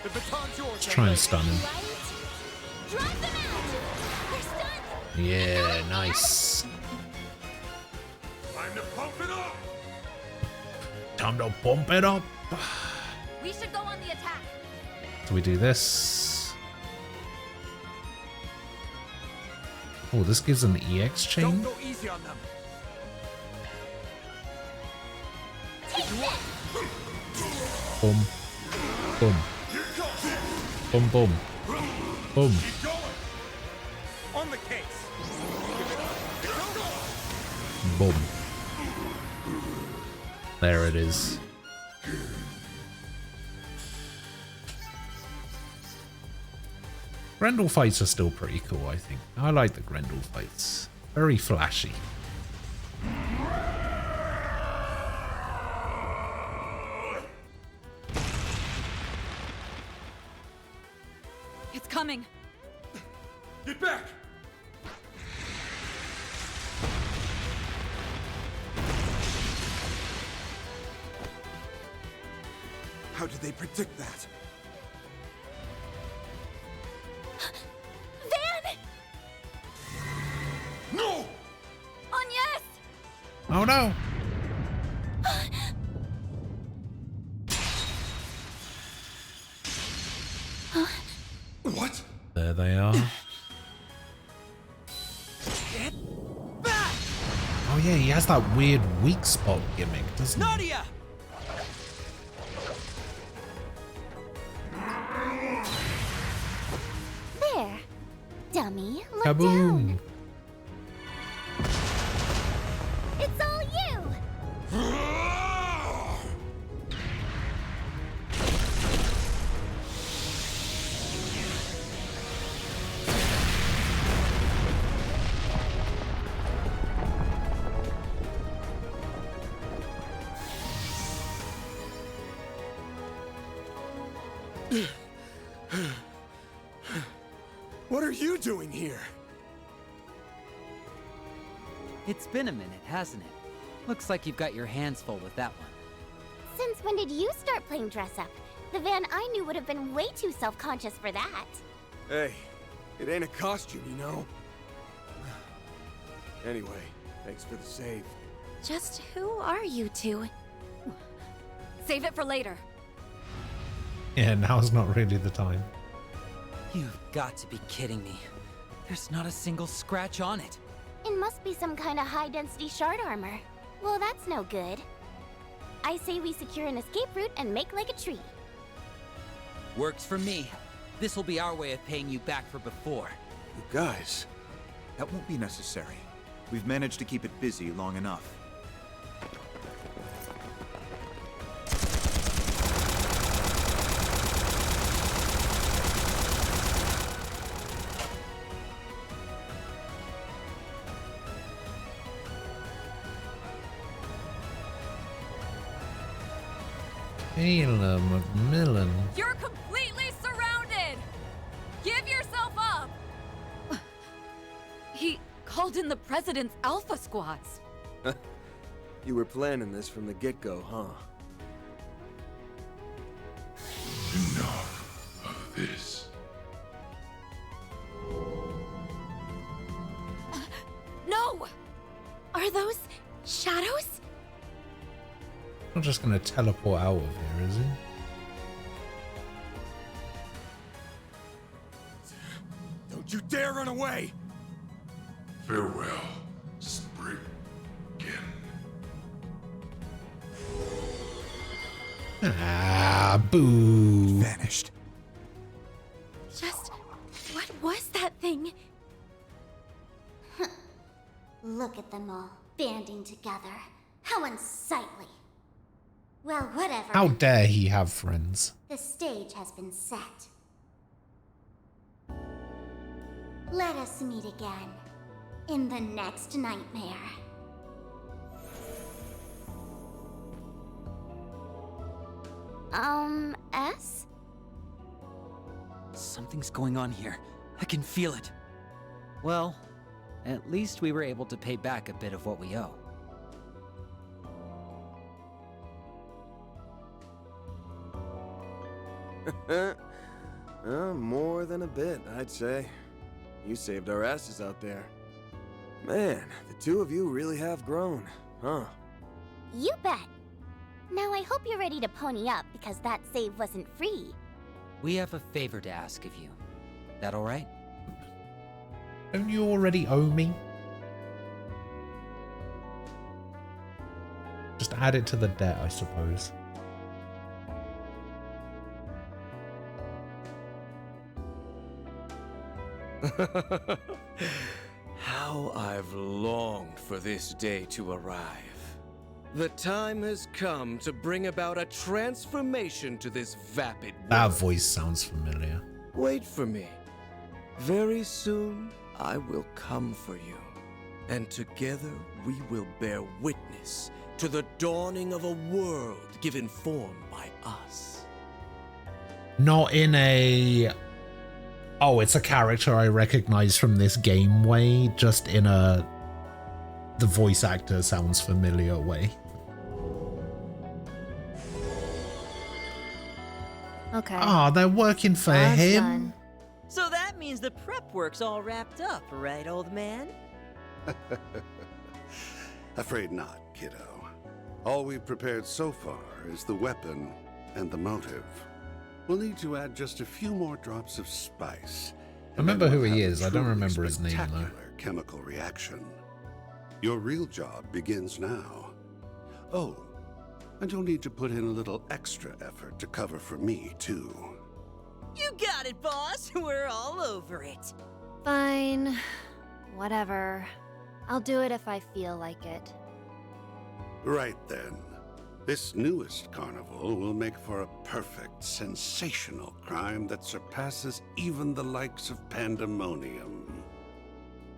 The baton's yours. Let's try and stun him. Drive them out. They're stunned. Yeah, nice. Time to pump it up. Time to pump it up. We should go on the attack. So we do this. Oh, this gives an EX chain. Don't go easy on them. Boom. Boom. Boom, boom. Boom. On the case. Boom. There it is. Grendel fights are still pretty cool, I think. I like the Grendel fights. Very flashy. It's coming. Get back! How did they predict that? Van! No! Agnes! Oh no! What? There they are. Get back! Oh yeah, he has that weird weak spot gimmick, doesn't he? Nadia! There. Dummy, look Kaboom! down. It's all you! What are you doing here? It's been a minute, hasn't it? Looks like you've got your hands full with that one. Since when did you start playing dress up? The Van I knew would have been way too self-conscious for that. Hey, it ain't a costume, you know? Anyway, thanks for the save. Just who are you two? Save it for later. Yeah, now's not really the time. You've got to be kidding me. There's not a single scratch on it. It must be some kind of high-density shard armor. Well, that's no good. I say we secure an escape route and make like a tree. Works for me. This will be our way of paying you back for before. You guys. That won't be necessary. We've managed to keep it busy long enough. Ayla Macmillan. You're completely surrounded! Give yourself up! He called in the President's Alpha Squads. You were planning this from the get-go, huh? Enough of this. No! Are those shadows? Not just gonna teleport out of here, is he? Don't you dare run away! Farewell, Spriggan. Ah, boo. Vanished. Just... what was that thing? Look at them all, banding together. How unsightly. Well, whatever. How dare he have friends? The stage has been set. Let us meet again in the next nightmare. S? Something's going on here. I can feel it. Well, at least we were able to pay back a bit of what we owe. More than a bit, I'd say. You saved our asses out there. Man, the two of you really have grown, huh? You bet. Now I hope you're ready to pony up because that save wasn't free. We have a favor to ask of you. That all right? Don't you already owe me? Just add it to the debt, I suppose. How I've longed for this day to arrive. The time has come to bring about a transformation to this vapid world. That voice sounds familiar. Wait for me. Very soon, I will come for you. And together, we will bear witness to the dawning of a world given form by us. Not in a... oh, it's a character I recognize from this game way, just in a... the voice actor sounds familiar way. Okay. Oh, they're working for him. Done. So that means the prep work's all wrapped up, right, old man? Afraid not, kiddo. All we've prepared so far is the weapon and the motive. We'll need to add just a few more drops of spice. I remember who he is. I don't remember his name, though. Spectacular chemical reaction. Your real job begins now. Oh, and you'll need to put in a little extra effort to cover for me, too. You got it, boss. We're all over it. Fine. Whatever. I'll do it if I feel like it. Right then. This newest carnival will make for a perfect, sensational crime that surpasses even the likes of Pandemonium.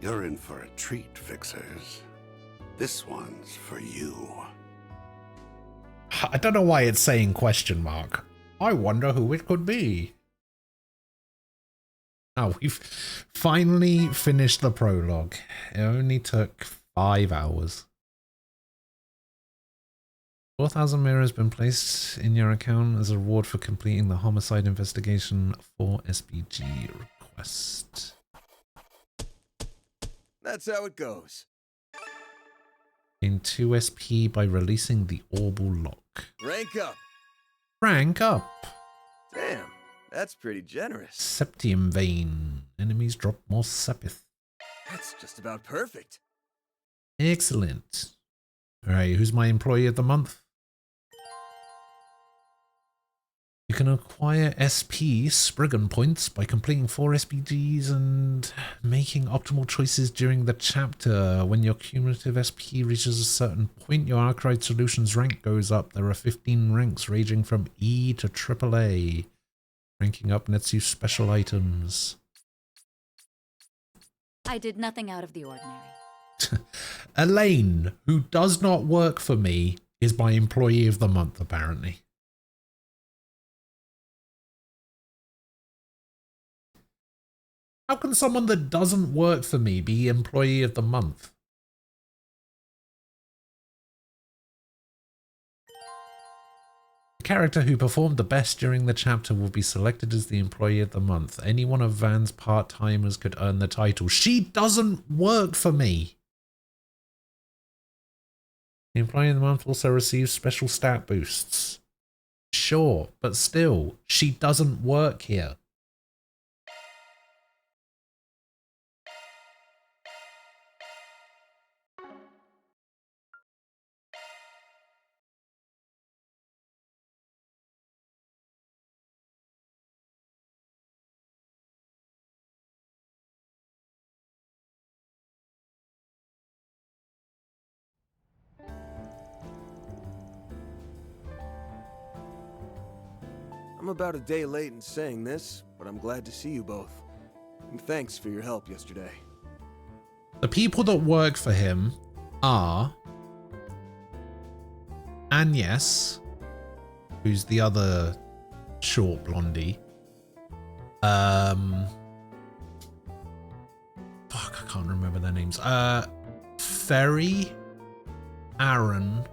You're in for a treat, Fixers. This one's for you. I don't know why it's saying question mark. I wonder who it could be. Oh, we've finally finished the prologue. It only took 5 hours. 4,000 mirrors has been placed in your account as a reward for completing the homicide investigation for SPG request. That's how it goes. Gain 2 SP by releasing the Orbital Lock. Rank up. Rank up. Damn, that's pretty generous. Septium Vein. Enemies drop more sepith. That's just about perfect. Excellent. Alright, who's my employee of the month? You can acquire SP Spriggan points by completing 4 SPGs and making optimal choices during the chapter. When your cumulative SP reaches a certain point, your Arkwright Solutions rank goes up. There are 15 ranks ranging from E to AAA. Ranking up nets you special items. I did nothing out of the ordinary. Elaine, who does not work for me, is my employee of the month, apparently. How can someone that doesn't work for me be employee of the month? The character who performed the best during the chapter will be selected as the employee of the month. Any one of Van's part-timers could earn the title. She doesn't work for me. The employee of the month also receives special stat boosts. Sure, but still, she doesn't work here. I'm about a day late in saying this, but I'm glad to see you both. And thanks for your help yesterday. The people that work for him are Agnes, who's the other short blondie. Fuck, I can't remember their names. Ferry, Aaron,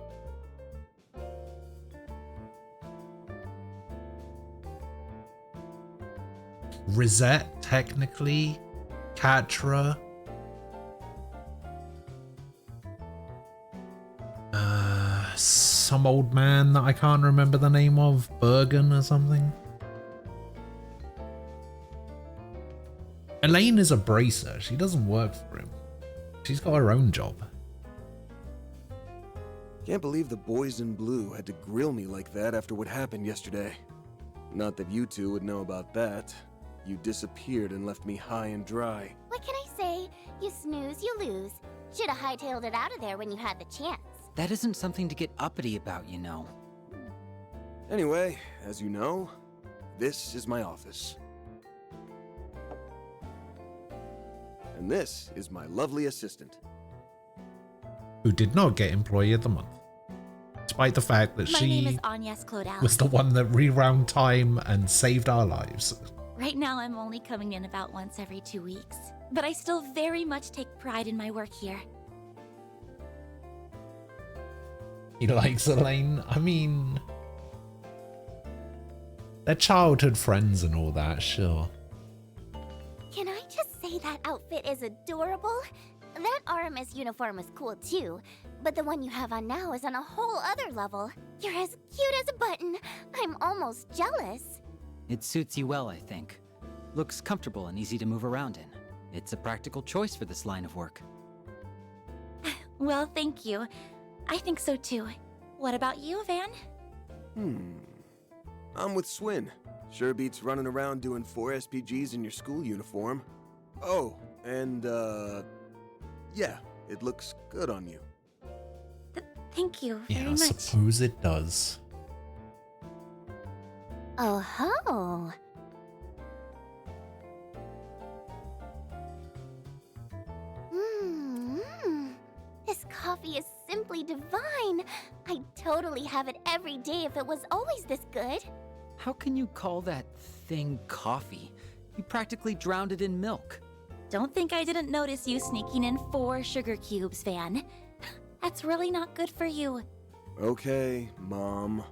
Risette, technically, Katra, some old man that I can't remember the name of, Bergen or something. Elaine is a bracer. She doesn't work for him. She's got her own job. Can't believe the boys in blue had to grill me like that after what happened yesterday. Not that you two would know about that. You disappeared and left me high and dry. What can I say? You snooze, you lose. Should have hightailed it out of there when you had the chance. That isn't something to get uppity about, you know. Anyway, as you know, this is my office. And this is my lovely assistant. Who did not get Employee of the Month. Despite the fact that My name is she Agnes Claudel. was the one that rewound time and saved our lives. Right now, I'm only coming in about once every 2 weeks. But I still very much take pride in my work here. He likes Elaine. I mean, they're childhood friends and all that, sure. Can I just say that outfit is adorable? That RMS uniform was cool too, but the one you have on now is on a whole other level. You're as cute as a button. I'm almost jealous. It suits you well, I think. Looks comfortable and easy to move around in. It's a practical choice for this line of work. Well, thank you. I think so too. What about you, Van? I'm with Swin. Sure beats running around doing 4 SPGs in your school uniform. Oh, and yeah, it looks good on you. Thank you very Yeah, I much. suppose it does. Oh ho! This coffee is simply divine. I'd totally have it every day if it was always this good. How can you call that thing coffee? You practically drowned it in milk. Don't think I didn't notice you sneaking in 4 sugar cubes, Van. That's really not good for you. Okay, Mom.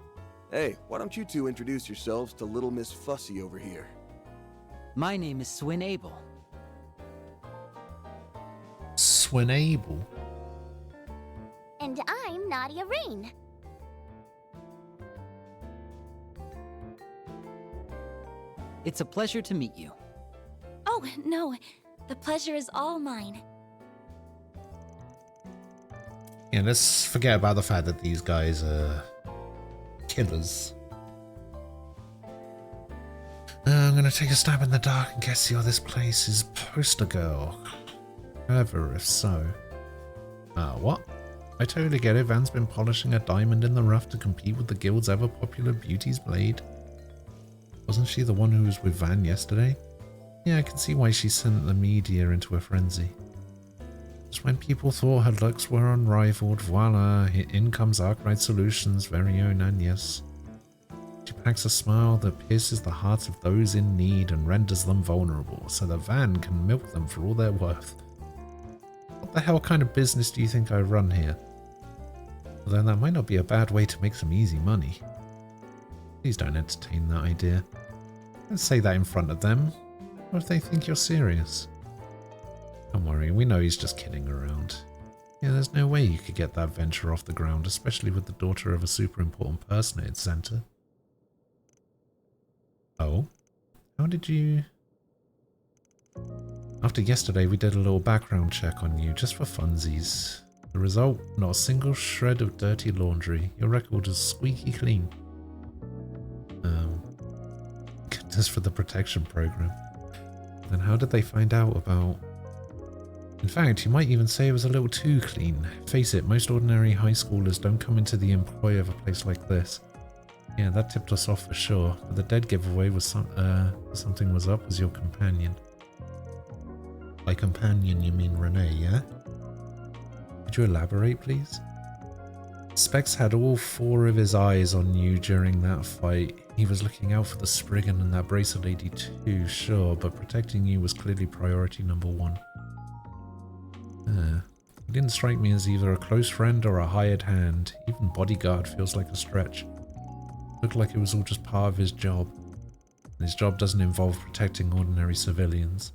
Hey, why don't you two introduce yourselves to Little Miss Fussy over here? My name is Swin Abel. Swinable. And I'm Nadia Rain. It's a pleasure to meet you. Oh, no. The pleasure is all mine. Yeah, let's forget about the fact that these guys are killers. I'm gonna take a stab in the dark and guess who this place is poster girl. However, if so. What? I totally get it. Van's been polishing a diamond in the rough to compete with the guild's ever popular Beauty's Blade. Wasn't she the one who was with Van yesterday? Yeah, I can see why she sent the media into a frenzy. Just when people thought her looks were unrivaled, voila, in comes Arkwright Solutions' very own Agnes. She packs a smile that pierces the hearts of those in need and renders them vulnerable, so that Van can milk them for all they're worth. What the hell kind of business do you think I run here? Although that might not be a bad way to make some easy money. Please don't entertain that idea. Don't say that in front of them. What if they think you're serious? Don't worry, we know he's just kidding around. Yeah, there's no way you could get that venture off the ground, especially with the daughter of a super important person at its center. Oh? How did you... After yesterday, we did a little background check on you, just for funsies. The result, not a single shred of dirty laundry. Your record is squeaky clean. Goodness for the protection program. Then how did they find out about... In fact, you might even say it was a little too clean. Face it, most ordinary high schoolers don't come into the employ of a place like this. Yeah, that tipped us off for sure. But the dead giveaway was something was up was your companion. By companion, you mean Renee, yeah? Could you elaborate, please? Specs had all 4 of his eyes on you during that fight. He was looking out for the Spriggan and that bracer lady too, sure, but protecting you was clearly priority number 1. He didn't strike me as either a close friend or a hired hand. Even bodyguard feels like a stretch. Looked like it was all just part of his job. And his job doesn't involve protecting ordinary civilians.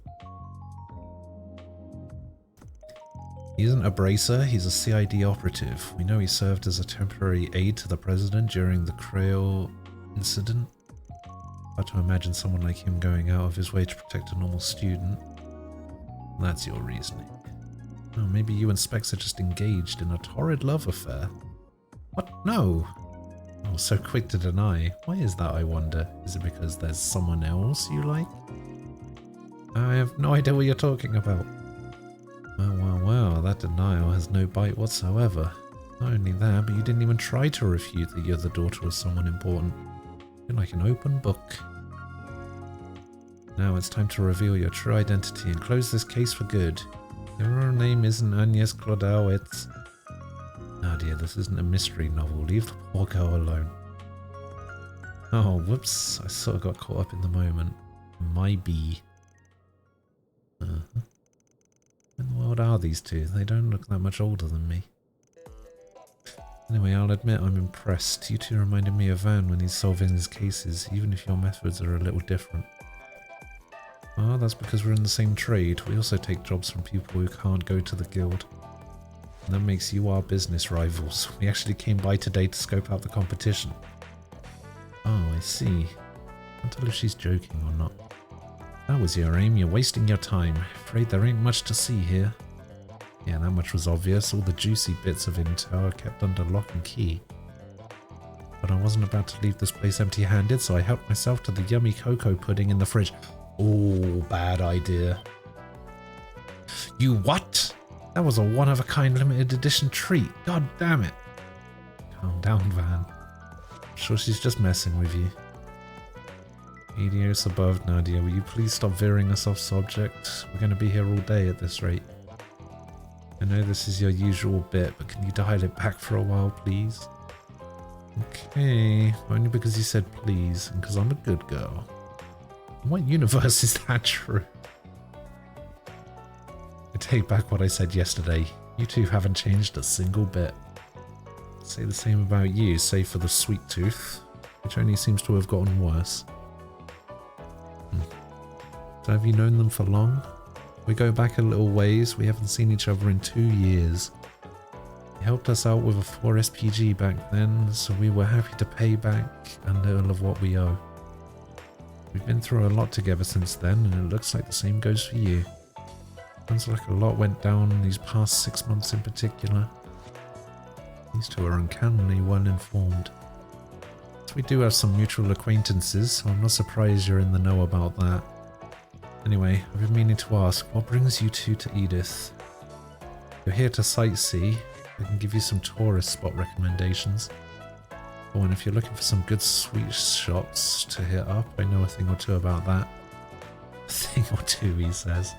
He isn't a bracer, he's a CID operative. We know he served as a temporary aide to the president during the Creole incident. Hard to imagine someone like him going out of his way to protect a normal student. That's your reasoning. Oh, maybe you and Specs are just engaged in a torrid love affair. What? No! Oh, so quick to deny. Why is that, I wonder? Is it because there's someone else you like? I have no idea what you're talking about. Well, that denial has no bite whatsoever. Not only that, but you didn't even try to refute that you're the daughter of someone important. You're like an open book. Now it's time to reveal your true identity and close this case for good. Your real name isn't Agnes Claudel, it's... Oh dear, this isn't a mystery novel. Leave the poor girl alone. Oh, whoops. I sort of got caught up in the moment. My bee. What in the world are these two? They don't look that much older than me. Anyway, I'll admit I'm impressed. You two reminded me of Van when he's solving his cases, even if your methods are a little different. Oh, that's because we're in the same trade. We also take jobs from people who can't go to the guild. And that makes you our business rivals. We actually came by today to scope out the competition. Oh, I see. Can't tell if she's joking or not. That was your aim. You're wasting your time. Afraid there ain't much to see here. Yeah, that much was obvious. All the juicy bits of intel are kept under lock and key. But I wasn't about to leave this place empty-handed, so I helped myself to the yummy cocoa pudding in the fridge. Oh, bad idea. You what? That was a one-of-a-kind limited edition treat. God damn it. Calm down, Van. I'm sure she's just messing with you. Adios above, Nadia. Will you please stop veering us off subject? We're going to be here all day at this rate. I know this is your usual bit, but can you dial it back for a while, please? Okay, only because you said please, and because I'm a good girl. In what universe is that true? I take back what I said yesterday. You two haven't changed a single bit. I'd say the same about you, save for the sweet tooth, which only seems to have gotten worse. So have you known them for long? We go back a little ways. We haven't seen each other in 2 years. He helped us out with a 4 SPG back then, so we were happy to pay back a little of what we owe. We've been through a lot together since then, and it looks like the same goes for you. Sounds like a lot went down these past 6 months in particular. These two are uncannily well informed. So we do have some mutual acquaintances, so I'm not surprised you're in the know about that. Anyway, I've been meaning to ask, what brings you two to Edith? You're here to sightsee. I can give you some tourist spot recommendations. Oh, and if you're looking for some good sweet shops to hit up, I know a thing or two about that. A thing or two, he says.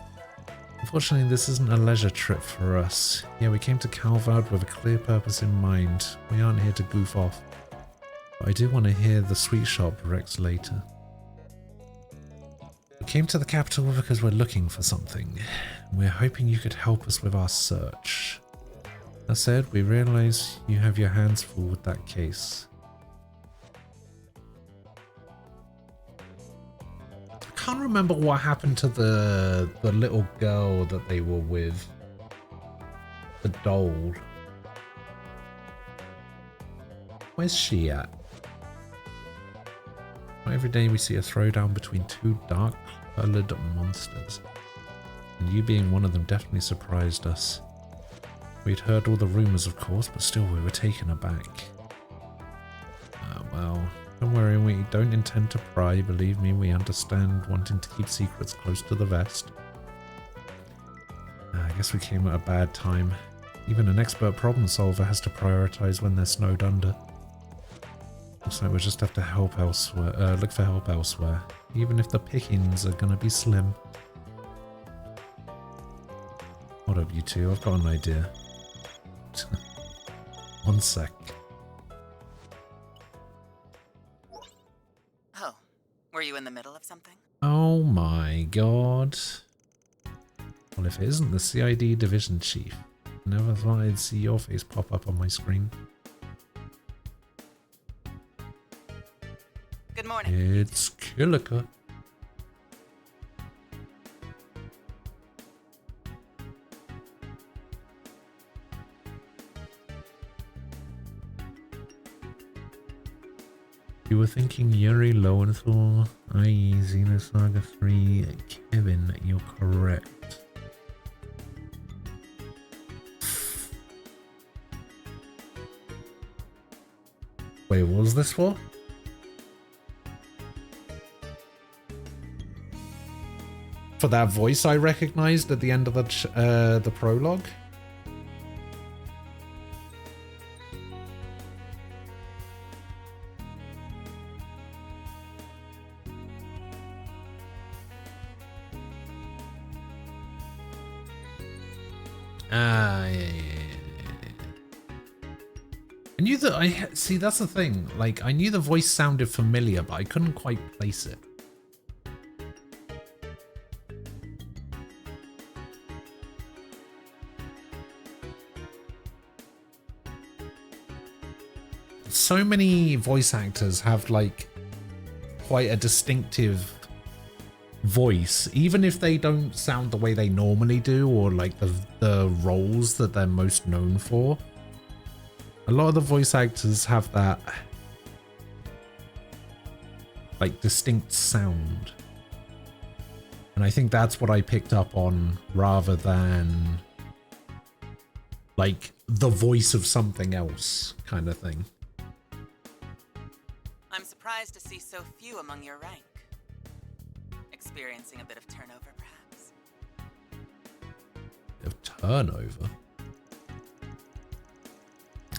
Unfortunately, this isn't a leisure trip for us. Yeah, we came to Calvard with a clear purpose in mind. We aren't here to goof off. But I do want to hear the sweet shop Rex later. We came to the capital because we're looking for something. We're hoping you could help us with our search. That said, we realize you have your hands full with that case. I can't remember what happened to the little girl that they were with. The doll. Where's she at? Every day we see a throwdown between two dark-coloured monsters. And you being one of them definitely surprised us. We'd heard all the rumours, of course, but still we were taken aback. Well, don't worry, we don't intend to pry. Believe me, we understand wanting to keep secrets close to the vest. I guess we came at a bad time. Even an expert problem solver has to prioritise when they're snowed under. Looks like we'll just have to help elsewhere. Look for help elsewhere, even if the pickings are gonna be slim. Hold up, you two. I've got an idea. 1 sec. Oh, were you in the middle of something? Oh my god. Well, if it isn't the CID division chief, never thought I'd see your face pop up on my screen. Good morning. It's Kilika. You were thinking Yuri Lowenthal, i.e. Xenosaga 3, Kevin, you're correct. Wait, what was this for? For that voice I recognized at the end of the prologue? Yeah. I knew that see, that's the thing. Like, I knew the voice sounded familiar, but I couldn't quite place it. So many voice actors have, like, quite a distinctive voice, even if they don't sound the way they normally do, or like the roles that they're most known for. A lot of the voice actors have that, like, distinct sound. And I think that's what I picked up on, rather than, like, the voice of something else kind of thing. I'm surprised to see so few among your rank. Experiencing a bit of turnover, perhaps? Of turnover?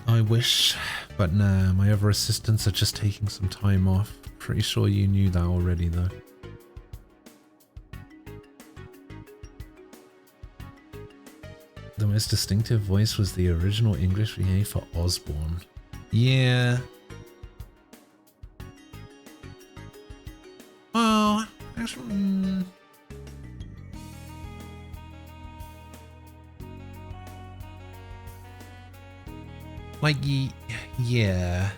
I wish, but nah, my other assistants are just taking some time off. Pretty sure you knew that already, though. The most distinctive voice was the original English VA for Osborne. Yeah. Well, actually... Like, yeah.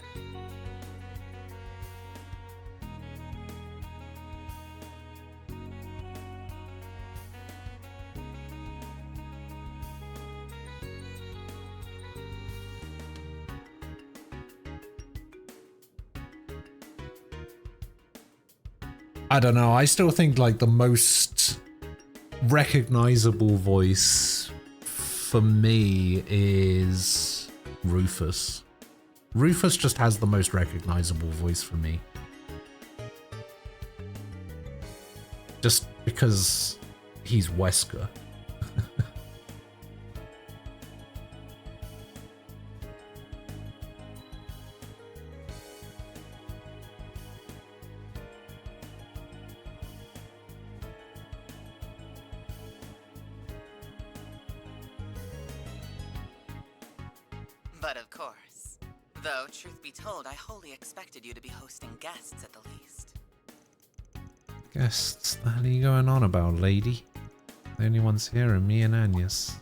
I don't know. I still think, like, the most recognizable voice for me is Rufus. Rufus just has the most recognizable voice for me. Just because he's Wesker. But of course. Though, truth be told, I wholly expected you to be hosting guests at the least. Guests, the hell are you going on about, lady? The only ones here are me and Agnes.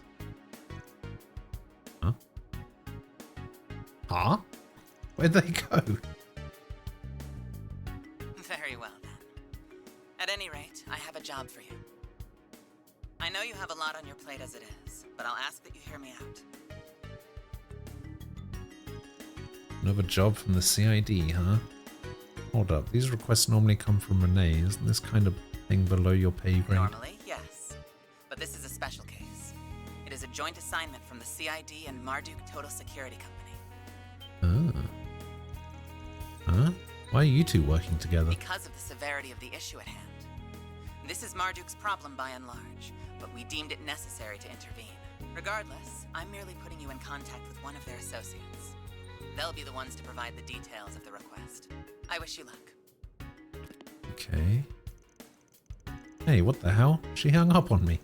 Huh? Huh? Where'd they go? Very well, then. At any rate, I have a job for you. I know you have a lot on your plate as it is, but I'll ask that you hear me out. Another job from the CID, huh? Hold up, these requests normally come from Renee. Isn't this kind of thing below your pay grade? Normally, yes. But this is a special case. It is a joint assignment from the CID and Marduk Total Security Company. Ah. Huh? Why are you two working together? Because of the severity of the issue at hand. This is Marduk's problem by and large, but we deemed it necessary to intervene. Regardless, I'm merely putting you in contact with one of their associates. They'll be the ones to provide the details of the request. I wish you luck. Okay. Hey, what the hell? She hung up on me.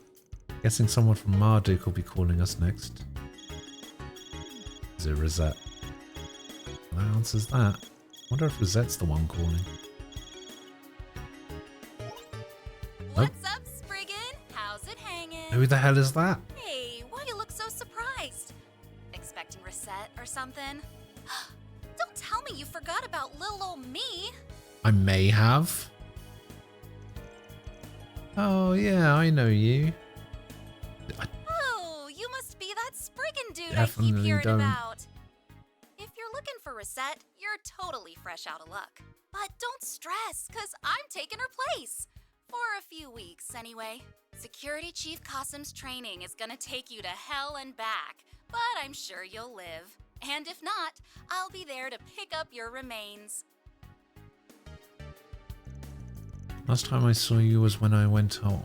Guessing someone from Marduk will be calling us next. Is it Rosette? That answers that. Wonder if Rosette's the one calling. What's up, Spriggan? How's it hanging? Who the hell is that? Hey, why you look so surprised? Expecting Rosette or something? Don't tell me you forgot about little old me. I may have. Oh yeah, I know you. Oh, you must be that Spriggan dude Definitely I keep hearing don't. about. If you're looking for Rosette, you're totally fresh out of luck. But don't stress, cause I'm taking her place. For a few weeks, anyway. Security Chief Qasim's training is gonna take you to hell and back, but I'm sure you'll live. And if not, I'll be there to pick up your remains. Last time I saw you was when I went out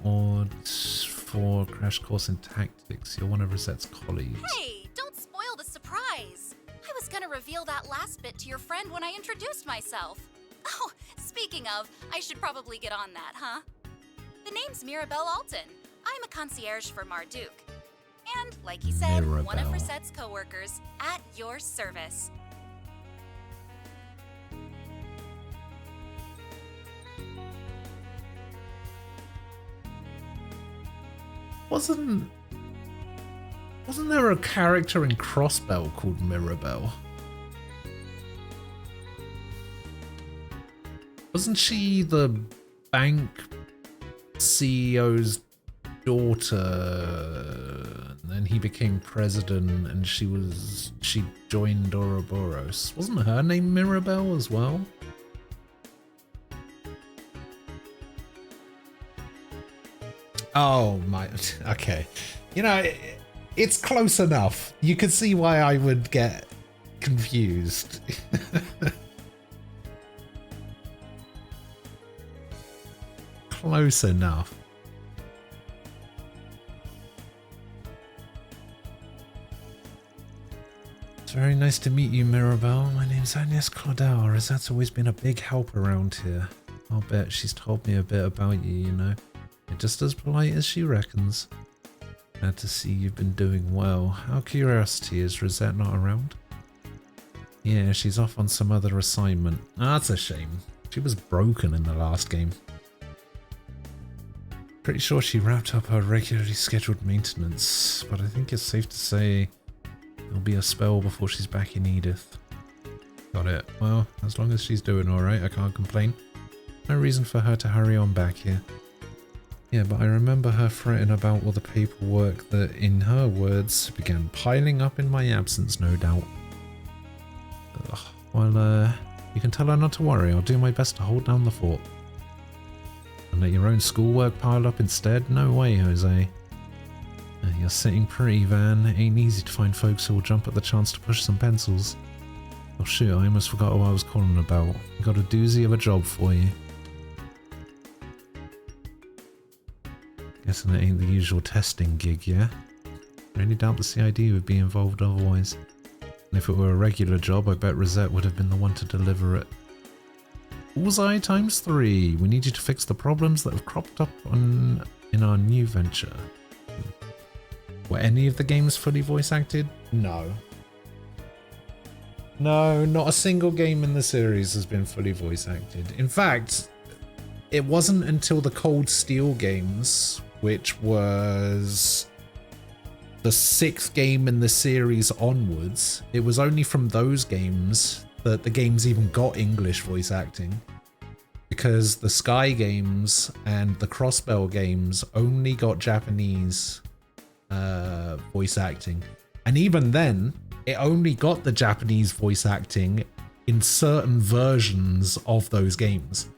for Crash Course in Tactics. You're one of Rosette's colleagues. Hey, don't spoil the surprise. I was gonna reveal that last bit to your friend when I introduced myself. Oh, speaking of, I should probably get on that, huh? The name's Mirabelle Alton. I'm a concierge for Marduk. And, like he said, one of Rosette's co-workers, at your service. Wasn't there a character in Crossbell called Mirabelle? Wasn't she the bank CEO's daughter? And then he became president and she joined Ouroboros. Wasn't her name Mirabelle as well? Oh my, okay. You know, it's close enough. You can see why I would get confused. Close enough. It's very nice to meet you, Mirabelle. My name's Agnes Claudel. Rosette's always been a big help around here. I'll bet she's told me a bit about you, you know. You're just as polite as she reckons. Glad to see you've been doing well. Out of curiosity, is Rosette not around? Yeah, she's off on some other assignment. That's a shame. She was broken in the last game. Pretty sure she wrapped up her regularly scheduled maintenance, but I think it's safe to say there'll be a spell before she's back in Edith. Got it. Well, as long as she's doing alright, I can't complain. No reason for her to hurry on back here. Yeah, but I remember her fretting about all the paperwork that, in her words, began piling up in my absence, no doubt. Ugh. Well, you can tell her not to worry. I'll do my best to hold down the fort. And let your own schoolwork pile up instead? No way, Jose. You're sitting pretty, Van. Ain't easy to find folks who will jump at the chance to push some pencils. Oh shoot, I almost forgot what I was calling about. Got a doozy of a job for you. Guessing it ain't the usual testing gig, yeah? I really doubt the CID would be involved otherwise. And if it were a regular job, I bet Rosette would have been the one to deliver it. Bullseye times 3. We need you to fix the problems that have cropped up in our new venture. Were any of the games fully voice acted? No. No, not a single game in the series has been fully voice acted. In fact, it wasn't until the Cold Steel games, which was the 6th game in the series onwards, it was only from those games that the games even got English voice acting. Because the Sky games and the Crossbell games only got Japanese voice acting. And even then, it only got the Japanese voice acting in certain versions of those games.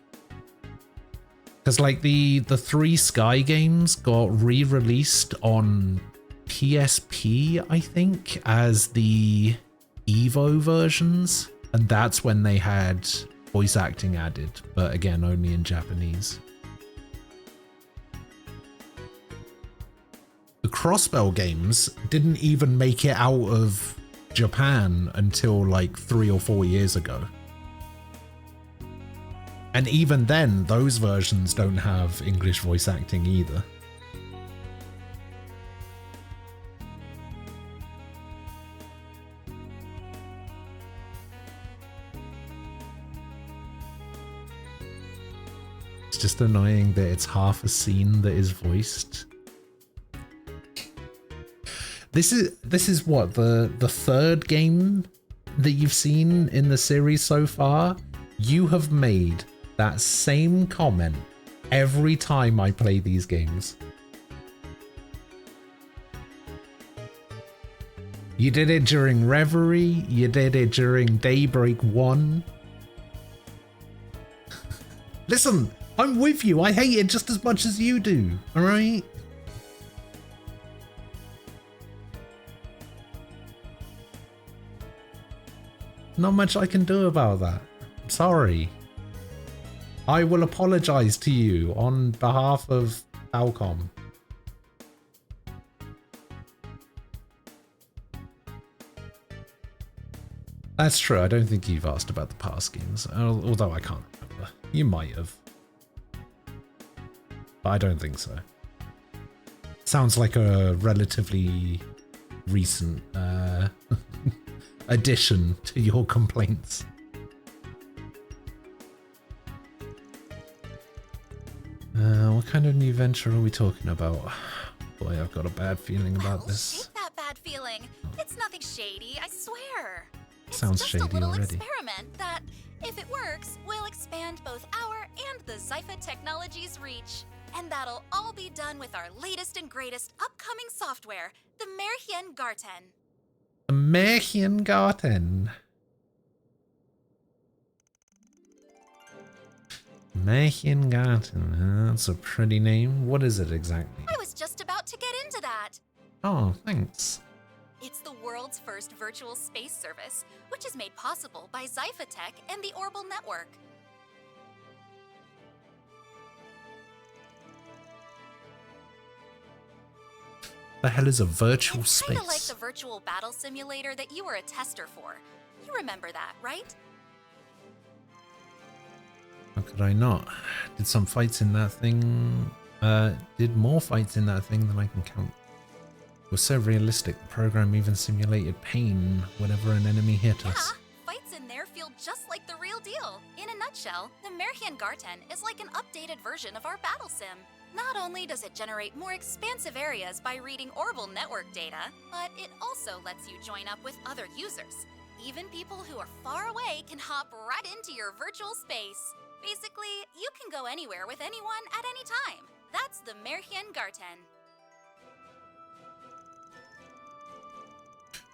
Because like the 3 Sky games got re-released on PSP, I think, as the Evo versions. And that's when they had voice acting added, but again, only in Japanese. The Crossbell games didn't even make it out of Japan until like 3 or 4 years ago. And even then, those versions don't have English voice acting either. It's just annoying that it's half a scene that is voiced. This is what, the 3rd game that you've seen in the series so far? You have made that same comment every time I play these games. You did it during Reverie, you did it during Daybreak 1. Listen, I'm with you, I hate it just as much as you do, alright? Not much I can do about that. I'm sorry. I will apologize to you on behalf of Falcom. That's true. I don't think you've asked about the past games, although I can't remember. You might have. But I don't think so. Sounds like a relatively recent addition to your complaints. What kind of new venture are we talking about? Boy, I've got a bad feeling about this. Shake that bad feeling. It's nothing shady, I swear. Sounds It's just shady a little already. experiment that, if it works, will expand both our and the Zypha Technologies' reach. And that'll all be done with our latest and greatest upcoming software, the Märchengarten. The Märchengarten. Märchengarten. That's a pretty name. What is it exactly? I was just about to get into that. Oh, thanks. It's the world's first virtual space service, which is made possible by Zypha Tech and the Orbital Network. The hell is a virtual It's space? kinda like the virtual battle simulator that you were a tester for. You remember that, right? How could I not? Did some fights in that thing... did more fights in that thing than I can count. It was so realistic, the program even simulated pain whenever an enemy hit us. Fights in there feel just like the real deal. In a nutshell, the Märchengarten is like an updated version of our battle sim. Not only does it generate more expansive areas by reading Orbital Network data, but it also lets you join up with other users. Even people who are far away can hop right into your virtual space. Basically, you can go anywhere with anyone at any time. That's the Märchengarten.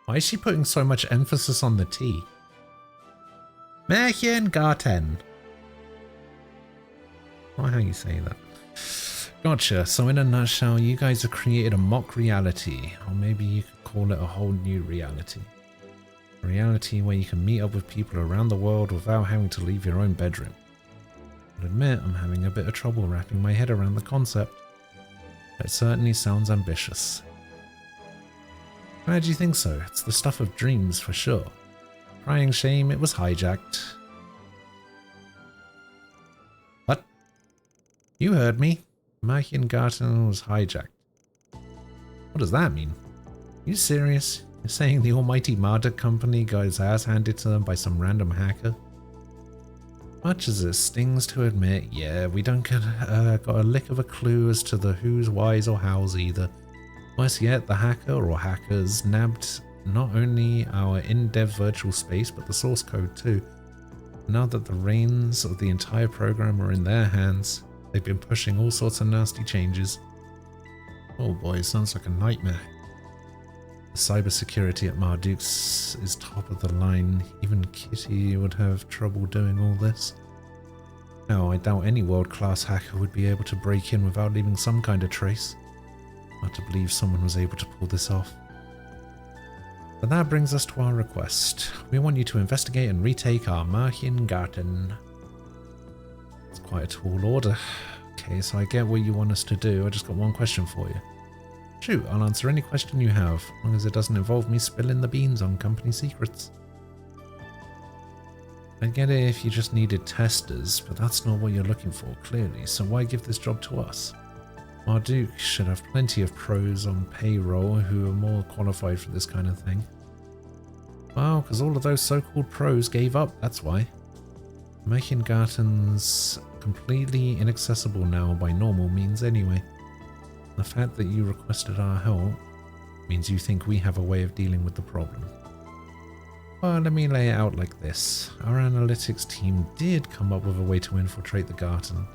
Why is she putting so much emphasis on the T? Märchengarten. Or how you say that. Gotcha. So in a nutshell, you guys have created a mock reality, or maybe you could call it a whole new reality. A reality where you can meet up with people around the world without having to leave your own bedroom. I'll admit I'm having a bit of trouble wrapping my head around the concept. It certainly sounds ambitious. Glad you think so. It's the stuff of dreams for sure. Crying shame it was hijacked. What? You heard me. Märchengarten was hijacked. What does that mean? Are you serious? You're saying the almighty Marduk company got its ass handed to them by some random hacker? Much as it stings to admit, yeah, we don't got a lick of a clue as to the who's, whys or hows either. Worse yet, the hacker or hackers nabbed not only our in-dev virtual space, but the source code too. Now that the reins of the entire program are in their hands, they've been pushing all sorts of nasty changes. Oh boy, it sounds like a nightmare. The cybersecurity at Marduk's is top of the line. Even Kitty would have trouble doing all this. Now, I doubt any world-class hacker would be able to break in without leaving some kind of trace. Hard to believe someone was able to pull this off. But that brings us to our request. We want you to investigate and retake our Märchengarten. It's quite a tall order. Okay, so I get what you want us to do. I just got one question for you. Shoot, I'll answer any question you have, as long as it doesn't involve me spilling the beans on company secrets. I get it if you just needed testers, but that's not what you're looking for, clearly, so why give this job to us? Marduk should have plenty of pros on payroll who are more qualified for this kind of thing. Well, because all of those so-called pros gave up, that's why. Märchengarten's completely inaccessible now by normal means anyway. The fact that you requested our help means you think we have a way of dealing with the problem. Well, let me lay it out like this. Our analytics team did come up with a way to infiltrate the garden.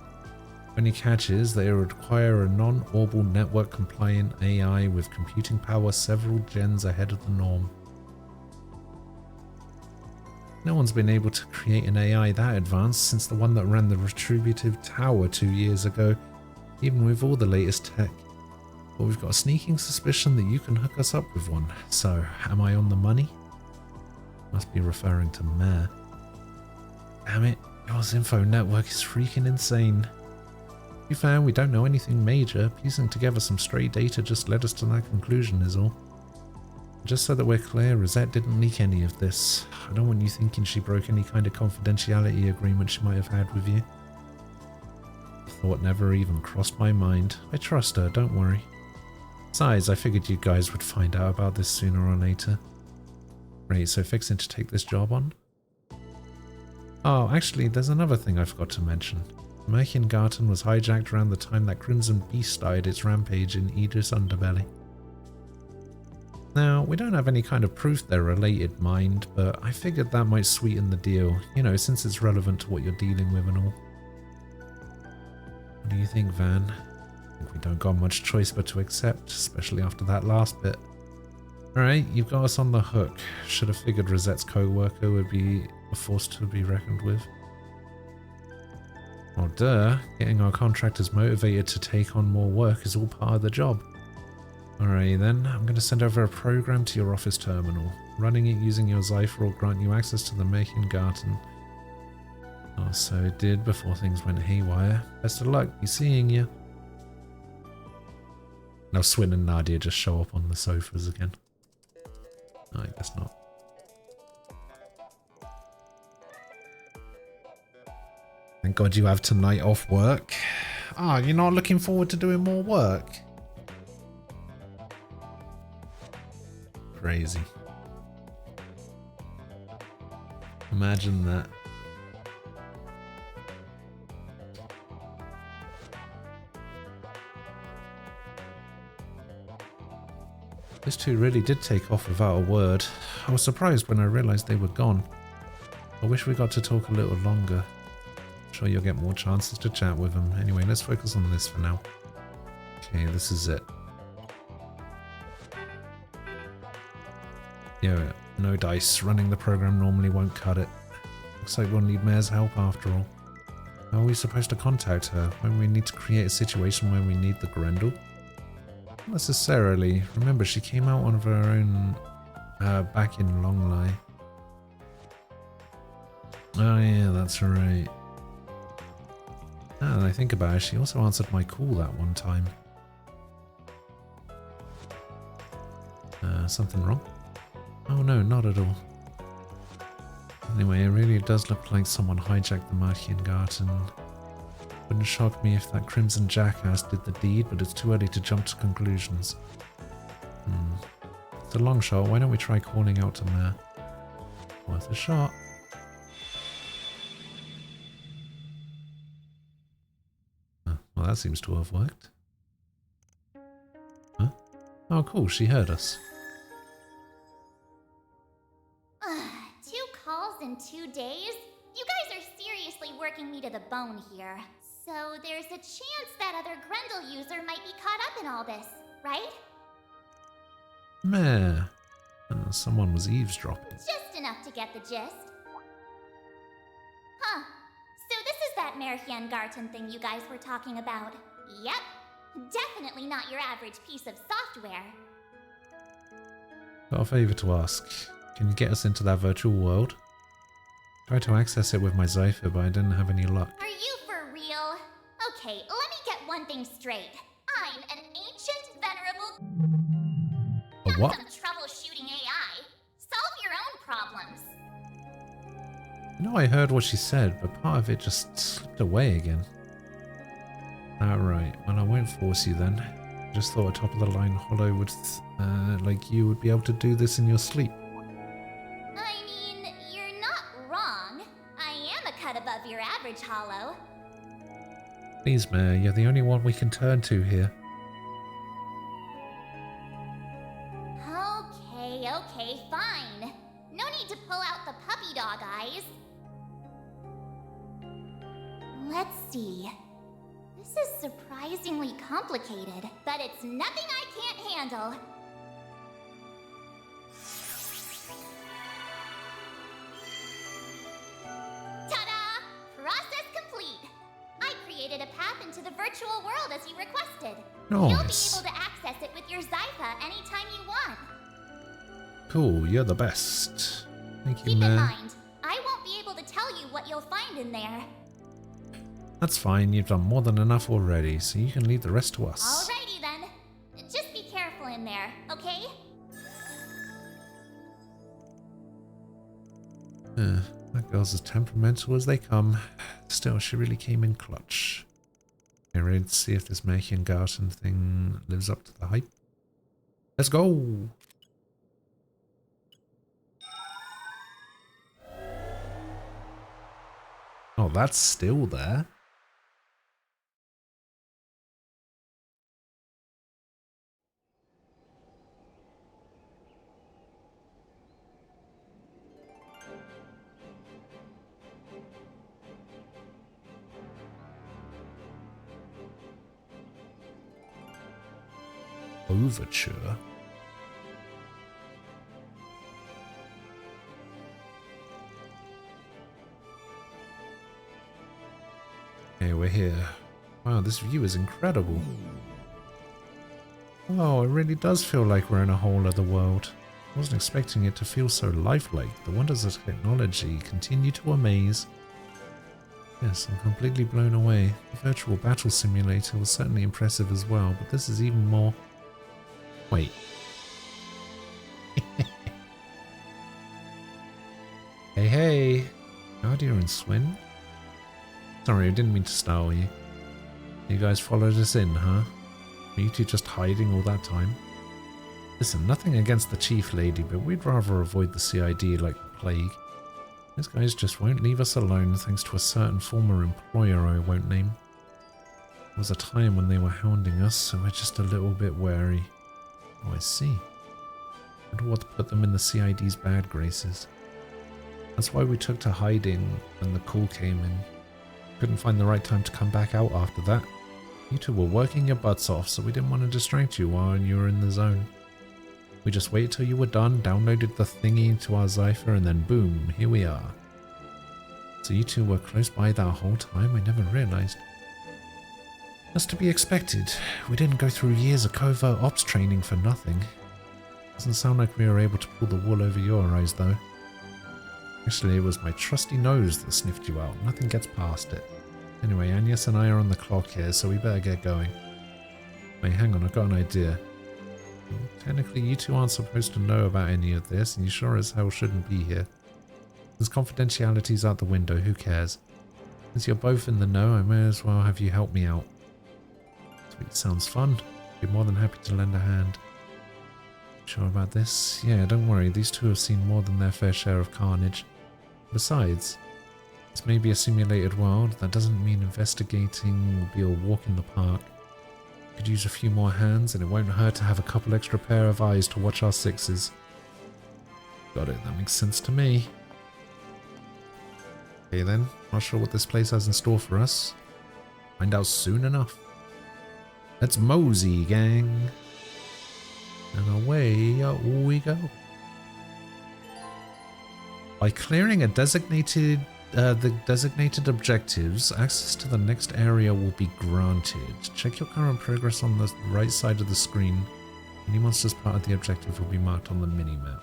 Only catch is they require a non-Orbital network compliant AI with computing power several gens ahead of the norm. No one's been able to create an AI that advanced since the one that ran the Retributive Tower 2 years ago, even with all the latest tech. But we've got a sneaking suspicion that you can hook us up with one, so am I on the money? Must be referring to Mare. Damn it, Yours info network is freaking insane. We found we don't know anything major. Piecing together some stray data just led us to that conclusion is all. Just so that we're clear, Rosette didn't leak any of this. I don't want you thinking she broke any kind of confidentiality agreement she might have had with you. The thought never even crossed my mind. I trust her, don't worry. Besides, I figured you guys would find out about this sooner or later. Right, so fixing to take this job on? Oh, actually, there's another thing I forgot to mention. Märchengarten was hijacked around the time that Crimson Beast started its rampage in Idris Underbelly. Now, we don't have any kind of proof they're related, mind, but I figured that might sweeten the deal, you know, since it's relevant to what you're dealing with and all. What do you think, Van? I think we don't got much choice but to accept, especially after that last bit. Alright, you've got us on the hook. Should have figured Rosette's co-worker would be a force to be reckoned with. Well, duh. Getting our contractors motivated to take on more work is all part of the job. Alright then, I'm going to send over a program to your office terminal. Running it using your Zypher will grant you access to the Märchengarten. Oh, so it did before things went haywire. Best of luck, be seeing you. Now Swin and Nadia just show up on the sofas again. No, I guess not. Thank God you have tonight off work. Ah, you're not looking forward to doing more work? Crazy. Imagine that. Those two really did take off without a word. I was surprised when I realized they were gone. I wish we got to talk a little longer. I'm sure you'll get more chances to chat with them. Anyway, let's focus on this for now. Okay, this is it. Yeah, no dice. Running the program normally won't cut it. Looks like we'll need Mare's help after all. How are we supposed to contact her? When we need to create a situation where we need the Grendel? Not necessarily. Remember, she came out of her own back in Longlai. Oh yeah, that's right. Now that I think about it, she also answered my call that one time. Something wrong? Oh no, not at all. Anyway, it really does look like someone hijacked the Märchengarten. Wouldn't shock me if that Crimson Jackass did the deed, but it's too early to jump to conclusions. It's a long shot, why don't we try calling out to Mare? Worth a shot. Well, that seems to have worked. Huh? Oh cool, she heard us. 2 calls in 2 days? You guys are seriously working me to the bone here. So there's a chance that other Grendel user might be caught up in all this, right? Meh. Someone was eavesdropping. Just enough to get the gist. Huh. So this is that Märchengarten thing you guys were talking about. Yep. Definitely not your average piece of software. Got a favor to ask. Can you get us into that virtual world? Tried to access it with my Zypher, but I didn't have any luck. Are you for real? Okay, let me get one thing straight. I'm an ancient, venerable... A what? Some troubleshooting AI. Solve your own problems. You know, I heard what she said, but part of it just slipped away again. Alright, well I won't force you then. Just thought a top-of-the-line hollow would, like you would be able to do this in your sleep. I mean, you're not wrong. I am a cut above your average hollow. Please, Mare, you're the only one we can turn to here. Okay, fine. No need to pull out the puppy dog eyes. Let's see. This is surprisingly complicated, but it's nothing I can't handle. Ta-da! Process complete. I created a path into the virtual world as you requested. Nice. You'll be able to access it with your Zypher anytime you want. Cool, you're the best. Thank you, Keep in Mare. mind, I won't be able to tell you what you'll find in there. That's fine, you've done more than enough already, so you can leave the rest to us. Alrighty then. Just be careful in there, okay? That girl's as temperamental as they come. Still, she really came in clutch. Okay, ready to see if this Märchengarten thing lives up to the hype? Let's go! Oh, that's still there? Overture. Okay, we're here. Wow, this view is incredible. Oh, it really does feel like we're in a whole other world. I wasn't expecting it to feel so lifelike. The wonders of technology continue to amaze. Yes, I'm completely blown away. The virtual battle simulator was certainly impressive as well, but this is even more... Wait. Hey, hey. Guardia and Swin? Sorry, I didn't mean to startle you. You guys followed us in, huh? Were you two just hiding all that time? Listen, nothing against the chief lady, but we'd rather avoid the CID like the plague. These guys just won't leave us alone thanks to a certain former employer I won't name. There was a time when they were hounding us, so we're just a little bit wary. Oh, I see. Wonder what put them in the CID's bad graces. That's why we took to hiding when the call came in. Couldn't find the right time to come back out after that. You two were working your butts off, so we didn't want to distract you while you were in the zone. We just waited till you were done, downloaded the thingy to our Cypher, and then boom, here we are. So you two were close by that whole time? I never realized. That's to be expected. We didn't go through years of covert ops training for nothing. Doesn't sound like we were able to pull the wool over your eyes, though. Actually, it was my trusty nose that sniffed you out. Nothing gets past it. Anyway, Agnes and I are on the clock here, so we better get going. Wait, hang on, I've got an idea. Technically, you two aren't supposed to know about any of this, and you sure as hell shouldn't be here. Since confidentiality's out the window, who cares? Since you're both in the know, I may as well have you help me out. Sweet, sounds fun. Be more than happy to lend a hand. Sure about this? Yeah, don't worry, these two have seen more than their fair share of carnage. Besides, this may be a simulated world, that doesn't mean investigating will be a walk in the park. Could use a few more hands, and it won't hurt to have a couple extra pair of eyes to watch our sixes. Got it, that makes sense to me. Okay then, not sure what this place has in store for us. Find out soon enough. Let's mosey, gang. And away we go. By clearing the designated objectives, access to the next area will be granted. Check your current progress on the right side of the screen. Any monsters part of the objective will be marked on the minimap.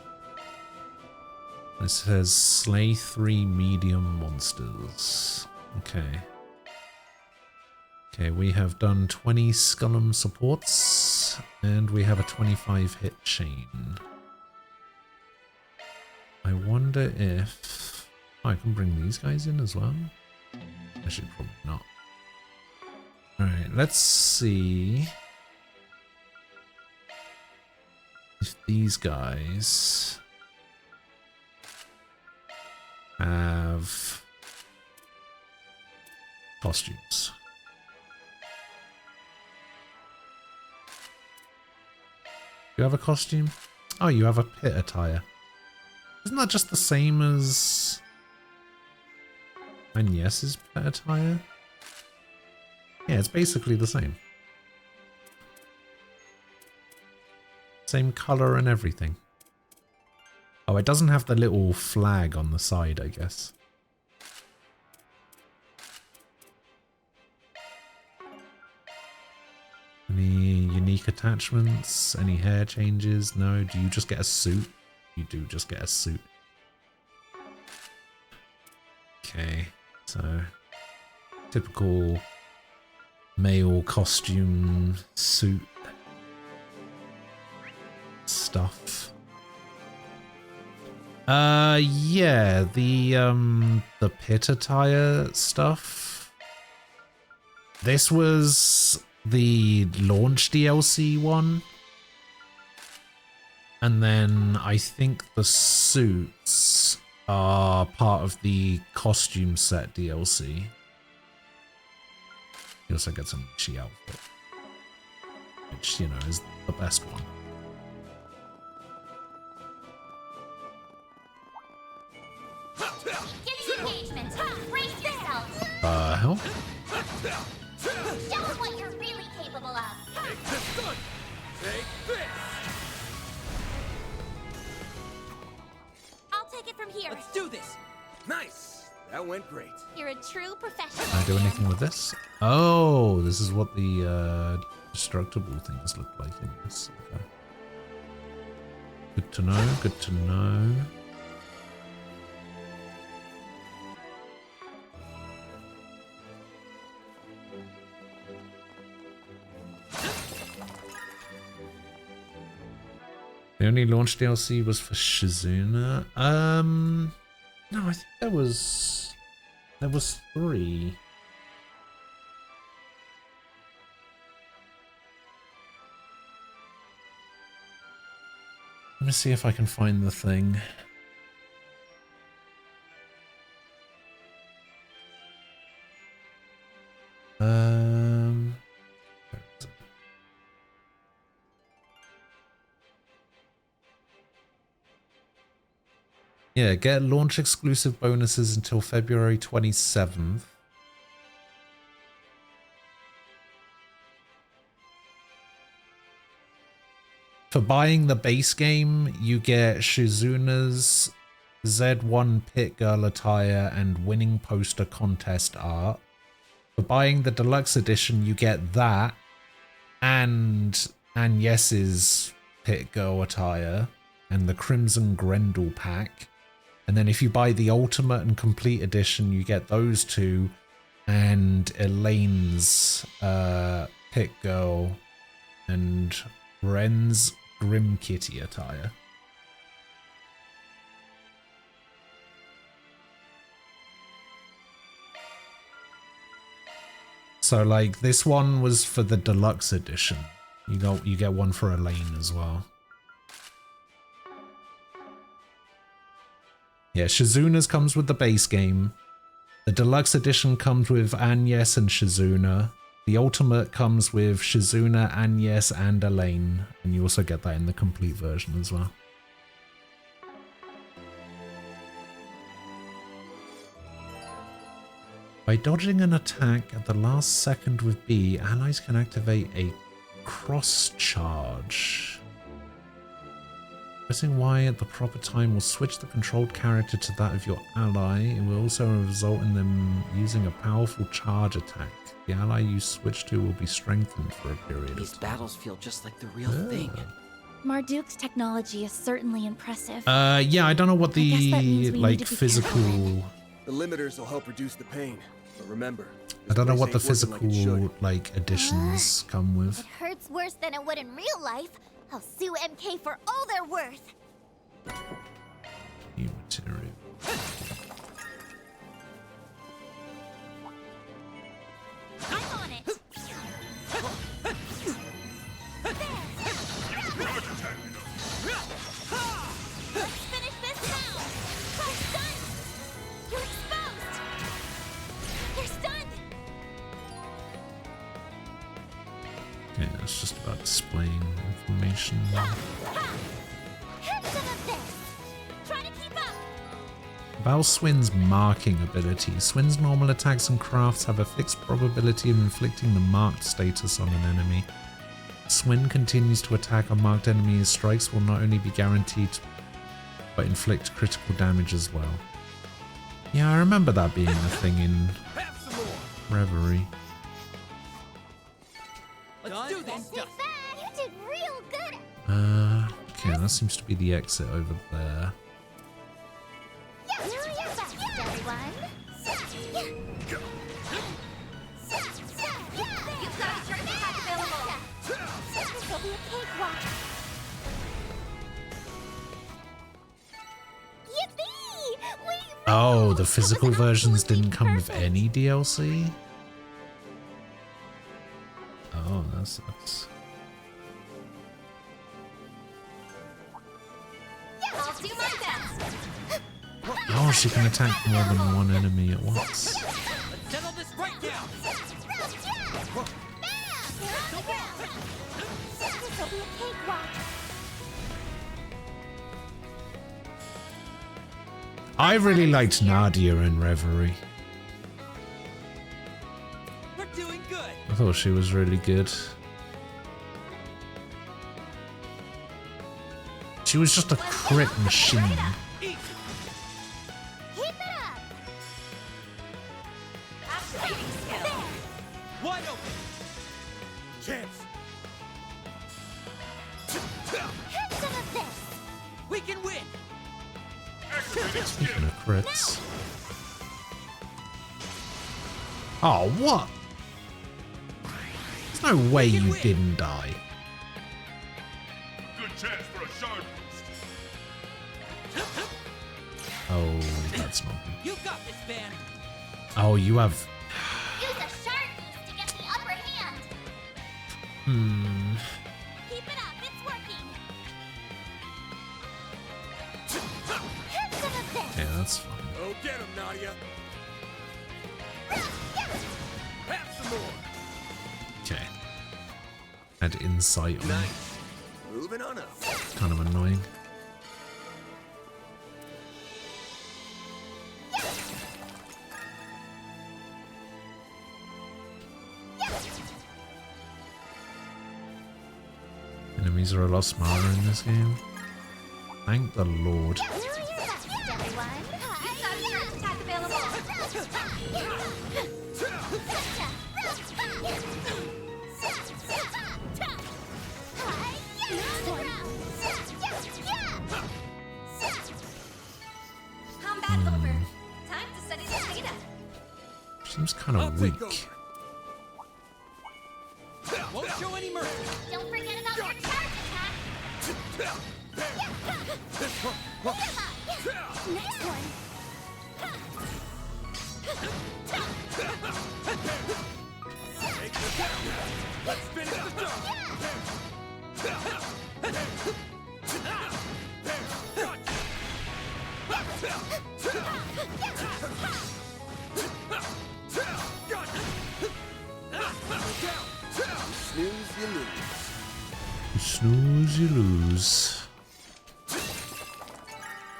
It says slay 3 medium monsters. Okay. Okay, we have done 20 Skullum supports, and we have a 25 hit chain. I wonder if... Oh, I can bring these guys in as well? I should probably not. Alright, let's see if these guys have costumes. You have a costume? Oh, you have a pit attire. Isn't that just the same as Agnes's pit attire? Yeah, it's basically the same. Same color and everything. Oh, it doesn't have the little flag on the side, I guess. Any unique attachments? Any hair changes? No? Do you just get a suit? You do just get a suit. Okay, so typical male costume suit stuff. Yeah, the pit attire stuff. This was the launch DLC one. And then I think the suits are part of the costume set DLC. You also get some Michi outfit, which, you know, is the best one. Engagement. Brace yourself. Hell? Show them what you're really capable of. Take this gun. Take this. I'll take it from here. Let's do this. Nice. That went great. You're a true professional. Can I do anything with this? Oh, this is what the destructible things look like in this. Okay. Good to know, good to know. The only launch DLC was for Shizuna. No, I think there was 3. Let me see if I can find the thing. Where is it? Yeah, get launch exclusive bonuses until February 27th. For buying the base game, you get Shizuna's Z1 Pit Girl attire and winning poster contest art. For buying the deluxe edition, you get that and Agnes's Pit Girl attire and the Crimson Grendel pack. And then if you buy the Ultimate and Complete Edition, you get those two and Elaine's Pit Girl and Ren's Grim Kitty attire. So like this one was for the deluxe edition. You get one for Elaine as well. Yeah, Shizuna's comes with the base game. The deluxe edition comes with Agnes and Shizuna. The ultimate comes with Shizuna, Agnes, and Elaine. And you also get that in the complete version as well. By dodging an attack at the last second with B, allies can activate a cross charge. Pressing Y at the proper time will switch the controlled character to that of your ally. It will also result in them using a powerful charge attack. The ally you switch to will be strengthened for a period of time. These battles feel just like the real thing. Marduk's technology is certainly impressive. Yeah, I don't know what I guess that the means we need like to be physical. The limiters will help reduce the pain. But remember, I don't know what the this place ain't physical working like it like additions come with. It hurts worse than it would in real life. I'll sue MK for all they're worth. New material. I'm on it. Let's finish this now. I'm stunned. You're exposed. You're stunned. Okay, that's just about displaying information. Here's some of this. Try to keep up. About Swin's marking ability. Swin's normal attacks and crafts have a fixed probability of inflicting the marked status on an enemy. Swin continues to attack a marked enemy. His strikes will not only be guaranteed, but inflict critical damage as well. Yeah, I remember that being a thing in Reverie. Let's do this. You did real good. Okay, that seems to be the exit over there. Yes, you're fast, everyone. You've got a certain attack available. This will be a cakewalk. Yippee! We Oh, the physical versions didn't come with any DLC? Oh, that sucks. I'll do my best. Oh, she can attack more than one enemy at once. Let's settle this right now. This will be a cakewalk. I really liked Nadia in Reverie. We're doing good. I thought she was really good. She was just a crit machine. Keep it up. Activating skill. Wide open. Chance. Have some of this. We can win. Speaking of crits. Oh, what? There's no way you didn't die. Good chance for a shard boost. Oh, that's not. You got this, Van. Oh, you have. Use a shard boost to get the upper hand. Keep it up. It's working. Have some of this. Yeah, that's fine. Go get him, Nadia. Have some more. Okay. Had insight on. Nice. Moving on up. Kind of annoying. Enemies are a lot smarter in this game. Thank the Lord. Do your best, everyone. You've got a certain attack Combat over. Time to study the data. Seems kind of weak. Won't show any mercy. Don't forget about your charge attack. Next one. Take this out. Let's finish the job. Snooze, you lose. You snooze, you lose.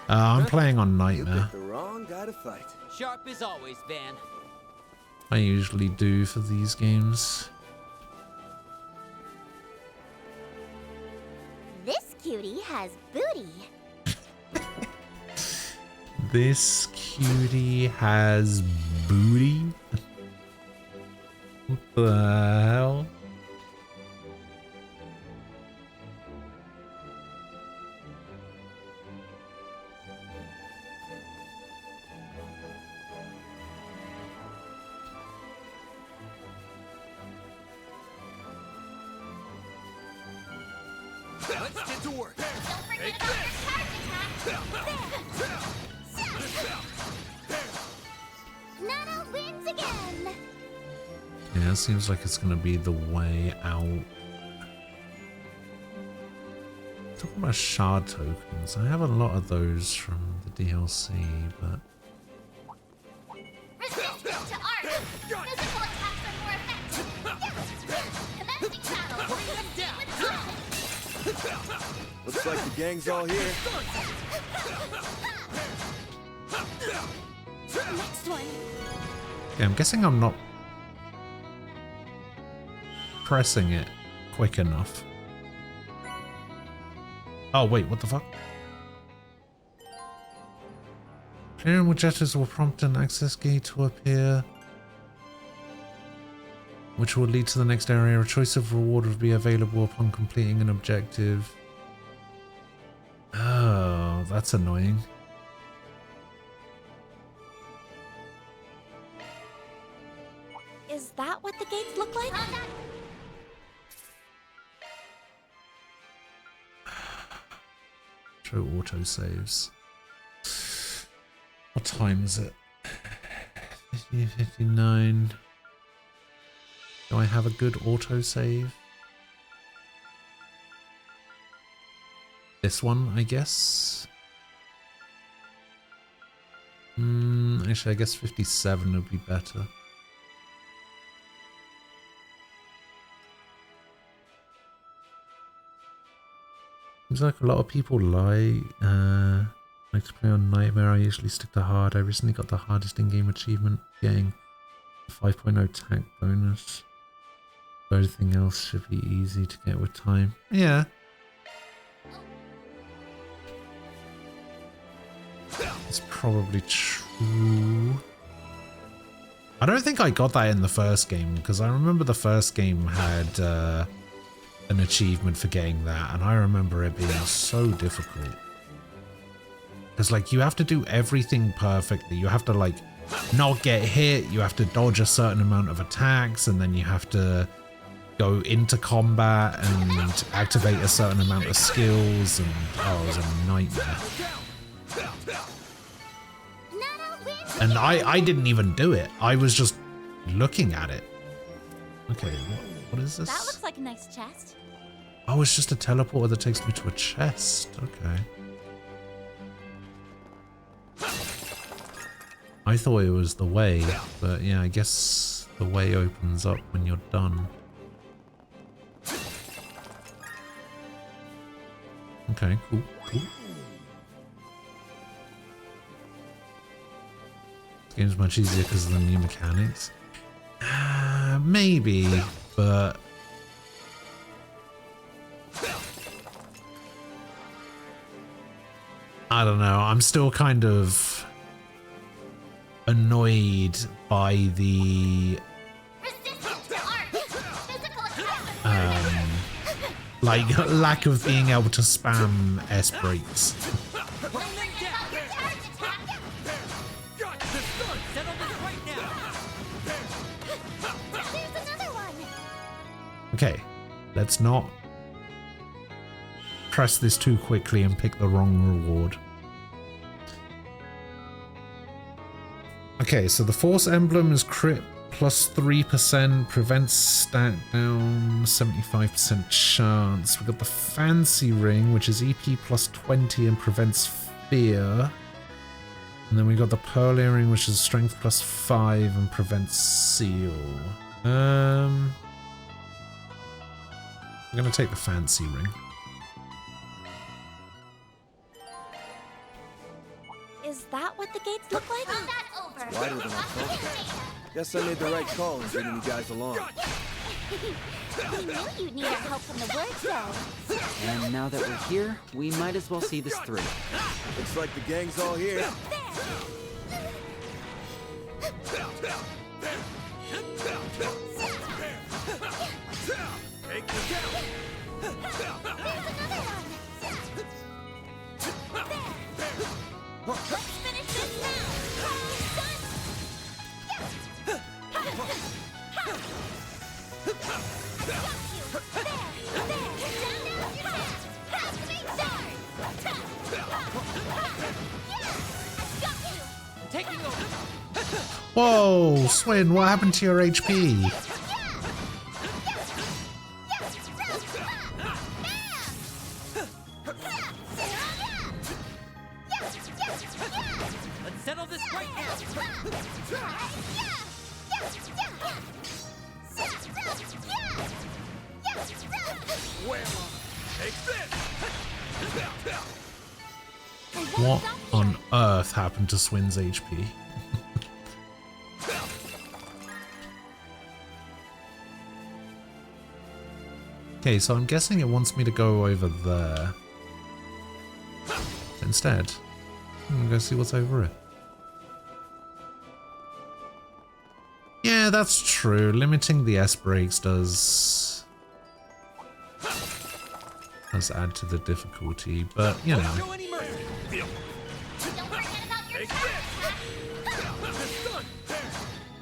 I'm playing on Nightmare. The wrong guy to fight. Sharp as always, Van. I usually do for these games. This cutie has booty. This cutie has booty? What the hell? Let's get to work. Don't forget about your charge attack. Nana wins again. Yeah, it seems like it's gonna be the way out. Talking about shard tokens, I have a lot of those from the DLC, but Resistance to art. Physical attacks are more effective. Commencing battle. With Looks like the gang's all here. next one. yeah, I'm guessing I'm not pressing it quick enough. Oh wait, what the fuck? Clearing with gestures will prompt an access gate to appear, which will lead to the next area. A choice of reward will be available upon completing an objective. Oh, that's annoying. Is that what the gates look like? Show autosaves. What time is it? 59. Do I have a good autosave? This one, I guess. Actually, I guess 57 would be better. Seems like a lot of people like to play on Nightmare. I usually stick to hard. I recently got the hardest in-game achievement, getting a 5.0 attack bonus. Everything else should be easy to get with time. Yeah. It's probably true. I don't think I got that in the first game, because I remember the first game had an achievement for getting that, and I remember it being so difficult. Because, like, you have to do everything perfectly. You have to, like, not get hit, you have to dodge a certain amount of attacks, and then you have to go into combat and activate a certain amount of skills, and oh, it was a nightmare. And I didn't even do it. I was just looking at it. Okay, what is this? That looks like a nice chest. Oh, it's just a teleporter that takes me to a chest. Okay. I thought it was the way, but yeah, I guess the way opens up when you're done. Okay, cool, cool. This game's much easier because of the new mechanics. Maybe, but I don't know. I'm still kind of annoyed by the like lack of being able to spam S breaks. Okay, let's not press this too quickly and pick the wrong reward. Okay, so the Force Emblem is crit plus 3%, prevents stat down, 75% chance. We've got the Fancy Ring, which is EP plus 20 and prevents fear. And then we got the Pearl Earring, which is strength plus 5 and prevents seal. I'm gonna take the Fancy Ring. Is that what the gates look like? It's wider than I thought. Guess I made the right call in bringing you guys along. We knew you'd need our help from the word though. And now that we're here, we might as well see this through. Looks like the gang's all here. Take this down. Let's finish this now. Taking over. Whoa, Swin, what happened to your HP? Let's settle this right now. What on earth happened to Swin's HP? Okay, so I'm guessing it wants me to go over there. Instead, I'm gonna go see what's over it. Yeah, that's true. Limiting the S breaks does add to the difficulty, but you know.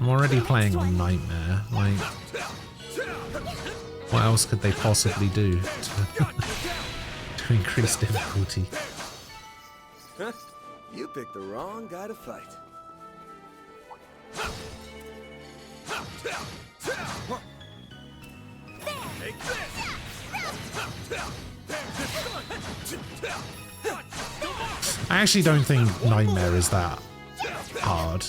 I'm already playing on Nightmare. Like, what else could they possibly do to increase difficulty? You picked the wrong guy to fight. I actually don't think Nightmare is that hard.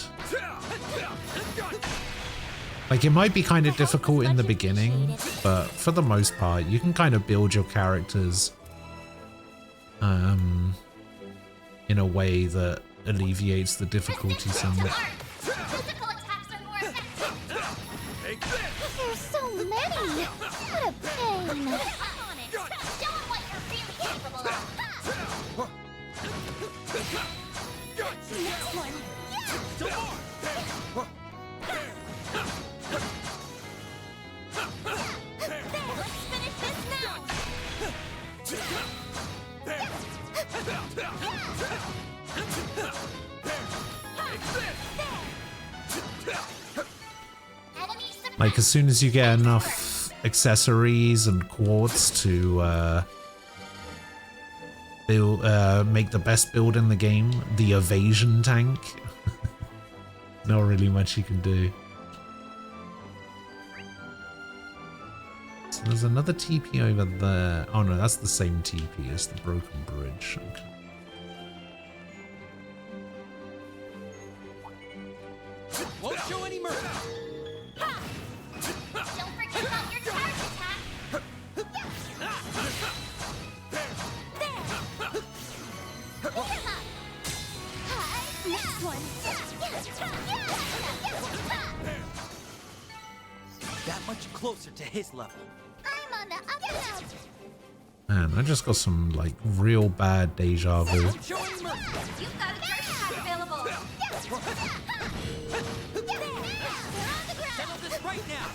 Like, it might be kind of difficult in the beginning, but for the most part, you can kind of build your characters in a way that alleviates the difficulty somewhat. There's so many! What a pain! Show 'em what you're really capable of! Next one! Let's finish this now! Like, as soon as you get enough accessories and quartz to build, make the best build in the game, the evasion tank, not really much you can do. So there's another TP over there. Oh no, that's the same TP as the broken bridge. Okay. Won't show any mercy. Don't forget about your charge attack! Next one! That much closer to his level. I'm on the up and out! Man, I just got some, like, real bad deja vu. Won't show any mercy. You've got a charge attack available! Settle this right now.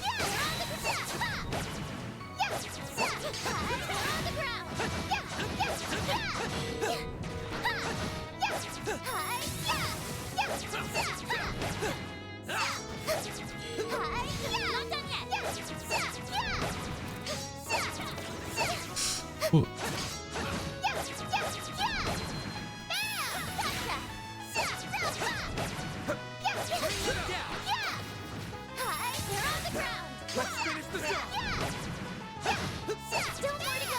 Ooh. Let's finish the job. Still more to go.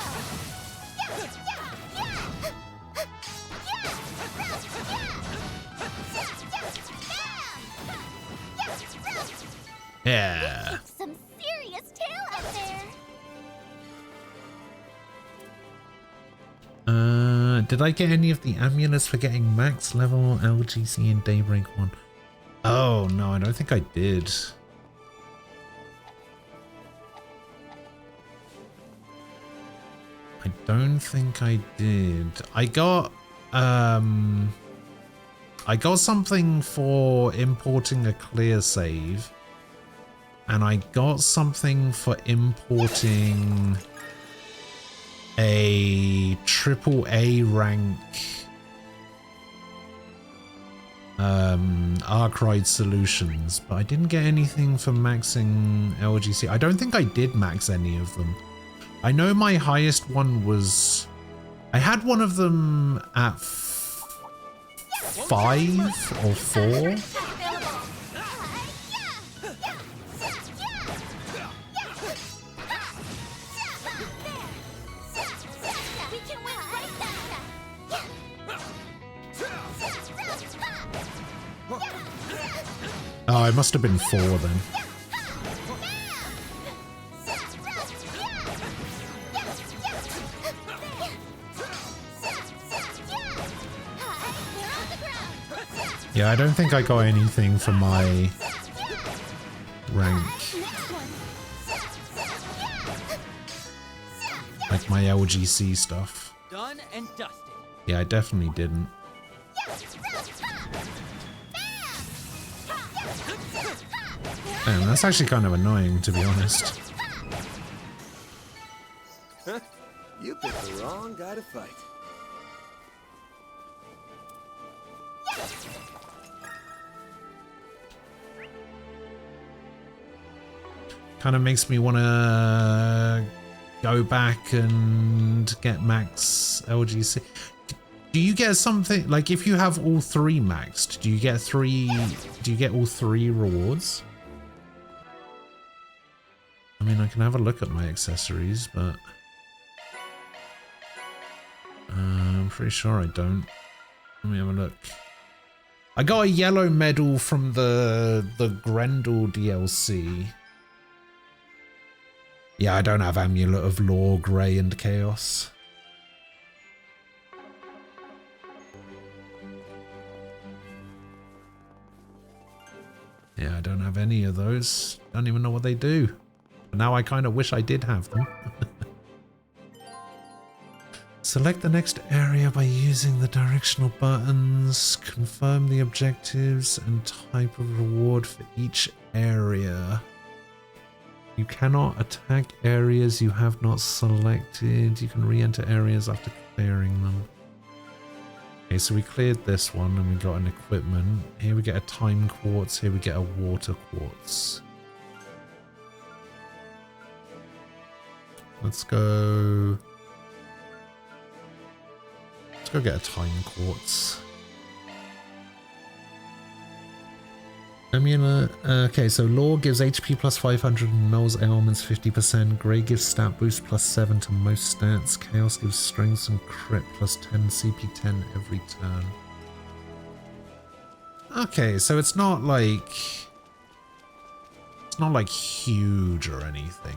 Yeah. Some serious tail out there. Did I get any of the amulets for getting max level LGC in Daybreak 1? Oh, no, I don't think I did. I don't think I did. I got something for importing a clear save, and I got something for importing a AAA rank Arkwright Solutions, but I didn't get anything for maxing LGC. I don't think I did max any of them. I know my highest one was... I had one of them at 5 or 4. Oh, it must have been 4 then. Yeah, I don't think I got anything for my rank. Like my LGC stuff. Done and dusted. Yeah, I definitely didn't. Man, that's actually kind of annoying, to be honest. You picked the wrong guy to fight. kind of makes me want to go back and get max LGC. Do you get something like if you have all 3 maxed? Do you get all 3 rewards? I mean, I can have a look at my accessories, but I'm pretty sure I don't. Let me have a look. I got a yellow medal from the Grendel DLC. Yeah, I don't have Amulet of Law, Grey, and Chaos. Yeah, I don't have any of those. Don't even know what they do. But now I kind of wish I did have them. Select the next area by using the directional buttons. Confirm the objectives and type of reward for each area. You cannot attack areas you have not selected. You can re-enter areas after clearing them. Okay, so we cleared this one and we got an equipment. Here we get a time quartz. Here we get a water quartz. Let's go get a time quartz. Amulet. Okay, so Law gives HP plus 500 and Null's ailments 50%. Grey gives stat boost plus 7 to most stats. Chaos gives strength and crit plus 10, CP 10 every turn. Okay, so it's not like huge or anything.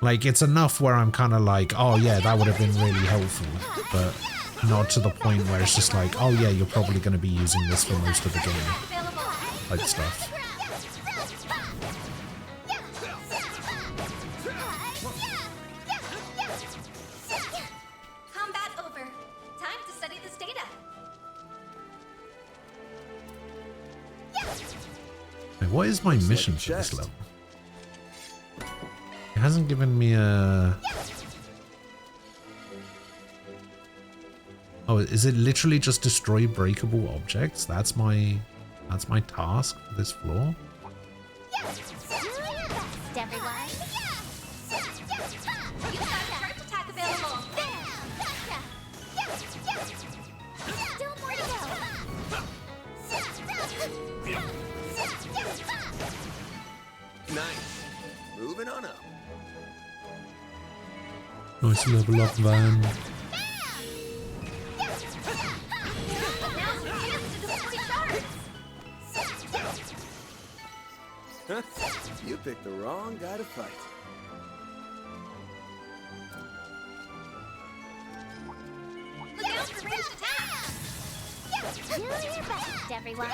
Like, it's enough where I'm kind of like, oh yeah, that would have been really helpful, but not to the point where it's just like, oh yeah, you're probably going to be using this for most of the game type stuff. Combat over. Time to study this data. Wait, what is my mission for this level? It hasn't given me a... Oh, is it literally just destroy breakable objects? That's my task for this floor? Nice. Moving on up. Nice level up, Van. You picked the wrong guy to fight. Look out for ranged attacks! Do your best, everyone!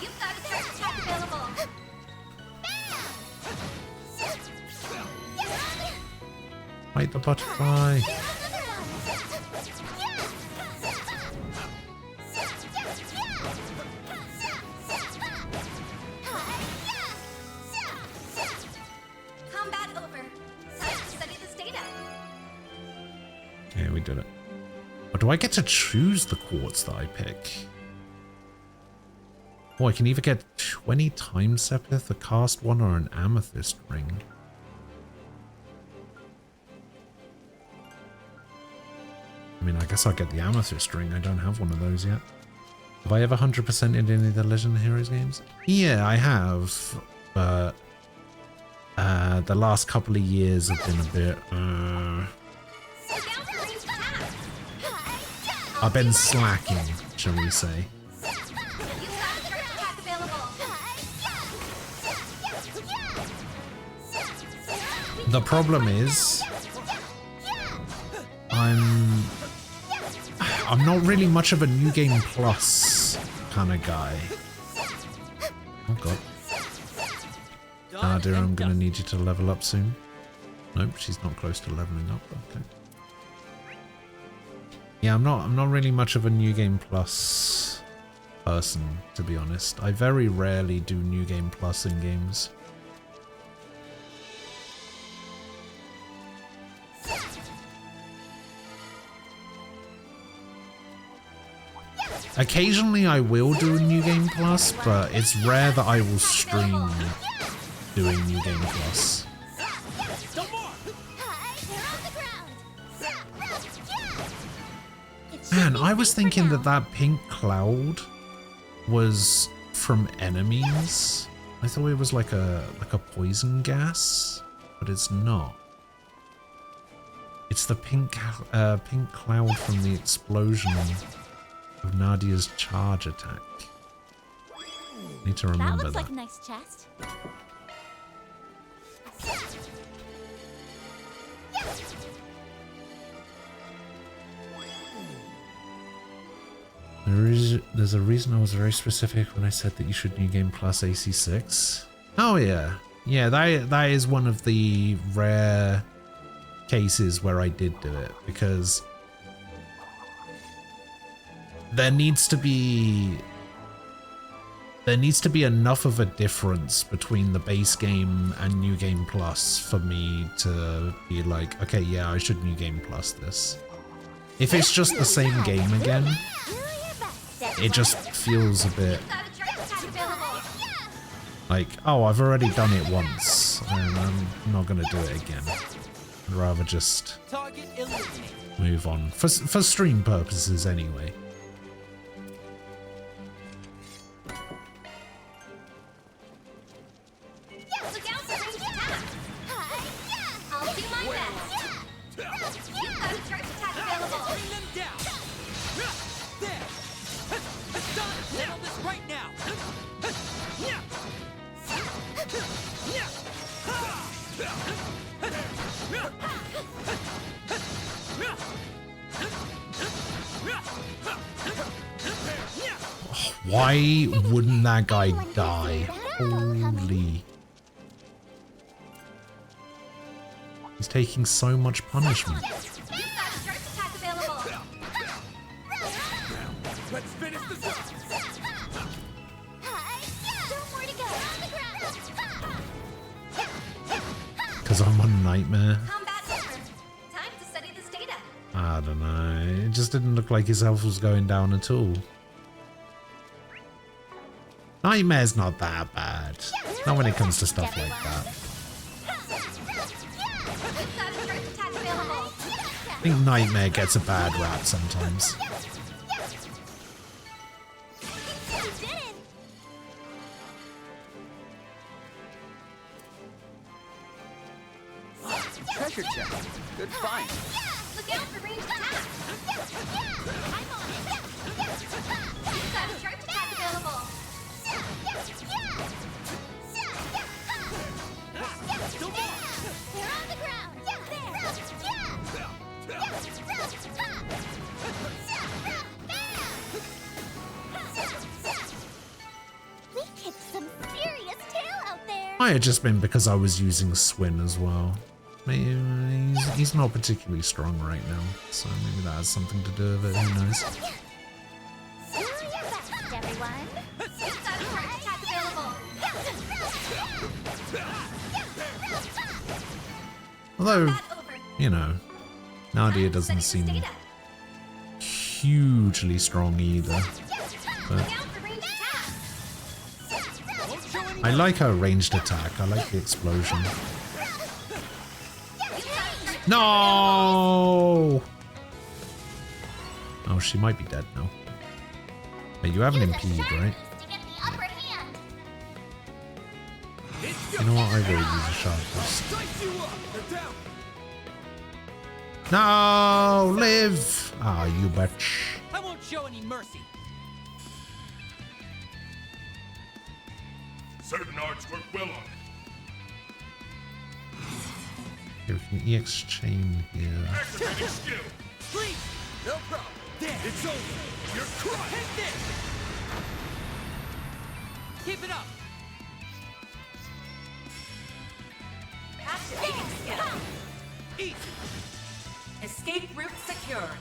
You've got a charge attack available! Fight the butterfly. Combat over. Time to study this data. Okay, we did it. Or do I get to choose the quartz that I pick? Oh, I can either get 20 time sepith, a cast one, or an amethyst ring. I mean, I guess I'll get the amethyst ring. I don't have one of those yet. Have I ever 100%ed any of the Legend of Heroes games? Yeah, I have. But the last couple of years have been a bit... I've been slacking, shall we say. The problem is... I'm not really much of a New Game Plus kind of guy. Oh god. Ah dear, I'm gonna need you to level up soon. Nope, she's not close to leveling up. Okay. Yeah, I'm not really much of a New Game Plus person, to be honest. I very rarely do New Game Plus in games. Occasionally I will do New Game Plus, but it's rare that I will stream doing New Game Plus. Man, I was thinking that that pink cloud was from enemies. I thought it was like a poison gas, but it's not. It's the pink cloud from the explosion of Nadia's charge attack. Need to remember that. That looks like a nice chest. There's a reason I was very specific when I said that you should New Game Plus AC6. Oh yeah. Yeah, that is one of the rare cases where I did do it, because there needs to be enough of a difference between the base game and New Game Plus for me to be like, okay, yeah, I should New Game Plus this. If it's just the same game again, it just feels a bit like, oh, I've already done it once and I'm not gonna do it again. I'd rather just move on for stream purposes anyway. Why wouldn't that guy die? Holy. He's taking so much punishment. Let's finish this up. Because I'm on Nightmare. Combat's over. Time to study this data. I don't know. It just didn't look like his health was going down at all. Nightmare's not that bad. Not when it comes to stuff like that. I think Nightmare gets a bad rap sometimes. Treasure chest. Good find. Look out for ranged attacks. I'm on it. You've got a charge attack available. They're on the ground. We kicked some serious tail out there. Might have just been because I was using Swin as well. Maybe he's not particularly strong right now, so maybe that has something to do with it. Who knows? Do your best, everyone. You've got a charge attack available. Although, you know, Nadia doesn't seem hugely strong either. But I like her ranged attack. I like the explosion. No! Oh, she might be dead now. Hey, you have an impede, right? You know what? I will use a sharp burst. No! Live! Ah, you bitch. I won't show any mercy. Certain arts work well on it. Here, we can EX chain here. Activating skill. Please. No problem. There. It's over. You're crushed. Take this. Keep it up. Activating skill. Eat. Escape route secured.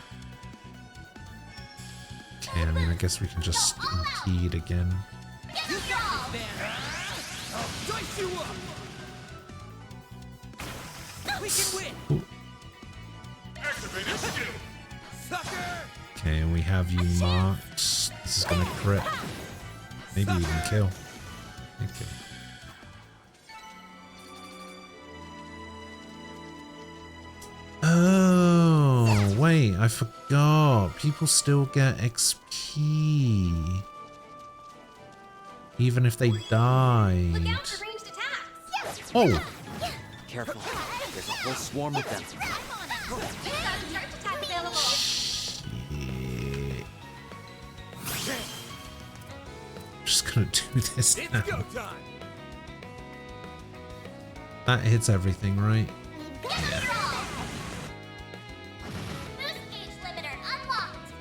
Okay, I mean, I guess we can just impede again. You got this, Van. I'll dice you up. We can win. Ooh. Activating skill. Sucker. Okay, and we have you marked This is gonna crit. Maybe even kill. Okay. Oh, wait, I forgot. People still get XP. Even if they died. Look out for ranged attacks. Oh! Careful. There's a whole swarm of them. You've got a charge attack available. Shit. Just gonna do this now. That hits everything, right? Yeah. Boost gauge limiter unlocked.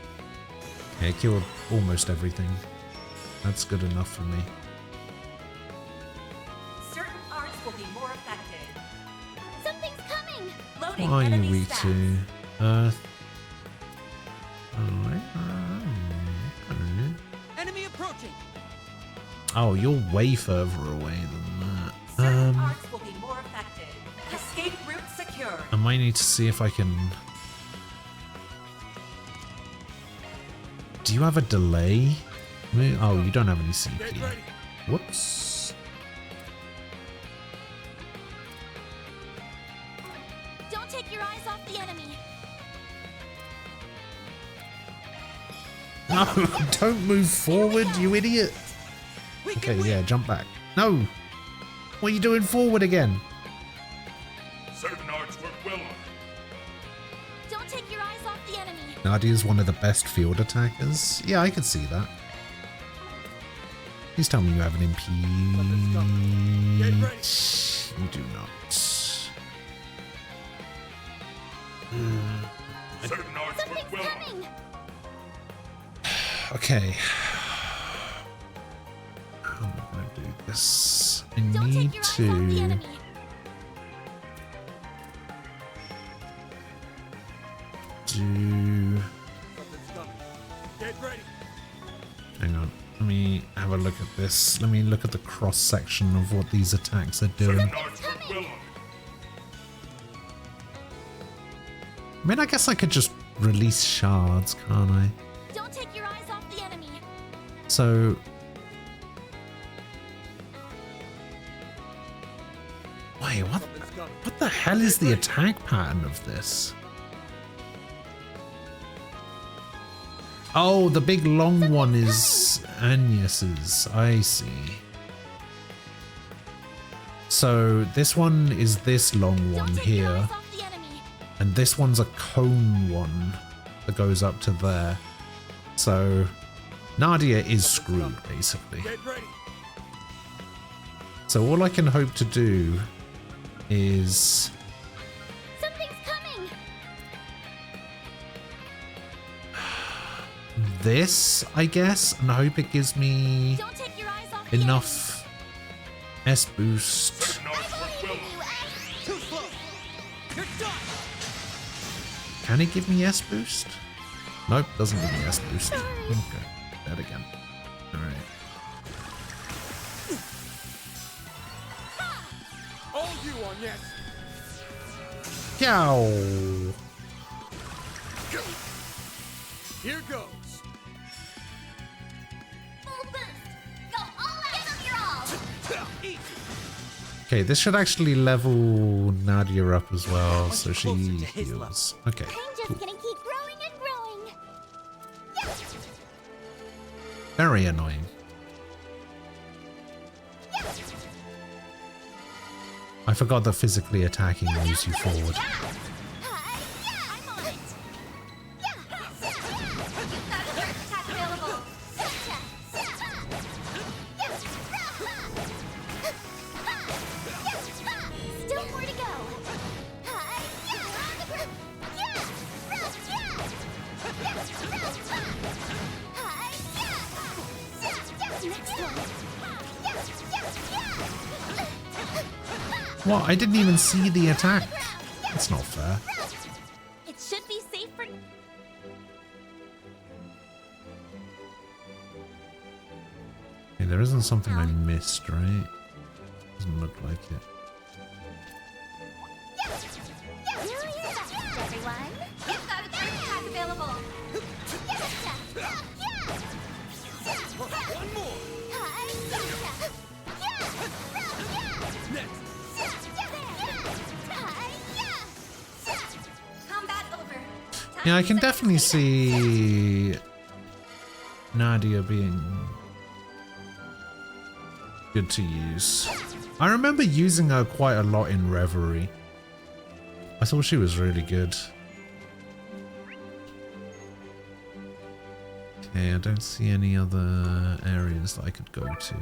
Yeah, it killed almost everything. That's good enough for me. Certain arts will be more effective. Something's coming. Loading What are you enemy weak stats. to? Earth. Oh, okay. Enemy approaching. Oh, you're way further away than that. Certain arts will be more effective. Escape route secured. I might need to see if I can... Do you have a delay? Oh, you don't have any CP. Whoops. Don't take your eyes off the enemy. No, don't move forward, you idiot. Okay, yeah, jump back. No! What are you doing forward again? Certain arts work well on Don't take your eyes off the enemy. Nadia's one of the best field attackers. Yeah, I can see that. Please tell me you have an impede. You do not. Certain arts work well on Okay. How am I going to do this? I need to... do... Hang on. Let me have a look at this. Let me look at the cross-section of what these attacks are doing. I mean, I guess I could just release shards, can't I? Don't take your eyes off the enemy. So... Wait, what the hell is the attack pattern of this? Oh, the big long one is Agnes's. I see. So this one is this long one here. And this one's a cone one that goes up to there. So Nadia is screwed, basically. So all I can hope to do is... Something's coming. this, I guess, and I hope it gives me enough S boost. Can it give me S boost? Nope, doesn't give me S boost. Okay, that again. Alright. All you on yes. Yow! Here goes. Full boost. Go all out. Give them your all. Okay, this should actually level Nadia up as well, so she heals. Okay. I'm just gonna keep growing and growing. Yes. Very annoying. Yes. I forgot that physically attacking moves you forward. I'm on it. You've got a charge attack available. Still more to go. Next one. What? I didn't even see the attack. That's not fair. It should be safe for... Okay, there isn't something I missed, right? Doesn't look like it. Everyone, you've got a charge attack available. Yeah, I can definitely see Nadia being good to use. I remember using her quite a lot in Reverie. I thought she was really good. Okay, I don't see any other areas that I could go to.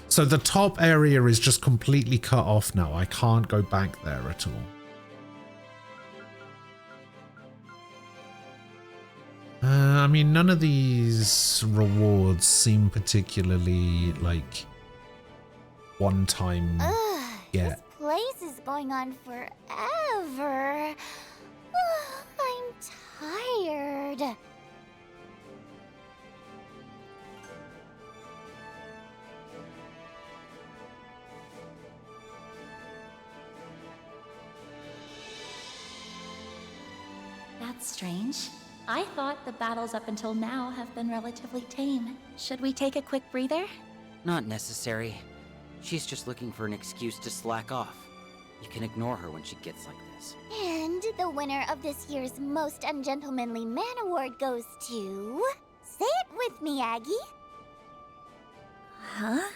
So the top area is just completely cut off now. I can't go back there at all. I mean, none of these rewards seem particularly, like, one-time get. This place is going on forever. I'm tired. That's strange. I thought the battles up until now have been relatively tame. Should we take a quick breather? Not necessary. She's just looking for an excuse to slack off. You can ignore her when she gets like this. And the winner of this year's Most Ungentlemanly Man Award goes to... Say it with me, Aggie. Huh?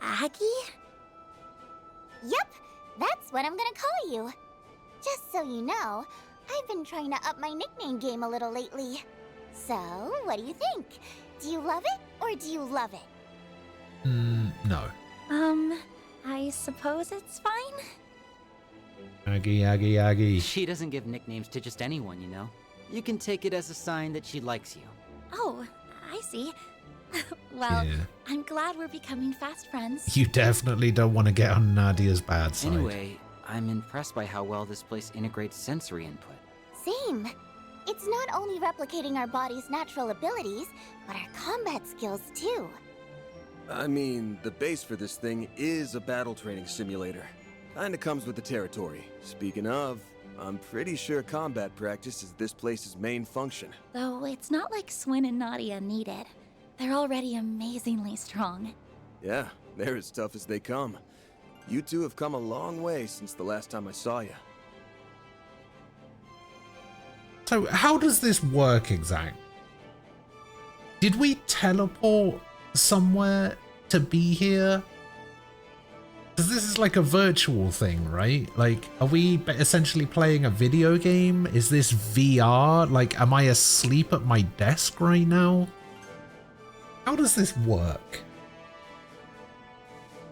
Aggie? Yep, that's what I'm gonna call you. Just so you know, I've been trying to up my nickname game a little lately. So, what do you think? Do you love it, or do you love it? No. I suppose it's fine? Aggie, Aggie, Aggie. She doesn't give nicknames to just anyone, you know? You can take it as a sign that she likes you. Oh, I see. Well, Yeah. I'm glad we're becoming fast friends. You definitely don't want to get on Nadia's bad side. Anyway, I'm impressed by how well this place integrates sensory input. Same. It's not only replicating our body's natural abilities, but our combat skills too. I mean, the base for this thing is a battle training simulator. Kinda comes with the territory. Speaking of, I'm pretty sure combat practice is this place's main function. Though it's not like Swin and Nadia need it. They're already amazingly strong. Yeah, they're as tough as they come. You two have come a long way since the last time I saw you. So how does this work exactly? Did we teleport somewhere to be here? Because this is like a virtual thing, right? Like, are we essentially playing a video game? Is this VR? Like, am I asleep at my desk right now? How does this work?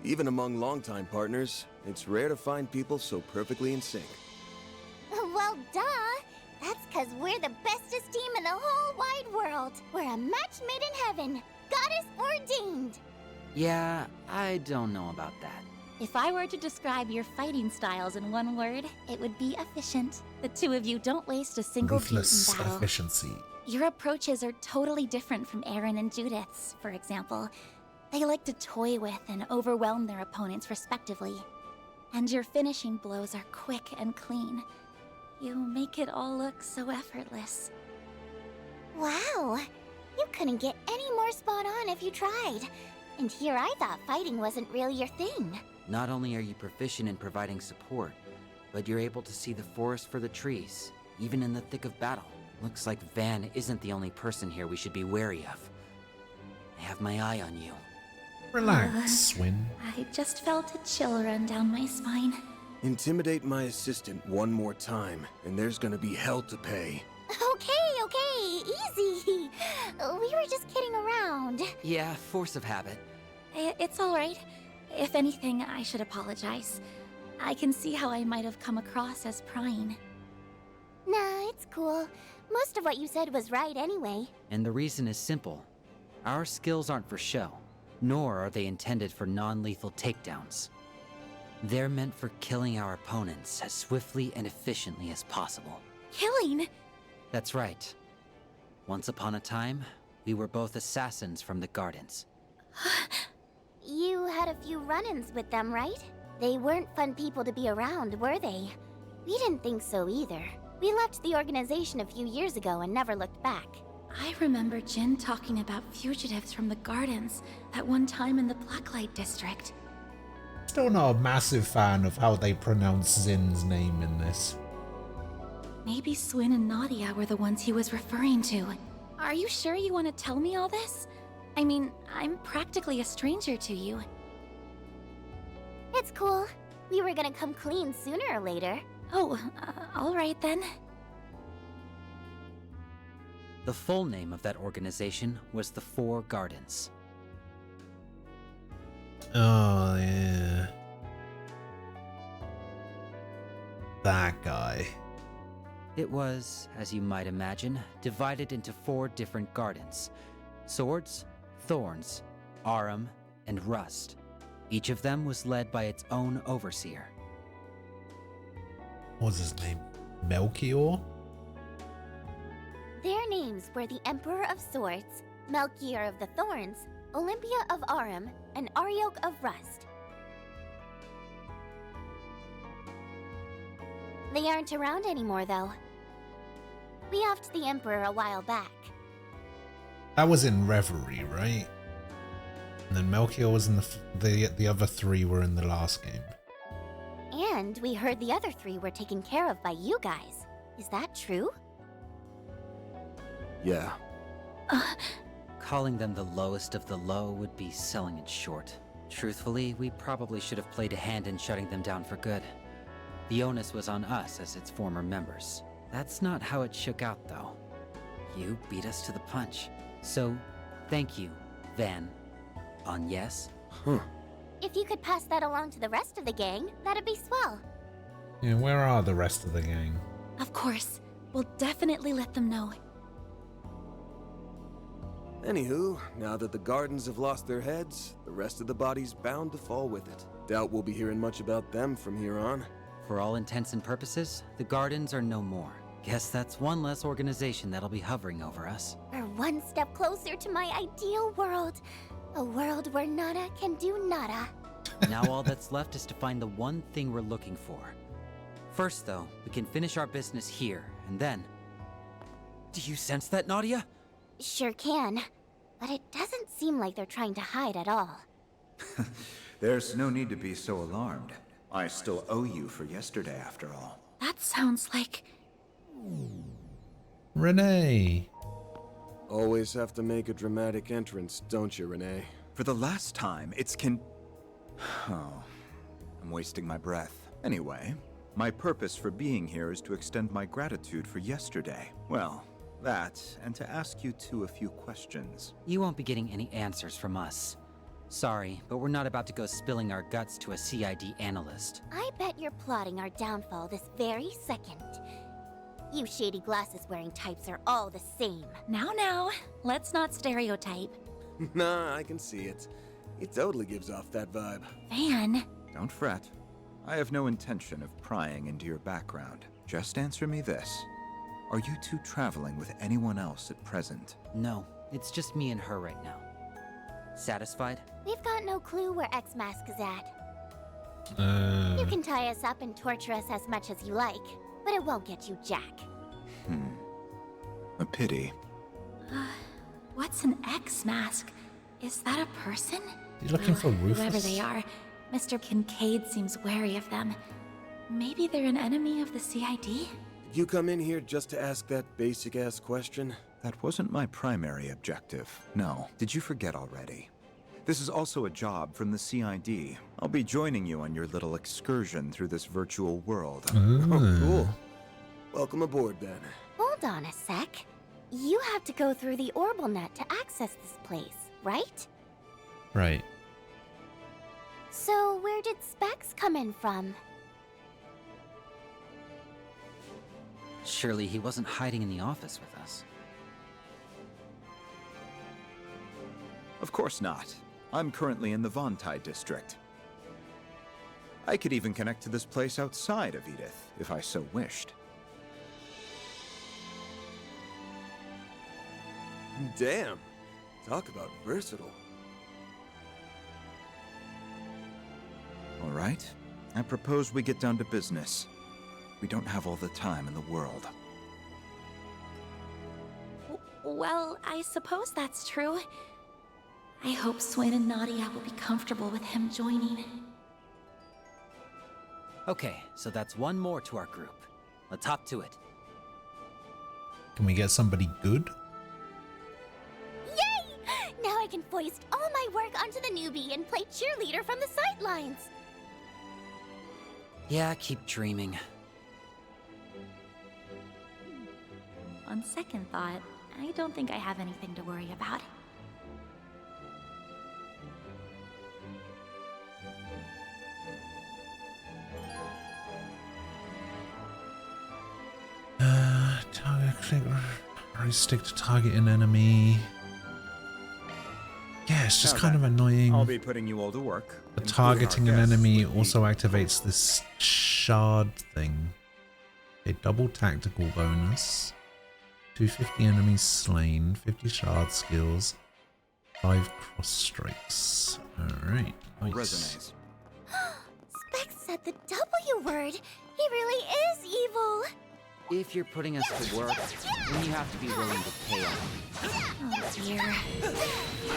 Even among longtime partners, it's rare to find people so perfectly in sync. Well, duh. That's because we're the bestest team in the whole wide world. We're a match made in heaven. Goddess ordained. Yeah, I don't know about that. If I were to describe your fighting styles in one word, it would be efficient. The two of you don't waste a single beat in Ruthless battle. efficiency. Your approaches are totally different from Aaron and Judith's, for example. They like to toy with and overwhelm their opponents respectively. And your finishing blows are quick and clean. You make it all look so effortless. Wow. You couldn't get any more spot on if you tried. And here I thought fighting wasn't really your thing. Not only are you proficient in providing support, but you're able to see the forest for the trees, even in the thick of battle. Looks like Van isn't the only person here we should be wary of. I have my eye on you. Relax, Swin. I just felt a chill run down my spine. Intimidate my assistant one more time, and there's gonna be hell to pay. Okay, easy. We were just kidding around. Yeah, force of habit. It's all right. If anything, I should apologize. I can see how I might have come across as prying. Nah, it's cool. Most of what you said was right anyway. And the reason is simple. Our skills aren't for show, nor are they intended for non-lethal takedowns. They're meant for killing our opponents as swiftly and efficiently as possible. Killing? That's right. Once upon a time, we were both assassins from the Gardens. You had a few run-ins with them, right? They weren't fun people to be around, were they? We didn't think so either. We left the organization a few years ago and never looked back. I remember Jin talking about fugitives from the Gardens at one time in the Blacklight District. Still not a massive fan of how they pronounce Zin's name in this. Maybe Swin and Nadia were the ones he was referring to. Are you sure you want to tell me all this? I mean, I'm practically a stranger to you. It's cool. We were gonna come clean sooner or later. Oh, all right then. The full name of that organization was the Four Gardens. Oh, yeah. That guy. It was, as you might imagine, divided into 4 different gardens: Swords, Thorns, Arum, and Rust. Each of them was led by its own overseer. What was his name? Melchior? Their names were the Emperor of Swords, Melchior of the Thorns, Olympia of Arum, and Ariok of Rust. They aren't around anymore, though. We offed the Emperor a while back. That was in Reverie, right? And then Melchior was in the other 3 were in the last game. And we heard the other 3 were taken care of by you guys. Is that true? Yeah. Calling them the lowest of the low would be selling it short. Truthfully, we probably should have played a hand in shutting them down for good. The onus was on us as its former members. That's not how it shook out, though. You beat us to the punch. So, thank you, Van. On yes? Huh. If you could pass that along to the rest of the gang, that'd be swell. Yeah, where are the rest of the gang? Of course. We'll definitely let them know. Anywho, now that the gardens have lost their heads, the rest of the body's bound to fall with it. Doubt we'll be hearing much about them from here on. For all intents and purposes, the gardens are no more. Guess that's one less organization that'll be hovering over us. We're one step closer to my ideal world. A world where nada can do nada. Now all that's left is to find the one thing we're looking for. First, though, we can finish our business here, and then... Do you sense that, Nadia? Sure can. But it doesn't seem like they're trying to hide at all. There's no need to be so alarmed. I still owe you for yesterday, after all. That sounds like... Renee! Always have to make a dramatic entrance, don't you, Renee? For the last time, Oh, I'm wasting my breath. Anyway, my purpose for being here is to extend my gratitude for yesterday. Well, that, and to ask you two a few questions. You won't be getting any answers from us. Sorry, but we're not about to go spilling our guts to a CID analyst. I bet you're plotting our downfall this very second. You shady glasses-wearing types are all the same. Now, let's not stereotype. Nah, I can see it. It totally gives off that vibe. Van. Don't fret. I have no intention of prying into your background. Just answer me this. Are you two traveling with anyone else at present? No, it's just me and her right now. Satisfied? We've got no clue where X-Mask is at. You can tie us up and torture us as much as you like, but it won't get you jack. A pity. What's an X-Mask? Is that a person? You're looking for Rufus? Whoever they are, Mr. Kincaid seems wary of them. Maybe they're an enemy of the CID? Did you come in here just to ask that basic-ass question? That wasn't my primary objective. No. Did you forget already? This is also a job from the CID. I'll be joining you on your little excursion through this virtual world. Oh, cool. Welcome aboard, then. Hold on a sec. You have to go through the Orbital Net to access this place, right? Right. So where did Specs come in from? Surely he wasn't hiding in the office with us. Of course not. I'm currently in the Vontai district. I could even connect to this place outside of Edith, if I so wished. Damn. Talk about versatile. All right. I propose we get down to business. We don't have all the time in the world. Well, I suppose that's true. I hope Swin and Nadia will be comfortable with him joining. Okay, so that's one more to our group. Let's hop to it. Can we get somebody good? Yay! Now I can foist all my work onto the newbie and play cheerleader from the sidelines. Yeah, keep dreaming. On second thought, I don't think I have anything to worry about. Target click. Right stick to target an enemy. Yeah, it's just Now kind of then, annoying. I'll be putting you all to work. But including targeting our an guests enemy with also activates this shard thing. A double tactical bonus. 250 enemies slain, 50 shard skills, 5 cross strikes. Alright, nice. resumes. Specs said the W word. He really is evil. If you're putting us to work, then you have to be willing to pay off. Oh dear.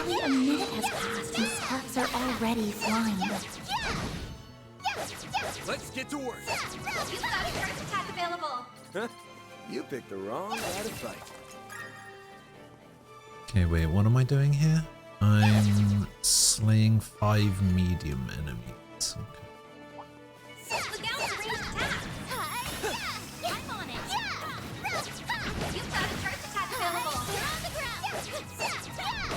Nearly a minute has passed and sparks are already flying. Let's get to work. You've got a first attack available. Huh? You picked the wrong guy to fight. Okay, wait, what am I doing here? I'm slaying 5 medium enemies. Okay. Look out for ranged attacks. I'm on it. You've got a first attack available. You're on the ground. You're on the ground.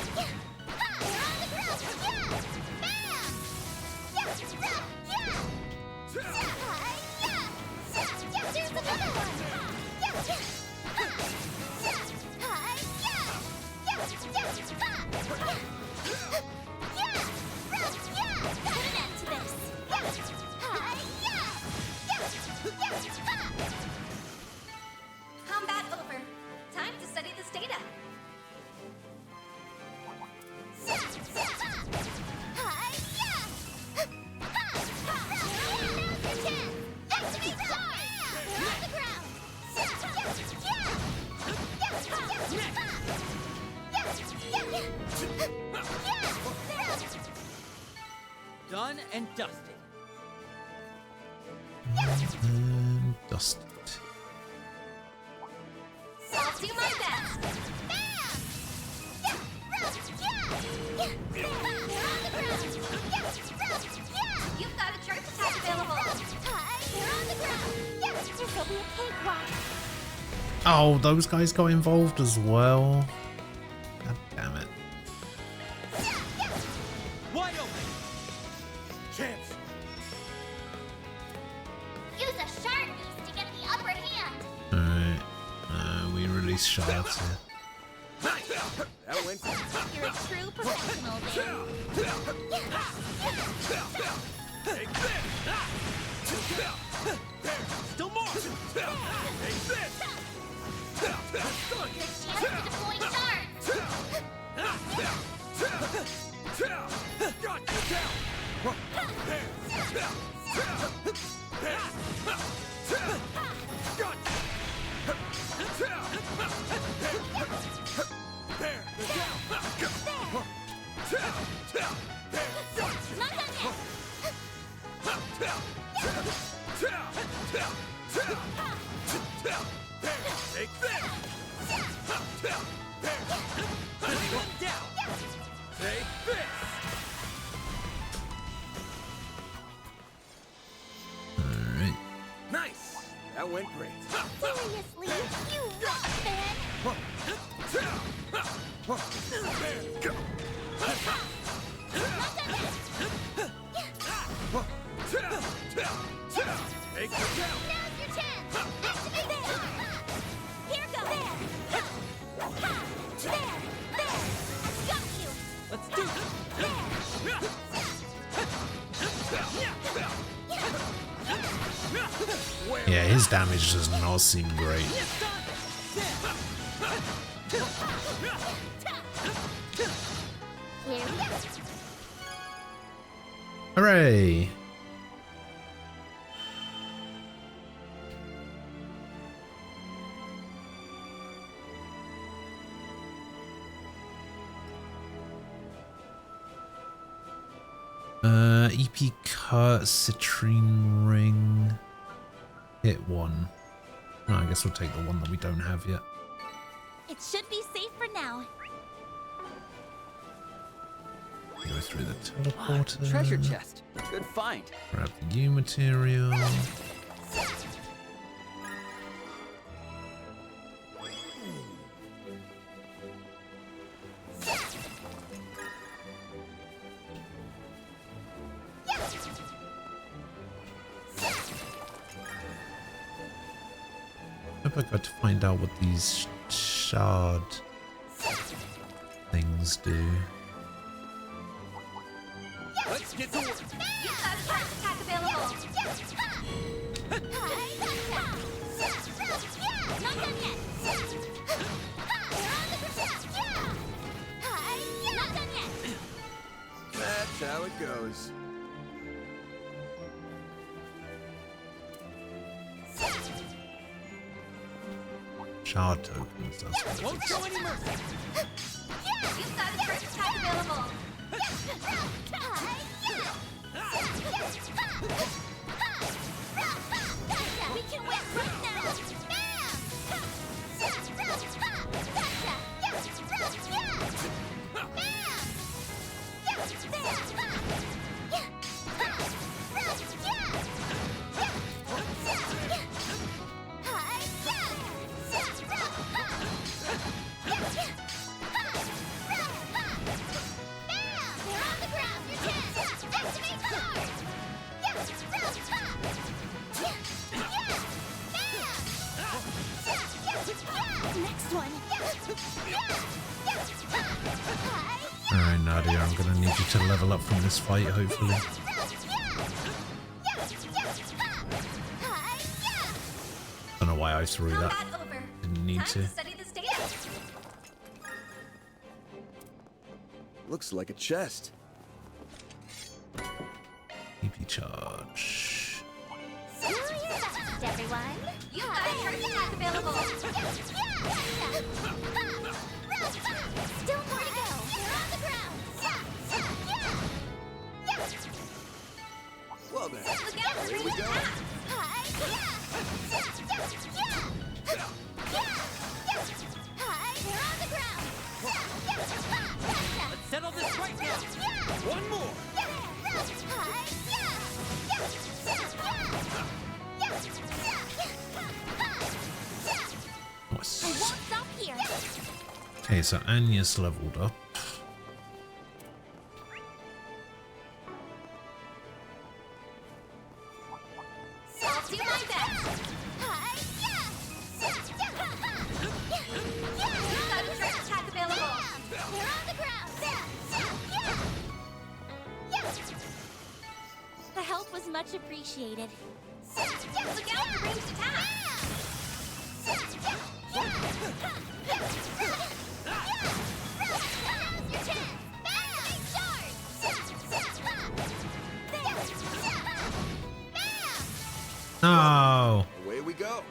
There's another one. Put an end to this. Combat over. Time to study this data. Done and dusted. And dusted. I'll do my best. You've got a charge attack available. You're on the ground. This will be a cakewalk. Oh, those guys got involved as well. God damn it. Wide open. Chance. Use a shard beast to get the upper hand. Alright, we release shards here. That went. You're a true professional, babe. Take this. Still more. Take this. Good chance to deploy shards. Got you down. Take this. Down. Take this. Alright. Nice. That went great. Seriously, you rock, man. Take it down. Now's your chance. Activate it. Here goes. There. Got you. Let's do this. Yeah, his damage does not seem great. Here we go. Hooray! EP Kurt, Citrine Ring. Hit one. No, I guess we'll take the one that we don't have yet. It should be safe for now. Go through the teleporter. Treasure chest. Good find. Grab the U material. Hope I got to find out what these shard things do. Let's get to work. You got a charge attack available. Not done yet. Not done yet. That's how it goes. Shard tokens, that's what it Won't is. show any mercy. You've got a charge attack available. We can win right now. Next one. Alright, Nadia, I'm gonna need you to level up from this fight, hopefully. Don't know why I threw that. Didn't need to. Study this data. Looks like a chest. EP charge. Everyone, you got a charge attack available. Still more to go. You're on the ground. Well then, Look out for here we ranged go. attacks. You're on the ground. Let's settle this right now. One more. Nice. I won't stop here. Okay, so Anya's leveled up. I'll do my best. You've got a charge attack available. You're on the ground. The help was much appreciated. Look out for ranged attacks. Now's your chance. Big charge. No! Away we go.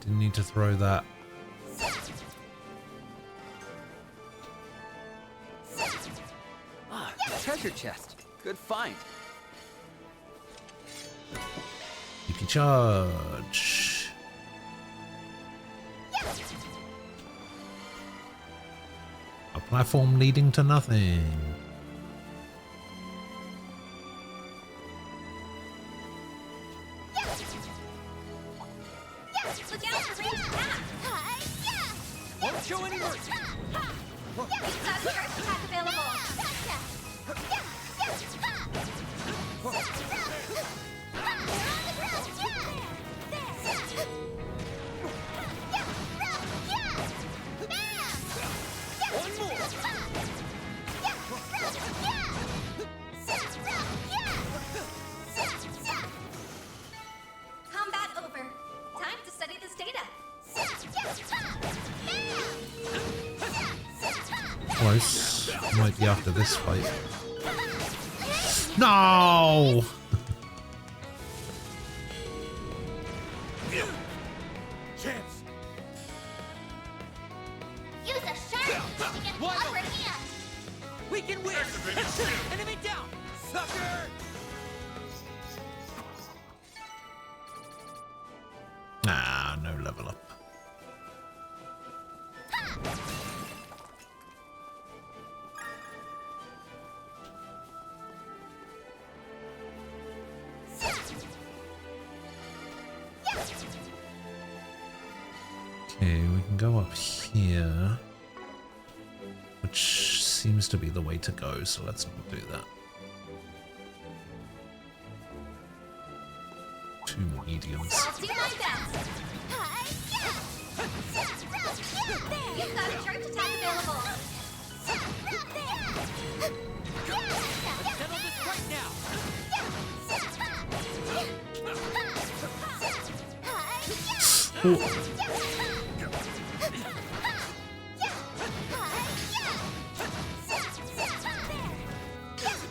Didn't need to throw that. Ah, treasure chest. Good find. EP charge. A platform leading to nothing. Look out for ranged attacks. Won't show any mercy. You've got a charge attack available. One more. Combat over. Time to study this data. Close. Might be after this fight. No! Chance. Use a sharp to get the upper hand. We can win. Enemy down. Ah, no level up. Okay, we can go up here, which seems to be the way to go, so let's not do that. Two mediums. I'll do my best. You've got a charge attack available. Let's settle this right now.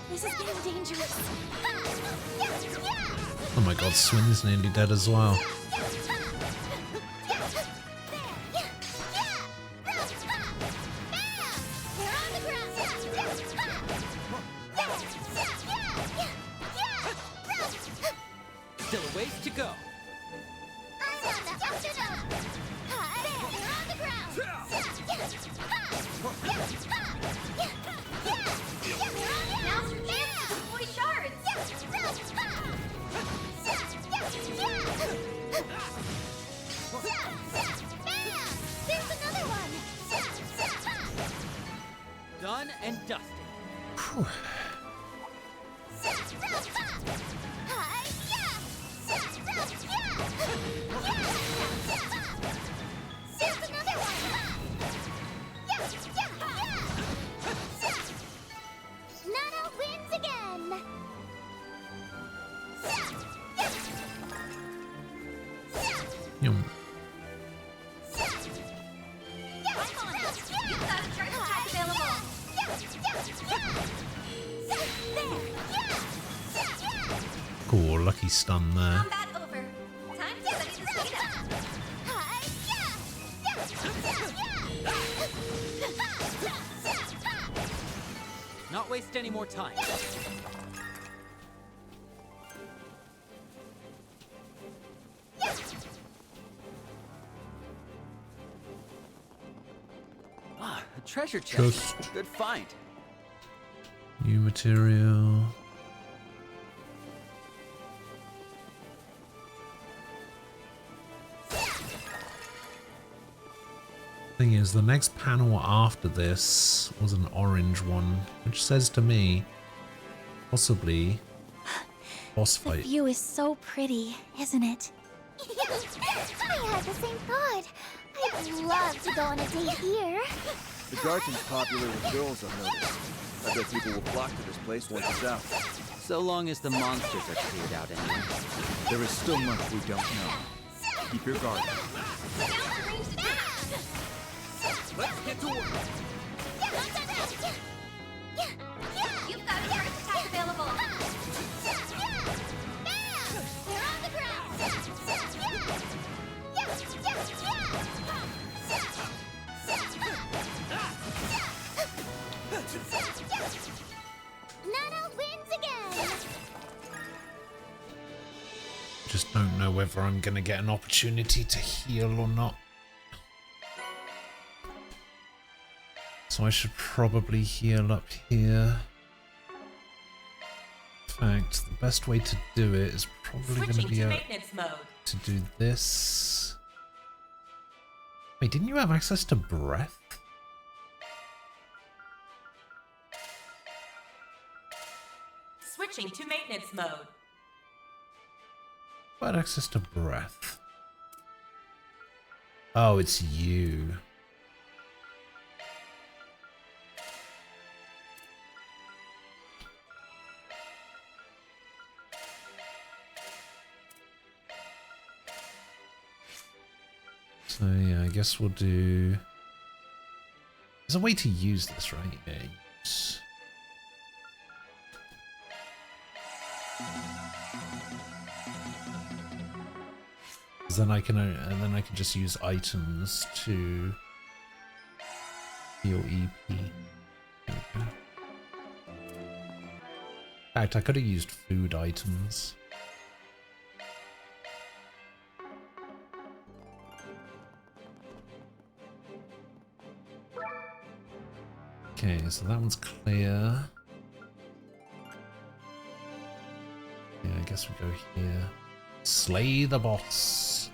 This is getting dangerous. Oh my god, Swin's nearly dead as well. Still a ways to go. Now's your chance to deploy shards. There's another one. Done and dusted. Whew. There's another one. Nana wins again. Yum. I'm on it. You've got a charge attack available. Cool, lucky stun there. Combat over. Time to study this data. Not waste any more time. Ah, a treasure chest. Chest. Good find. New material. Thing is, the next panel after this was an orange one, which says to me, possibly, boss The fight. view is so pretty, isn't it? I had the same thought. I'd love to go on a date here. The garden's popular with girls, I've noticed. I bet people will flock to this place once it's out. So long as the monsters are cleared out anyway. There is still much we don't know. Keep your guard. Let's get to work. You've got a charge attack available. They're on the ground. Nana wins again. Just don't know whether I'm going to get an opportunity to heal or not. So I should probably heal up here. In fact, the best way to do it is probably going to Switching be to maintenance mode. to do this. Wait, didn't you have access to breath? Switching to maintenance mode. What access to breath? Oh, it's you. So yeah, I guess we'll do... There's a way to use this, right? Yeah, use. Then I can, and then I can just use items to heal EP. Okay. In fact, I could have used food items. Okay, so that one's clear. Yeah, I guess we go here. Slay the boss.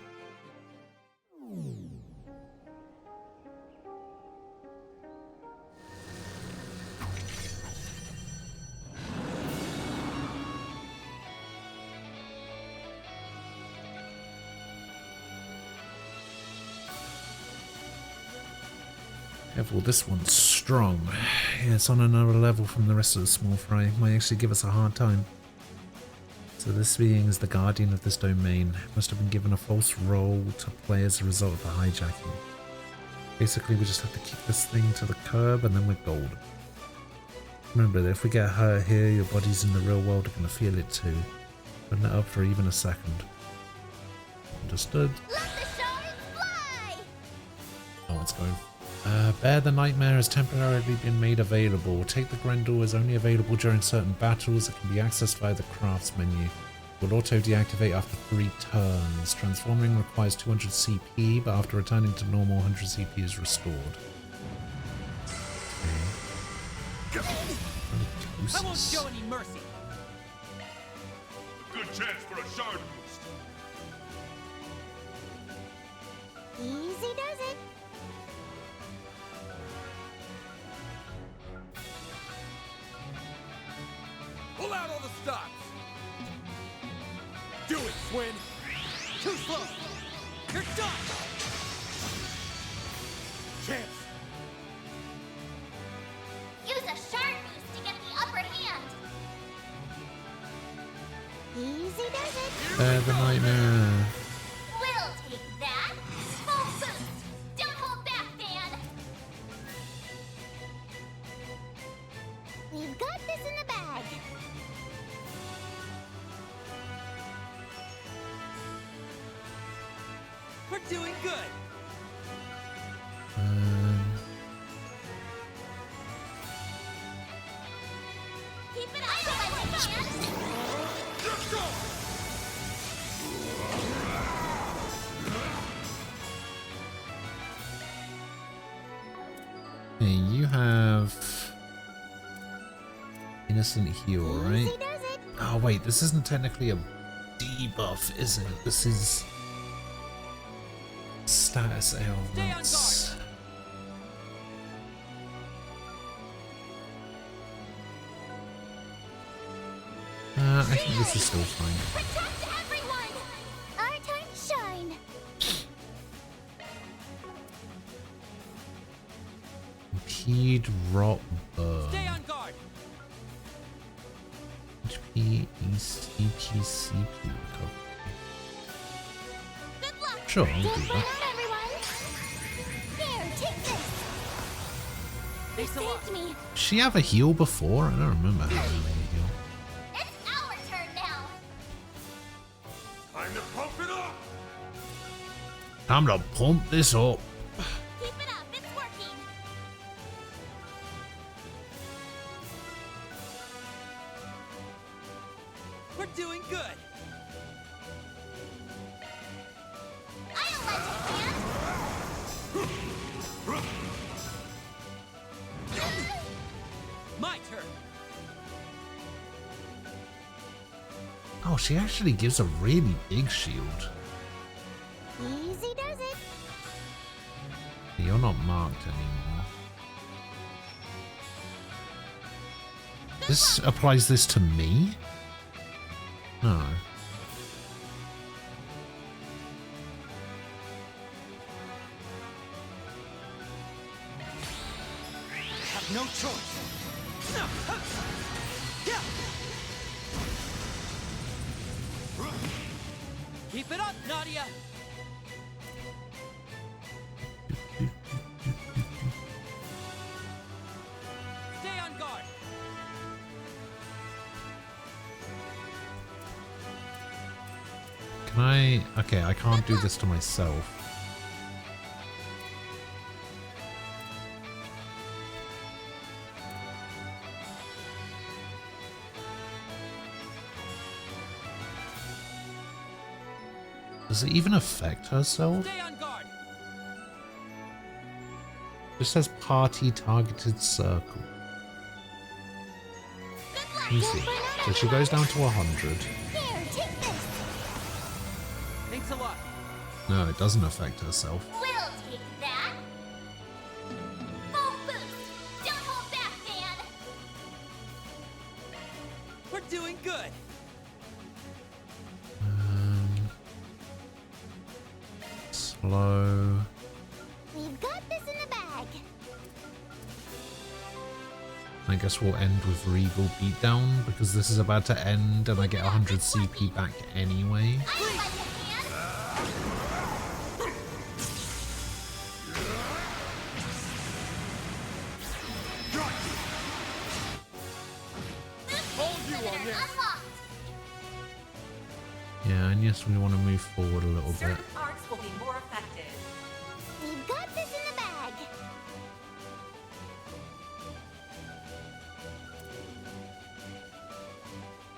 Careful, this one's strong. Yeah, it's on another level from the rest of the small fry. Might actually give us a hard time. So this being is the guardian of this domain. Must have been given a false role to play as a result of the hijacking. Basically, we just have to keep this thing to the curb and then we're golden. Remember that if we get hurt here, your bodies in the real world are going to feel it too. Don't let up for even a second. Understood? Let the shards fly! Oh, it's going. Bear the Nightmare has temporarily been made available. Take the Grendel is only available during certain battles. It can be accessed via the crafts menu. Will auto deactivate after 3 turns. Transforming requires 200 CP, but after returning to normal, 100 CP is restored. Okay. I won't show any mercy. A good chance for a shard boost. Easy does it. Pull out all the stops. Do it, Swin. Too slow. You're done. Chance. Use a shard boost to get the upper hand. Easy does it. Bear the Nightmare. We'll take that. Full boost. Don't hold back, Van. We've got this in the bag. We're doing good. Keep it up, Van. Let's go. Hey, you have Innocent Heal, right? Easy does it. Oh wait, this isn't technically a debuff, is it? This is status ailments. I think this is still fine. Protect everyone. Our time to shine. Impede rot burn. Stay on guard. HP, ECP, CP recovery. Good luck. Sure, I'll do Don't burn that. out, everyone. Here, take this. You Thanks a lot. saved me. Did she have a heal before? I don't remember having a heal. It's our turn now. Time to pump it up. Time to pump this up. Keep it up. It's working. We're doing good. I'll let you, Van. My turn. Oh, she actually gives a really big shield. Easy does it. You're not marked anymore. This applies this to me? No. Have no choice. Keep it up, Nadia. Stay on guard. Can I? Okay, I can't do this to myself. Does it even affect herself? Stay on guard. It says party targeted circle. Let me see. So she goes down to 100. Thanks a lot. No, it doesn't affect herself. We'll take that. Full boost. Don't hold back, Dan. We're doing good. Slow. We've got this in the bag. I guess we'll end with Regal Beatdown because this is about to end and I get 100 CP back anyway. Yeah, and yes, we want to move forward a little bit. Certain arts will be more effective. We've got this in the bag.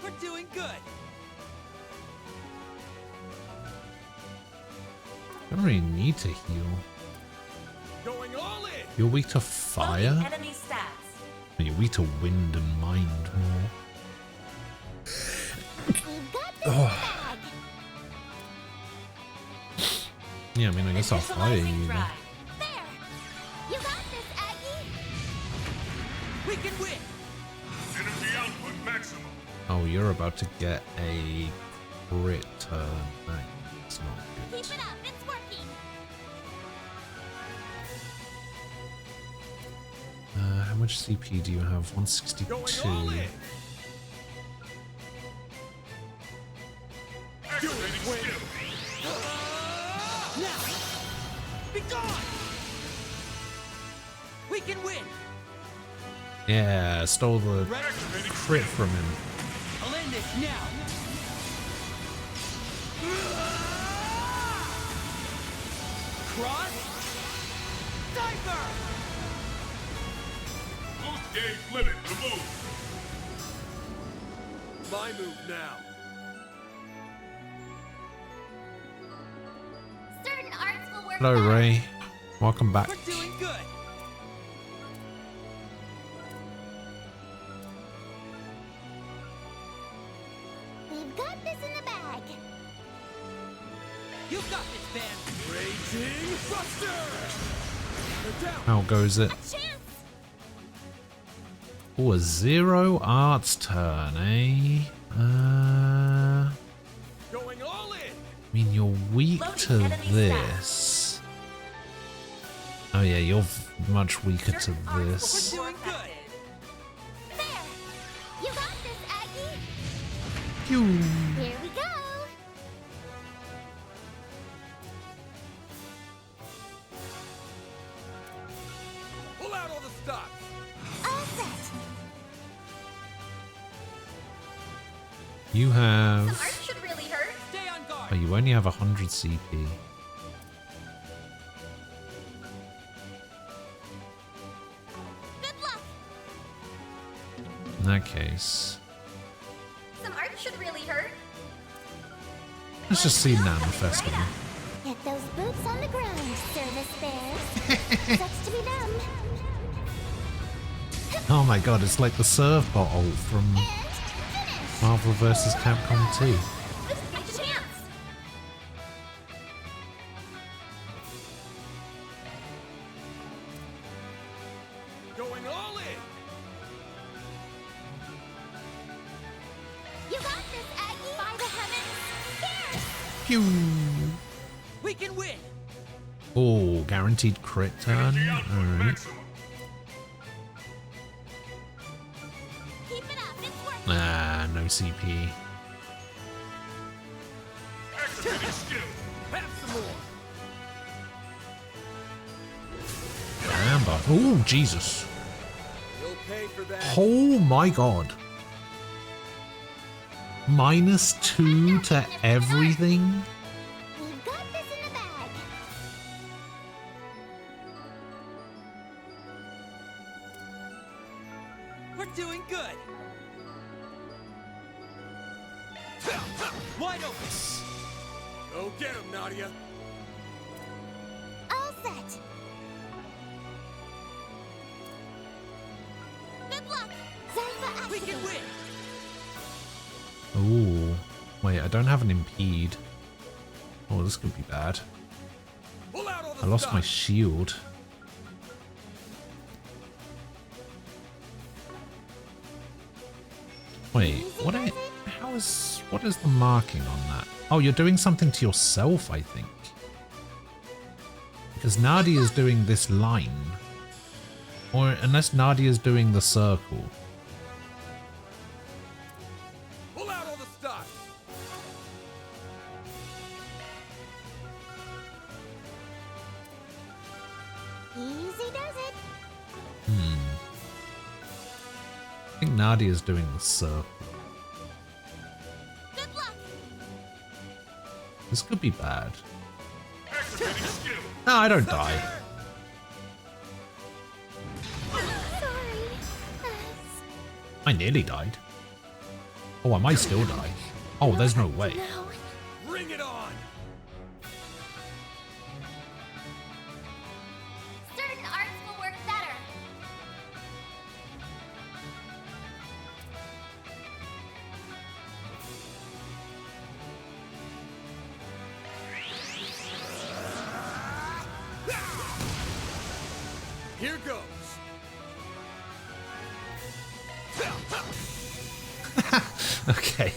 We're doing good. I don't really need to heal. Going all in. You're weak to fire? Enemy stats. You're weak to wind and mind more. Oh. Yeah, I mean, I guess I'll fire you. You got this, Aggie. We can win. Energy output maximum. Oh, you're about to get a crit turn. That's not good. Keep it up. It's working. How much CP do you have? 162. Now, be gone. We can win. Yeah, stole the crit from him. I'll end this now. Cross. Diver. Boost gauge limit removed. My move now. Certain arts will work. Hello, Ray. Welcome back. We're doing good. We've got this in the bag. You got this, Van. Raging Buster. How goes it? Oh, a 0 arts turn, eh? Going all in. I mean, you're weak to this. Oh yeah, you're much weaker to this. We're doing good. There. You got this, Aggie. Pew. Here we go. Pull out all the stops. All set. You Some have. art should really hurt. Stay on guard. Oh, you only have 100 CP. Good luck. In that case, Some art should really hurt. let's just see Nana Festival. Get those boots on the ground, service bears. Sucks to be them. Oh my god, it's like the serve bottle from Marvel vs. Capcom 2. This is my chance. Going all in. You got this, Aggie. By the heavens. Pew. We can win. Oh, guaranteed crit turn. Alright. Keep it up. It's working. Ah, no CP. Activating skill. Have some more. Amber. Oh, Jesus. You'll pay for that. Oh my god. -2 to everything? We've got this in the bag. We're doing good. Wide open. Go get him, Nadia. All set. Good luck. Zypha We can activate. win. Ooh. Wait, I don't have an impede. Oh, this could be bad. Pull out all the I lost stuff. my shield. Wait, what is the marking on that? Oh, you're doing something to yourself, I think. Because Nadia is doing this line. Or unless Nadia is doing the circle. Pull out all the stuff. Easy does it. I think Nadia is doing the circle. Good luck. This could be bad. No, I don't die. Sorry. I nearly died. Oh, I might still die. Oh, there's no way. No. Bring it on. Certain arts will work better. Here goes. Okay.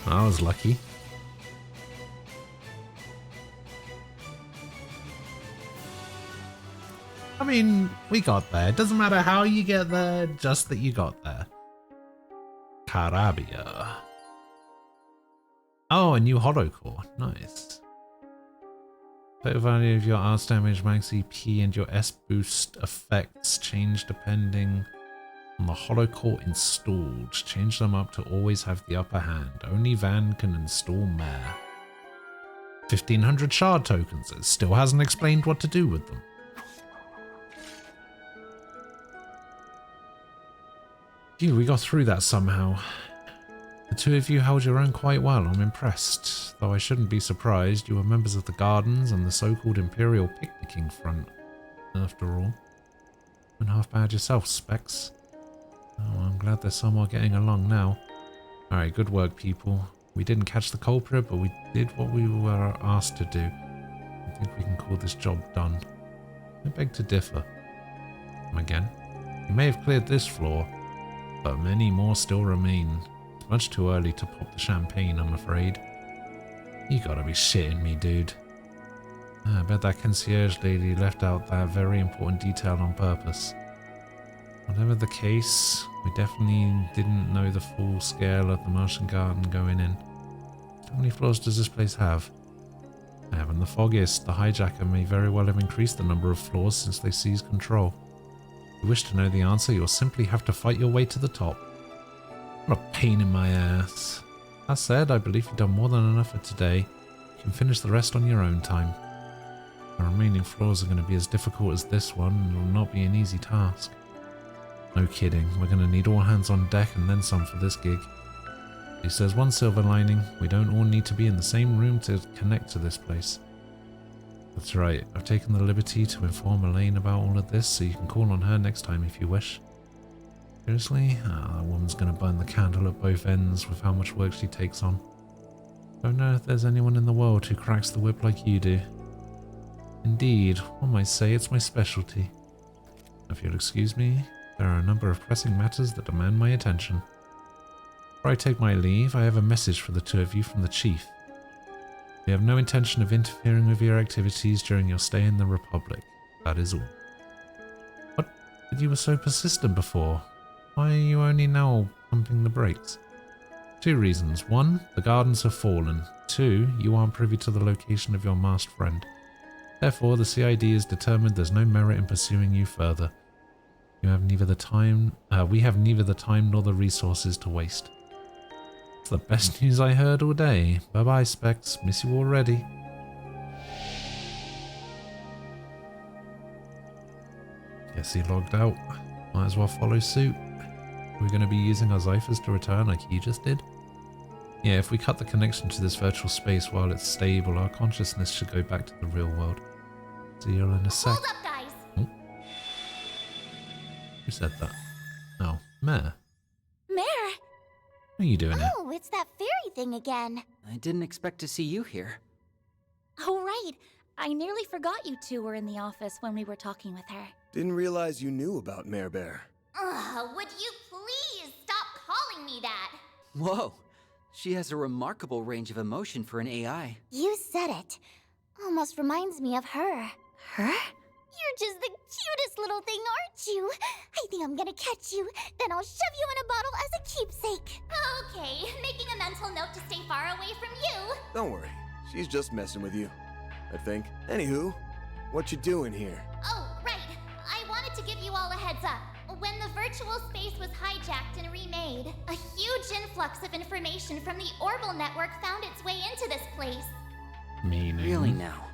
I was lucky. I mean, we got there. It doesn't matter how you get there, just that you got there. Carabia. Oh, a new Hollow Core. Nice. Total value of your arts damage, max EP, and your S boost effects change depending on the Hollow Core installed. Change them up to always have the upper hand. Only Van can install Mare. 1500 shard tokens. It still hasn't explained what to do with them. Phew, we got through that somehow. The two of you held your own quite well. I'm impressed. Though I shouldn't be surprised. You were members of the Gardens and the so-called Imperial Picnicking Front. After all. And half bad yourself, Specs. Oh, I'm glad they're somewhat getting along now. Alright, good work, people. We didn't catch the culprit, but we did what we were asked to do. I think we can call this job done. I beg to differ. Again. You may have cleared this floor, but many more still remain. It's much too early to pop the champagne, I'm afraid. You gotta be shitting me, dude. I bet that concierge lady left out that very important detail on purpose. Whatever the case, we definitely didn't know the full scale of the Martian Garden going in. How many floors does this place have? I haven't the foggiest. The hijacker may very well have increased the number of floors since they seized control. If you wish to know the answer, you'll simply have to fight your way to the top. What a pain in my ass. That said, I believe you've done more than enough for today. You can finish the rest on your own time. The remaining floors are going to be as difficult as this one, and it will not be an easy task. No kidding, we're going to need all hands on deck and then some for this gig. At least there's one silver lining. We don't all need to be in the same room to connect to this place. That's right, I've taken the liberty to inform Elaine about all of this, so you can call on her next time if you wish. Seriously? That woman's going to burn the candle at both ends with how much work she takes on. Don't know if there's anyone in the world who cracks the whip like you do. Indeed, one might say it's my specialty. If you'll excuse me, there are a number of pressing matters that demand my attention. Before I take my leave, I have a message for the two of you from the Chief. We have no intention of interfering with your activities during your stay in the Republic. That is all. What? But you were so persistent before. Why are you only now pumping the brakes? 2 reasons. 1, the Gardens have fallen. 2, you aren't privy to the location of your masked friend. Therefore, the CID is determined there's no merit in pursuing you further. You have neither the time, we have neither the time nor the resources to waste. It's the best news I heard all day. Bye-bye, Specs. Miss you already. Guess he logged out. Might as well follow suit. We're going to be using our Zyphers to return like he just did. Yeah, if we cut the connection to this virtual space while it's stable, our consciousness should go back to the real world. See you in a sec. Hold up, guys. Oh. Who said that? Oh, Mare. Mare! What are you doing here? Oh, it's that fairy thing again. I didn't expect to see you here. Oh, right. I nearly forgot you two were in the office when we were talking with her. Didn't realize you knew about Mare Bear. Ugh, would you please stop calling me that? Whoa! She has a remarkable range of emotion for an AI. You said it. Almost reminds me of her. Her? You're just the cutest little thing, aren't you? I think I'm gonna catch you, then I'll shove you in a bottle as a keepsake. Okay, making a mental note to stay far away from you. Don't worry, she's just messing with you, I think. Anywho, what you doing here? Oh, right. I wanted to give you all a heads up. When the virtual space was hijacked and remade, a huge influx of information from the Orbital network found its way into this place. Meaning? Really now?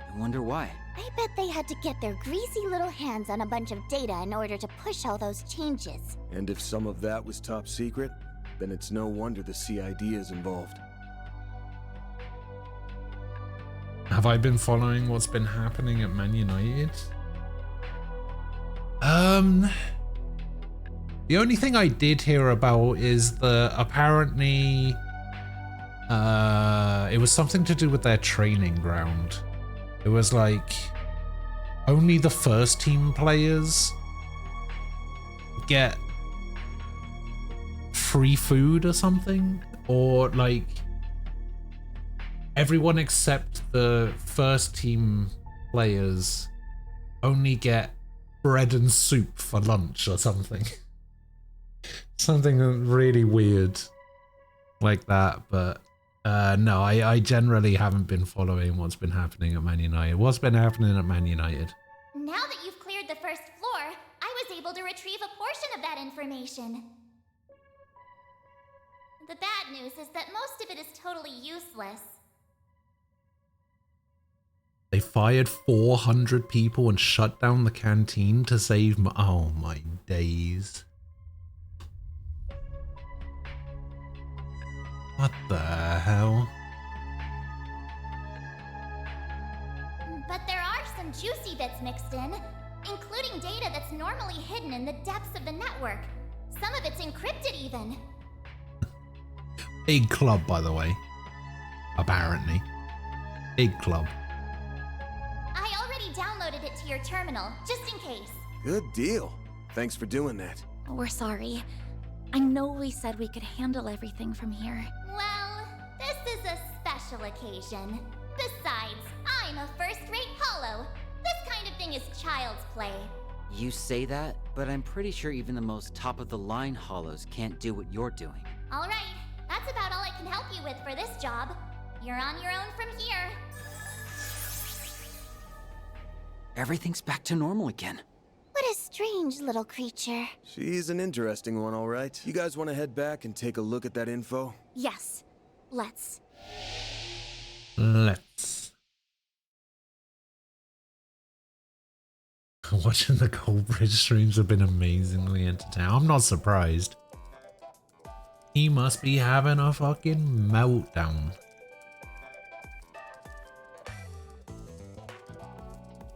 I wonder why. I bet they had to get their greasy little hands on a bunch of data in order to push all those changes. And if some of that was top secret, then it's no wonder the CID is involved. Have I been following what's been happening at Man United? The only thing I did hear about is that apparently it was something to do with their training ground. It was like only the first team players get free food or something, or like everyone except the first team players only get bread and soup for lunch or something. Something really weird like that, but no, I generally haven't been following what's been happening at Man United. What's been happening at Man United? Now that you've cleared the first floor, I was able to retrieve a portion of that information. The bad news is that most of it is totally useless. They fired 400 people and shut down the canteen to save oh my days. What the hell? But there are some juicy bits mixed in, including data that's normally hidden in the depths of the network. Some of it's encrypted even. Big club, by the way. Apparently. Big club. I already downloaded it to your terminal, just in case. Good deal. Thanks for doing that. We're sorry. I know we said we could handle everything from here. Well, this is a special occasion. Besides, I'm a first-rate holo. This kind of thing is child's play. You say that, but I'm pretty sure even the most top-of-the-line hollows can't do what you're doing. All right, that's about all I can help you with for this job. You're on your own from here. Everything's back to normal again. What a strange little creature. She's an interesting one, all right. You guys want to head back and take a look at that info? Yes. Let's. Watching the Goldbridge streams have been amazingly entertaining. I'm not surprised. He must be having a fucking meltdown.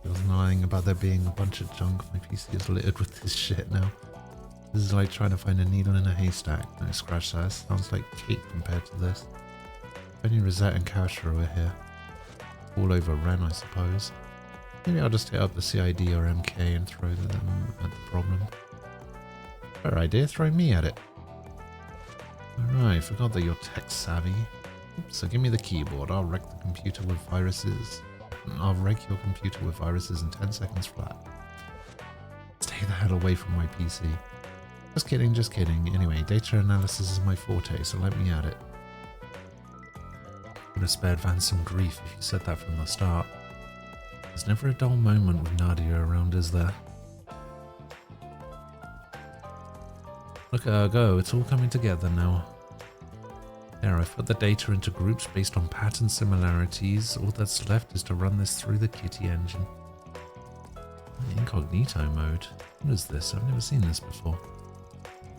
Feels annoying about there being a bunch of junk. My PC is littered with this shit now. This is like trying to find a needle in a haystack. No, scratch that. Sounds like cake compared to this. Only Rosette and Kasha were here. All over Ren, I suppose. Maybe I'll just hit up the CID or MK and throw them at the problem. Fair idea, throw me at it. Alright, forgot that you're tech savvy. So give me the keyboard, I'll wreck the computer with viruses. I'll wreck your computer with viruses in 10 seconds flat. Stay the hell away from my PC. Just kidding, just kidding. Anyway, data analysis is my forte, so let me at it. Would have spared Van some grief if you said that from the start. There's never a dull moment with Nadia around, is there? Look at her go, it's all coming together now. There, I've put the data into groups based on pattern similarities. All that's left is to run this through the Kitty engine. Incognito mode? What is this? I've never seen this before.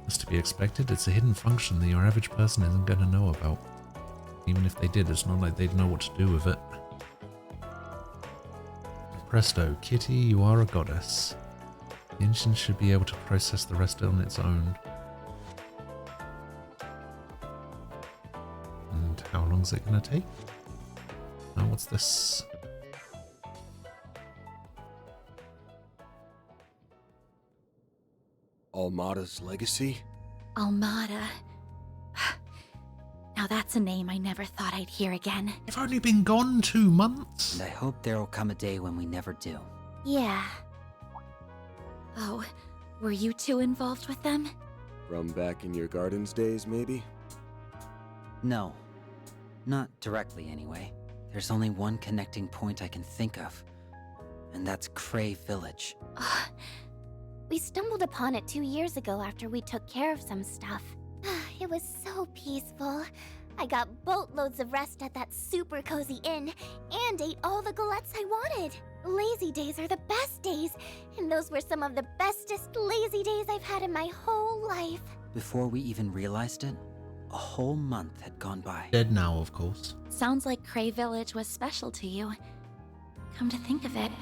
That's to be expected. It's a hidden function that your average person isn't going to know about. Even if they did, it's not like they'd know what to do with it. Presto, Kitty, you are a goddess. The engine should be able to process the rest on its own. And how long is it going to take? Oh, what's this? Almada's legacy? Almada. Now that's a name I never thought I'd hear again. They've only been gone 2 months. And I hope there will come a day when we never do. Yeah. Oh, were you two involved with them? From back in your gardens days, maybe? No. Not directly, anyway. There's only one connecting point I can think of. And that's Cray Village. We stumbled upon it 2 years ago after we took care of some stuff. It was so peaceful. I got boatloads of rest at that super cozy inn and ate all the galettes I wanted. Lazy days are the best days, and those were some of the bestest lazy days I've had in my whole life. Before we even realized it, a whole month had gone by. Dead now, of course. Sounds like Cray Village was special to you. Come to think of it,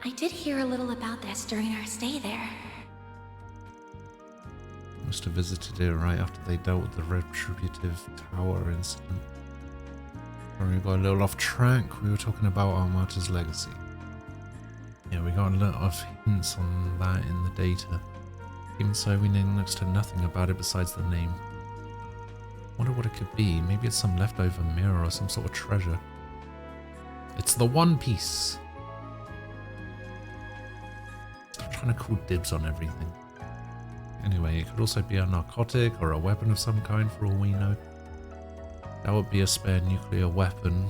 I did hear a little about this during our stay there. Must have visited it right after they dealt with the retributive tower incident. Sorry, we got a little off track. We were talking about Almata's legacy. Yeah, we got a lot of hints on that in the data. Even so, we know next to nothing about it besides the name. Wonder what it could be. Maybe it's some leftover mirror or some sort of treasure. It's the One Piece. Stop trying to call dibs on everything. Anyway, it could also be a narcotic or a weapon of some kind for all we know. That would be a spare nuclear weapon,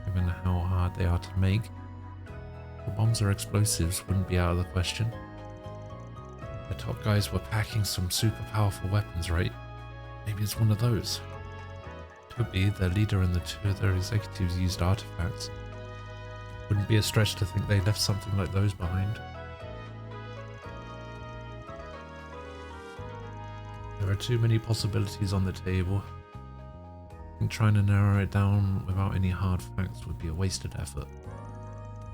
given how hard they are to make. The bombs or explosives wouldn't be out of the question. The top guys were packing some super powerful weapons, right? Maybe it's one of those. Could be. Their leader and the 2 of their executives used artifacts. Wouldn't be a stretch to think they left something like those behind. There are too many possibilities on the table. I think trying to narrow it down without any hard facts would be a wasted effort.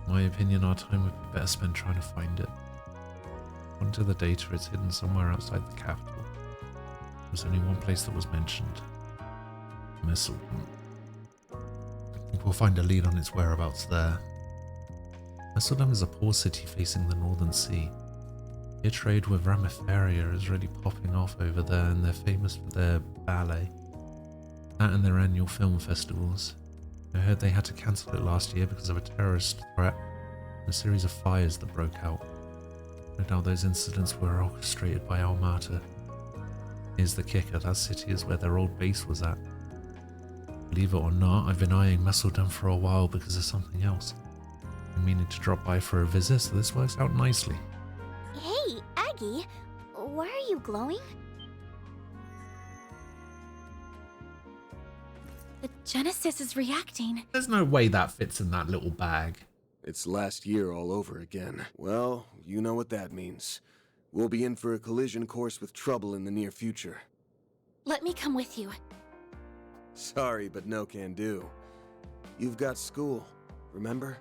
In my opinion, our time would be better spent trying to find it. According to the data, it's hidden somewhere outside the capital. There's only one place that was mentioned. Messeldom. I think we'll find a lead on its whereabouts there. Messeldom is a poor city facing the Northern Sea. Their trade with Ramifaria is really popping off over there, and they're famous for their ballet. That and their annual film festivals. I heard they had to cancel it last year because of a terrorist threat and a series of fires that broke out. No doubt those incidents were orchestrated by Almata. Here's the kicker, that city is where their old base was at. Believe it or not, I've been eyeing Messeldom for a while because of something else. I'm meaning to drop by for a visit, so this works out nicely. Hey, Aggie, why are you glowing? The Genesis is reacting. There's no way that fits in that little bag. It's last year all over again. Well, you know what that means. We'll be in for a collision course with trouble in the near future. Let me come with you. Sorry, but no can do. You've got school, remember?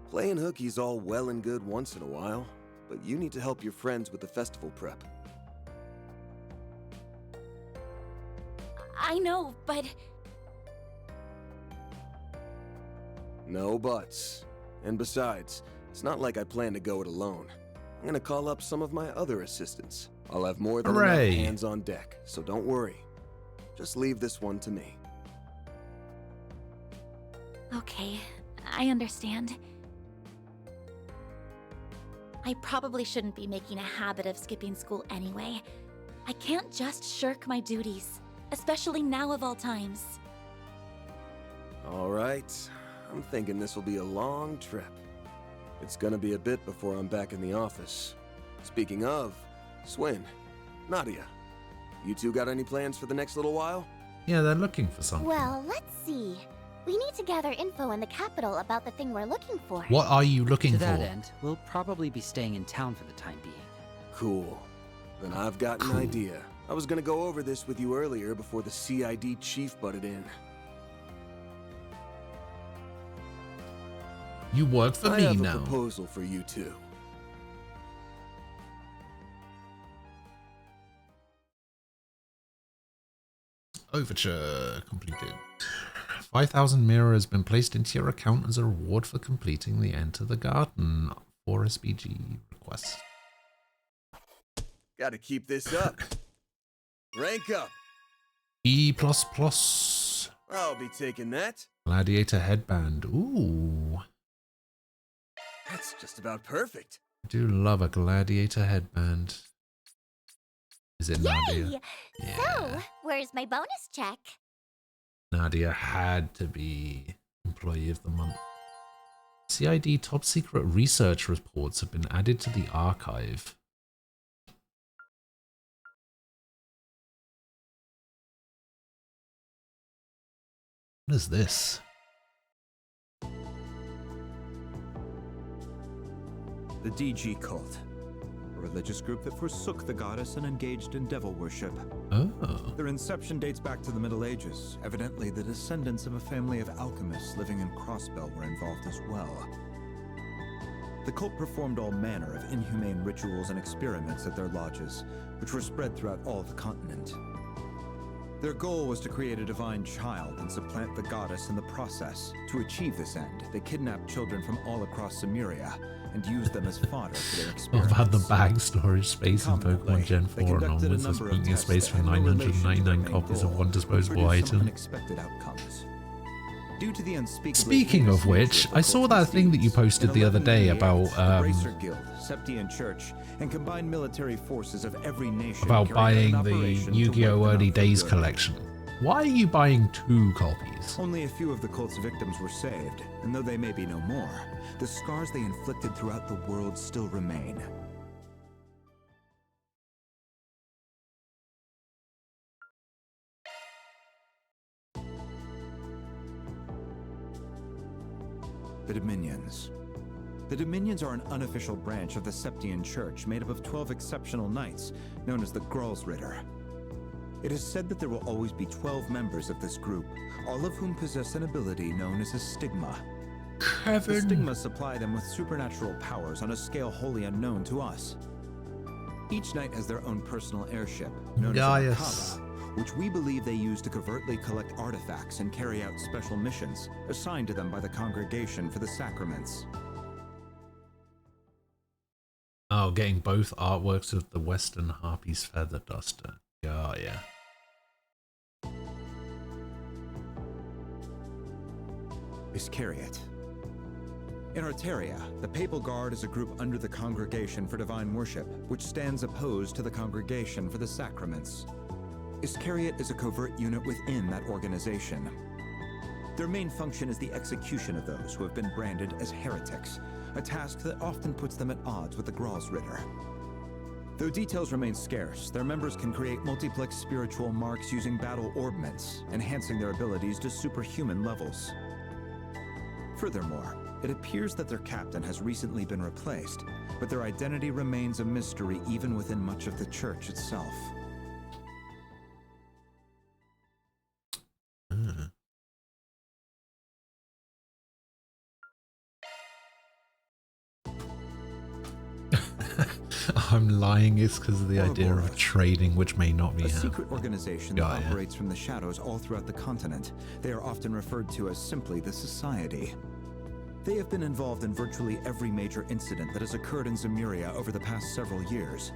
Playing hookie's all well and good once in a while, but you need to help your friends with the festival prep. I know, but... No buts. And besides, it's not like I plan to go it alone. I'm gonna call up some of my other assistants. I'll have more than enough hands on deck, so don't worry. Just leave this one to me. Okay, I understand. I probably shouldn't be making a habit of skipping school anyway. I can't just shirk my duties, especially now of all times. All right, I'm thinking this will be a long trip. It's gonna be a bit before I'm back in the office. Speaking of, Swin, Nadia, you two got any plans for the next little while? Yeah, they're looking for something. Well, let's see. We need to gather info in the capital about the thing we're looking for. What are you looking for? To that end, we'll probably be staying in town for the time being. Cool. Then I've got an idea. I was gonna go over this with you earlier before the CID chief butted in. You work for me I have now. a proposal for you two. Overture completed. 5,000 mirror has been placed into your account as a reward for completing the Enter the Garden 4 SBG request. Gotta keep this up. Rank up. E++. I'll be taking that. Gladiator headband. Ooh. That's just about perfect. I do love a gladiator headband. Is it Nadia? Yay! Yeah. So, where's my bonus check? Nadia had to be Employee of the Month. CID top secret research reports have been added to the archive. What is this? The DG cult, a religious group that forsook the goddess and engaged in devil worship. Oh. Their inception dates back to the Middle Ages. Evidently, the descendants of a family of alchemists living in Crossbell were involved as well. The cult performed all manner of inhumane rituals and experiments at their lodges, which were spread throughout all the continent. Their goal was to create a divine child and supplant the goddess in the process. To achieve this end, they kidnapped children from all across Cimmeria and used them as fodder for their experiments. I've had the bag storage space in Pokemon Gen 4 and onwards was booking space for 999 copies of one disposable item. Unexpected outcomes. Due to the unspeakably Speaking of which, I saw that thing that you posted the other day about Racer Guild, Septian Church, and combined military forces of every nation about carried out an buying the operation to Yu-Gi-Oh! wipe them Early out for Days good. collection. Why are you buying 2 copies? Only a few of the cult's victims were saved, and though they may be no more, the scars they inflicted throughout the world still remain. The Dominions. The Dominions are an unofficial branch of the Septian Church made up of 12 exceptional knights, known as the Gralsritter. It is said that there will always be 12 members of this group, all of whom possess an ability known as a stigma. The stigmas supply them with supernatural powers on a scale wholly unknown to us. Each knight has their own personal airship, known as a Makaba, which we believe they use to covertly collect artifacts and carry out special missions assigned to them by the Congregation for the Sacraments. Oh, getting both artworks of the Western Harpy's Feather Duster. Oh, yeah. Iscariot. In Arteria, the Papal Guard is a group under the Congregation for Divine Worship, which stands opposed to the Congregation for the Sacraments. Iscariot is a covert unit within that organization. Their main function is the execution of those who have been branded as heretics, a task that often puts them at odds with the Gralsritter. Though details remain scarce, their members can create multiplex spiritual marks using battle orbments, enhancing their abilities to superhuman levels. Furthermore, it appears that their captain has recently been replaced, but their identity remains a mystery even within much of the church itself. I'm lying, it's because of the idea of trading, which may not be a happening. secret organization that operates from the shadows all throughout the continent. They are often referred to as simply the Society. They have been involved in virtually every major incident that has occurred in Zemuria over the past several years.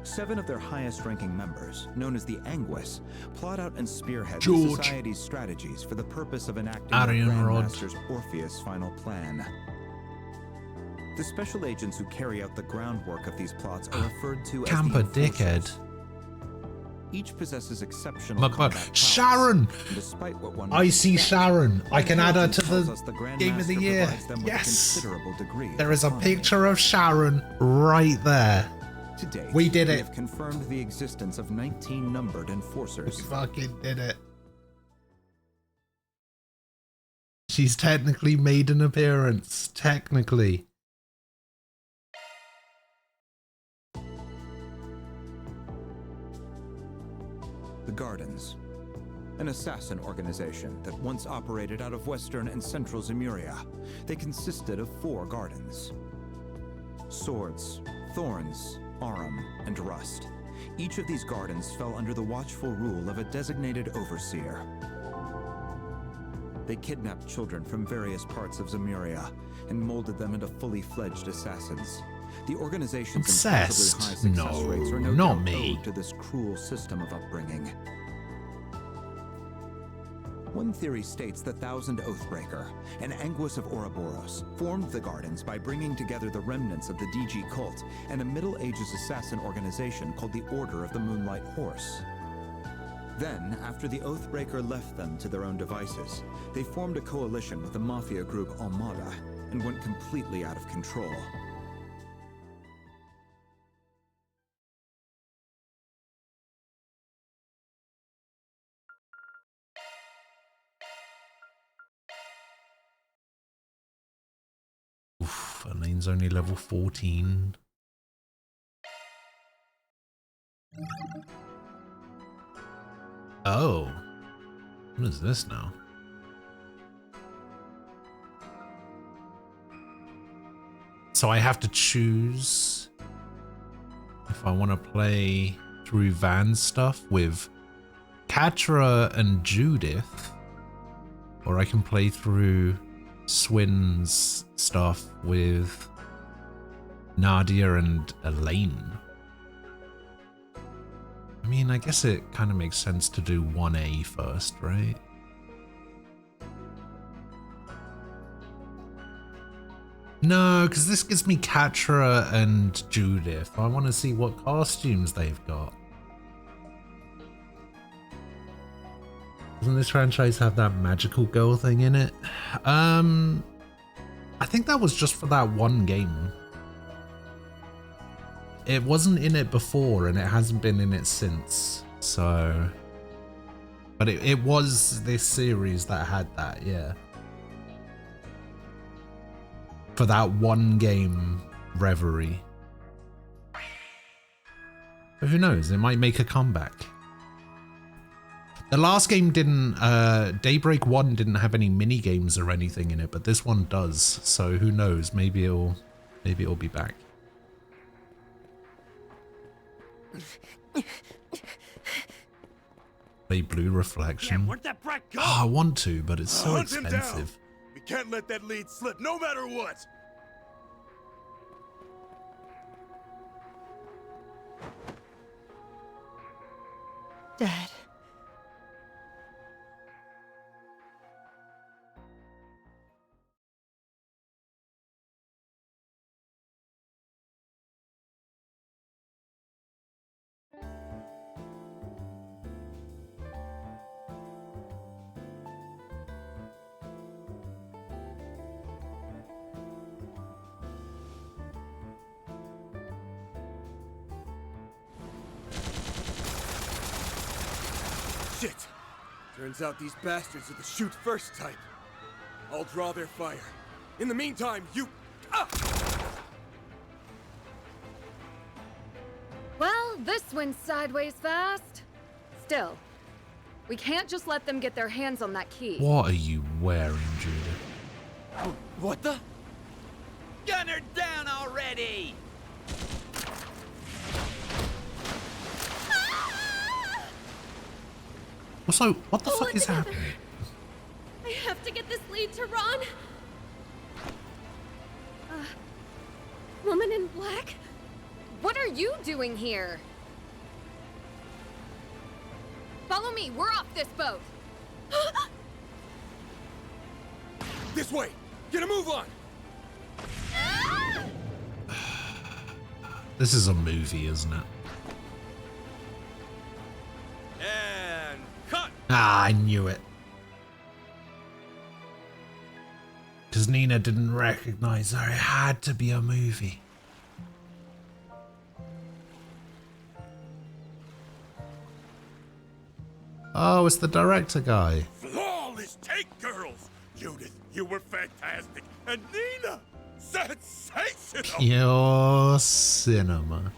7 of their highest-ranking members, known as the Anguis, plot out and spearhead the Society's strategies for the purpose of enacting the Grandmaster's Orpheus' final plan. The special agents who carry out the groundwork of these plots are referred to as Camper the Enforcers. dickhead. Each possesses exceptional combat prowess, Sharon! and despite what one I see Sharon. I can add her to tells the us the Game of the Grandmaster Year. provides them with a Yes! considerable degree of There is a autonomy. picture of Sharon right there. To date, We did it. have confirmed the existence of 19 numbered enforcers. We fucking did it. She's technically made an appearance. Technically. Gardens, an assassin organization that once operated out of western and central Zemuria. They consisted of 4 gardens: Swords, Thorns, Arum, and Rust. Each of these gardens fell under the watchful rule of a designated overseer. They kidnapped children from various parts of Zemuria and molded them into fully fledged assassins. The organization's Obsessed? impossibly high success No, rates are no not doubt me. owed to this cruel system of upbringing. One theory states that Thousand Oathbreaker and Anguis of Ouroboros formed the Gardens by bringing together the remnants of the DG cult and a Middle Ages assassin organization called the Order of the Moonlight Horse. Then, after the Oathbreaker left them to their own devices, they formed a coalition with the mafia group Almada and went completely out of control. Oof, Elaine's only level 14. Oh. What is this now? So I have to choose if I want to play through Van's stuff with Catra and Judith, or I can play through Swin's stuff with Nadia and Elaine. I mean, I guess it kind of makes sense to do 1A first, right? No, because this gives me Catra and Judith. I want to see what costumes they've got. Doesn't this franchise have that magical girl thing in it? I think that was just for that one game. It wasn't in it before, and it hasn't been in it since, so... But it was this series that had that, yeah. For that one game, Reverie. But who knows, it might make a comeback. The last game didn't, Daybreak 1 didn't have any mini games or anything in it, but this one does, so who knows, maybe it'll be back. Play Blue Reflection. Where'd that brat go? Oh, I want to, but it's so Hunt him down. expensive. We can't let that lead slip, no matter what. Dad. Shit! Turns out these bastards are the shoot first type. I'll draw their fire. In the meantime, you... Well, this went sideways fast. Still, we can't just let them get their hands on that key. What are you wearing, Judith? What the? Gun her down already! Also, what the Pull fuck it is together. happening? I have to get this lead to Ron. Woman in black? What are you doing here? Follow me, we're off this boat. This way! Get a move on! This is a movie, isn't it? And cut! Ah, I knew it. Because Nina didn't recognize her. It had to be a movie. Oh, it's the director guy. Flawless take, girls! Judith, you were fantastic. And Nina, sensational! Pure cinema.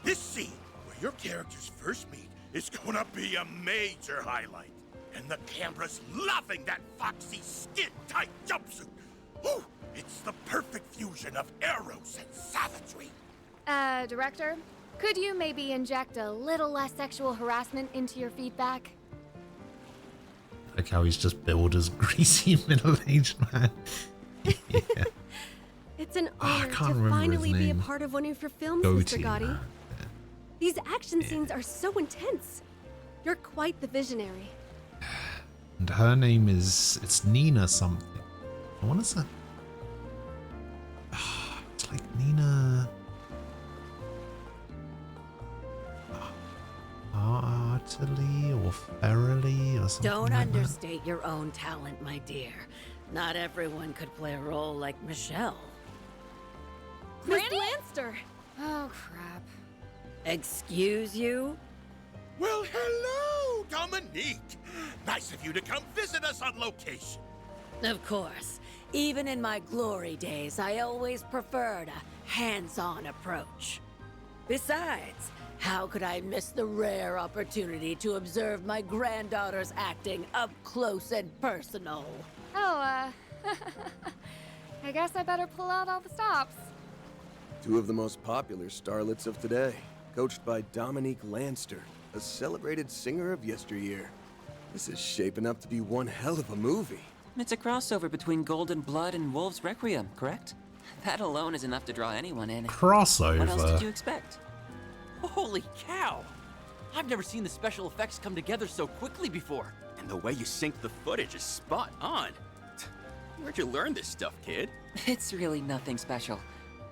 This scene, where your characters first meet, is gonna be a major highlight. And the camera's loving that foxy skin-tight jumpsuit. Ooh, it's the perfect fusion of eros and savagery. Director, could you maybe inject a little less sexual harassment into your feedback? Like how he's just billed as greasy middle-aged man. Yeah. It's an I honor can't to remember his finally be a name. part of one of your films, Goatee Mr. Gotti. man. These action scenes are so intense. You're quite the visionary. And her name is, it's Nina something. I want to say, it's like Nina Artily or Ferrily or something. Don't like understate your own talent, my dear. Not everyone could play a role like Michelle. Miss Lanster! Oh, crap. Excuse you? Well, hello, Dominique. Nice of you to come visit us on location. Of course. Even in my glory days, I always preferred a hands-on approach. Besides, how could I miss the rare opportunity to observe my granddaughter's acting up close and personal? Oh, I guess I better pull out all the stops. Two of the most popular starlets of today, coached by Dominique Lanster, a celebrated singer of yesteryear. This is shaping up to be one hell of a movie. It's a crossover between Golden Blood and Wolves Requiem, correct? That alone is enough to draw anyone in. Crossover. What else did you expect? Holy cow! I've never seen the special effects come together so quickly before. And the way you sync the footage is spot on. Where'd you learn this stuff, kid? It's really nothing special.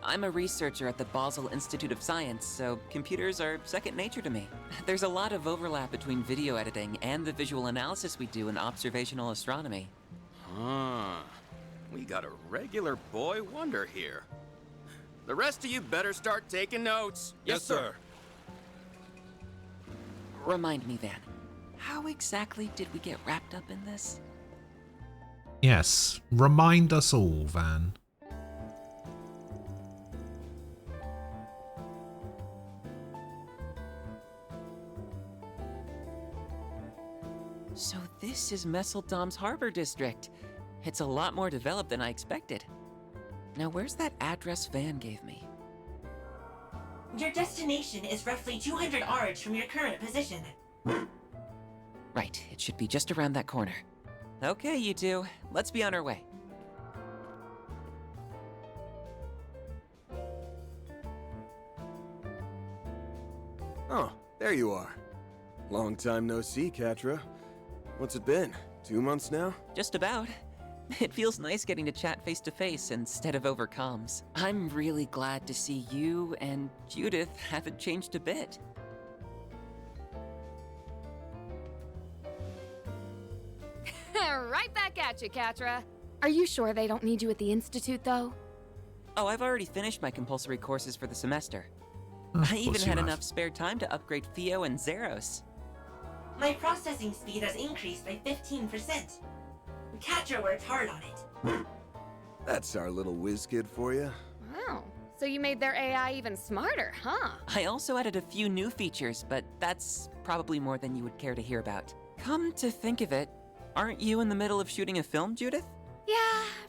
I'm a researcher at the Basel Institute of Science, so computers are second nature to me. There's a lot of overlap between video editing and the visual analysis we do in observational astronomy. Huh. We got a regular boy wonder here. The rest of you better start taking notes. Yes, sir. Remind me, Van, how exactly did we get wrapped up in this? Yes, remind us all, Van. So this is Messeldom's Harbor District. It's a lot more developed than I expected. Now where's that address Van gave me? Your destination is roughly 200 ards from your current position. Right, it should be just around that corner. Okay, you two, let's be on our way. Oh, there you are. Long time no see, Catra. What's it been? 2 months now? Just about. It feels nice getting to chat face to face instead of over comms. I'm really glad to see you and Judith haven't changed a bit. Right back at you, Catra. Are you sure they don't need you at the Institute, though? Oh, I've already finished my compulsory courses for the semester. Of I even course you had have. enough spare time to upgrade Theo and Zeros. My processing speed has increased by 15%. Catra worked hard on it. That's our little whiz kid for you. Wow. So you made their AI even smarter, huh? I also added a few new features, but that's probably more than you would care to hear about. Come to think of it, aren't you in the middle of shooting a film, Judith? Yeah,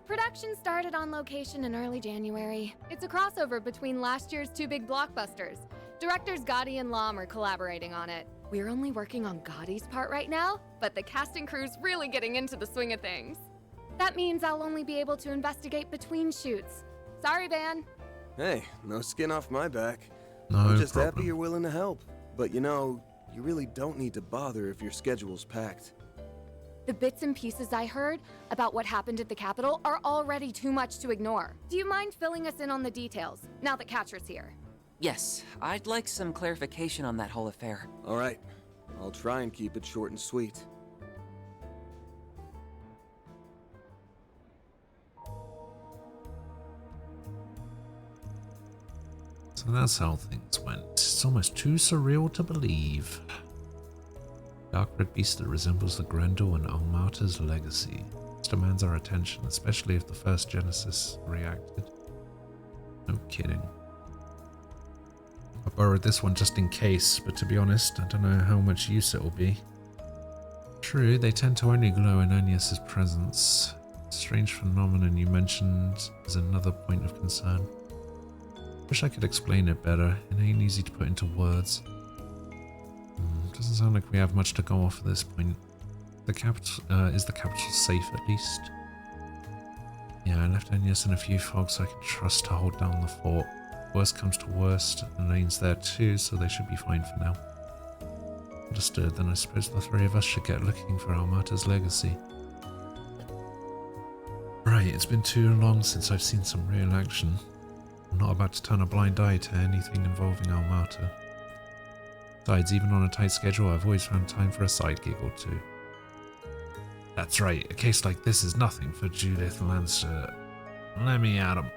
production started on location in early January. It's a crossover between last year's two big blockbusters. Directors Gotti and Lam are collaborating on it. We're only working on Gotti's part right now, but the casting crew's really getting into the swing of things. That means I'll only be able to investigate between shoots. Sorry, Van. Hey, no skin off my back. No I'm just problem. happy you're willing to help. But you know, you really don't need to bother if your schedule's packed. The bits and pieces I heard about what happened at the Capitol are already too much to ignore. Do you mind filling us in on the details, now that Catra's here? Yes, I'd like some clarification on that whole affair. All right, I'll try and keep it short and sweet. So that's how things went. It's almost too surreal to believe. Dark red beast that resembles the Grendel and Almata's legacy. This demands our attention, especially if the first Genesis reacted. No kidding. I borrowed this one just in case, but to be honest, I don't know how much use it will be. True, they tend to only glow in Agnes's presence. Strange phenomenon you mentioned is another point of concern. Wish I could explain it better. It ain't easy to put into words. Doesn't sound like we have much to go off at this point. The capital is the capital safe at least? Yeah, I left Agnes and a few folks I can trust to hold down the fort. Worst comes to worst, Elaine's there too, so they should be fine for now. Understood, then I suppose the three of us should get looking for Almata's legacy. Right, it's been too long since I've seen some real action. I'm not about to turn a blind eye to anything involving Almata. Besides, even on a tight schedule, I've always found time for a side gig or two. That's right, a case like this is nothing for Judith Lancer. Let me at him.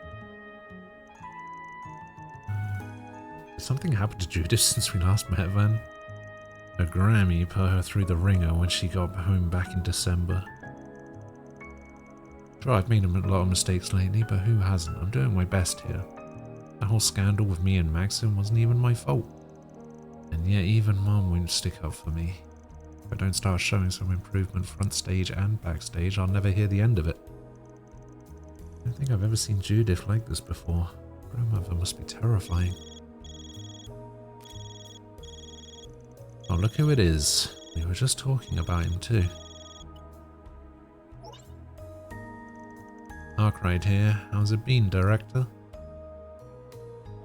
Has something happened to Judith since we last met, Van? Her Grammy put her through the ringer when she got home back in December. Sure, I've made a lot of mistakes lately, but who hasn't? I'm doing my best here. The whole scandal with me and Maxim wasn't even my fault. And yet even Mom won't stick up for me. If I don't start showing some improvement front stage and backstage, I'll never hear the end of it. I don't think I've ever seen Judith like this before. Grandmother must be terrifying. Oh, look who it is. We were just talking about him too. Arkwright here. How's it been, Director?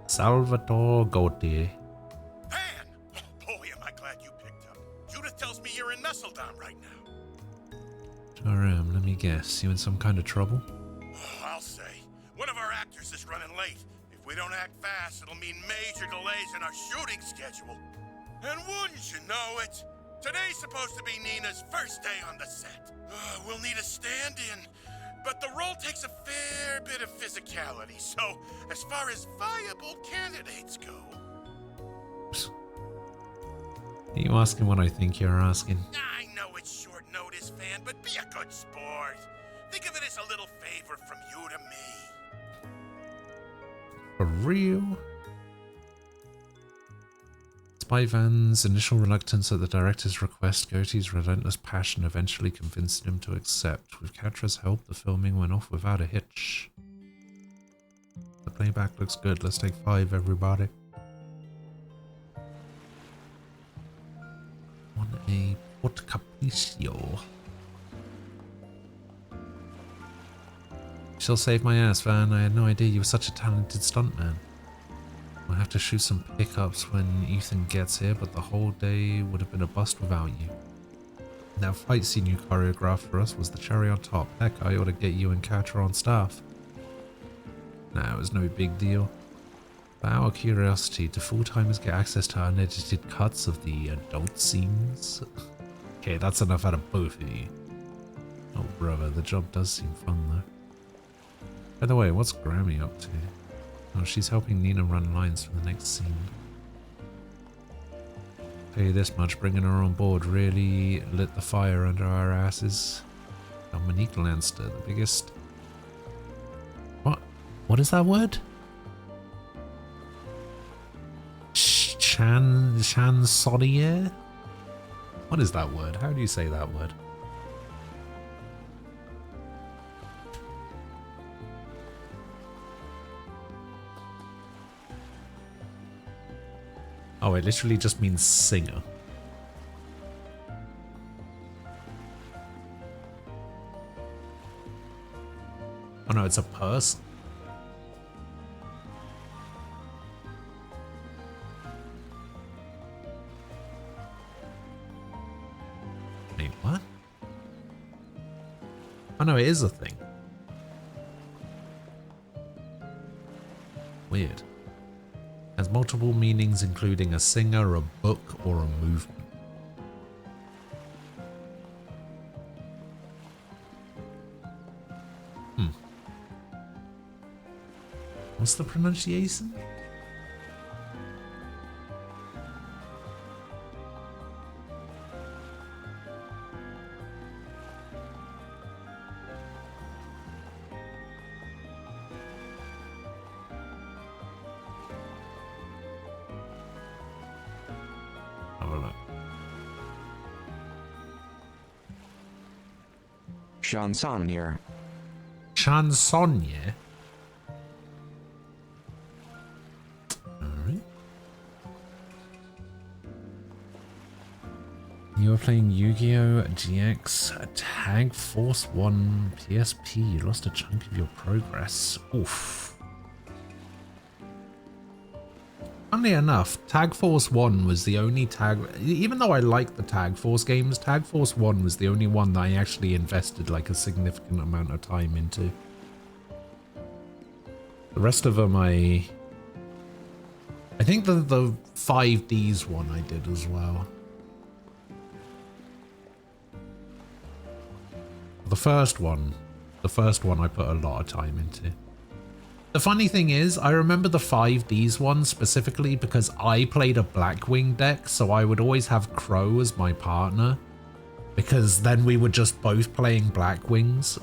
Salvatore Gautier. Van! Oh boy, am I glad you picked up. Judith tells me you're in Messeldom right now. Sure am. Let me guess. You in some kind of trouble? Oh, I'll say. One of our actors is running late. If we don't act fast, it'll mean major delays in our shooting schedule. And wouldn't you know it? Today's supposed to be Nina's first day on the set. We'll need a stand-in. But the role takes a fair bit of physicality, so as far as viable candidates go... Are you asking what I think you're asking? I know it's short notice, Van, but be a good sport. Think of it as a little favor from you to me. For real? Despite Van's initial reluctance at the director's request, Gautier's relentless passion eventually convinced him to accept. With Catra's help, the filming went off without a hitch. The playback looks good. Let's take 5, everybody. On a Port Capriccio. She'll save my ass, Van. I had no idea you were such a talented stuntman. We'll have to shoot some pickups when Ethan gets here, but the whole day would have been a bust without you. That fight scene you choreographed for us was the cherry on top. Heck, I ought to get you and Catra on staff. Nah, it was no big deal. But out of curiosity, do full-timers get access to unedited cuts of the adult scenes? Okay, that's enough out of both of you. Oh brother, the job does seem fun though. By the way, what's Grammy up to? Oh, she's helping Nina run lines for the next scene. Tell you this much, bringing her on board really lit the fire under our asses. Dominique Lanster, the biggest... What? What is that word? Chansonnier? What is that word? How do you say that word? Oh, it literally just means singer. Oh no, it's a person. Wait, what? Oh no, it is a thing. Weird. Has multiple meanings, including a singer, a book, or a movement. What's the pronunciation? Chansonnier. Chansonnier? Alright. You were playing Yu-Gi-Oh! GX Tag Force 1 PSP. You lost a chunk of your progress. Oof. Funnily enough, Tag Force 1 was the only tag, even though I liked the Tag Force games, Tag Force 1 was the only one that I actually invested like a significant amount of time into. The rest of them I think the 5Ds one I did as well. The first one I put a lot of time into. The funny thing is, I remember the 5Ds one specifically because I played a Blackwing deck, so I would always have Crow as my partner, because then we were just both playing Blackwings.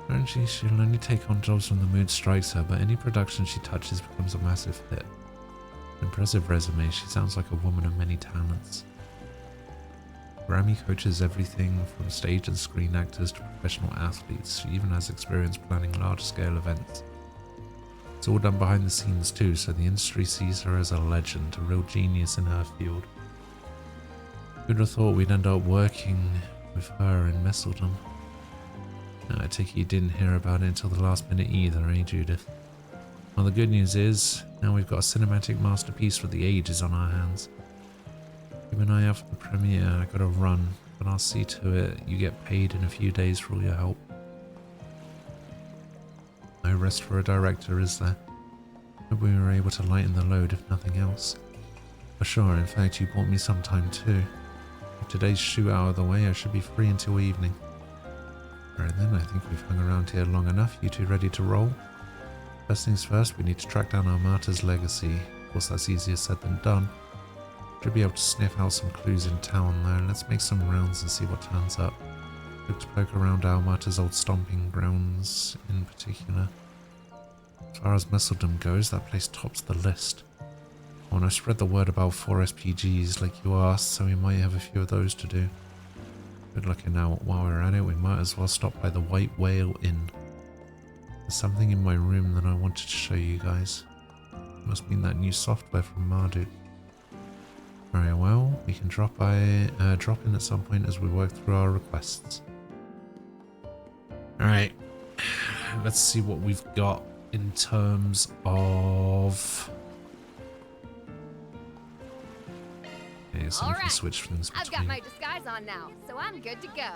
Apparently she'll only take on jobs when the mood strikes her, but any production she touches becomes a massive hit. An impressive resume, she sounds like a woman of many talents. Grammy coaches everything from stage and screen actors to professional athletes. She even has experience planning large-scale events. It's all done behind the scenes too, so the industry sees her as a legend, a real genius in her field. Who'd have thought we'd end up working with her in Messeldom? I take it you didn't hear about it until the last minute either, eh, Judith? Well, the good news is, now we've got a cinematic masterpiece for the ages on our hands. Keep an eye out for the premiere. I gotta run, but I'll see to it you get paid in a few days for all your help. No rest for a director, is there? Hope we were able to lighten the load, if nothing else. For sure, in fact, you bought me some time too. With today's shoot out of the way, I should be free until evening. Alright then, I think we've hung around here long enough. You two ready to roll? First things first, we need to track down our martyr's legacy. Of course, that's easier said than done. Should be able to sniff out some clues in town though. Let's make some rounds and see what turns up. Look to poke around our martyr's old stomping grounds in particular. As far as Messeldom goes, that place tops the list. I want to spread the word about 4 SPGs like you asked, so we might have a few of those to do. Good looking out. While we're at it, we might as well stop by the White Whale Inn. There's something in my room that I wanted to show you guys. It must mean that new software from Marduk. Very well, we can drop in at some point as we work through our requests. Alright, let's see what we've got in terms of... Okay, so we can switch things between. I've got my disguise on now, so I'm good to go.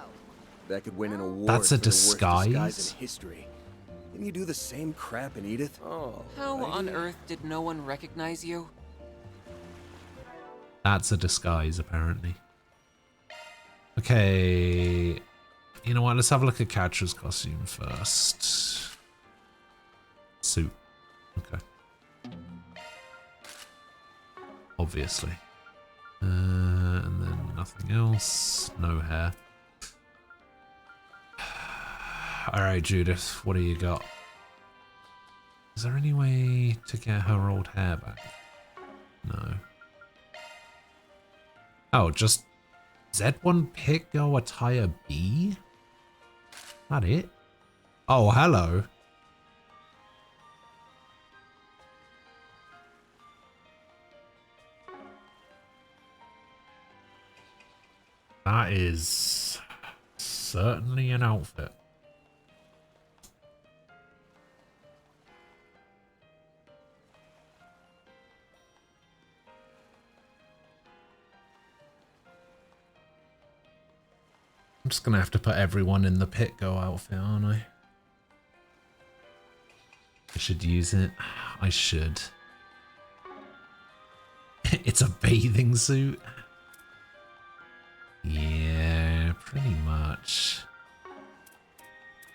That could win an award. That's a for the worst disguise? disguise in history. Didn't you do the same crap in Edith? Oh, How on earth did no one recognize you? That's a disguise, apparently. Okay. You know what? Let's have a look at Catra's costume first. Suit. Okay. Obviously. And then nothing else. No hair. Alright, Judith. What do you got? Is there any way to get her old hair back? No. Oh, just Z1 Pit Girl Attire B? That it? Oh, hello. That is certainly an outfit. I'm just gonna have to put everyone in the Pit Girl outfit, aren't I? I should use it. I should. It's a bathing suit. Yeah, pretty much.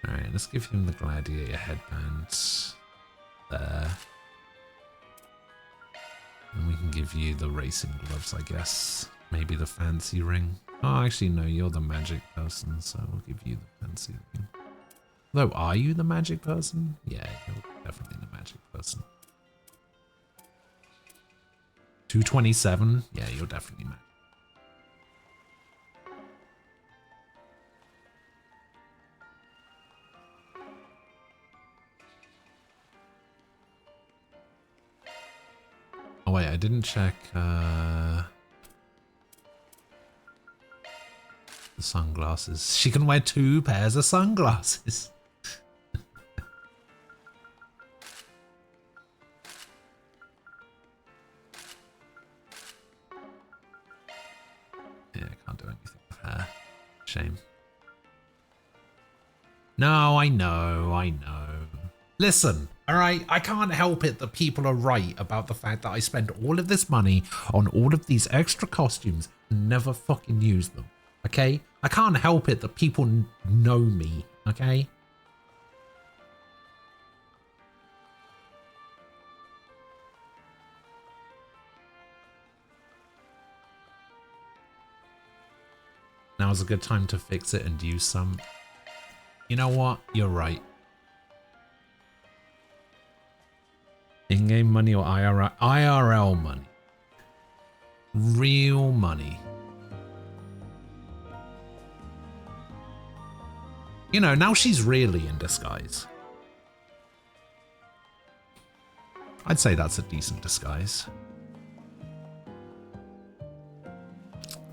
Alright, let's give him the gladiator headband. There. And we can give you the racing gloves, I guess. Maybe the fancy ring. Oh, actually, no, you're the magic person, so we'll give you the fancy ring. Though, are you the magic person? Yeah, you're definitely the magic person. 227? Yeah, you're definitely max. Oh wait, I didn't check the sunglasses. She can wear 2 pairs of sunglasses. Yeah, I can't do anything with her. Shame. No, I know. Listen, alright, I can't help it that people are right about the fact that I spend all of this money on all of these extra costumes and never fucking use them, okay? I can't help it that people know me, okay? Now's a good time to fix it and use some. You know what? You're right. In-game money or IRL? IRL money. Real money. You know, now she's really in disguise. I'd say that's a decent disguise.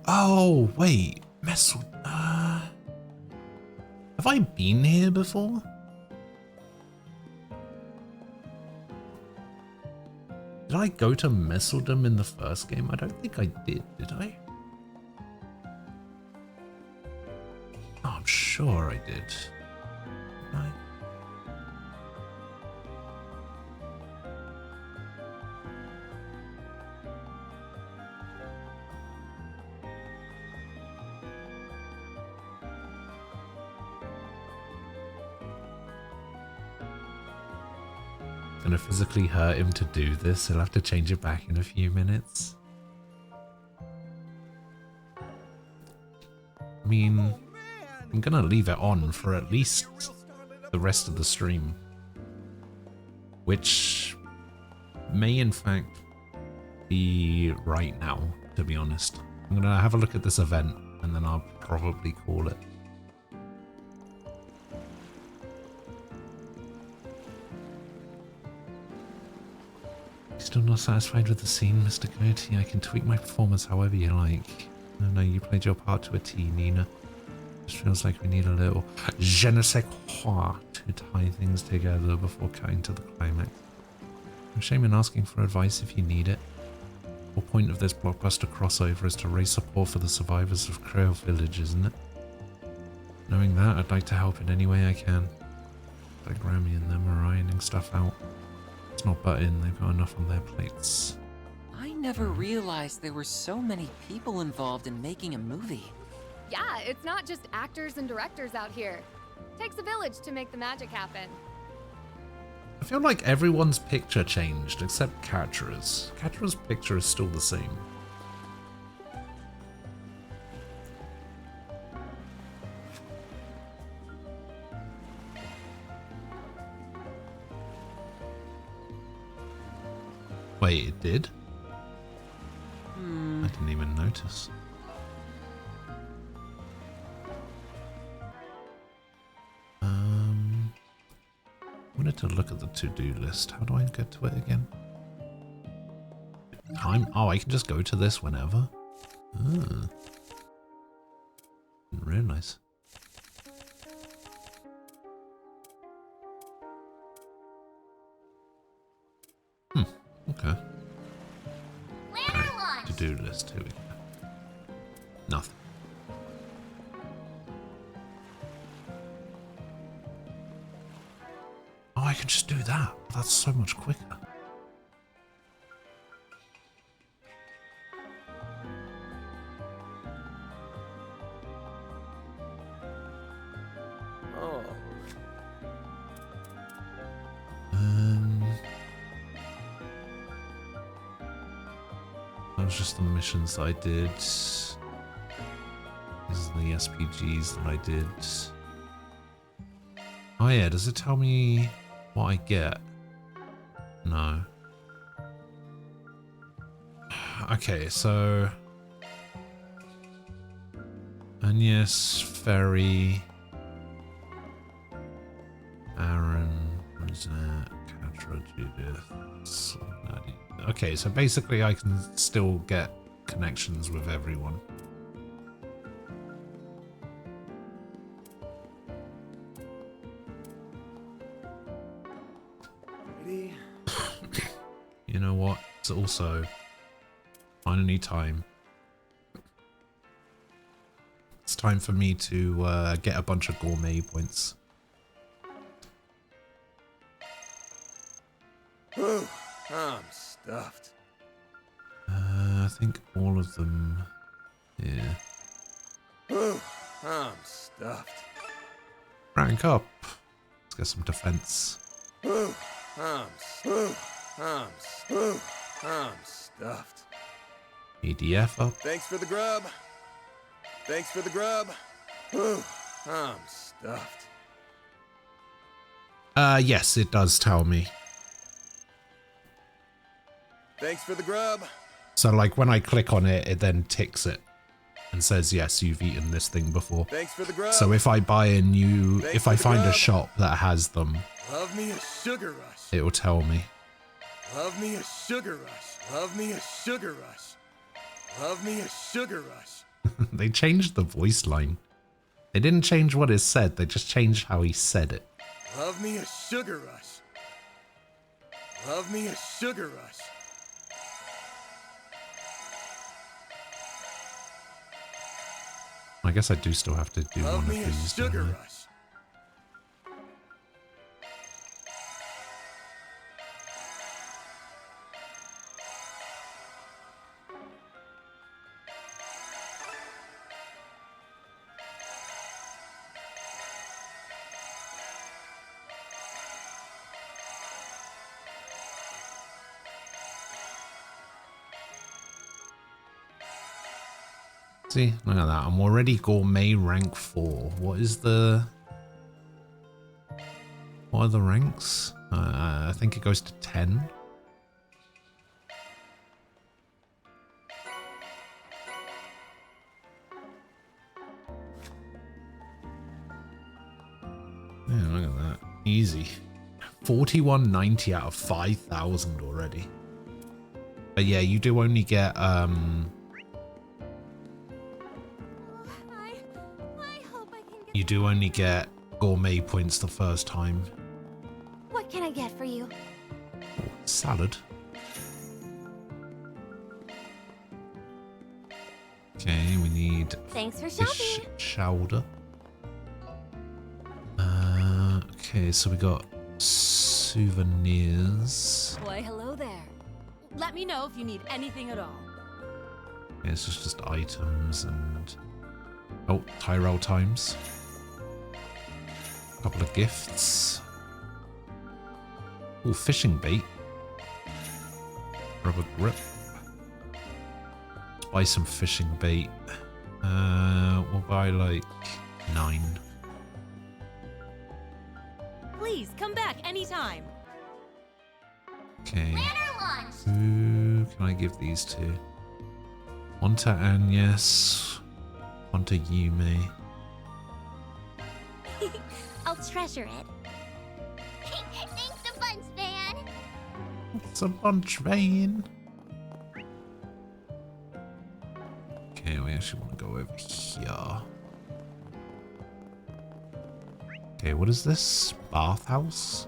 Oh, wait. Have I been here before? Did I go to Messeldom in the first game? I don't think I did I? Oh, I'm sure I did. Gonna physically hurt him to do this. He'll have to change it back in a few minutes. I mean, I'm gonna leave it on for at least the rest of the stream, which may in fact be right now, to be honest. I'm gonna have a look at this event and then I'll probably call it. Still not satisfied with the scene, Mr. Coyote? I can tweak my performance however you like. No, you played your part to a T, Nina. Just feels like we need a little je ne sais quoi to tie things together before cutting to the climax. No shame in asking for advice if you need it. The whole point of this blockbuster crossover is to raise support for the survivors of Creo Village, isn't it? Knowing that, I'd like to help in any way I can. Like Grammy and them are ironing stuff out. It's not button, they've got enough on their plates. I never realized there were so many people involved in making a movie. Yeah, it's not just actors and directors out here. Takes a village to make the magic happen. I feel like everyone's picture changed except Katra's. Katra's picture is still the same. Wait, it did? I didn't even notice. I wanted to look at the to-do list. How do I get to it again? Oh, I can just go to this whenever. Didn't realize. Okay. Right, to-do list, here we go. Nothing. Oh, I can just do that. That's so much quicker. Oh. That was just the missions that I did. These are the SPGs that I did. Oh yeah, does it tell me what I get? No. Okay, so Agnes, Ferry, Aaron, Rosette, Catra, Judith, Nadia. Okay, so basically I can still get connections with everyone. You know what? It's also finally time. It's time for me to get a bunch of gourmet points. Whew, I'm stuffed. I think all of them. Yeah. Whew, I'm stuffed. Rank up. Let's get some defense. Whew, I'm stuffed. EDF up. Thanks for the grub. Thanks for the grub. Whew, I'm stuffed. Yes, it does tell me. Thanks for the grub. So like when I click on it, it then ticks it and says, yes, you've eaten this thing before. Thanks for the grub. So if I buy a new, Thanks if I for the find a grub. shop that has them, Love me a sugar rush. it will tell me. Love me a sugar rush. Love me a sugar rush. Love me a sugar rush. They changed the voice line. They didn't change what it said, they just changed how he said it. Love me a sugar rush. Love me a sugar rush. I guess I do still have to do Love one of me a these. sugar don't I? rush. See, look at that. I'm already gourmet rank 4. What is the... What are the ranks? I think it goes to 10. Yeah, look at that. Easy. 4190 out of 5,000 already. But yeah, you do only get you do only get gourmet points the first time. What can I get for you? Salad. Okay, we need Thanks for fish shopping. chowder. Okay, so we got souvenirs. Why, hello there. Let me know if you need anything at all. Okay, this is just items and... Oh, Tyrell times. A couple of gifts. Oh, fishing bait. Rubber grip. Let's buy some fishing bait. We'll buy like 9. Please come back anytime. Okay. Banner launch. Who can I give these to? One to Agnes. One to Yume. I'll treasure it. Thanks a bunch, Van. It's a bunch, Van. Okay, we actually want to go over here. Okay, what is this? Bathhouse?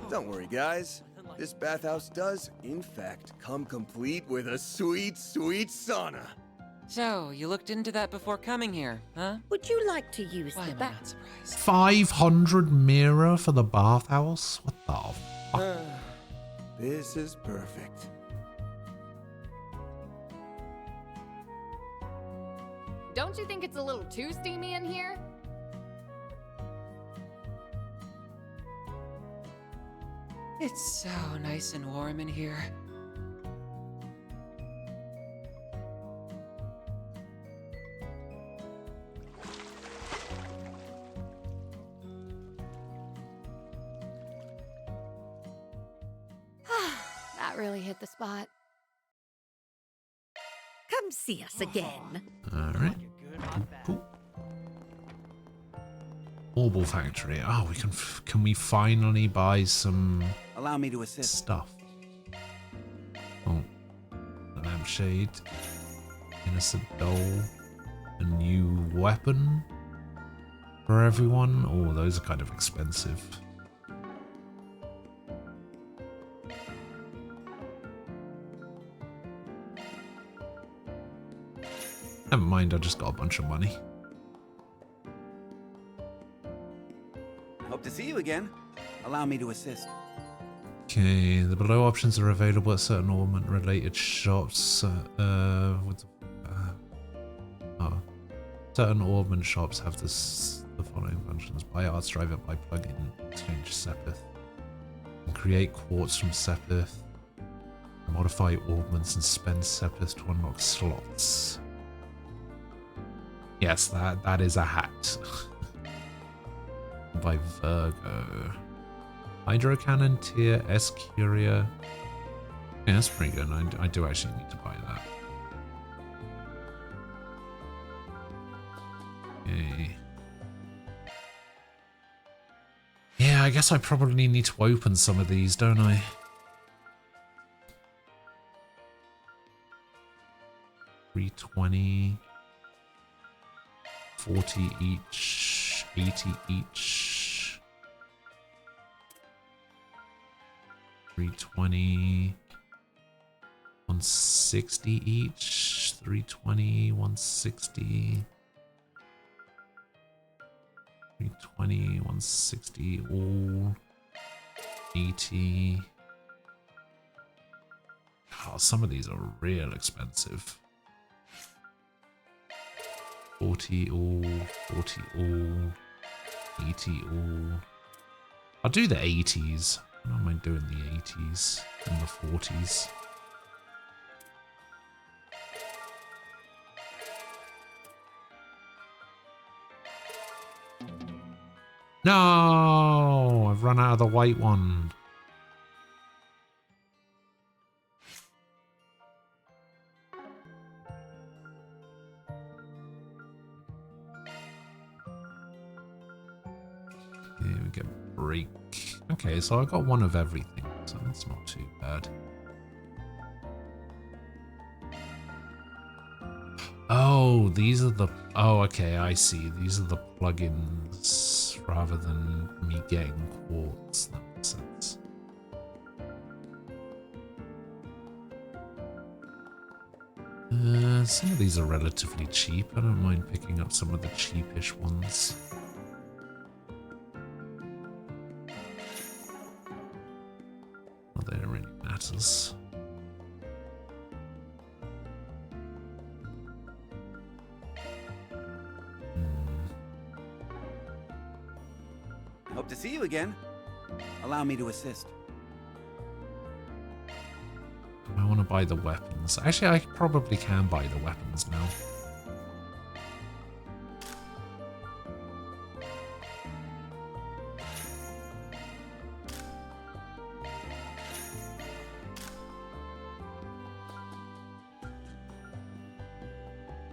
Don't worry, guys. This bathhouse does, in fact, come complete with a sweet, sweet sauna. So, you looked into that before coming here, huh? Would you like to use Why the am I bath? not surprised? 500 mirror for the bathhouse? What the fuck? This is perfect. Don't you think it's a little too steamy in here? It's so nice and warm in here. That really hit the spot. Come see us again. Alright. Cool. Bauble factory. Oh, we can we finally buy some Allow me to assist. Stuff. Oh. A lampshade. Innocent doll. A new weapon for everyone. Oh, those are kind of expensive. Never mind, I just got a bunch of money. Hope to see you again. Allow me to assist. Okay, the below options are available at certain ornament-related shops. Certain ornament shops have the following functions: buy arts, drive it, buy plug-in, exchange Sepith, and create quartz from Sepith, modify ornaments, and spend Sepith to unlock slots. Yes, that is a hat. By Virgo. Hydro Cannon, Tier, S Curia. Yeah, that's pretty good. I do actually need to buy that. Okay. Yeah, I guess I probably need to open some of these, don't I? $320, 40 each, 80 each. 320, 160 each, 320, 160, 320, 160, all 80. Oh, some of these are real expensive. 40 all, 40 all, 80 all. I'll do the 80s. I don't mind doing the 80s and the 40s. No! I've run out of the white one. Okay, we get break. Okay, so I got one of everything, so that's not too bad. Oh, these are the... Oh, okay, I see. These are the plugins rather than me getting quartz. That makes sense. Some of these are relatively cheap. I don't mind picking up some of the cheapish ones. Not that it really matters. Hope to see you again. Allow me to assist. I want to buy the weapons. Actually, I probably can buy the weapons now.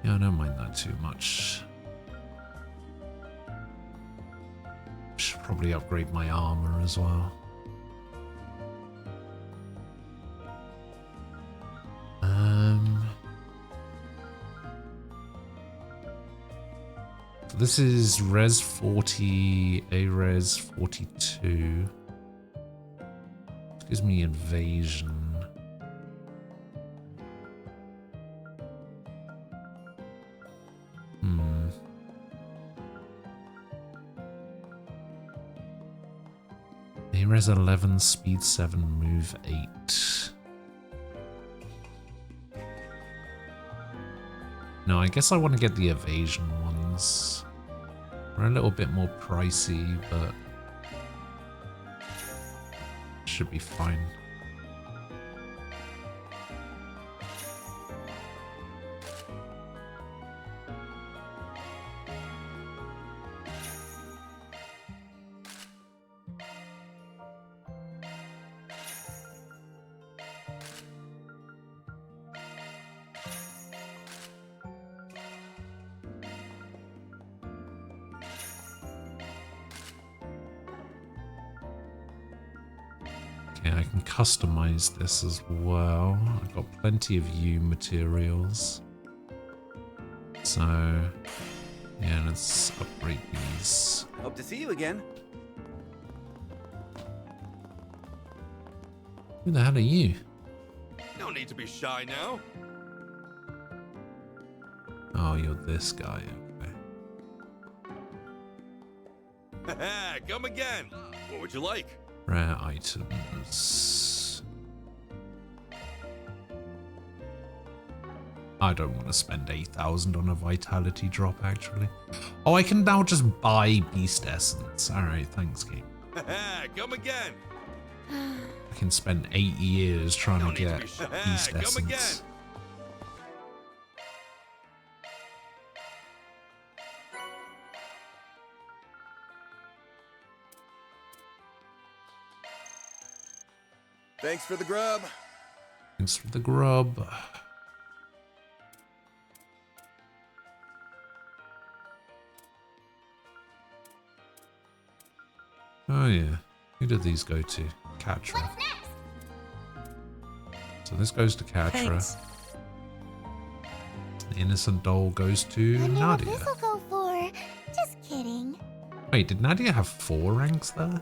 Yeah, I don't mind that too much. Should probably upgrade my armor as well. This is Res 40, A Res 42. Gives me evasion. A Res 11, Speed 7, Move 8. No, I guess I want to get the evasion ones. They're a little bit more pricey, but should be fine. Okay, I can customize this as well. I've got plenty of U materials. So, yeah, let's upgrade these. Hope to see you again. Who the hell are you? No need to be shy now. Oh, you're this guy. Okay. Come again. What would you like? Rare items. I don't want to spend 8,000 on a vitality drop, actually. Oh, I can now just buy beast essence. Alright, thanks, game. Come again. I can spend 8 years trying to get beast Come essence. again. Thanks for the grub. Thanks for the grub. Oh yeah. Who did these go to? Katra. So this goes to Katra. Thanks. The innocent doll goes to Nadia. This'll go for. Just kidding. Wait, did Nadia have 4 ranks there?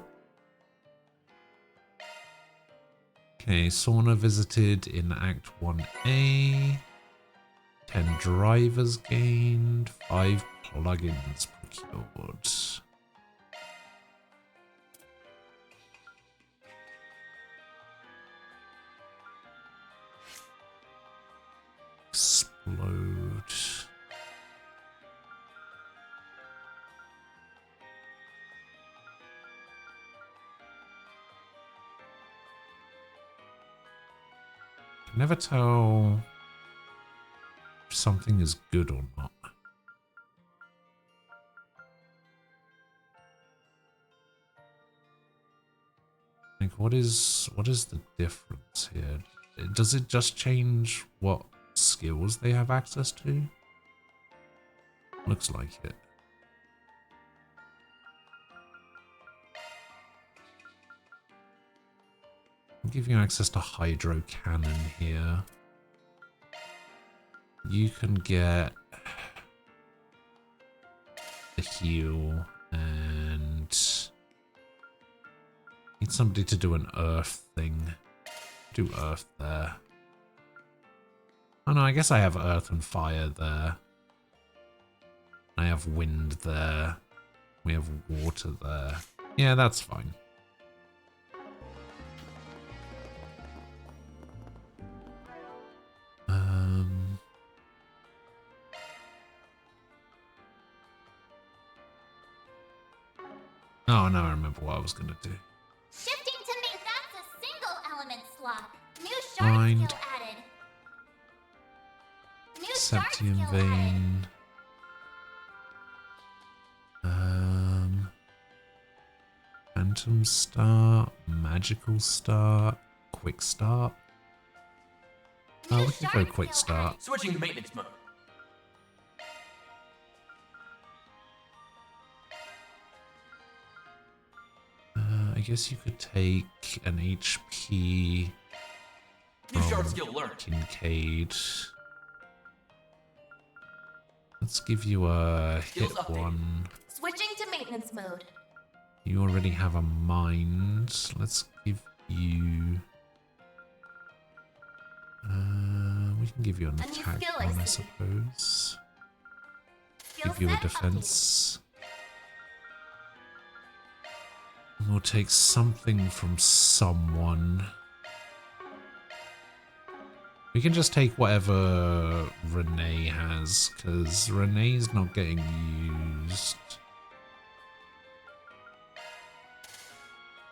Okay, Sauna visited in Act 1A. 10 drivers gained. 5 plugins procured. Explode. Can never tell if something is good or not. Like, what is the difference here? Does it just change what skills they have access to? Looks like it. I'll give you access to Hydro Cannon here. You can get the heal and need somebody to do an earth thing. Do earth there. Oh no, I guess I have earth and fire there. I have wind there. We have water there. Yeah, that's fine. Oh, now I remember what I was gonna do. Shifting to me. That's a single element slot. New shard Blind. skill added. New shard Septium skill added. Vein. Phantom Start, Magical Start, Quick Start. Oh, we can go Quick Start. Switching to maintenance mode. I guess you could take an HP New shard from skill learned. Kincaid. Let's give you a hit Skills updated. one. Switching to maintenance mode. You already have a mind. Let's give you... we can give you an A new attack skill I one, I see. suppose. Skill Give you a set defense. And we'll take something from someone. We can just take whatever Renee has, because Renee's not getting used.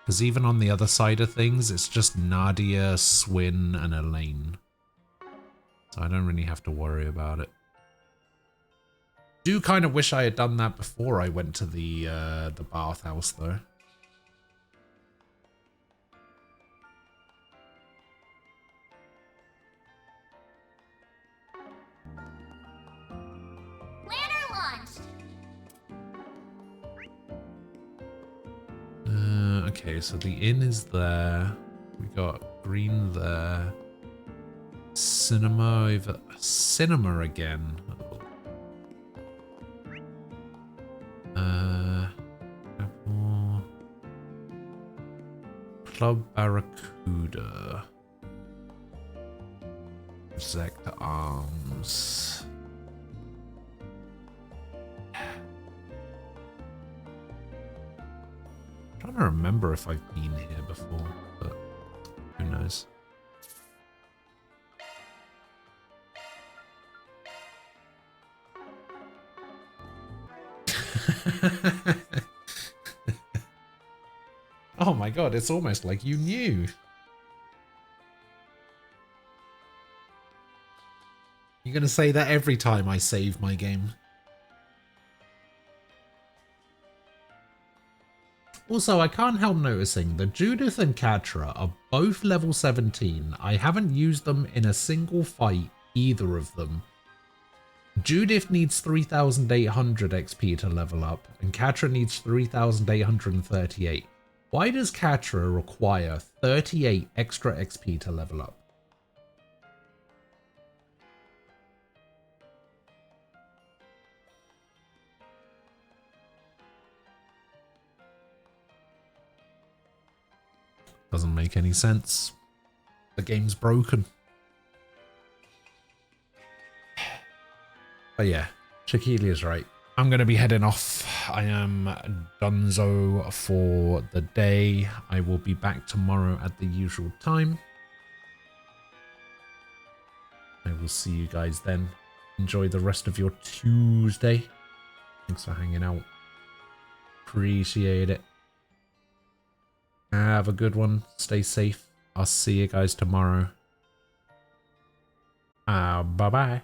Because even on the other side of things, it's just Nadia, Swin, and Elaine. So I don't really have to worry about it. Do kind of wish I had done that before I went to the bathhouse, though. Planner launched. Okay, so the inn is there. We got green there. Cinema over... Cinema again. Apple. Club Barracuda. Sector Arms. I'm trying to remember if I've been here before, but who knows. Oh my god, it's almost like you knew. You're gonna say that every time I save my game. Also, I can't help noticing that Judith and Catra are both level 17. I haven't used them in a single fight, either of them. Judith needs 3,800 XP to level up, and Catra needs 3,838. Why does Catra require 38 extra XP to level up? Doesn't make any sense. The game's broken. But yeah, Shaquille's right. I'm going to be heading off. I am donezo for the day. I will be back tomorrow at the usual time. I will see you guys then. Enjoy the rest of your Tuesday. Thanks for hanging out. Appreciate it. Have a good one. Stay safe. I'll see you guys tomorrow. Bye-bye.